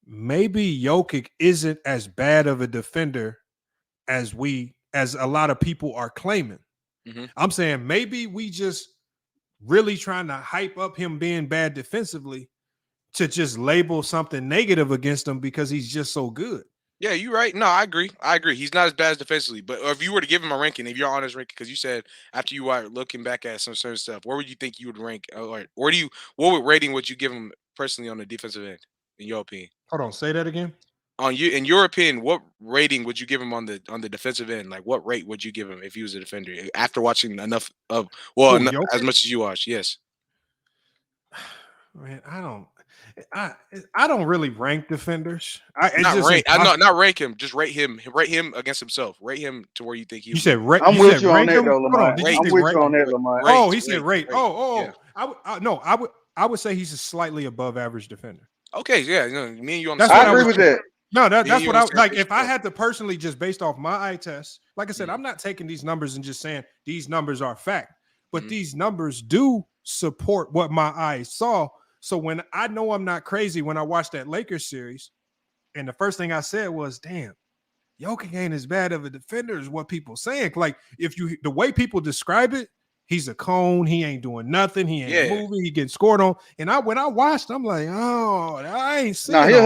maybe Jokic isn't as bad of a defender as a lot of people are claiming. I'm saying maybe we just really trying to hype up him being bad defensively to just label something negative against him because he's just so good. Yeah, you're right. No, I agree. He's not as bad as defensively. But if you were to give him a ranking, if you're on his ranking, because you said after you are looking back at some certain stuff, where would you think you would rank? Or what rating would you give him personally on the defensive end, in your opinion? Hold on, say that again. in your opinion, what rating would you give him on the defensive end? Like, what rate would you give him if he was a defender after watching enough of as much as you watched? Yes. Man, I don't really rank defenders. Not rank him. Just rate him. Rate him against himself. Rate him to where you think he. You said rate. I'm with you on that though, Lamar. I'm with you on that, Lamar. Oh, he said rate. Oh. I would say he's a slightly above average defender. Okay, yeah, me and you on the same. I agree with that. No, that's what I like. If I had to personally, just based off my eye test, like I said, I'm not taking these numbers and just saying these numbers are fact, but these numbers do support what my eyes saw. So when I know I'm not crazy, when I watched that Lakers series, and the first thing I said was, "Damn, Jokic ain't as bad of a defender as what people saying." Like the way people describe it, he's a cone. He ain't doing nothing. He ain't moving. He getting scored on. And when I watched, I'm like, oh, I ain't seeing. He a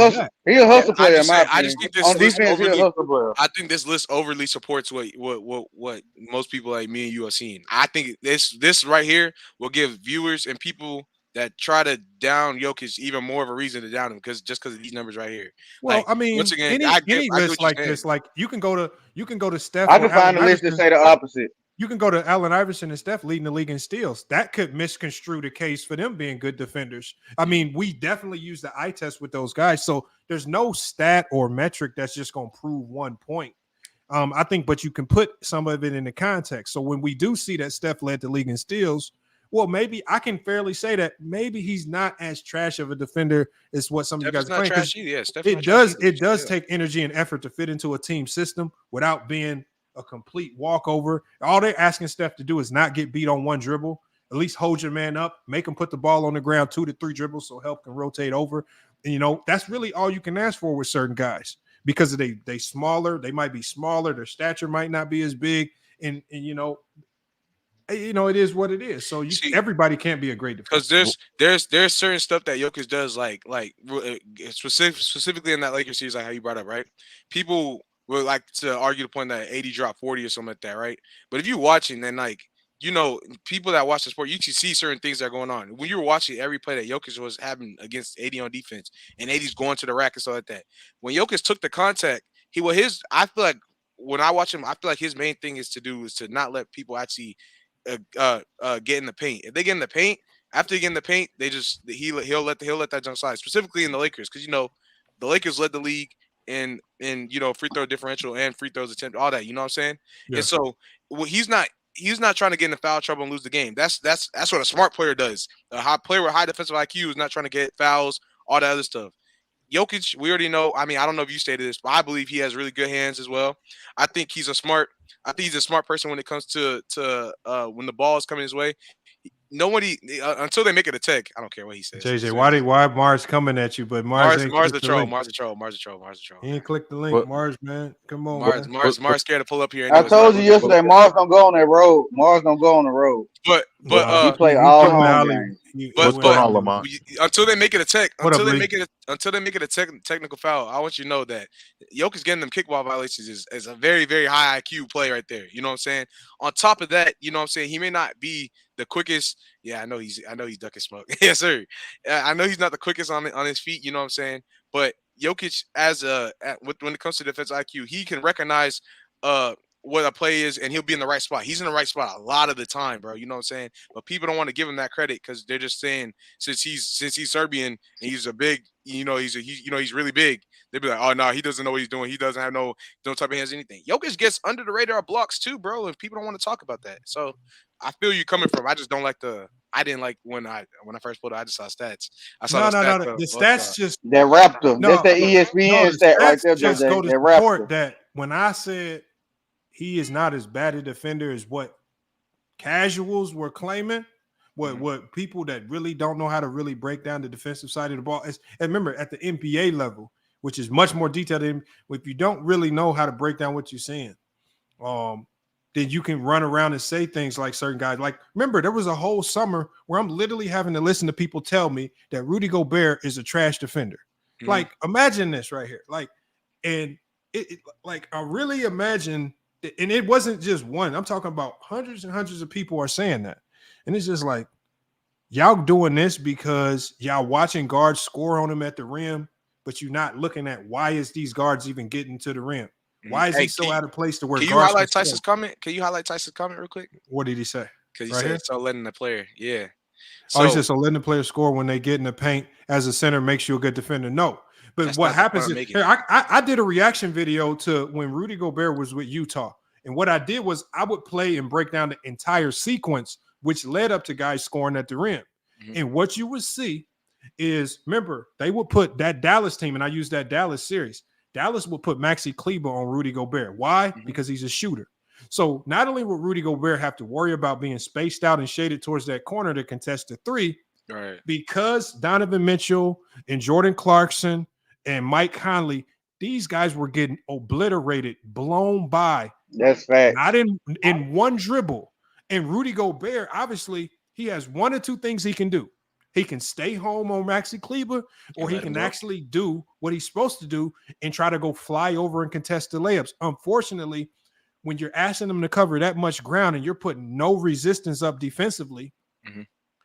hustle player. I just think this list I think this list overly supports what most people like me and you are seeing. I think this right here will give viewers and people that try to down Jokic even more of a reason to down him because of these numbers right here. Well, like, I mean, once again, any list like this, like you can go to Steph. I can find a list that say the opposite. You can go to Allen Iverson and Steph leading the league in steals. That could misconstrue the case for them being good defenders. I mean, we definitely use the eye test with those guys. So there's no stat or metric that's just going to prove one point. I think, but you can put some of it in the context. So when we do see that Steph led the league in steals, well, maybe I can fairly say that maybe he's not as trash of a defender as what some of you guys are playing. It does take energy and effort to fit into a team system without being a complete walkover. All they're asking Steph to do is not get beat on one dribble. At least hold your man up, make him put the ball on the ground 2 to 3 dribbles so help can rotate over. And that's really all you can ask for with certain guys because they smaller, they might be smaller, their stature might not be as big, and it is what it is. So everybody can't be a great defender. Because there's certain stuff that Jokic does like specifically in that Lakers series, like how you brought up, right? People would like to argue the point that 80 dropped 40 or something like that, right? But if you're watching, then people that watch the sport, you can see certain things that are going on. When you were watching every play that Jokic was having against 80 on defense, and 80's going to the rack and stuff like that. When Jokic took the contact, I feel like when I watch him, I feel like his main thing is to not let people actually get in the paint. If they get in the paint, after they get in the paint, he'll let that jump slide. Specifically in the Lakers, because the Lakers led the league in free throw differential and free throws attempt, all that. You know what I'm saying? Yeah. And so he's not trying to get into foul trouble and lose the game. That's what a smart player does. A high player with high defensive IQ is not trying to get fouls, all that other stuff. Jokic, we already know. I mean, I don't know if you stated this, but I believe he has really good hands as well. I think he's a smart person when it comes to when the ball is coming his way. Nobody until they make it a tech. I don't care what he says. JJ, why Mars coming at you? But Mars the troll. Mars the troll. He ain't click the link. What? Mars, man, come on. Mars scared to pull up here. I told you yesterday, Mars don't go on that road. Mars don't go on the road. But he play all home games. What's going on, Lamar? Until they make it a tech, until they make it a technical foul, I want you to know that Jokic getting them kickball violations is a very, very high IQ play right there. You know what I'm saying? On top of that, you know what I'm saying, he may not be the quickest. Yeah, I know he's ducking smoke. Yes, sir. I know he's not the quickest on his feet. You know what I'm saying? But Jokic, when it comes to defense IQ, he can recognize what a play is, and he'll be in the right spot. He's in the right spot a lot of the time, bro. You know what I'm saying? But people don't want to give him that credit because they're just saying since he's Serbian and he's a big, he's really big. They'd be like, oh no, he doesn't know what he's doing. He doesn't have no type of hands, anything. Jokic gets under the radar blocks too, bro, and people don't want to talk about that. So I feel you coming from. I just don't like I didn't like when I first put it. I just saw stats. I saw the stats just that Raptor. That's the ESPN stat right there. Just go to support that when I said he is not as bad a defender as what casuals were claiming. What people that really don't know how to really break down the defensive side of the ball is. And remember, at the NBA level, which is much more detailed, if you don't really know how to break down what you're saying, then you can run around and say things like certain guys. Like, remember, there was a whole summer where I'm literally having to listen to people tell me that Rudy Gobert is a trash defender. Mm-hmm. Like, imagine this right here. Like, and I really imagine. And it wasn't just one. I'm talking about hundreds and hundreds of people are saying that. And it's just like, y'all doing this because y'all watching guards score on him at the rim but you're not looking at why is these guards even getting to the rim? Why is he so out of place to where Can you guards highlight can Tyson's comment? Can you highlight Tyson's comment real quick? What did he say? Because he Right said here? so letting the player. Yeah. So he said, so letting the player score when they get in the paint as a center makes you a good defender. No. But That's what not the happens point is, I'm making. I did a reaction video to when Rudy Gobert was with Utah. And what I did was I would play and break down the entire sequence, which led up to guys scoring at the rim. And what you would see is, remember, they would put that Dallas team, and I used that Dallas series. Dallas would put Maxi Kleber on Rudy Gobert. Why? Because he's a shooter. So not only will Rudy Gobert have to worry about being spaced out and shaded towards that corner to contest the three, right? Because Donovan Mitchell and Jordan Clarkson and Mike Conley, these guys were getting obliterated, blown by. That's fact. Not in one dribble. And Rudy Gobert, obviously, he has one or two things he can do. He can stay home on Maxi Kleber, or he can actually do what he's supposed to do and try to go fly over and contest the layups. Unfortunately, when you're asking him to cover that much ground and you're putting no resistance up defensively,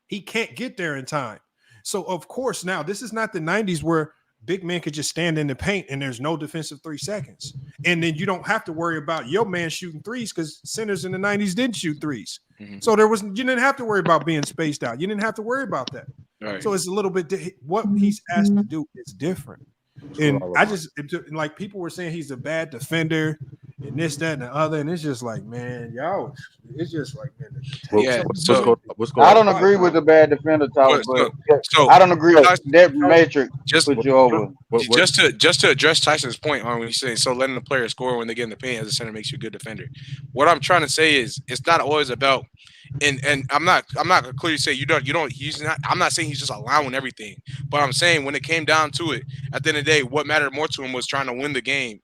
he can't get there in time. So, of course, now this is not the 90s where big men could just stand in the paint and there's no defensive 3 seconds. And then you don't have to worry about your man shooting threes because centers in the 90s didn't shoot threes. So you didn't have to worry about being spaced out. You didn't have to worry about that. Right. So it's a little bit, what he's asked to do is different. And I just, like, people were saying he's a bad defender and this, that, and the other. And it's just like, man, y'all, it's just like, man. What's going on? I don't agree with the bad defender talk, but I don't agree with that matrix. Put you over. Just to address Tyson's point on when he's saying so letting the player score when they get in the paint as a center makes you a good defender. What I'm trying to say is it's not always about, and I'm not gonna clearly say I'm not saying he's just allowing everything, but I'm saying when it came down to it, at the end of the day, what mattered more to him was trying to win the game.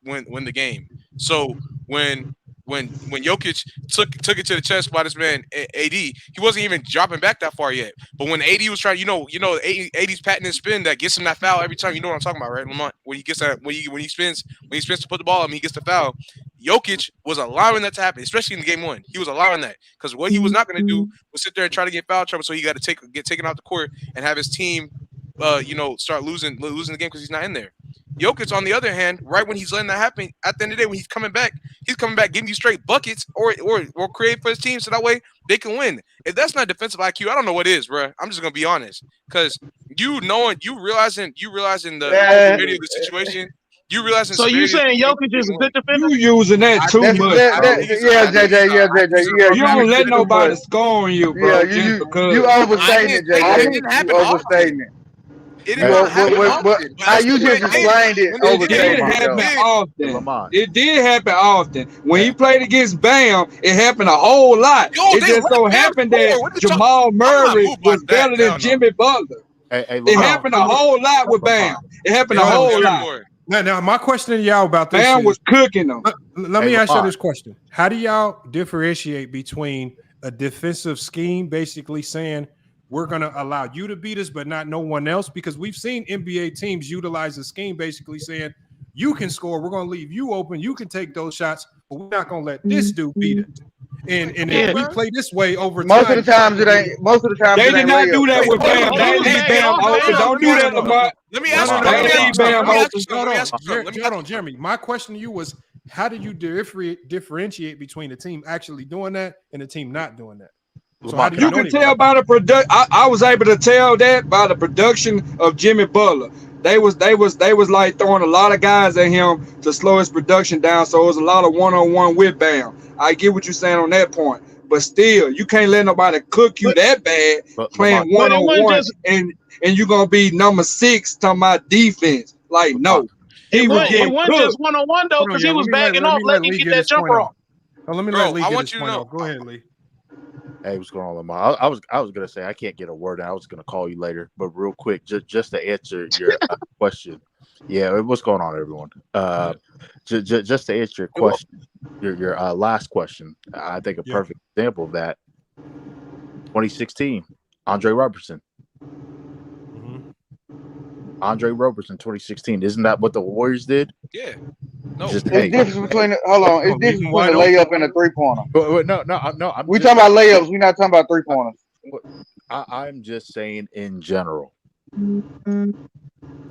So when Jokic took it to the chest by this man AD, he wasn't even dropping back that far yet. But when AD was trying, AD's patented spin that gets him that foul every time. You know what I'm talking about, right, Lamont? When he gets that, when he spins to put the ball up, he gets the foul. Jokic was allowing that to happen, especially in game 1. He was allowing that because what he was not going to do was sit there and try to get foul trouble. So he got to get taken out the court and have his team, start losing the game because he's not in there. Jokic, on the other hand, right when he's letting that happen, at the end of the day, when he's coming back giving you straight buckets or create for his team so that way they can win. If that's not defensive IQ, I don't know what is, bro. I'm just gonna be honest, because you realizing the severity of the situation. You realizing so you saying Jokic is a good defender? You using that too much. Yeah, JJ. You don't let nobody score on you, bro. You overstating it, JJ. You overstating it. You just explained it. It did happen often. When he played against Bam, it happened a whole lot. It just so happened that Jamal Murray was better than Jimmy Butler. It happened a whole lot with Bam. It happened a whole lot. Now, my question to y'all about this Bam was cooking them. Let me ask you this question. How do y'all differentiate between a defensive scheme, basically saying, we're going to allow you to beat us, but not no one else? Because we've seen NBA teams utilize a scheme basically saying, you can score, we're going to leave you open, you can take those shots, but we're not going to let this dude beat it. And if we play this way over time. Most of the time, they did not do that with Bam. They leave Bam open. Don't do that, Lamont. Let me ask you. Hold on, Jeremy. My question to you was, how do you differentiate between a team actually doing that and a team not doing that? So you can tell by the production. I was able to tell that by the production of Jimmy Butler. They was like throwing a lot of guys at him to slow his production down. So it was a lot of one-on-one with Bam. I get what you're saying on that point, but still, you can't let nobody cook you that bad playing one-on-one, and you're gonna be number 6 talking about defense. Like, no, it wasn't just one-on-one though, because he was backing off, letting him get that jumper off. Let me let Lee get his point off. Go ahead, Lee. Hey, what's going on, Lamar? I was gonna say I can't get a word out. I was gonna call you later, but real quick, just to answer your question. Yeah, what's going on, everyone? Just to answer your question, your last question. I think a perfect example of that. 2016, Andre Robertson. Andre Robertson, 2016. Isn't that what the Warriors did? Yeah. No. It's difference between it's difference between a layup and a 3-pointer. No. We talking about layups. We're not talking about 3-pointers. I'm just saying in general.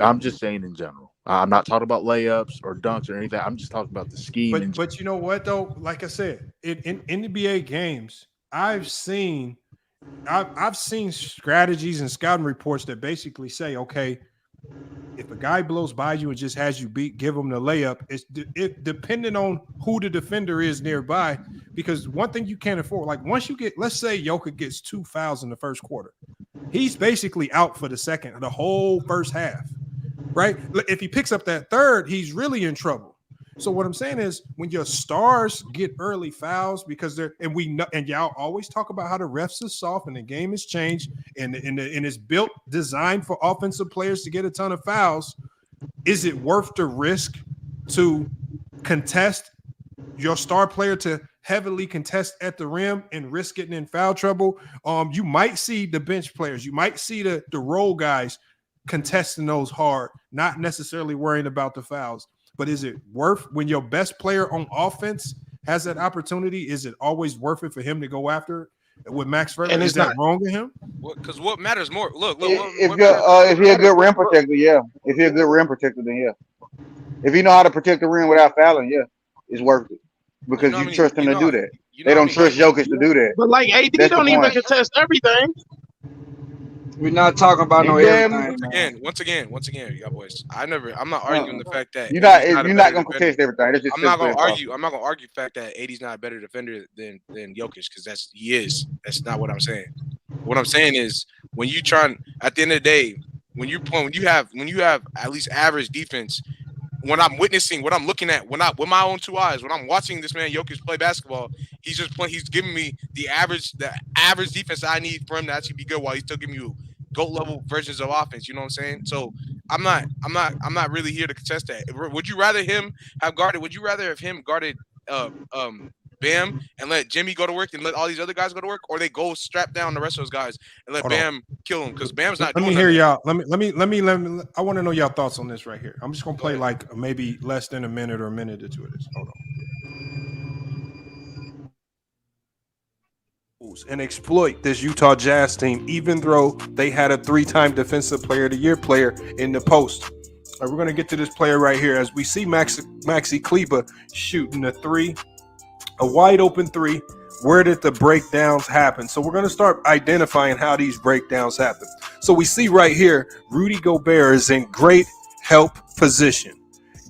I'm just saying in general. I'm not talking about layups or dunks or anything. I'm just talking about the scheme. But you know what though? Like I said, in NBA games, I've seen strategies and scouting reports that basically say, okay, if a guy blows by you and just has you beat, give him the layup. It's depending on who the defender is nearby, because one thing you can't afford, like once you get, let's say Jokic gets 2 fouls in the first quarter, he's basically out for the whole first half, right? If he picks up that third, he's really in trouble. So what I'm saying is, when your stars get early fouls, because and y'all always talk about how the refs are soft and the game has changed and it's built, designed for offensive players to get a ton of fouls. Is it worth the risk to contest your star player, to heavily contest at the rim and risk getting in foul trouble? You might see the bench players, you might see the role guys contesting those hard, not necessarily worrying about the fouls. But is it worth, when your best player on offense has that opportunity, is it always worth it for him to go after it with Max Verstappen? And is that wrong to him? Because what matters more? Look. If you're a good rim protector, yeah. If you're a good rim protector, then yeah. If you know how to protect the rim without fouling, yeah, it's worth it. Because you trust him to do that. They don't trust Jokic to do that. But like AD don't even contest everything. We're not talking about no everything. Once again, y'all boys. I'm not arguing the fact that you're not gonna contest everything. I'm not gonna argue the fact that AD's not a better defender than Jokic, because he is. That's not what I'm saying. What I'm saying is, when you at the end of the day, when you have at least average defense, when I'm witnessing, what I'm looking at, with my own 2 eyes, when I'm watching this man Jokic play basketball, he's just playing. He's giving me the average defense I need for him to actually be good, while he's still giving you GOAT level versions of offense. You know what I'm saying? So I'm not really here to contest that. Would you rather him have guarded? Would you rather have him guarded Bam and let Jimmy go to work and let all these other guys go to work, or they go strap down the rest of those guys and let Bam kill him? Because Bam's not. Let me hear y'all. Let me. I want to know y'all thoughts on this right here. I'm just gonna play like maybe less than a minute or a minute or two of this. Hold on. And exploit this Utah Jazz team, even though they had a 3-time Defensive Player of the Year player in the post. We're going to get to this player right here as we see Maxi Kleber shooting a wide open 3. Where did the breakdowns happen? So we're going to start identifying how these breakdowns happen. So we see right here, Rudy Gobert is in great help position.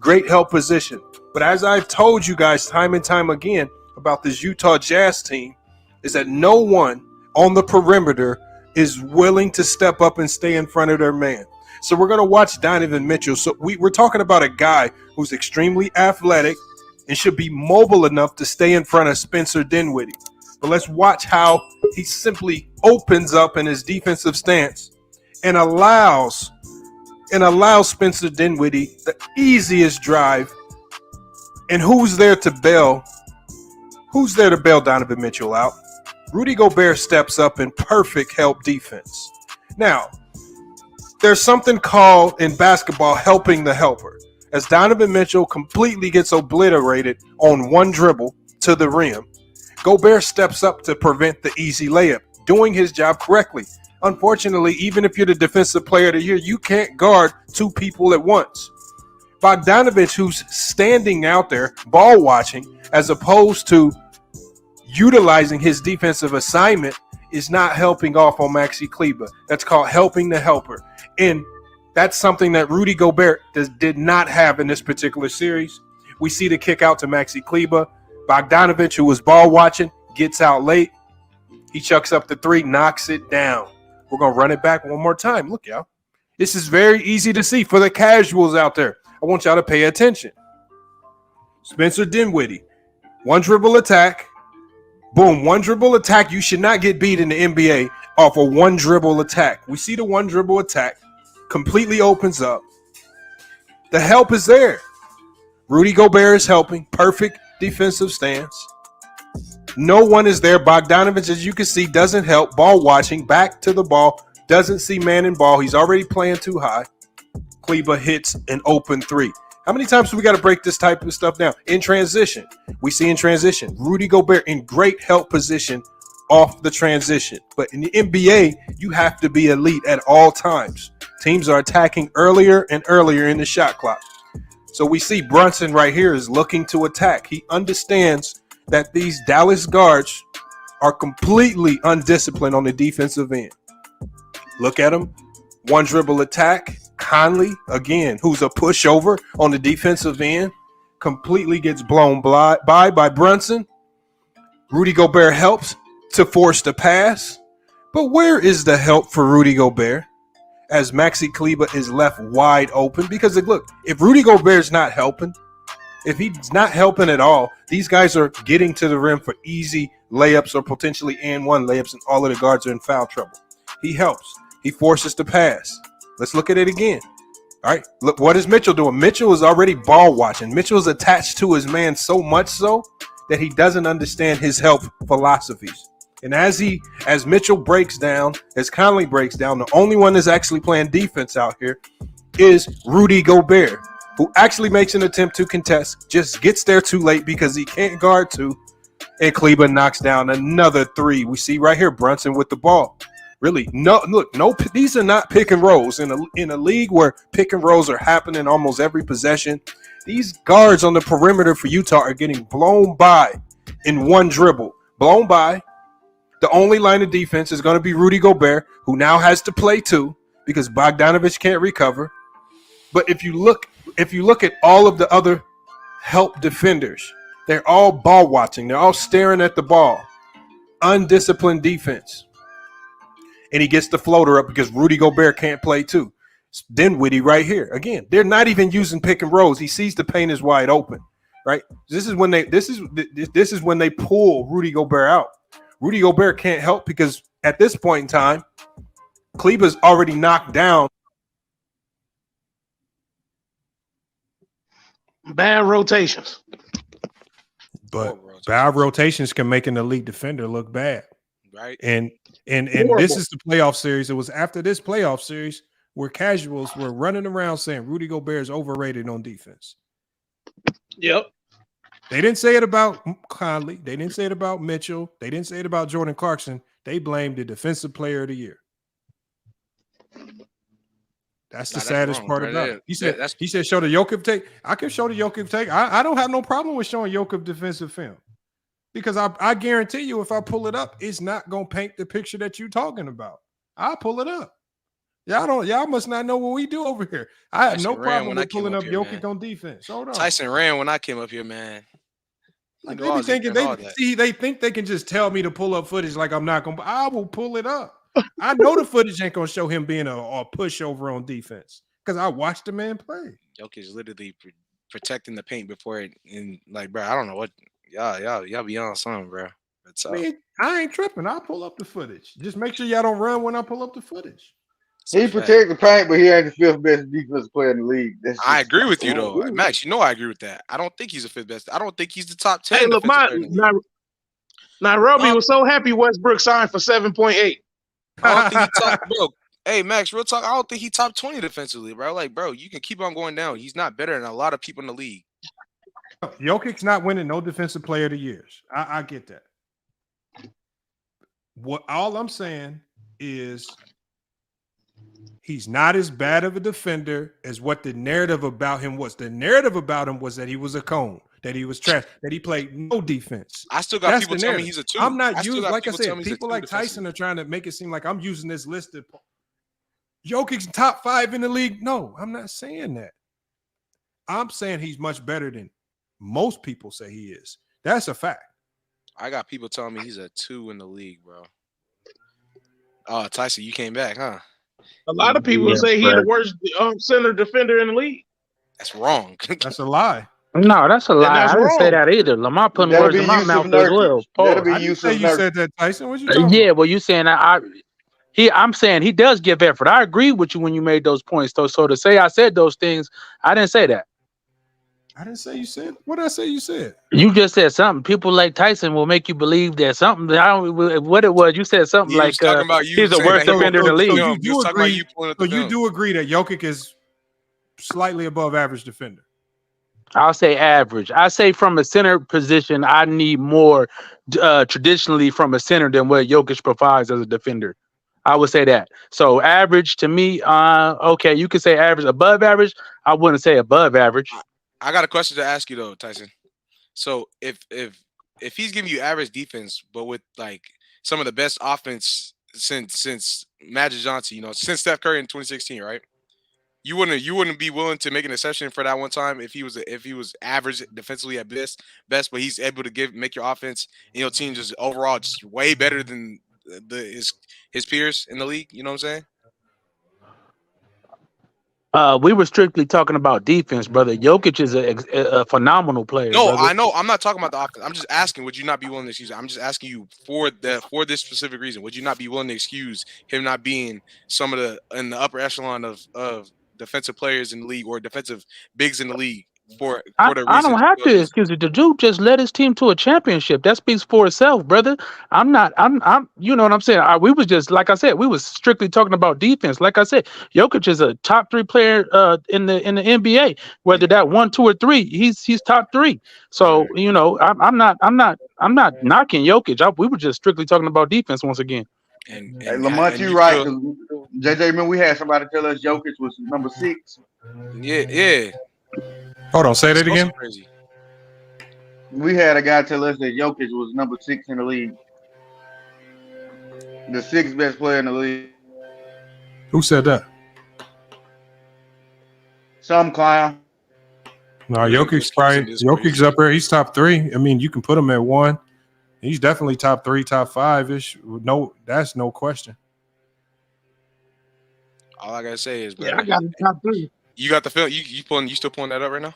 But as I've told you guys time and time again about this Utah Jazz team, is that no one on the perimeter is willing to step up and stay in front of their man. So we're going to watch Donovan Mitchell. So we're talking about a guy who's extremely athletic and should be mobile enough to stay in front of Spencer Dinwiddie. But let's watch how he simply opens up in his defensive stance and allows Spencer Dinwiddie the easiest drive. And who's there to bail Donovan Mitchell out? Rudy Gobert steps up in perfect help defense. Now, there's something called in basketball helping the helper. As Donovan Mitchell completely gets obliterated on one dribble to the rim, Gobert steps up to prevent the easy layup, doing his job correctly. Unfortunately, even if you're the Defensive Player of the Year, you can't guard 2 people at once. Bogdanovich, who's standing out there ball watching, as opposed to utilizing his defensive assignment, is not helping off on Maxi Kleber. That's called helping the helper. And that's something that Rudy Gobert did not have in this particular series. We see the kick out to Maxi Kleber. Bogdanovich, who was ball watching, gets out late. He chucks up the 3, knocks it down. We're going to run it back one more time. Look, y'all. This is very easy to see for the casuals out there. I want y'all to pay attention. Spencer Dinwiddie, 1 dribble attack. Boom, 1 dribble attack. You should not get beat in the NBA off a 1 dribble attack. We see the 1 dribble attack completely opens up. The help is there. Rudy Gobert is helping. Perfect defensive stance. No one is there. Bogdanovich, as you can see, doesn't help. Ball watching. Back to the ball. Doesn't see man in ball. He's already playing too high. Kleber hits an open 3. How many times do we got to break this type of stuff down? In transition. We see in transition. Rudy Gobert in great help position off the transition. But in the NBA, you have to be elite at all times. Teams are attacking earlier and earlier in the shot clock. So we see Brunson right here is looking to attack. He understands that these Dallas guards are completely undisciplined on the defensive end. Look at him. One dribble attack. Conley, again, who's a pushover on the defensive end, completely gets blown by Brunson. Rudy Gobert helps to force the pass. But where is the help for Rudy Gobert as Maxi Kleber is left wide open? Because, look, if Rudy Gobert's not helping, if he's not helping at all, these guys are getting to the rim for easy layups or potentially and one layups, and all of the guards are in foul trouble. He helps. He forces the pass. Let's look at it again. All right, look, what is Mitchell doing? Mitchell is already ball watching. Mitchell is attached to his man so much so that he doesn't understand his help philosophies. And as Mitchell breaks down, as Conley breaks down, the only one that's actually playing defense out here is Rudy Gobert, who actually makes an attempt to contest, just gets there too late because he can't guard two, and Kleber knocks down another three. We see right here Brunson with the ball. Really, no, these are not pick and rolls. In a league where pick and rolls are happening almost every possession, these guards on the perimeter for Utah are getting blown by in one dribble. Blown by. The only line of defense is going to be Rudy Gobert, who now has to play two because Bogdanovich can't recover. But if you look at all of the other help defenders, they're all ball watching. They're all staring at the ball. Undisciplined defense. And he gets the floater up because Rudy Gobert can't play too. Dinwiddie right here. Again, they're not even using pick and rolls. He sees the paint is wide open, right? This is when they pull Rudy Gobert out. Rudy Gobert can't help because at this point in time, Kleber's already knocked down. Bad rotations. But bad rotations can make an elite defender look bad. Right. And this is the playoff series. It was after this playoff series where casuals were running around saying Rudy Gobert is overrated on defense. Yep. They didn't say it about Conley. They didn't say it about Mitchell. They didn't say it about Jordan Clarkson. They blamed the defensive player of the year. That's the saddest part about it. He said, show the Jokic tape. I can show the Jokic tape. I don't have no problem with showing Jokic defensive film. Because I guarantee you, if I pull it up, it's not going to paint the picture that you're talking about. I'll pull it up. Y'all must not know what we do over here. I have no problem with pulling up Jokic on defense. Hold on. Tyson ran when I came up here, man. Like they be thinking they think they can just tell me to pull up footage like I'm not going to. I will pull it up. I know the footage ain't going to show him being a pushover on defense because I watched the man play. Jokic is literally protecting the paint before it. And like, bro, I don't know what y'all be on something, bro. I ain't tripping. I'll pull up the footage. Just make sure y'all don't run when I pull up the footage. He protect the paint, but he ain't the fifth best defensive player in the league. I agree with you, though. Max, you know I agree with that. I don't think he's the fifth best. I don't think he's the top 10. Hey, look, Nairobi was so happy Westbrook signed for 7.8. I don't think he top, bro. Hey, Max, real talk. I don't think he top 20 defensively, bro. Like, bro, you can keep on going down. He's not better than a lot of people in the league. Jokic's not winning no defensive player of the years. I get that. What all I'm saying is he's not as bad of a defender as what the narrative about him was. The narrative about him was that he was a cone, that he was trash, that he played no defense. I still got people telling me he's a 2. I'm not using, like I said, people like Tyson are trying to make it seem like I'm using this list of Jokic's top 5 in the league. No, I'm not saying that. I'm saying he's much better than most people say he is. That's a fact. I got people telling me he's a 2 in the league, bro. Oh, Tyson, you came back, huh? A lot of people say he's the worst center defender in the league. That's wrong. That's a lie. No, that's a lie. I didn't say that either. Lamar putting words in my mouth as well. I didn't say you said that, Tyson. What you talking about? Well, you saying I'm saying he does give effort. I agree with you when you made those points, though. So to say I said those things, I didn't say that. I didn't say you said. What did I say you said? You just said something. People like Tyson will make you believe that something. What it was, you said something like he's the worst defender in the league. You do agree that Jokic is slightly above average defender? I'll say average. I say from a center position, I need more traditionally from a center than what Jokic provides as a defender. I would say that. So average to me, okay, you could say average, above average. I wouldn't say above average. I got a question to ask you though, Tyson. So if he's giving you average defense, but with like some of the best offense since Magic Johnson, since Steph Curry in 2016, right? You wouldn't be willing to make an exception for that one time if he was average defensively at best, but he's able to make your offense and your team just overall just way better than his peers in the league. You know what I'm saying? We were strictly talking about defense, brother. Jokic is a phenomenal player. No, brother. I know. I'm not talking about the offense. I'm just asking, would you not be willing to excuse it? I'm just asking you for this specific reason. Would you not be willing to excuse him not being in the upper echelon of defensive players in the league or defensive bigs in the league for the reason? I don't have to excuse it. The dude just led his team to a championship. That speaks for itself, brother. I'm you know what I'm saying? We was just, like I said, we was strictly talking about defense. Like I said, Jokic is a top 3 player in the NBA. Whether that 1, 2, or 3, he's top 3. So, I'm not knocking Jokic. We were just strictly talking about defense once again. Hey, Lamont, you right. JJ, remember we had somebody tell us Jokic was number 6. Yeah. Hold on, say that again. Crazy. We had a guy tell us that Jokic was number 6 in the league, the 6th best player in the league. Who said that? Some clown. No, Jokic's up there. He's top 3. I mean, you can put him at 1. He's definitely top 3, top 5-ish. No, that's no question. All I gotta say is, I got him top 3. You got the film. You still pulling that up right now?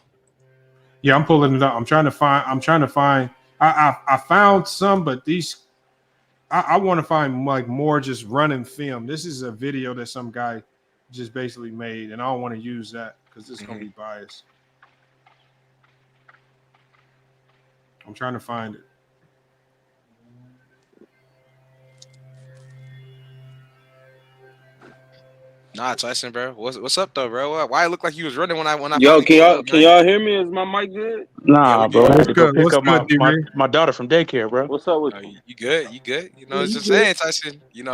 Yeah, I'm pulling it up. I'm trying to find. I found some, but these I want to find like more just running film. This is a video that some guy just basically made, and I don't want to use that because it's gonna be biased. I'm trying to find it. Nah, Tyson, bro. What's up though, bro? Why it looked like you was running when I Yo, can y'all hear me? Is my mic good? Nah, bro. I had to go pick up good, my daughter from daycare, bro. What's up with you? You good? It's just saying, Tyson. It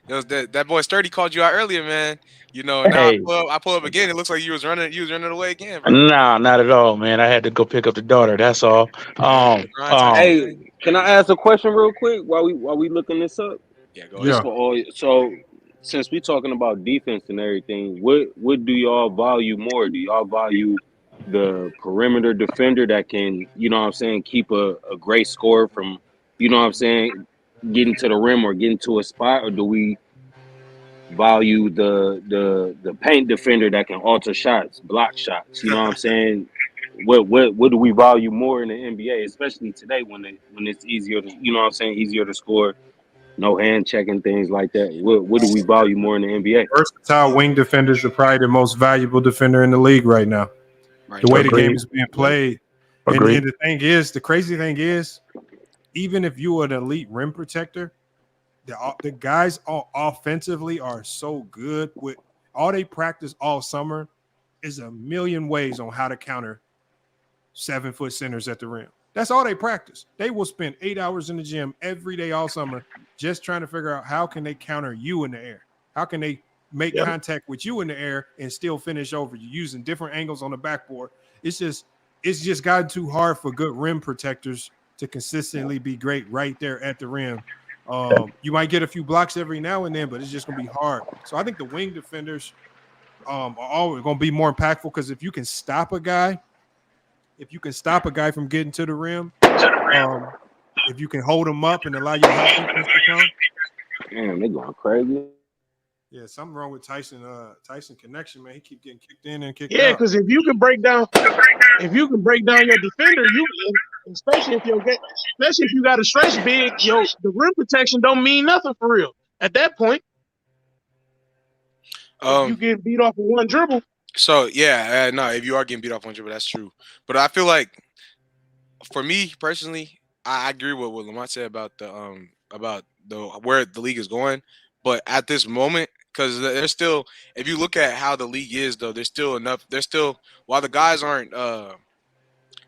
was that boy Sturdy called you out earlier, man. Now Hey. I pull up again. It looks like you was running away again, bro. Nah, not at all, man. I had to go pick up the daughter. That's all. Hey, can I ask a question real quick while we looking this up? Yeah, go ahead. So since we talking about defense and everything, what do y'all value more? Do y'all value the perimeter defender that can, keep a great score from, getting to the rim or getting to a spot, or do we value the paint defender that can alter shots, block shots? You know what I'm saying? What do we value more in the NBA, especially today when it's easier to, easier to score? No hand checking, things like that. What do we value more in the NBA? Versatile wing defenders are probably the most valuable defender in the league right now. Right. The way the game is being played. And the crazy thing is, even if you are an elite rim protector, the guys offensively are so good with all they practice all summer is a million ways on how to counter 7-foot centers at the rim. That's all they practice. They will spend 8 hours in the gym every day all summer just trying to figure out how can they counter you in the air. How can they make contact with you in the air and still finish over you using different angles on the backboard. It's just gotten too hard for good rim protectors to consistently be great right there at the rim. You might get a few blocks every now and then, but it's just going to be hard. So I think the wing defenders are always going to be more impactful because if you can stop a guy from getting to the rim, if you can hold him up and allow your defense to come. Damn, they going crazy. Yeah, something wrong with Tyson connection, man. He keep getting kicked in and kicked Yeah, out. because if you can break down your defender, especially if you got a stretch big, the rim protection don't mean nothing for real. At that point, you get beat off with one dribble. So yeah, no, if you are getting beat off one dribble, that's true. But I feel like, for me personally, I agree with what Lamont said about where the league is going. But at this moment, because there's still, if you look at how the league is, though, there's still enough. There's still, while the guys aren't, how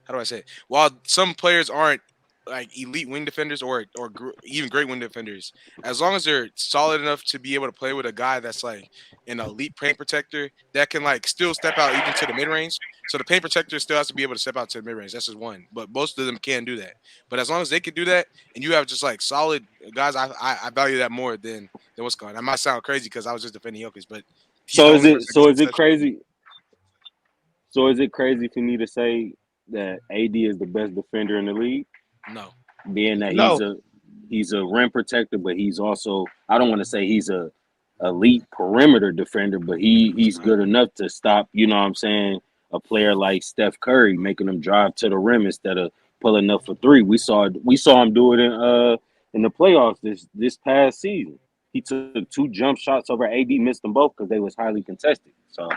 do I say it? While some players aren't like elite wing defenders or even great wing defenders, as long as they're solid enough to be able to play with a guy that's like an elite paint protector that can like still step out even to the mid range. So the paint protector still has to be able to step out to the mid range. That's just one, but most of them can do that. But as long as they can do that, and you have just like solid guys, I value that more than what's going on. That might sound crazy because I was just defending Jokic, but so is it crazy? So is it crazy for me to say that AD is the best defender in the league? No. Being that he's a rim protector, but he's also, I don't want to say he's a elite perimeter defender, but he's good enough to stop, you know what I'm saying, a player like Steph Curry, making him drive to the rim instead of pulling up for three. We saw him do it in the playoffs this past season. He took 2 jump shots over AD, missed them both because they was highly contested. So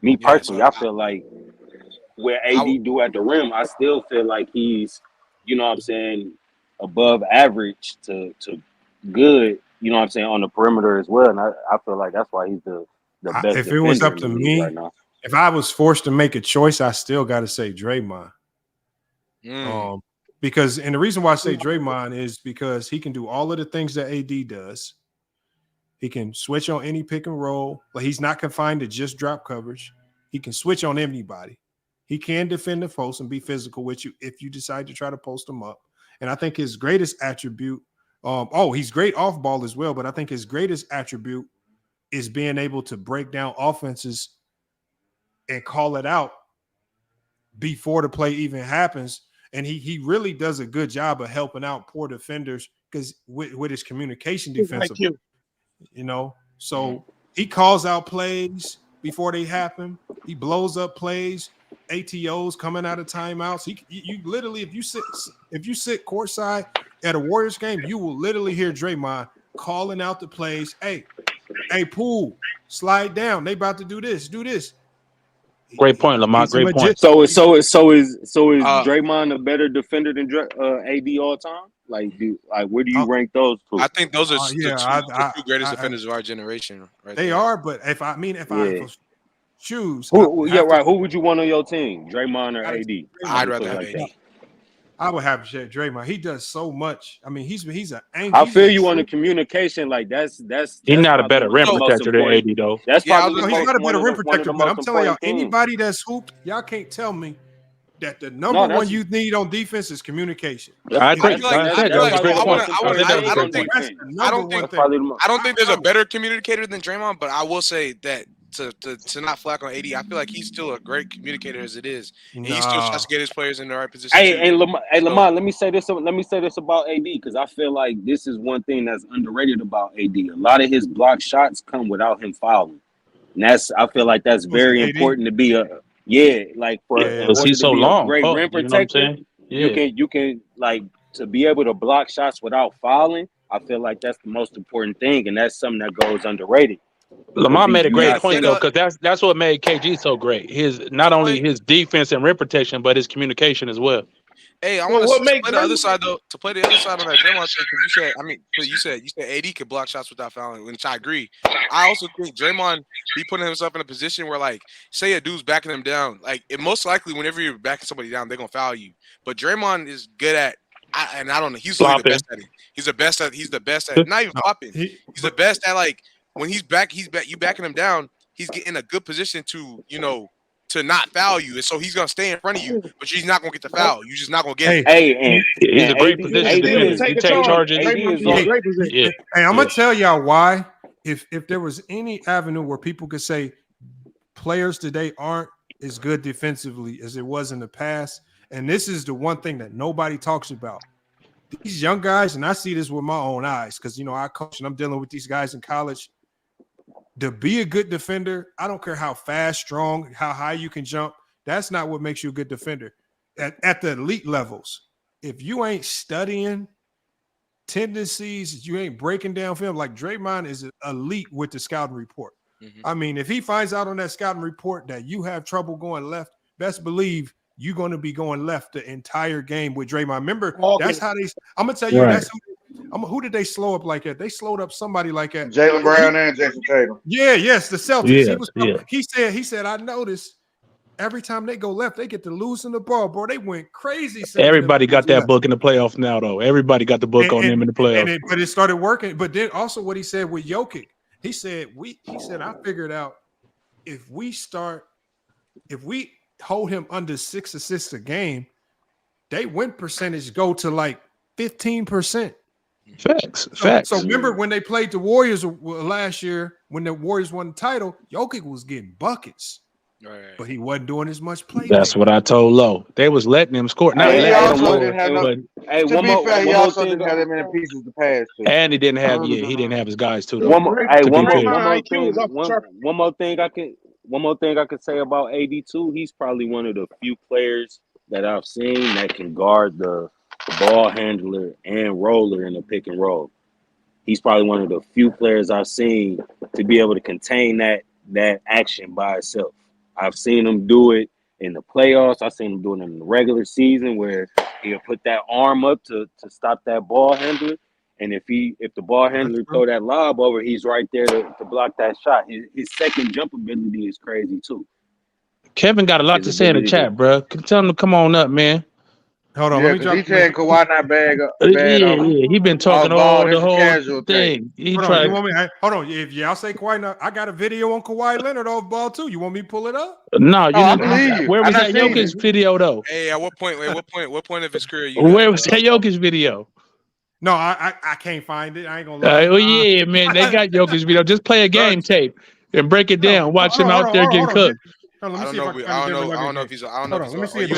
me personally, I feel like where AD do at the rim, I still feel like he's, you know what I'm saying, above average to good, you know what I'm saying, on the perimeter as well. And I feel like that's why he's the best. If it was up to in the league me, right now. if I was forced to make a choice, I still got to say Draymond. Because, and the reason why I say Draymond is because he can do all of the things that AD does. He can switch on any pick and roll, but he's not confined to just drop coverage. He can switch on anybody. He can defend the post and be physical with you if you decide to try to post him up. And I think his greatest attribute, he's great off ball as well, but I think his greatest attribute is being able to break down offenses and call it out before the play even happens. And he really does a good job of helping out poor defenders because with his communication defensively, you know, so he calls out plays before they happen. He blows up plays, ATOs coming out of timeouts. You literally, if you sit courtside at a Warriors game, you will literally hear Draymond calling out the plays. Hey, Poole, slide down. They about to do this, do this. Great point, Lamont. Great point. So is Draymond a better defender than AD all time? Where do you rank those two? I think those are the two greatest defenders of our generation. Right they there. are, but if I choose, who would you want on your team, Draymond or AD? I'd rather have AD. I would have to say Draymond. He does so much. I mean, he's an angry. I feel you on the communication. Like that's he's not a better rim protector than AD though. That's probably he's not a better rim protector. But I'm telling y'all, anybody that's hooped, y'all can't tell me that the number one you need on defense is communication. I agree. I don't think there's a better communicator than Draymond, but I will say that to not flack on AD, I feel like he's still a great communicator as it is. And he still tries to get his players in the right position. Hey, Lamont, let me say this about AD because I feel like this is one thing that's underrated about AD. A lot of his block shots come without him fouling. And I feel like that's very important to be he's so long. Great rim protector. You can like to be able to block shots without fouling. I feel like that's the most important thing, and that's something that goes underrated. Lamont made a great point though, because that's what made KG so great. His not only his defense and rim protection, but his communication as well. Hey, I want to play the other side though. To play the other side on that Draymond thing, because you said AD could block shots without fouling, which I agree. I also think Draymond be putting himself in a position where, like, say a dude's backing him down, like, it most likely whenever you're backing somebody down, they're gonna foul you. But Draymond is good at, I don't know, he's really the best at it. He's the best at it. Not even flopping. He's the best at, like, when you backing him down, he's getting in a good position to, to not foul you, and so he's gonna stay in front of you, but he's not gonna get the foul. You're just not gonna get it. He's a great position to take charges. Hey, I'm gonna tell y'all why. If there was any avenue where people could say players today aren't as good defensively as it was in the past, and this is the one thing that nobody talks about. These young guys, and I see this with my own eyes, because I coach and I'm dealing with these guys in college. To be a good defender, I don't care how fast, strong, how high you can jump. That's not what makes you a good defender. At the elite levels, if you ain't studying tendencies, you ain't breaking down film, like Draymond is elite with the scouting report. Mm-hmm. I mean, if he finds out on that scouting report that you have trouble going left, best believe you're going to be going left the entire game with Draymond. Remember, that's how I'm going to tell you, that's who did they slow up like that? They slowed up somebody like that. Jaylen Brown and Jason Tatum. Yeah, yes, the Celtics. He said, I noticed every time they go left, they get to losing the ball, bro. They went crazy. Everybody got that book in the playoffs now, though. Everybody got the book on them in the playoffs. But it started working. But then also what he said with Jokic, he said, I figured out if we hold him under 6 assists a game, they win percentage go to like 15%. Facts. So remember when they played the Warriors last year, when the Warriors won the title, Jokic was getting buckets. Right. But he wasn't doing as much play. That's what I told Lowe. They was letting him score. Not letting him score, To be fair, he also didn't have that many pieces to pass to. and he didn't have his guys too. Though. One more thing I could say about AD2. He's probably one of the few players that I've seen that can guard the ball handler and roller in a pick and roll. He's probably one of the few players I've seen to be able to contain that action by itself. I've seen him do it in the playoffs. I've seen him do it in the regular season where he'll put that arm up to stop that ball handler. And if the ball handler throw that lob over, he's right there to block that shot. His second jump ability is crazy too. Kevin got a lot to say in the chat, bro. Tell him to come on up, man. Hold on, let me drop. He said Kawhi not bad. He been talking all the whole thing. Hold on. If y'all say Kawhi, not, I got a video on Kawhi Leonard off ball too. You want me to pull it up? No, where was that Jokic video though? Hey, at what point of his career? Where was that Jokic video? No, I can't find it. I ain't gonna lie. Oh yeah, man, they got Jokic video. Just play a game tape and break it down. Watch him out there getting cooked. I don't know if he's.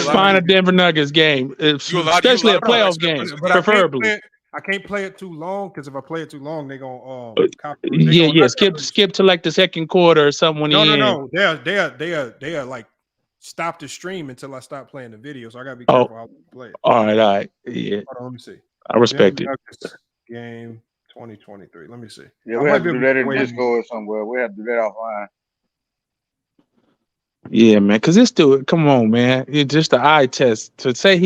Find a Denver Nuggets game, especially a playoff game, preferably. I can't play it too long because if I play it too long, they're gonna skip to like the second quarter or something. No. They are like stop the stream until I stop playing the video. So I gotta be careful how I play it. All right, yeah. Hold on, let me see. I respect it. Game 2023. Let me see. Yeah, we have to do that in Discord somewhere. We have to do that offline. Yeah, man, because this dude, come on, man. It's just an eye test. To say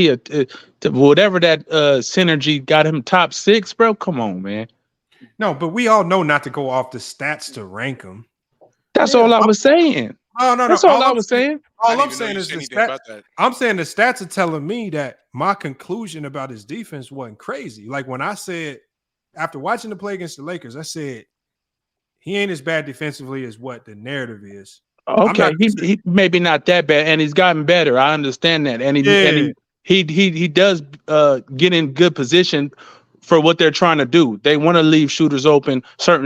whatever that synergy got him top 6, bro, come on, man. No, but we all know not to go off the stats to rank him. That's all I was saying. No. That's all I was saying. All I'm saying is the stats. I'm saying the stats are telling me that my conclusion about his defense wasn't crazy. Like when I said, after watching the play against the Lakers, I said, he ain't as bad defensively as what the narrative is. Okay, he maybe not that bad, and he's gotten better. I understand that, and he does get in good position for what they're trying to do. They want to leave certain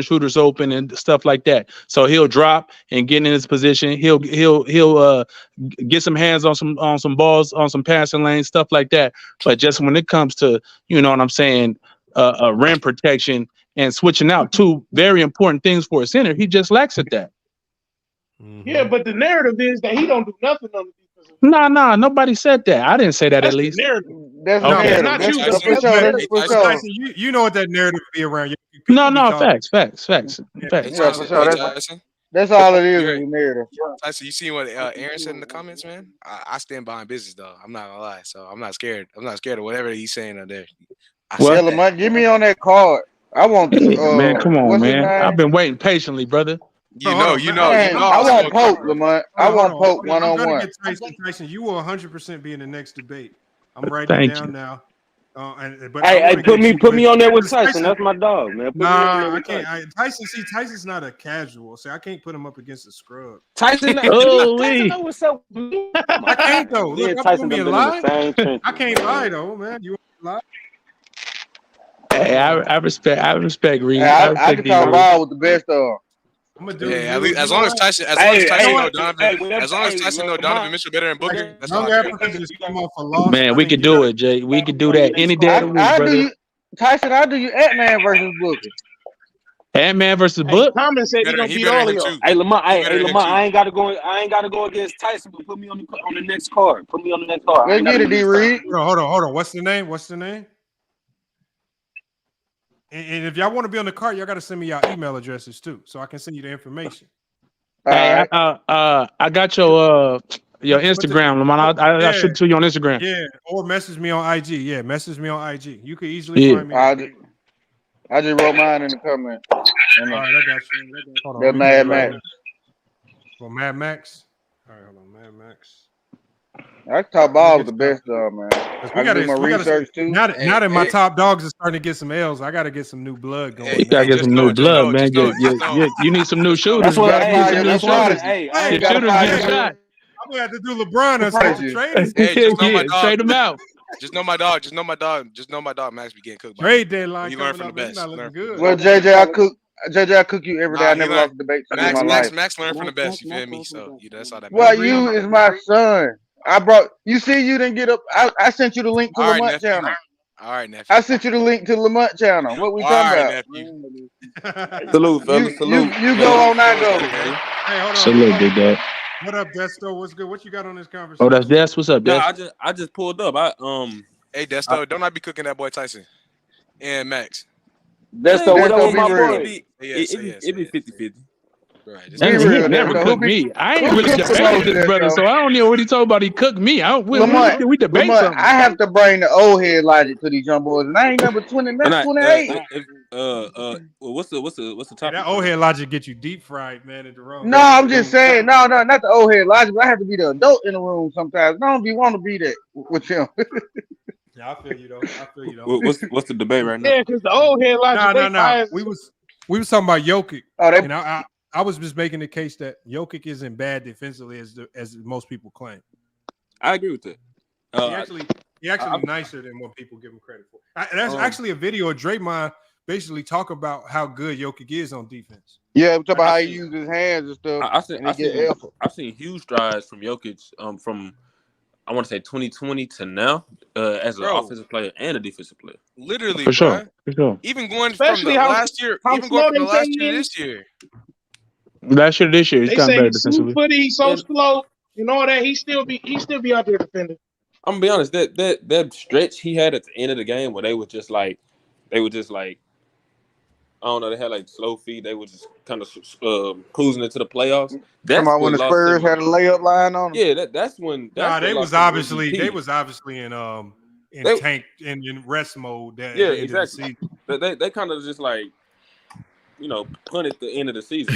shooters open, and stuff like that. So he'll drop and get in his position. He'll get some hands on some balls, on some passing lanes, stuff like that. But just when it comes to, you know what I'm saying, rim protection and switching out, two very important things for a center, he just lacks at that. Yeah, but the narrative is that he don't do nothing on the defense. No, nobody said that. I didn't say that. At least that's okay. Not you. Tyson, you know what that narrative be around. No, facts. That's all it is. Narrative. Tyson, you see what Aaron said in the comments, man? I stand behind business, though. I'm not gonna lie, so I'm not scared. I'm not scared of whatever he's saying out there. Give me on that card. I want man. Come on, man. I've been waiting patiently, brother. You know. I want Pope, Lamont. I want Pope one-on-one. Tyson, you will 100% be in the next debate. I'm writing it down now. Put me on there with Tyson. That's my dog, man. I can't. Tyson's not a casual. So I can't put him up against a scrub. Tyson, what's up? I can't though. Look, I'm gonna be lying. I can't lie though, man. You lie? Hey, I respect Reed. I can talk ball with the best of. At least as long as Tyson know Donovan Mitchell better than Booker. That's all. Man, we could do it, Jay. We could do that any day of the week, brother. Tyson, I'll do you Ant-Man versus Booker. Ant-Man versus Book. Common said he gonna beat all of y'all. Hey Lamont, I ain't gotta go against Tyson, but put me on the next card. Put me on the next card. Let's get it, D-Reed. Hold on. What's the name? And if y'all want to be on the card, y'all got to send me y'all email addresses too, so I can send you the information. Hey, I got your Instagram, Lamont. I'll shoot it to you on Instagram. Yeah, or message me on IG. Yeah, message me on IG. You can easily find me. I just wrote mine in the comment. All right, I got you. That's Mad Max. Well, Mad Max. All right, hold on, Mad Max. I top ball is the best though, man. I do my research too. Now that my top dogs are starting to get some L's, I got to get some new blood going. You gotta get some new blood, man. You need some new shooters. That's Hey, why Hey, shooters get a shot. I'm gonna have to do LeBron and start the trade. Hey, just know my dog. Trade them out. Just know my dog. Just know my dog. Just know my dog. Max be getting cooked. Trade deadline. You learn from the best. Not looking good. Well, JJ, I cook you every day. I never lost a debate in my life. Max learned from the best. You feel me? So that's all that. Well, you is my son. You didn't get up. I sent you the link to Lamont channel. All right, nephew. I sent you the link to Lamont channel. What we talking about? Salute, fellas. Salute. You go on, I go. Hey, hold on. Salute, big dog. What up, Desto? What's good? What you got on this conversation? Oh, that's Des. What's up, Des? No, I just pulled up. Hey, Desto, don't I be cooking that boy Tyson and Max? Desto, what up with my boy? It be 50-50. Right. He never cooked me. I ain't really debated this brother, so I don't know what he told about. He cooked me. We debate something. I have to bring the old head logic to these young boys, and I ain't number 20. That's 28. What's the topic? That old head logic get you deep fried, man, at the wrong. No, I'm just saying. No, not the old head logic. But I have to be the adult in the room sometimes. I don't want to be that with him. Yeah, I feel you though. What's the debate right now? Yeah, because the old head logic. No. We was talking about Jokic, and I was just making the case that Jokic isn't bad defensively as most people claim. I agree with that. He actually nicer than what people give him credit for. That's actually a video of Draymond basically talk about how good Jokic is on defense. Yeah, we talk about how he uses his hands and stuff. I've seen huge strides from Jokic from I want to say 2020 to now as an offensive player and a defensive player. Literally, for sure. Even going from the last year, to this year. Last year, this year, he's gotten better defensively. He's so slow and all that. He still be out there defending. I'm gonna be honest. That stretch he had at the end of the game where they were just like, I don't know. They had like slow feet. They were just kind of cruising into the playoffs. That's when the Spurs had a layup line on them. Yeah, that's when. They was obviously in tank in rest mode. Yeah, exactly. They kind of just like, punted the end of the season.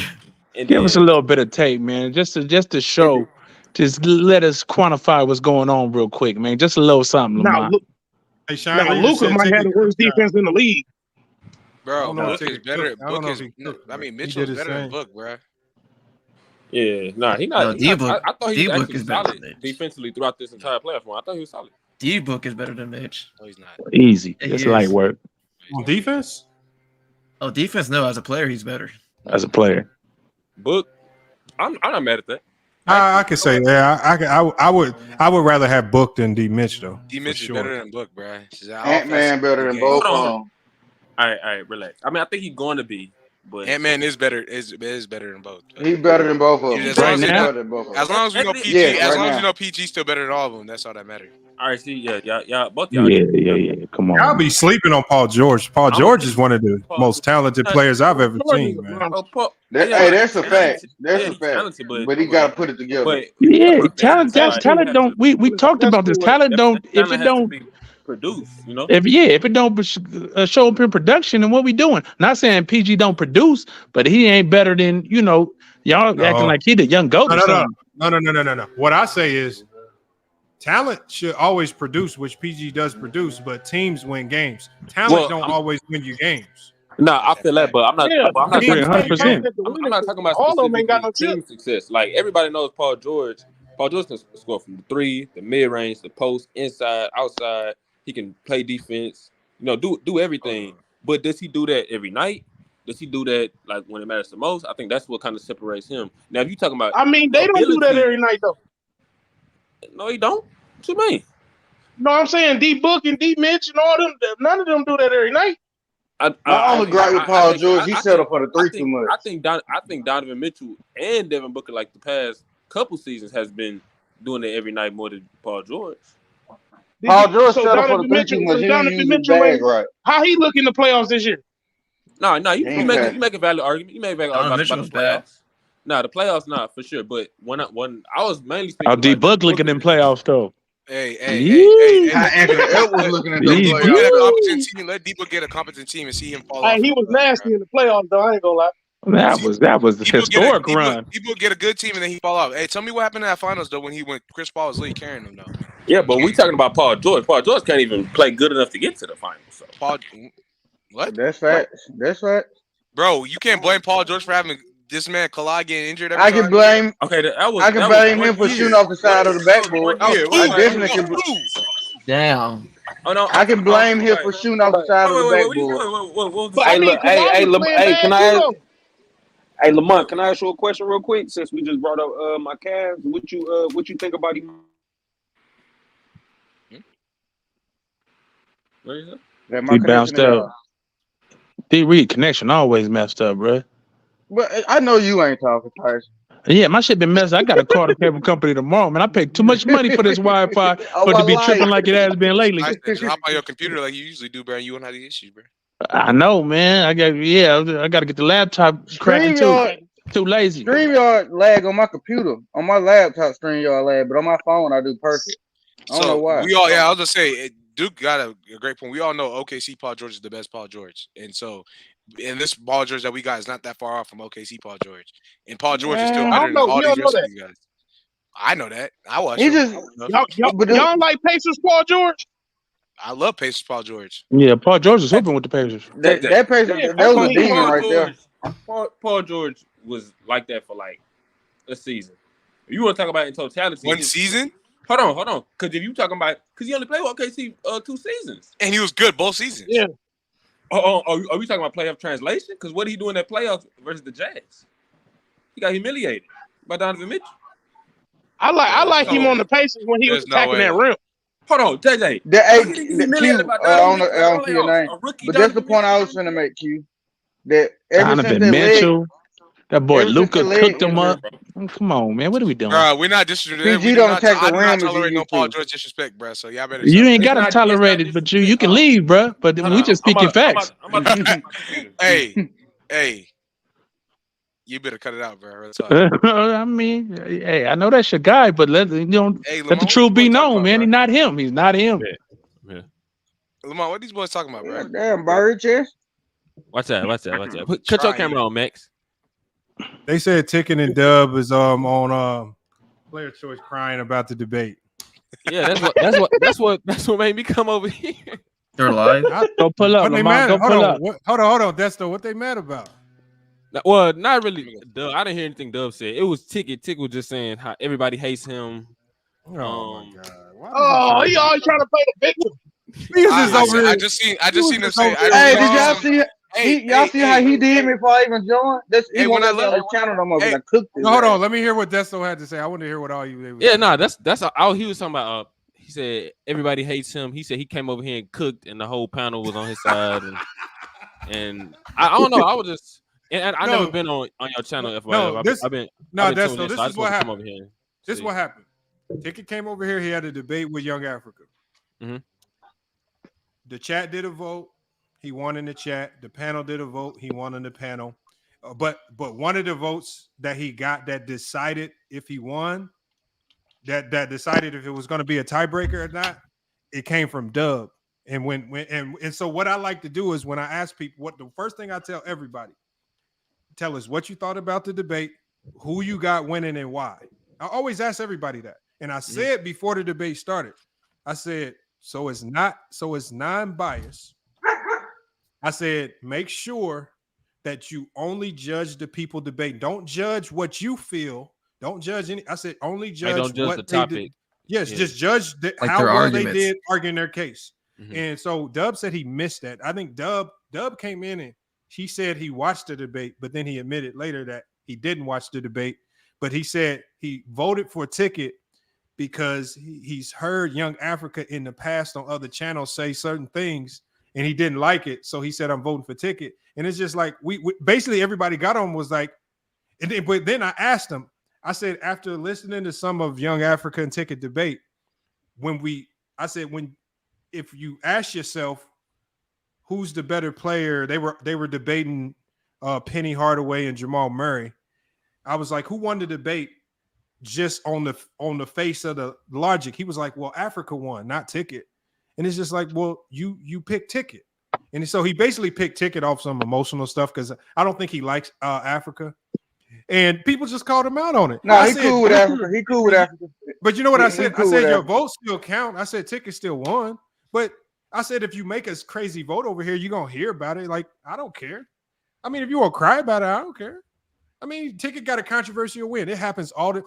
And give us a little bit of tape, man, just to show, just let us quantify what's going on real quick, man. Just a little something. Now, Luka might have the worst defense in the league. Bro, Book is better. Mitchell's better than Book, bro. Yeah, he not. I thought he was actually solid defensively throughout this entire playoff run. I thought he was solid. D-Book is better than Mitch. No, he's not. Easy. It's light work. On defense? Oh, defense? No, as a player, he's better. As a player. Book, I'm not mad at that. I could say that. I would rather have Book than D Mitch though. D Mitch is better than Book, bro. Ant-Man better than both of them. All right, relax. I mean, I think he's going to be, but Ant-Man is better. Is better than both. He's better than both of them. As long as we know PG, as long as we know PG's still better than all of them, that's all that matters. All right, see, y'all, both y'all. Yeah. Come on. I'll be sleeping on Paul George. Paul George is one of the most talented players I've ever seen, man. That's a fact. That's a fact. But he got to put it together. Talent don't. We talked about this. Talent don't. If it don't produce, If it don't show up in production, then what we doing? Not saying PG don't produce, but he ain't better than y'all acting like he the young goat. No. What I say is, talent should always produce, which PG does produce, but teams win games. Talent don't always win you games. No, I feel that, but I'm not. I'm not 100%. I'm not talking about all of them ain't got no team success. Like everybody knows, Paul George can score from the three, the mid range, the post, inside, outside. He can play defense. Do everything. But does he do that every night? Does he do that like when it matters the most? I think that's what kind of separates him. Now, if you talking about, they don't do that every night though. No, he don't. What you mean? No, I'm saying D Book and D Mitch and all them. None of them do that every night. I only gripe with Paul George. He settled for the three too much. I think Donovan Mitchell and Devin Booker, like the past couple seasons, has been doing it every night more than Paul George. Paul George settled for the three too much. He didn't use his bag right. How he look in the playoffs this year? No, you make a valid argument. You make a valid argument about the playoffs. No, the playoffs not for sure. But when I was mainly speaking, how D Book looking in playoffs though. Hey. How Anthony Edwards looking at the playoffs. Let D Book get a competent team and see him fall off. He was nasty in the playoffs though. I ain't gonna lie. That was the historic run. People get a good team and then he fall off. Hey, tell me what happened in that finals though when Chris Paul was literally carrying them though. Yeah, but we talking about Paul George. Paul George can't even play good enough to get to the finals. So. Paul, what? That's facts. That's facts. Bro, you can't blame Paul George for having this man Kawhi getting injured. I can blame. Okay, I can blame him for shooting off the side of the backboard. I definitely can. Damn. Oh no, I can blame him for shooting off the side of the backboard. Hey, Lamont, can I ask you a question real quick? Since we just brought up my Cavs, what you think about him? What is it? He bounced up. D Reed connection always messed up, bro. But I know you ain't talking, Tyson. Yeah, my shit been messed. I got to call the cable company tomorrow, man. I paid too much money for this Wi-Fi for it to be tripping like it has been lately. Hop on your computer like you usually do, bro. You won't have the issues, bro. I know, man. I got to get the laptop cracking too. Too lazy. StreamYard lag on my computer. On my laptop, StreamYard lag, but on my phone, I do perfect. I don't know why. I was just say Duke got a great point. We all know OKC Paul George is the best Paul George, and this Paul George that we got is not that far off from OKC Paul George, and Paul George is still better than all these rest of these guys. I know that. I watch. Y'all don't like Pacers Paul George? I love Pacers Paul George. Yeah, Paul George is hooping with the Pacers. That Pacers, that was a demon right there. Paul George was like that for like a season. If you want to talk about it in totality, one season. Hold on. Because if you talking about, because he only played with OKC 2 seasons, and he was good both seasons. Yeah. Are we talking about playoff translation? Because what did he do in that playoff versus the Jazz? He got humiliated by Donovan Mitchell. I like him on the Pacers when he was attacking that rim. Hold on, JJ. I don't see your name. But that's the point I was trying to make, Q. That ever since Donovan Mitchell, that boy Luka cooked him up. Come on, man. What are we doing? Bro, we're not disrespecting. PG don't take the rim. Tolerate no Paul George disrespect, bro. So y'all better. You ain't gotta tolerate it, but you can leave, bro. But we just speaking facts. Hey, you better cut it out, bro. I mean, hey, I know that's your guy, but let the truth be known, man. He's not him. He's not him. Yeah. Lamont, what these boys talking about, bro? Damn, bird chest. Watch that. Cut your camera on, Max. They said Ticket and Dub is on player choice crying about the debate. Yeah, that's what made me come over here. They're live. Go pull up. Hold on, Desto. What they mad about? Well, not really. Dub. I didn't hear anything Dub said. It was Ticket. Ticket was just saying how everybody hates him. Oh my God! He always trying to play the victim. I just seen him say. Hey, did y'all see? Y'all see how he did me before I even joined? He when I left the channel, I cooked it. Hold on, let me hear what Desto had to say. I want to hear what all you. Yeah, no, that's all he was talking about. He said everybody hates him. He said he came over here and cooked, and the whole panel was on his side. And I don't know. I was just, and I never been on your channel. FYF. Desto. This is what happened. This is what happened. Ticket came over here. He had a debate with Young Africa. Mm-hmm. The chat did a vote. He won in the chat. The panel did a vote. He won in the panel. But one of the votes that he got that decided if he won, that decided if it was going to be a tiebreaker or not, it came from Dub. And so what I like to do is when I ask people, the first thing I tell everybody, tell us what you thought about the debate, who you got winning and why. I always ask everybody that. And I said before the debate started, I said, so it's non-biased. I said, make sure that you only judge the people debating. Don't judge what you feel. Don't judge any. I said, only judge what the topic. They did. Yes, just judge how well they did arguing their case. Mm-hmm. And so Dub said he missed that. I think Dub came in and he said he watched the debate, but then he admitted later that he didn't watch the debate. But he said he voted for Ticket because he's heard Young Africa in the past on other channels say certain things. And he didn't like it, so he said, "I'm voting for Ticket." And it's just like we basically everybody got on was like, but then I asked him. I said after listening to some of Young Africa and Ticket debate, if you ask yourself who's the better player, they were debating Penny Hardaway and Jamal Murray. I was like, who won the debate? Just on the face of the logic, he was like, "Well, Africa won, not Ticket." And it's just like, well, you pick Ticket. And so he basically picked Ticket off some emotional stuff because I don't think he likes Africa. And people just called him out on it. No, he cool with Africa. He cool with Africa. But you know what I said? Cool I said your Africa. votes still count. I said Ticket still won. But I said if you make a crazy vote over here, you're going to hear about it. Like, I don't care. I mean, if you want to cry about it, I don't care. I mean, Ticket got a controversial win. It happens all the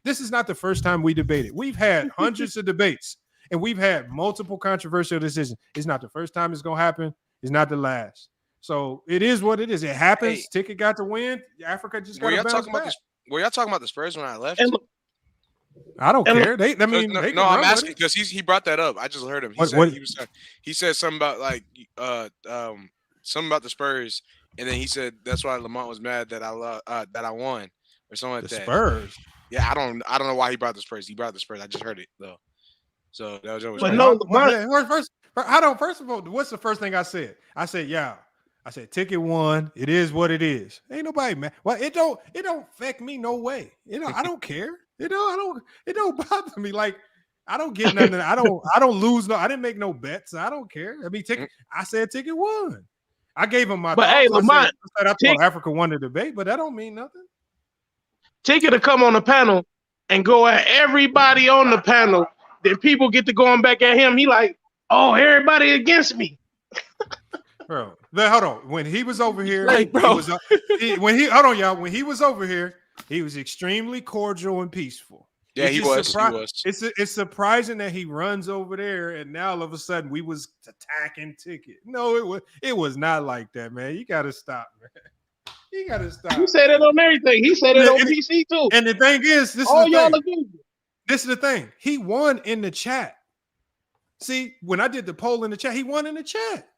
this is not the first time we debated. We've had hundreds of debates and we've had multiple controversial decisions. It's not the first time it's gonna happen. It's not the last. So it is what it is. It happens. Hey, Ticket got to win. Africa just got to bounce back. Were y'all talking about the Spurs when I left? I don't care. No, I'm asking because he brought that up. I just heard him. He said something about like something about the Spurs. And then he said that's why Lamont was mad that I won or something like that. Spurs. Yeah, I don't know why he brought the Spurs. He brought the Spurs. I just heard it though. So that was but no, first of all, what's the first thing I said? I said, yeah. I said Ticket won. It is what it is. Ain't nobody mad. Well, it don't affect me no way. I don't care. It don't bother me. Like I don't get nothing. I don't lose no. I didn't make no bets. I don't care. I mean, I said Ticket won. I gave him my. But hey, Lamont, I thought Africa won the debate, but that don't mean nothing. Ticket to come on the panel and go at everybody on the panel. Then people get to going back at him. He like, oh, everybody against me. Bro, hold on. When he was over here, like, bro. When he was over here, he was extremely cordial and peaceful. Yeah, he was. It's surprising that he runs over there, and now all of a sudden we was attacking Ticket. No, it was not like that, man. You got to stop, man. You got to stop. He said it on everything. He said it on PC too. And the thing is, this is the thing. He won in the chat. See, when I did the poll in the chat, he won in the chat.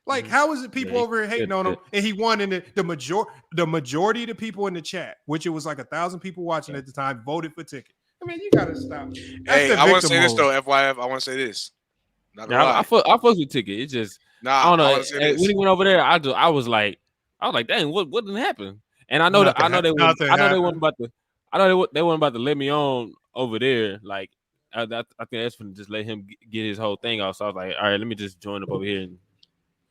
Like, how is it people over here hating on him, and he won in the majority of the people in the chat, which it was like 1,000 people watching at the time, voted for Ticket. I mean, you gotta stop. Hey, I want to say this though, FYF. I want to say this. I fuck with Ticket. It's just I don't know. When he went over there, I was like, dang, what didn't happen? And I know they weren't about to let me on over there. Like I think that's for just let him get his whole thing off. So I was like, all right, let me just join up over here.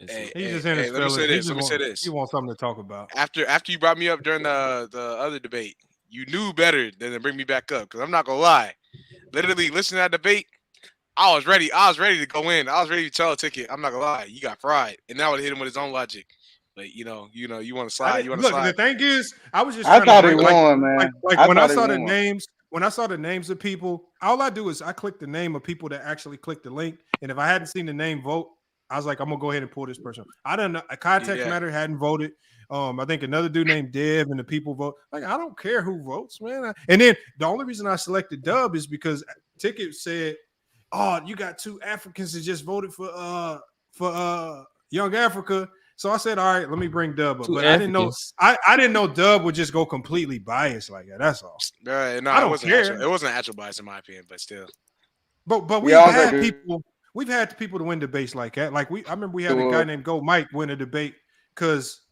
Let me say this. You want something to talk about? After you brought me up during the other debate, you knew better than to bring me back up, because I'm not gonna lie. Literally, listening to that debate, I was ready. I was ready to go in. I was ready to tell Ticket. I'm not gonna lie, you got fried, and now I would hit him with his own logic. But you want to slide. The thing is, I was just. I thought he won, man. Like when I saw the names. When I saw the names of people, all I do is I click the name of people that actually click the link, and if I hadn't seen the name vote, I was like, I'm gonna go ahead and pull this person. I don't know. A context matter hadn't voted. I think another dude named Dev and the people vote. Like, I don't care who votes, man. And then the only reason I selected Dub is because Ticket said, "Oh, you got 2 Africans that just voted for Young Africa." So I said, "All right, let me bring Dub up." But I didn't know Dub would just go completely biased like that. That's all. No, I don't care. It wasn't actual bias in my opinion, but still. But we've had people. We've had people to win debates like that. Like I remember we had a guy named Go Mike win a debate because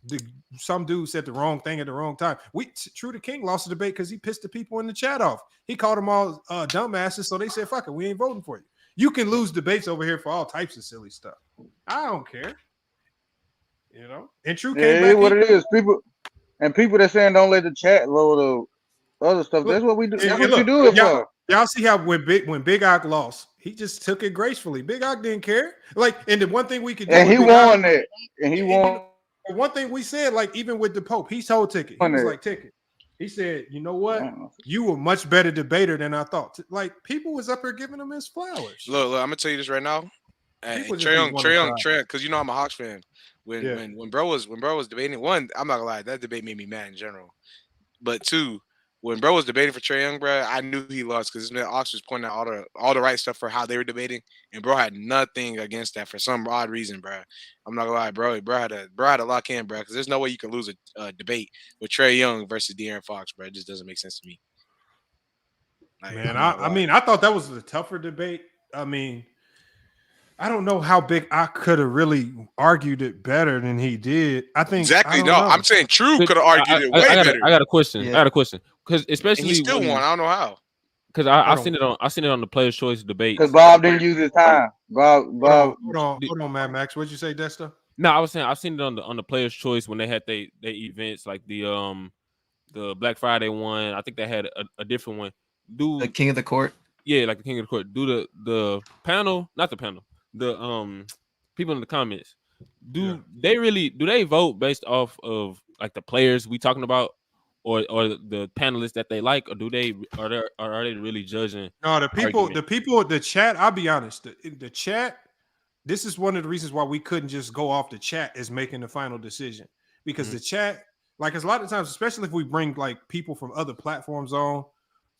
some dude said the wrong thing at the wrong time. TruDaking lost the debate because he pissed the people in the chat off. He called them all dumbasses, so they said, "Fuck it, we ain't voting for you." You can lose debates over here for all types of silly stuff. I don't care. And True came back. What it is, people that saying don't let the chat load the other stuff. That's what we do. That's what you do it for. Y'all see how when Big Ock lost, he just took it gracefully. Big Ock didn't care. Like, and the one thing we could do, and he won it. And he won. One thing we said, like even with the Pope, he told Ticket. He was like, Ticket. He said, "You know what? You were much better debater than I thought." Like, people was up here giving him his flowers. Look, I'm gonna tell you this right now. Trae Young, because I'm a Hawks fan. When bro was debating, one, I'm not gonna lie, that debate made me mad in general. But 2, when bro was debating for Trae Young, bro, I knew he lost because this man Ox was pointing out all the right stuff for how they were debating, and bro had nothing against that for some odd reason, bro. I'm not gonna lie, bro had to lock in, bro, because there's no way you can lose a debate with Trae Young versus De'Aaron Fox, bro. It just doesn't make sense to me. Like, man, I thought that was a tougher debate. I mean, I don't know how Big I could have really argued it better than he did. I think exactly. I'm saying True could have argued it way better. I got a question. Because especially and he still won. I don't know how. Because I seen it on the Players' Choice debate. Because Bob didn't use his time. Bob. Hold on, Mad Max. What'd you say, Desta? No, I was saying I've seen it on the Players' Choice when they had they events like the Black Friday one. I think they had a different one. The King of the Court. Yeah, like the King of the Court. Do the panel, not the panel. The people in the comments. Do they vote based off of like the players we talking about, or the panelists that they like, or are they really judging? No, the chat. I'll be honest. The chat. This is one of the reasons why we couldn't just go off the chat as making the final decision, because the chat, like, a lot of times, especially if we bring like people from other platforms on,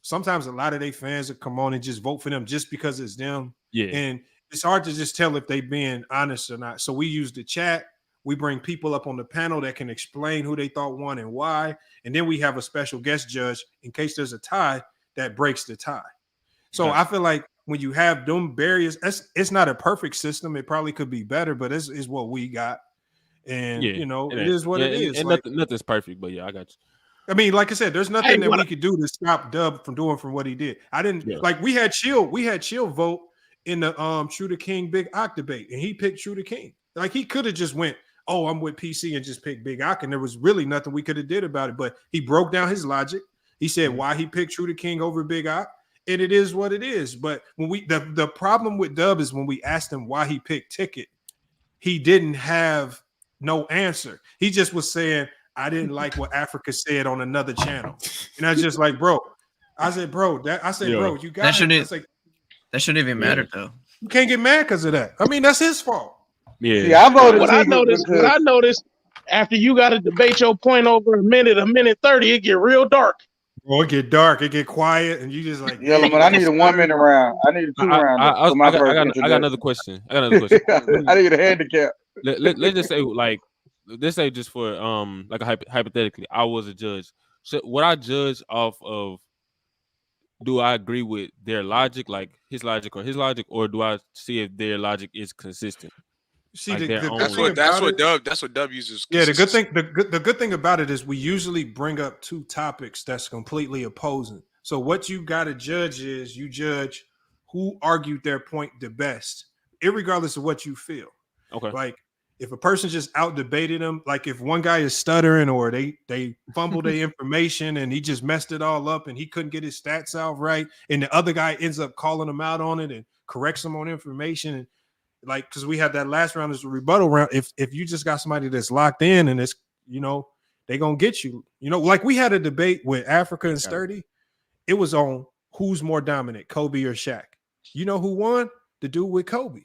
sometimes a lot of their fans will come on and just vote for them just because it's them. Yeah. And it's hard to just tell if they being honest or not. So we use the chat. We bring people up on the panel that can explain who they thought won and why. And then we have a special guest judge in case there's a tie that breaks the tie. So I feel like when you have them barriers, it's not a perfect system. It probably could be better, but it's what we got. And, it is what it is. And like, nothing's perfect, but yeah, I got you. I mean, like I said, there's nothing that we could do to stop Dub from doing from what he did. Like we had Chill vote in the TruDaking Big Ock debate, and he picked TruDaking. Like he could have just went, oh, I'm with PC and just picked Big Ock, and there was really nothing we could have did about it. But he broke down his logic. He said why he picked TruDaking over Big Ock, and it is what it is. But when the problem with Dub is when we asked him why he picked Ticket, he didn't have no answer. He just was saying, I didn't like what Africa said on another channel. And I was just like, bro. I said, bro, you got that shouldn't even matter though. You can't get mad because of that. I mean, that's his fault. Yeah, I voted. What I noticed after you got to debate your point over a minute 30, it get real dark. Bro, it get dark, it get quiet, and you just like, yeah, but I need a 1 minute round. I need a 2 round. I got another question. I need a handicap. Let's just say, like, let's say just for like hypothetically, I was a judge. So would I judge off of, do I agree with their logic, like his logic, or do I see if their logic is consistent? See, like that's what Dub uses. Yeah, the good thing about it is we usually bring up two topics that's completely opposing. So what you got to judge is you judge who argued their point the best, irregardless of what you feel. Okay. Like if a person just out debated them, like if one guy is stuttering or they fumbled their information and he just messed it all up and he couldn't get his stats out right, and the other guy ends up calling him out on it and corrects him on information, and like, because we had that last round as a rebuttal round. If you just got somebody that's locked in and it's, they gonna get you. Like we had a debate with Africa and Sturdy. It was on who's more dominant, Kobe or Shaq. You know who won? The dude with Kobe.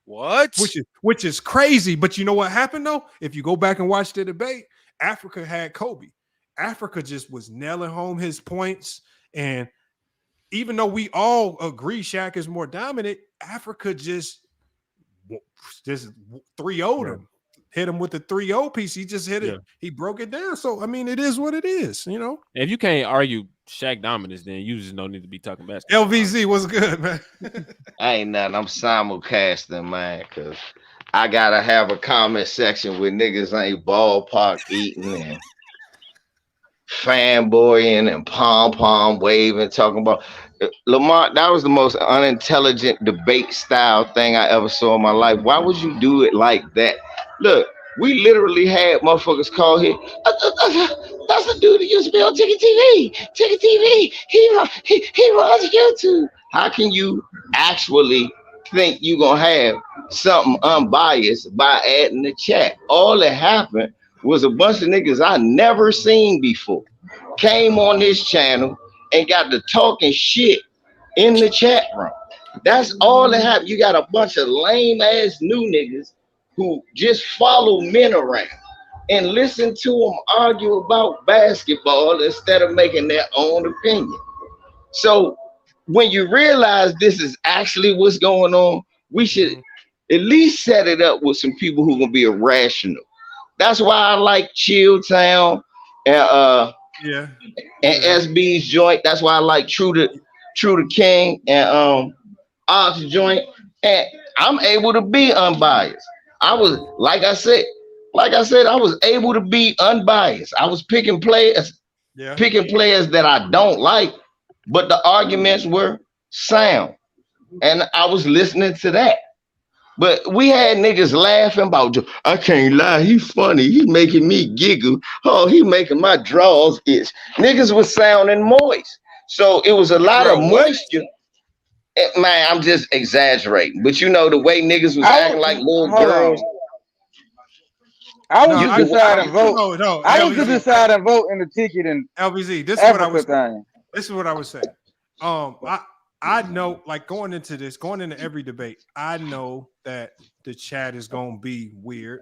What? Which is crazy. But you know what happened though? If you go back and watch the debate, Africa had Kobe. Africa just was nailing home his points. And even though we all agree Shaq is more dominant, Africa just 3-0'd him. Hit him with the 3-0 piece. He just hit it. He broke it down. So I mean, it is what it is, If you can't argue Shaq dominance, then you just don't need to be talking basketball. LVZ, what's good, man? Ain't nothing. I'm simulcasting, man, because I gotta have a comment section where niggas ain't ballpark eating and fanboying and pom waving, talking about Lamar. That was the most unintelligent debate style thing I ever saw in my life. Why would you do it like that? Look, we literally had motherfuckers call here. That's the dude that used to be on TicketTV. TicketTV. He runs YouTube. How can you actually think you gonna have something unbiased by adding the chat? All that happened was a bunch of niggas I never seen before came on this channel and got to talking shit in the chat room. That's all that happened. You got a bunch of lame ass new niggas who just follow men around and listen to them argue about basketball instead of making their own opinion. So when you realize this is actually what's going on, we should at least set it up with some people who gonna be irrational. That's why I like Chill Town and SB's joint. That's why I like TruDaking and Ox joint. And I'm able to be unbiased. I was like I said, I was able to be unbiased. I was picking players that I don't like, but the arguments were sound, and I was listening to that. But we had niggas laughing about, I can't lie, he funny. He making me giggle. Oh, he making my drawers itch. Niggas was sounding moist. So it was a lot of moisture. Man, I'm just exaggerating. But you know the way niggas was acting like little girls. I was just deciding vote. No, I was just deciding vote in the ticket and LBZ. This is what I was saying. This is what I was saying. I know, like going into every debate, I know that the chat is going to be weird.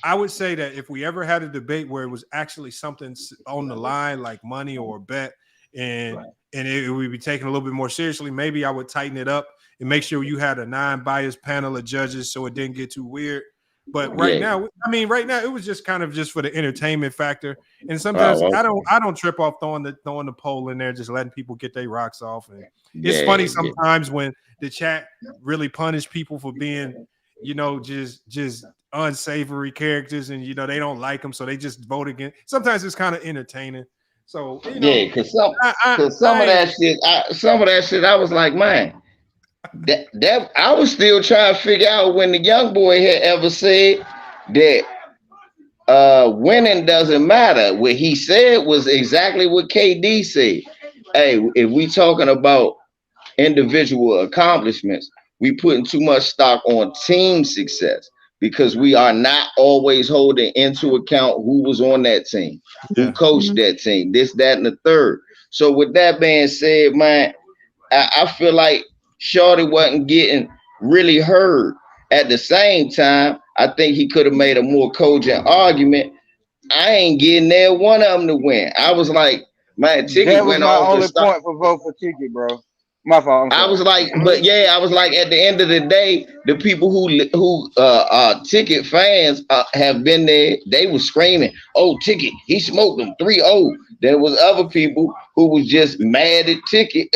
I would say that if we ever had a debate where it was actually something on the line, like money or a bet, and it would be taken a little bit more seriously, maybe I would tighten it up and make sure you had a non-biased panel of judges so it didn't get too weird. But right now, it was just kind of just for the entertainment factor. And sometimes I don't trip off throwing the poll in there, just letting people get their rocks off. And it's funny sometimes when the chat really punish people for being, just unsavory characters, and they don't like them, so they just vote again. Sometimes it's kind of entertaining. So because some of that shit, I was like, man. That I was still trying to figure out when the young boy had ever said that winning doesn't matter. What he said was exactly what KD said. Hey, if we talking about individual accomplishments, we putting too much stock on team success because we are not always holding into account who was on that team, who coached that team, this, that, and the third. So with that being said, man, I feel like Shorty wasn't getting really heard. At the same time, I think he could have made a more cogent argument. I ain't getting there one of them to win. I was like, man, Ticket went on. That was my only point for vote for Ticket, bro. My fault. I was like, at the end of the day, the people who Ticket fans have been there, they were screaming, oh, Ticket, he smoked them 3-0. There was other people who was just mad at Ticket.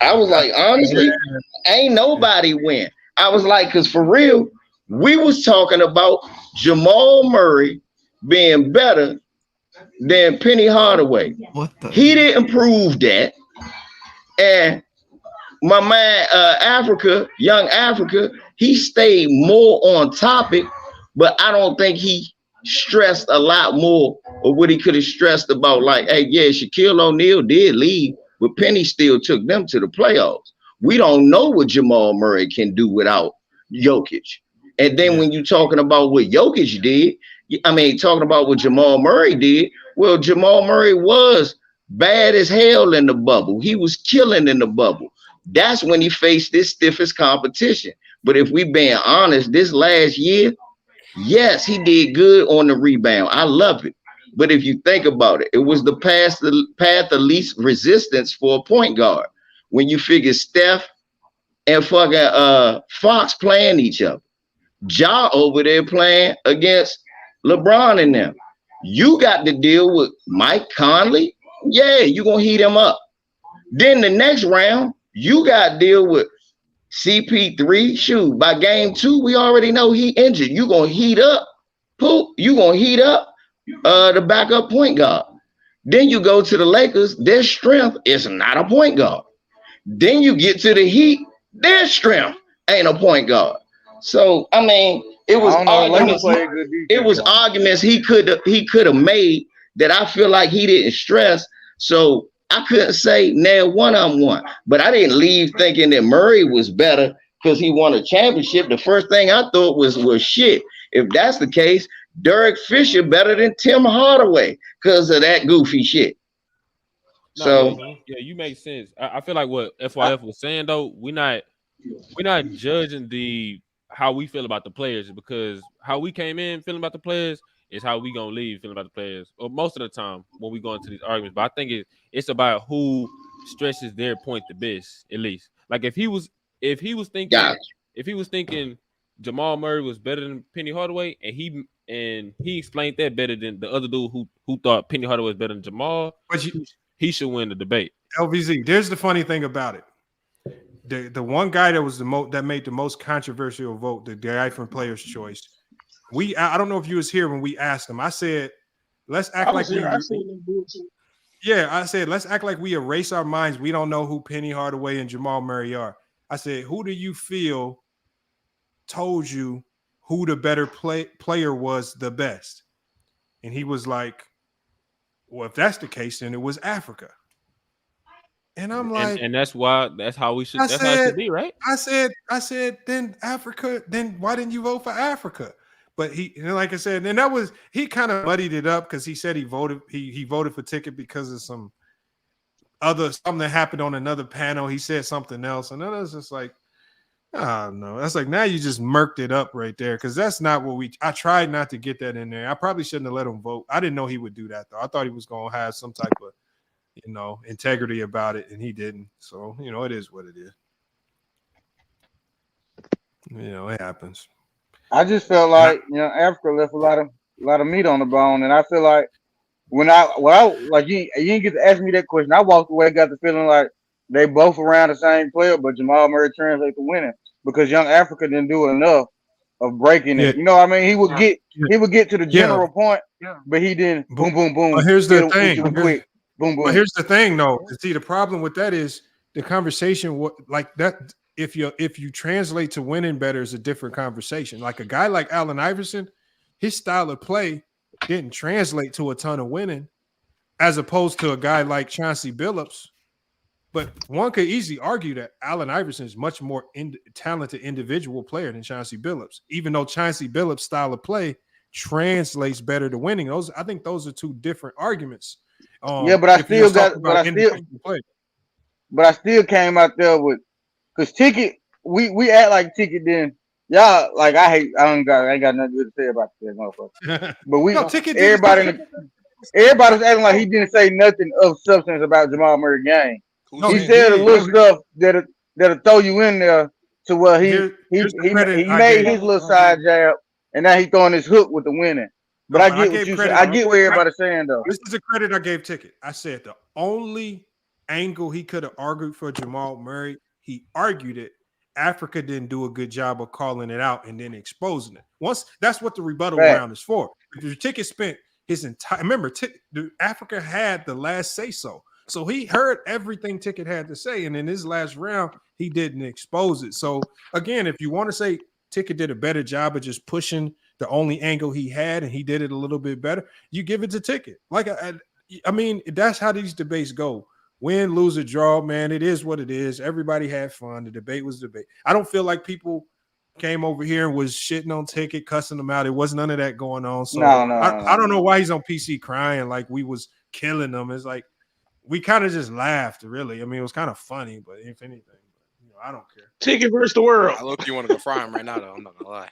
I was like, honestly, ain't nobody win. I was like, because for real, we was talking about Jamal Murray being better than Penny Hardaway. He didn't prove that. And my man, young Africa, he stayed more on topic, but I don't think he stressed a lot more of what he could have stressed about. Like, hey, yeah, Shaquille O'Neal did leave, but Penny still took them to the playoffs. We don't know what Jamal Murray can do without Jokic. And then when you're talking about what Jokic did, talking about what Jamal Murray did, well, Jamal Murray was bad as hell in the bubble. He was killing in the bubble. That's when he faced this stiffest competition. But if we being honest, this last year, yes, he did good on the rebound. I love it. But if you think about it, it was the path of least resistance for a point guard. When you figure Steph and fucking Fox playing each other, Ja over there playing against LeBron and them. You got to deal with Mike Conley. Yeah, you're going to heat him up. Then the next round, you got to deal with CP3. Shoot, by game 2, we already know he injured. You're going to heat up. You're going to heat up the backup point guard. Then you go to the Lakers. Their strength is not a point guard. Then you get to the Heat. Their strength ain't a point guard. So, it was arguments he could have made that I feel like he didn't stress. So I couldn't say nail one on one, but I didn't leave thinking that Murray was better because he won a championship. The first thing I thought was shit. If that's the case, Derek Fisher better than Tim Hardaway because of that goofy shit. You make sense. I feel like what FYF was saying though, we're not judging how we feel about the players, because how we came in feeling about the players is how we gonna leave feeling about the players, or most of the time when we go into these arguments. But I think it's about who stresses their point the best, at least. Like if he was thinking Jamal Murray was better than Penny Hardaway, and he explained that better than the other dude who thought Penny Hardaway was better than Jamal, but he should win the debate. LVZ, there's the funny thing about it. The one guy that was that made the most controversial vote, the guy from Players' Choice. I don't know if you was here when we asked him. I said, let's act like let's act like we erase our minds. We don't know who Penny Hardaway and Jamal Murray are. I said, who do you feel told you who the better player was the best. And he was like, well, if that's the case, then it was Africa. And I'm like, and that's how we should. That's how it should be, right? I said, then Africa. Then why didn't you vote for Africa? But like I said, and he kind of muddied it up because he said he voted for Ticket because of something that happened on another panel. He said something else, and then I was just like, oh no, that's like now you just murked it up right there because that's not what I tried not to get that in there. I probably shouldn't have let him vote. I didn't know he would do that though. I thought he was gonna have some type of integrity about it, and he didn't. So, it is what it is. It happens. I just felt like, Africa left a lot of meat on the bone, and I feel like you didn't get to ask me that question. I walked away, got the feeling like they both around the same player, but Jamal Murray translates to winning because Young Africa didn't do enough of breaking it. You know what I mean? He would get to the general point, but he didn't boom, boom, boom. But here's the thing. Quick. Boom, boom. But here's the thing, though. See, the problem with that is the conversation like that. If you translate to winning better is a different conversation. Like a guy like Allen Iverson, his style of play didn't translate to a ton of winning, as opposed to a guy like Chauncey Billups. But one could easily argue that Allen Iverson is much more talented individual player than Chauncey Billups, even though Chauncey Billups' style of play translates better to winning. I think those are two different arguments. But I still came out there with because Ticket. We act like Ticket then. Y'all like I ain't got nothing good to say about this motherfucker. But everybody was acting like he didn't say nothing of substance about Jamal Murray's game. He said a little stuff that'll throw you in there to where he made his little side jab, and now he throwing his hook with the winning. But I get what everybody's saying though. This is the credit I gave Ticket. I said the only angle he could have argued for Jamal Murray, he argued it. Africa didn't do a good job of calling it out and then exposing it. That's what the rebuttal round is for. If your Ticket spent his entire Africa had the last say so. So he heard everything Ticket had to say, and in his last round, he didn't expose it. So again, if you want to say Ticket did a better job of just pushing the only angle he had, and he did it a little bit better, you give it to Ticket. Like I mean, that's how these debates go. Win, lose, or draw, man. It is what it is. Everybody had fun. The debate was debate. I don't feel like people came over here and was shitting on Ticket, cussing them out. It wasn't none of that going on. So I don't know why he's on PC crying like we was killing them. It's like we kind of just laughed, really. I mean, it was kind of funny, but if anything, I don't care. Ticket versus the world. I look, you want to go fry him right now, though. I'm not gonna lie.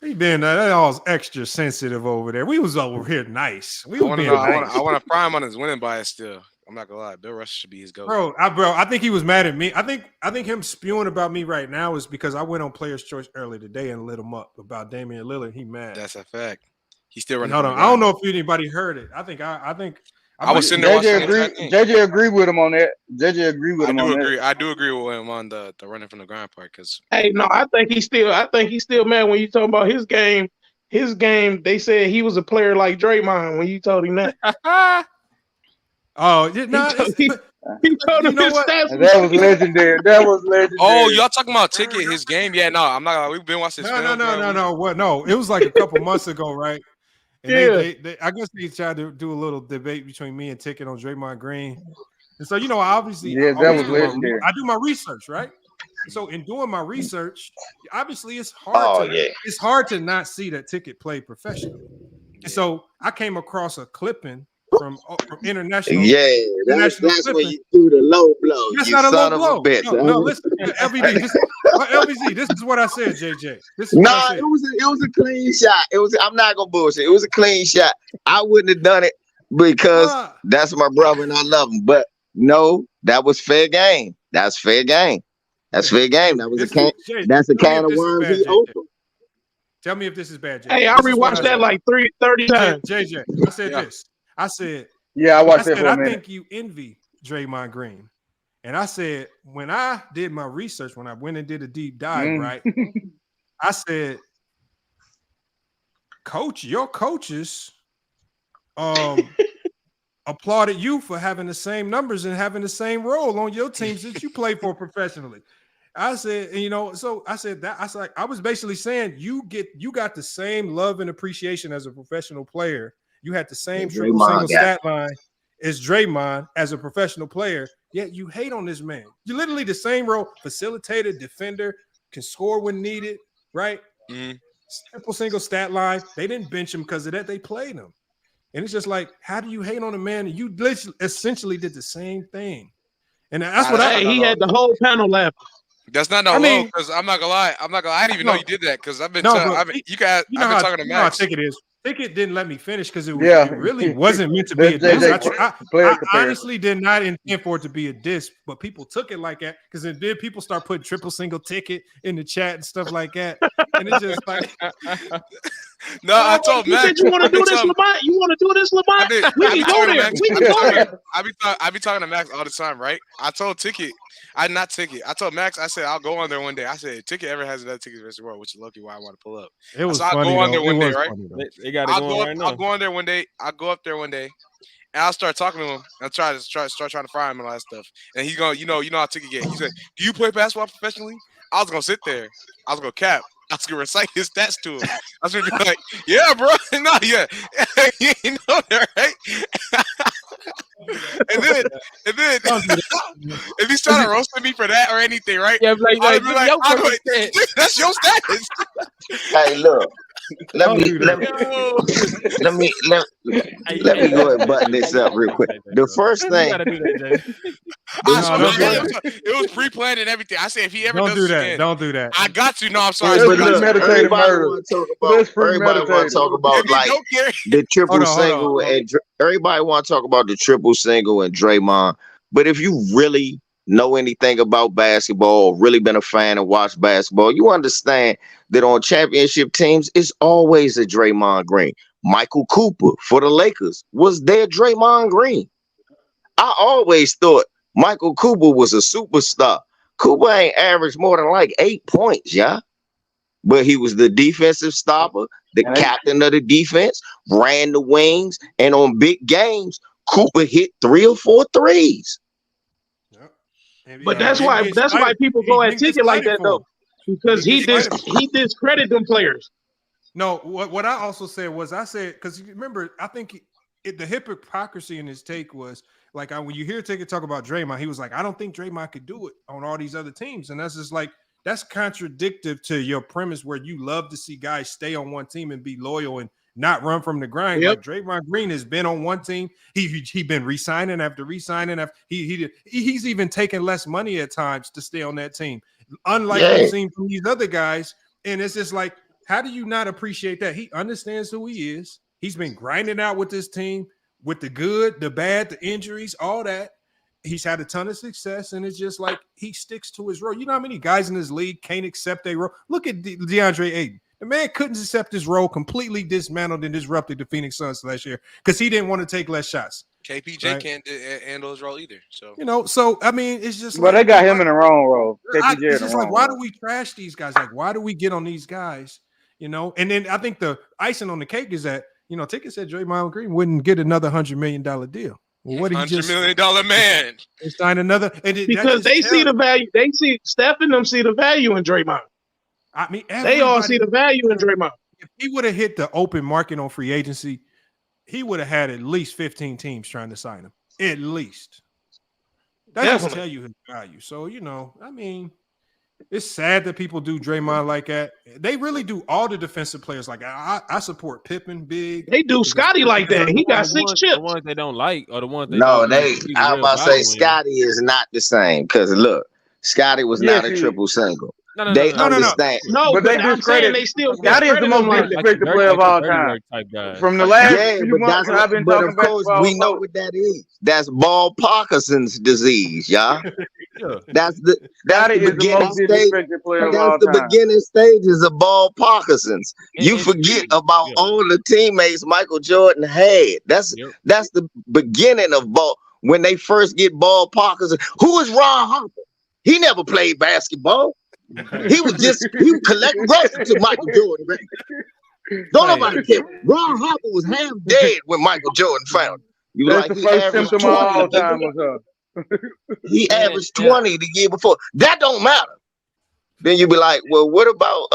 He been that all extra sensitive over there. We was over here nice. I want to fry him on his winning bias still. I'm not gonna lie. Bill Rush should be his go. Bro, I think he was mad at me. I think him spewing about me right now is because I went on Player's Choice early today and lit him up about Damian Lillard. He mad. That's a fact. He's still running. Hold on. I don't know if anybody heard it. I was sitting there. JJ agreed with him on that. JJ agreed with him on that. I do agree with him on the running from the ground part. Because I think he's still mad when you talking about his game. His game. They said he was a player like Draymond when you told him that. Oh, he told him his stats. That was legendary. Oh, y'all talking about Ticket, his game? Yeah, no, I'm not. We've been watching this. No. What? No, it was like a couple months ago, right? And they I guess they tried to do a little debate between me and Ticket on Draymond Green. And so, obviously, that was legendary. I do my research, right? So in doing my research, obviously it's hard. It's hard to not see that Ticket play professionally. And so I came across a clipping from international. That's when you do the low blow. That's not a low blow. No, listen, LBZ. LBZ, this is what I said, JJ. This is it was a clean shot. I'm not gonna bullshit. It was a clean shot. I wouldn't have done it because that's my brother and I love him. But no, that was fair game. That's fair game. That's fair game. That was that's a can of worms he opened. Tell me if this is bad, JJ. Hey, I rewatched that like 30 times. JJ, I said this. I said, I watched it for a minute. I think you envy Draymond Green. And I said, when I did my research, when I went and did a deep dive, right? I said, your coaches applauded you for having the same numbers and having the same role on your teams that you play for professionally. I said, and, you know, so I said that I was basically saying you got the same love and appreciation as a professional player. You had the same triple single stat line as Draymond as a professional player. Yet you hate on this man. You literally the same role: facilitator, defender, can score when needed, right? Triple single stat line. They didn't bench him because of that. They played him, and it's just like, how do you hate on a man? And you essentially did the same thing, and that's what he had the whole panel laughing. That's not low, because I'm not gonna lie. I didn't even know you did that because I've been talking to Max. Ticket is. Ticket didn't let me finish because it really wasn't meant to be a diss. I honestly did not intend for it to be a diss, but people took it like that because then people start putting triple single Ticket in the chat and stuff like that, and it's just like. No, I told Max. You want to do this, Lamont? You want to do this, Lamont? We can go there. We can go there. I be talking to Max all the time, right? I told Ticket. I told Max. I said I'll go on there one day. I said Ticket ever has another Ticket versus the world, which is lucky why I want to pull up. It was I'll go on there one day, right? I'll go on there one day. I'll go up there one day, and I'll start talking to him. I'll trying to fry him and all that stuff. And he's going, you know how Ticket get. He said, "Do you play basketball professionally?" I was gonna sit there. I was gonna cap. I was gonna recite his stats to him. I was gonna be like, "Yeah, bro, no, yeah, you know that, right?" and then if he's trying to roast me for that or anything, right? Yeah, that's your status. Hey, look. Let me go and button this up real quick. The first thing, it was pre-planned and everything. I said if he ever don't does do that, again, don't do that. I got you. No, I'm sorry. Everybody want to talk about like the triple single, and everybody want to talk about the triple single and Draymond. But if you really know anything about basketball, or really been a fan and watched basketball, you understand that on championship teams, it's always a Draymond Green. Michael Cooper for the Lakers was their Draymond Green. I always thought Michael Cooper was a superstar. Cooper ain't averaged more than like 8 points, yeah. But he was the defensive stopper, the captain of the defense, ran the wings, and on big games, Cooper hit 3 or 4 threes. But that's why people go at Ticket like that though, because he discredited them players. No, what I also said was because remember, I think the hypocrisy in his take was like when you hear Ticket talk about Draymond, he was like, I don't think Draymond could do it on all these other teams, and that's just like that's contradictory to your premise where you love to see guys stay on one team and be loyal and not run from the grind. Yep. Like Draymond Green has been on one team. He been resigning after resigning. After he's even taking less money at times to stay on that team. Unlike we've seen from these other guys. And it's just like, how do you not appreciate that? He understands who he is. He's been grinding out with this team, with the good, the bad, the injuries, all that. He's had a ton of success, and it's just like he sticks to his role. You know how many guys in this league can't accept a role? Look at DeAndre Ayton. The man couldn't accept his role, completely dismantled and disrupted the Phoenix Suns last year because he didn't want to take less shots. KPJ can't handle his role either. So so I mean, it's just. But they got him in the wrong role. It's just like, why do we trash these guys? Like, why do we get on these guys? You know, and then I think the icing on the cake is that Ticket said Draymond Green wouldn't get another $100 million deal. Well, what $100 million man? Sign another because they see the value. They see Steph and them see the value in Draymond. I mean, they all see the value in Draymond. If he would have hit the open market on free agency, he would have had at least 15 teams trying to sign him. At least. That doesn't tell you his value. So, I mean, it's sad that people do Draymond like that. They really do all the defensive players like that. I support Pippen big. They do Scotty like that. He got 6 chips. The ones they don't like or the ones they I'm about to say Scotty is not the same because look, Scotty was not a triple single. No, but they discredit. They still Scotty is the most disrespected player of all time. From the last few months, I've been talking about. Of course, we know what that is. That's Ball Parkinson's disease, y'all. That's the beginning stage. That's the beginning stages of Ball Parkinson's. You forget about all the teammates Michael Jordan had. That's the beginning of ball when they first get Ball Parkinson's. Who is Ron Harper? He never played basketball. He would collect rust to Michael Jordan. Right? Don't nobody care. Ron Harper was half dead when Michael Jordan found him. That's the first symptom of all time was her. He averaged 20 the year before. That don't matter. Then you be like, well, what about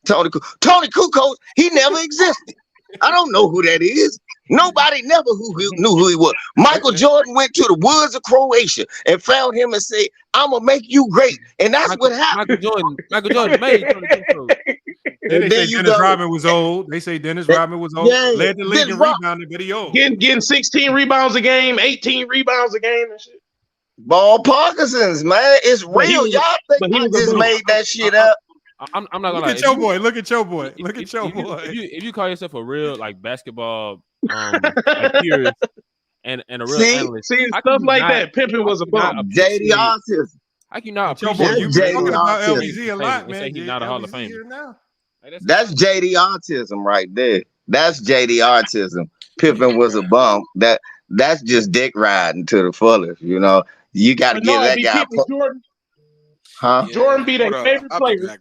Tony Kukoc? He never existed. I don't know who that is. Nobody never knew who he was. Michael Jordan went to the woods of Croatia and found him and said, I'm gonna make you great. And that's what happened. Michael Jordan made Tony Kukoc. They say Dennis Rodman was old. They say Dennis Rodman was old. Yeah, led the league in rebounding, but he old. Getting 16 rebounds a game, 18 rebounds a game and shit. Ball Parkinson's, man. It's real. Y'all think I just made that shit up? I'm not gonna Look lie. at your boy. Look at your boy. Look at your boy. If you call yourself a real like basketball like purist and a real analyst, see stuff like that. Pimping was a bum. JD Artis. I can not your appreciate boy. You been talking about LBZ a lot, man. Say he's not a Hall of Famer. Now. That's JD Autism right there. That's JD Autism. Pippen was a bum. That's just dick riding to the fullest. You know, you got to give that guy. Jordan. Huh? Yeah, Jordan be their favorite player.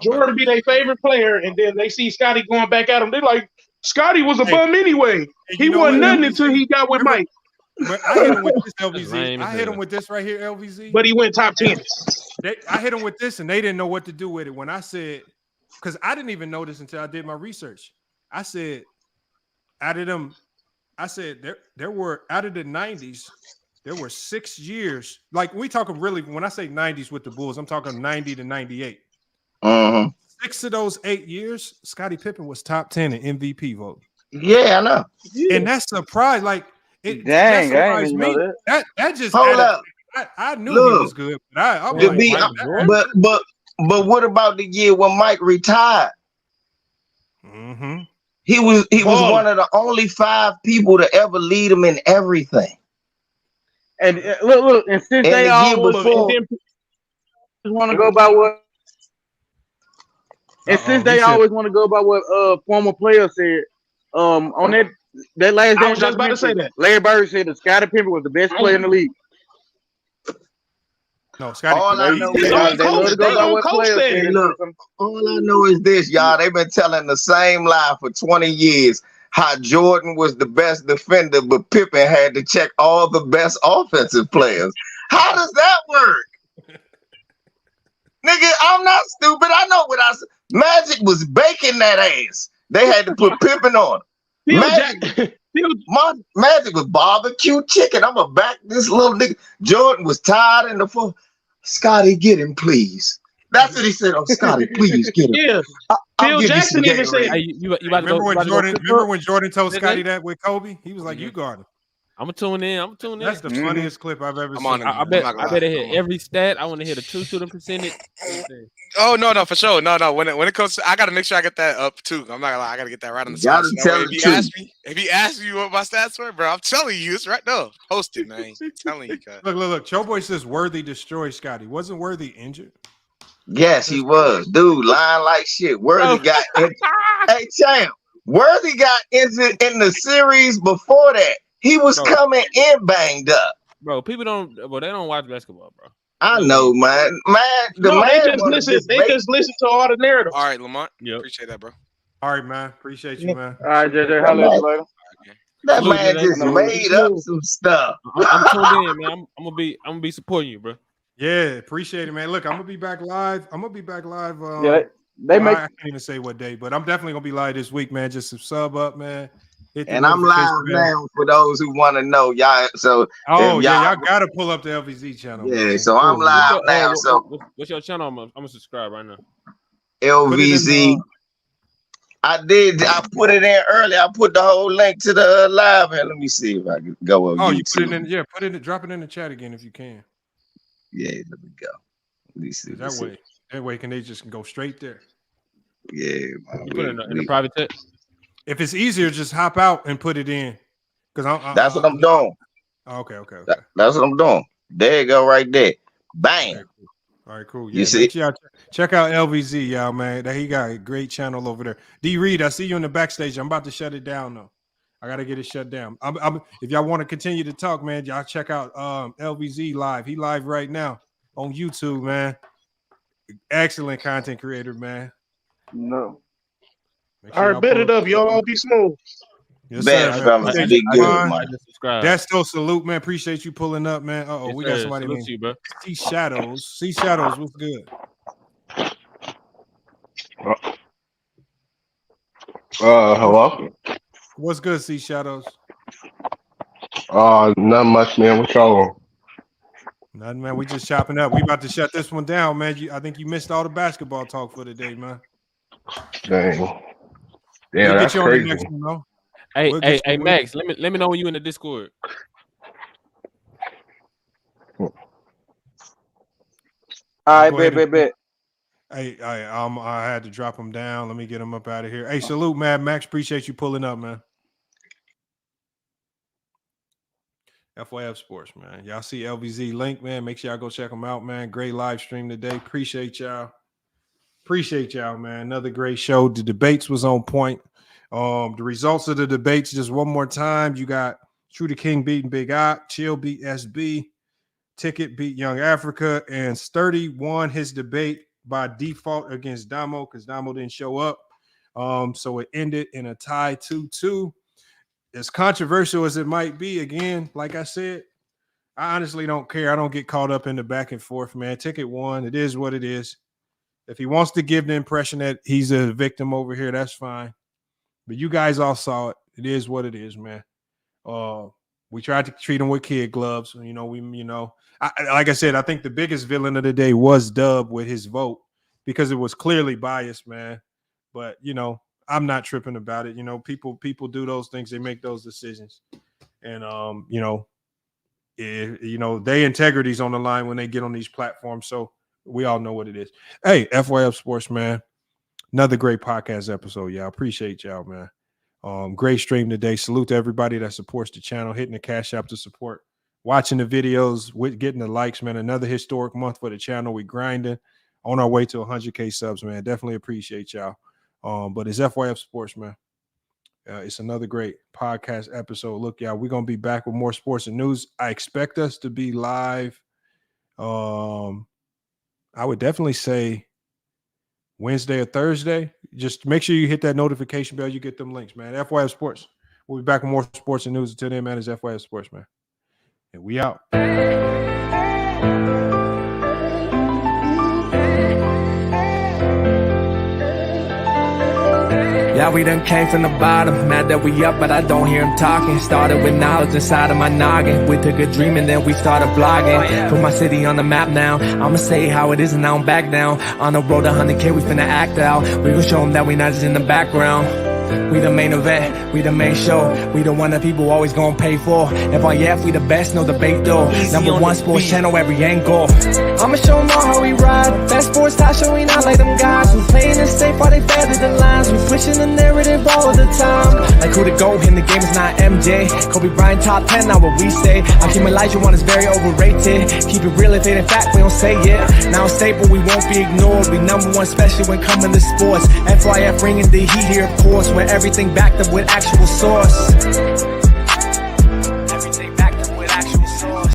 Jordan be their favorite player, and then they see Scotty going back at him. They're like, Scotty was a bum anyway. He wasn't nothing until he got with Mike. But I hit him with this LVZ. I hit him with this right here, LVZ. But he went top 10. I hit him with this, and they didn't know what to do with it. When I said, because I didn't even know this until I did my research. I said, out of them, I said there were out of the 90s. There were 6 years. Like we talking really, when I say 90s with the Bulls, I'm talking 90 to 98. 6 of those 8 years, Scottie Pippen was top 10 in MVP vote. Yeah, I know. And that's surprised. Like, Dang, that I surprised didn't me. know that. That just Hold added, up. I knew Look, he was good, but I was like, but what about the year when Mike retired? Mm-hmm. He was one of the only 5 people to ever lead him in everything. And look, and since And they the all year before, want to go by what, and since they always want to go by what former players said, on that last I day, was just about to say that. Larry Bird said that Scottie Pippen was the best player in the league. No, Scottie. All I know is this, y'all. They've been telling the same lie for 20 years. How Jordan was the best defender, but Pippen had to check all the best offensive players. How does that work? Nigga, I'm not stupid. I know what I said. Magic was baking that ass. They had to put Pippen on. Magic was barbecue chicken. I'm going to back this little nigga. Jordan was tired in the fourth. Scotty, get him, please. That's what he said. Oh, Scotty, please get him. Yeah. Phil Jackson even said, remember when Jordan told Scotty that with Kobe? He was like, "You guard him." I'm gonna tune in. That's the funniest clip I've ever seen. I bet it hit every stat. I want to hit a 2 shooting percentage. Oh no, for sure. No. When it comes to, I gotta make sure I get that up too. I'm not gonna lie, I gotta get that right on the side. If he asks me what my stats were, bro, I'm telling you, it's right now. Post it, man. I'm telling you, guys. Look. Cho Boy says Worthy destroyed Scotty. Wasn't Worthy injured? Yes, he was. Dude, lying like shit. Worthy got injured. Hey, champ. Worthy got injured in the series before that. He was coming in banged up. Bro, people don't. Well, they don't watch basketball, bro. I know, man. They just listen to all the narratives. All right, Lamont. Yeah, appreciate that, bro. All right, man. Appreciate you, man. All right, JJ. Holla at you later. That man just made up some stuff. I'm tuned in, man. I'm gonna be supporting you, bro. Yeah, appreciate it, man. Look, I'm gonna be back live. I can't even say what day, but I'm definitely gonna be live this week, man. Just sub up, man. And I'm live now for those who want to know, y'all. So y'all gotta pull up the LVZ channel. Yeah, man. so I'm live now. So what's your channel? I'm gonna subscribe right now. LVZ. I put it in early. I put the whole link to the live, and let me see if I can go on. Oh, YouTube. you put it in? Yeah, drop it in the chat again if you can. Yeah, let me go. Let me see. That way, can they just go straight there? Yeah, you put it in the private chat. If it's easier, just hop out and put it in. Because that's what I'm doing. Okay. That's what I'm doing. There you go, right there. Bang. Okay, cool. All right, cool. Yeah, you see? Check out LVZ, y'all, man. He got a great channel over there. D Reed, I see you in the backstage. I'm about to shut it down though. I gotta get it shut down. If y'all want to continue to talk, man, y'all check out LVZ live. He live right now on YouTube, man. Excellent content creator, man. No. All right, bet it up, y'all. Be smooth. Yes, sir. Be good, Mike. That's still salute, man. Appreciate you pulling up, man. We got somebody named C Shadows. C Shadows, what's good? Hello? What's good, C Shadows? Not much, man. What y'all on? Nothing, man. We just chopping up. We about to shut this one down, man. I think you missed all the basketball talk for today, man. Dang. We'll That's get you on crazy. the next one, though. Hey, Max. Let me know when you in the Discord. All right, bet. Hey, I had to drop him down. Let me get him up out of here. Hey, salute, Mad Max. Appreciate you pulling up, man. FYF Sports, man. Y'all see LVZ link, man. Make sure y'all go check them out, man. Great live stream today. Appreciate y'all, man. Another great show. The debates was on point. The results of the debates, just one more time. You got TruDaking beating Big Ock, Chill beat SB, Ticket beat Young Africa, and Sturdy won his debate by default against Domo because Domo didn't show up. So it ended in a tie 2-2. As controversial as it might be, again, like I said, I honestly don't care. I don't get caught up in the back and forth, man. Ticket won. It is what it is. If he wants to give the impression that he's a victim over here, that's fine. But you guys all saw it. It is what it is, man. We tried to treat him with kid gloves. Like I said, I think the biggest villain of the day was Dub with his vote because it was clearly biased, man. But, I'm not tripping about it. People do those things. They make those decisions. And, their integrity's on the line when they get on these platforms. So we all know what it is. Hey, FYF Sports, man. Another great podcast episode, y'all. Appreciate y'all, man. Great stream today. Salute to everybody that supports the channel, hitting the Cash App to support, watching the videos, getting the likes, man. Another historic month for the channel. We grinding on our way to 100K subs, man. Definitely appreciate y'all. But it's FYF Sports, man. It's another great podcast episode. Look, y'all, we're going to be back with more sports and news. I expect us to be live. I would definitely say Wednesday or Thursday. Just make sure you hit that notification bell. You get them links, man. FYF Sports. We'll be back with more sports and news. Until then, man, it's FYF Sports, man. And we out. Yeah, we done came from the bottom. Mad that we up, but I don't hear him talking. Started with knowledge inside of my noggin. We took a dream and then we started blogging. Put my city on the map now. I'ma say how it is and I don't back down. On the road to 100K, we finna act out. We gon' show them that we not just in the background. We the main event, we the main show. We the one that people always gonna pay for. FYF, we the best, no debate though. Number one sports channel, every angle. I'ma show them all how we ride. Best sports talk show, we not like them guys. We playing it safe while they feather the lines. We pushing the narrative all the time. Like who to go in the game is not MJ. Kobe Bryant top 10, not what we say. Hakeem Olajuwon is very overrated. Keep it real, if it ain't fact, we don't say it. Now it's stable, we won't be ignored. We number one special when coming to sports. FYF bringing the heat here, of course. Where everything backed up with actual source.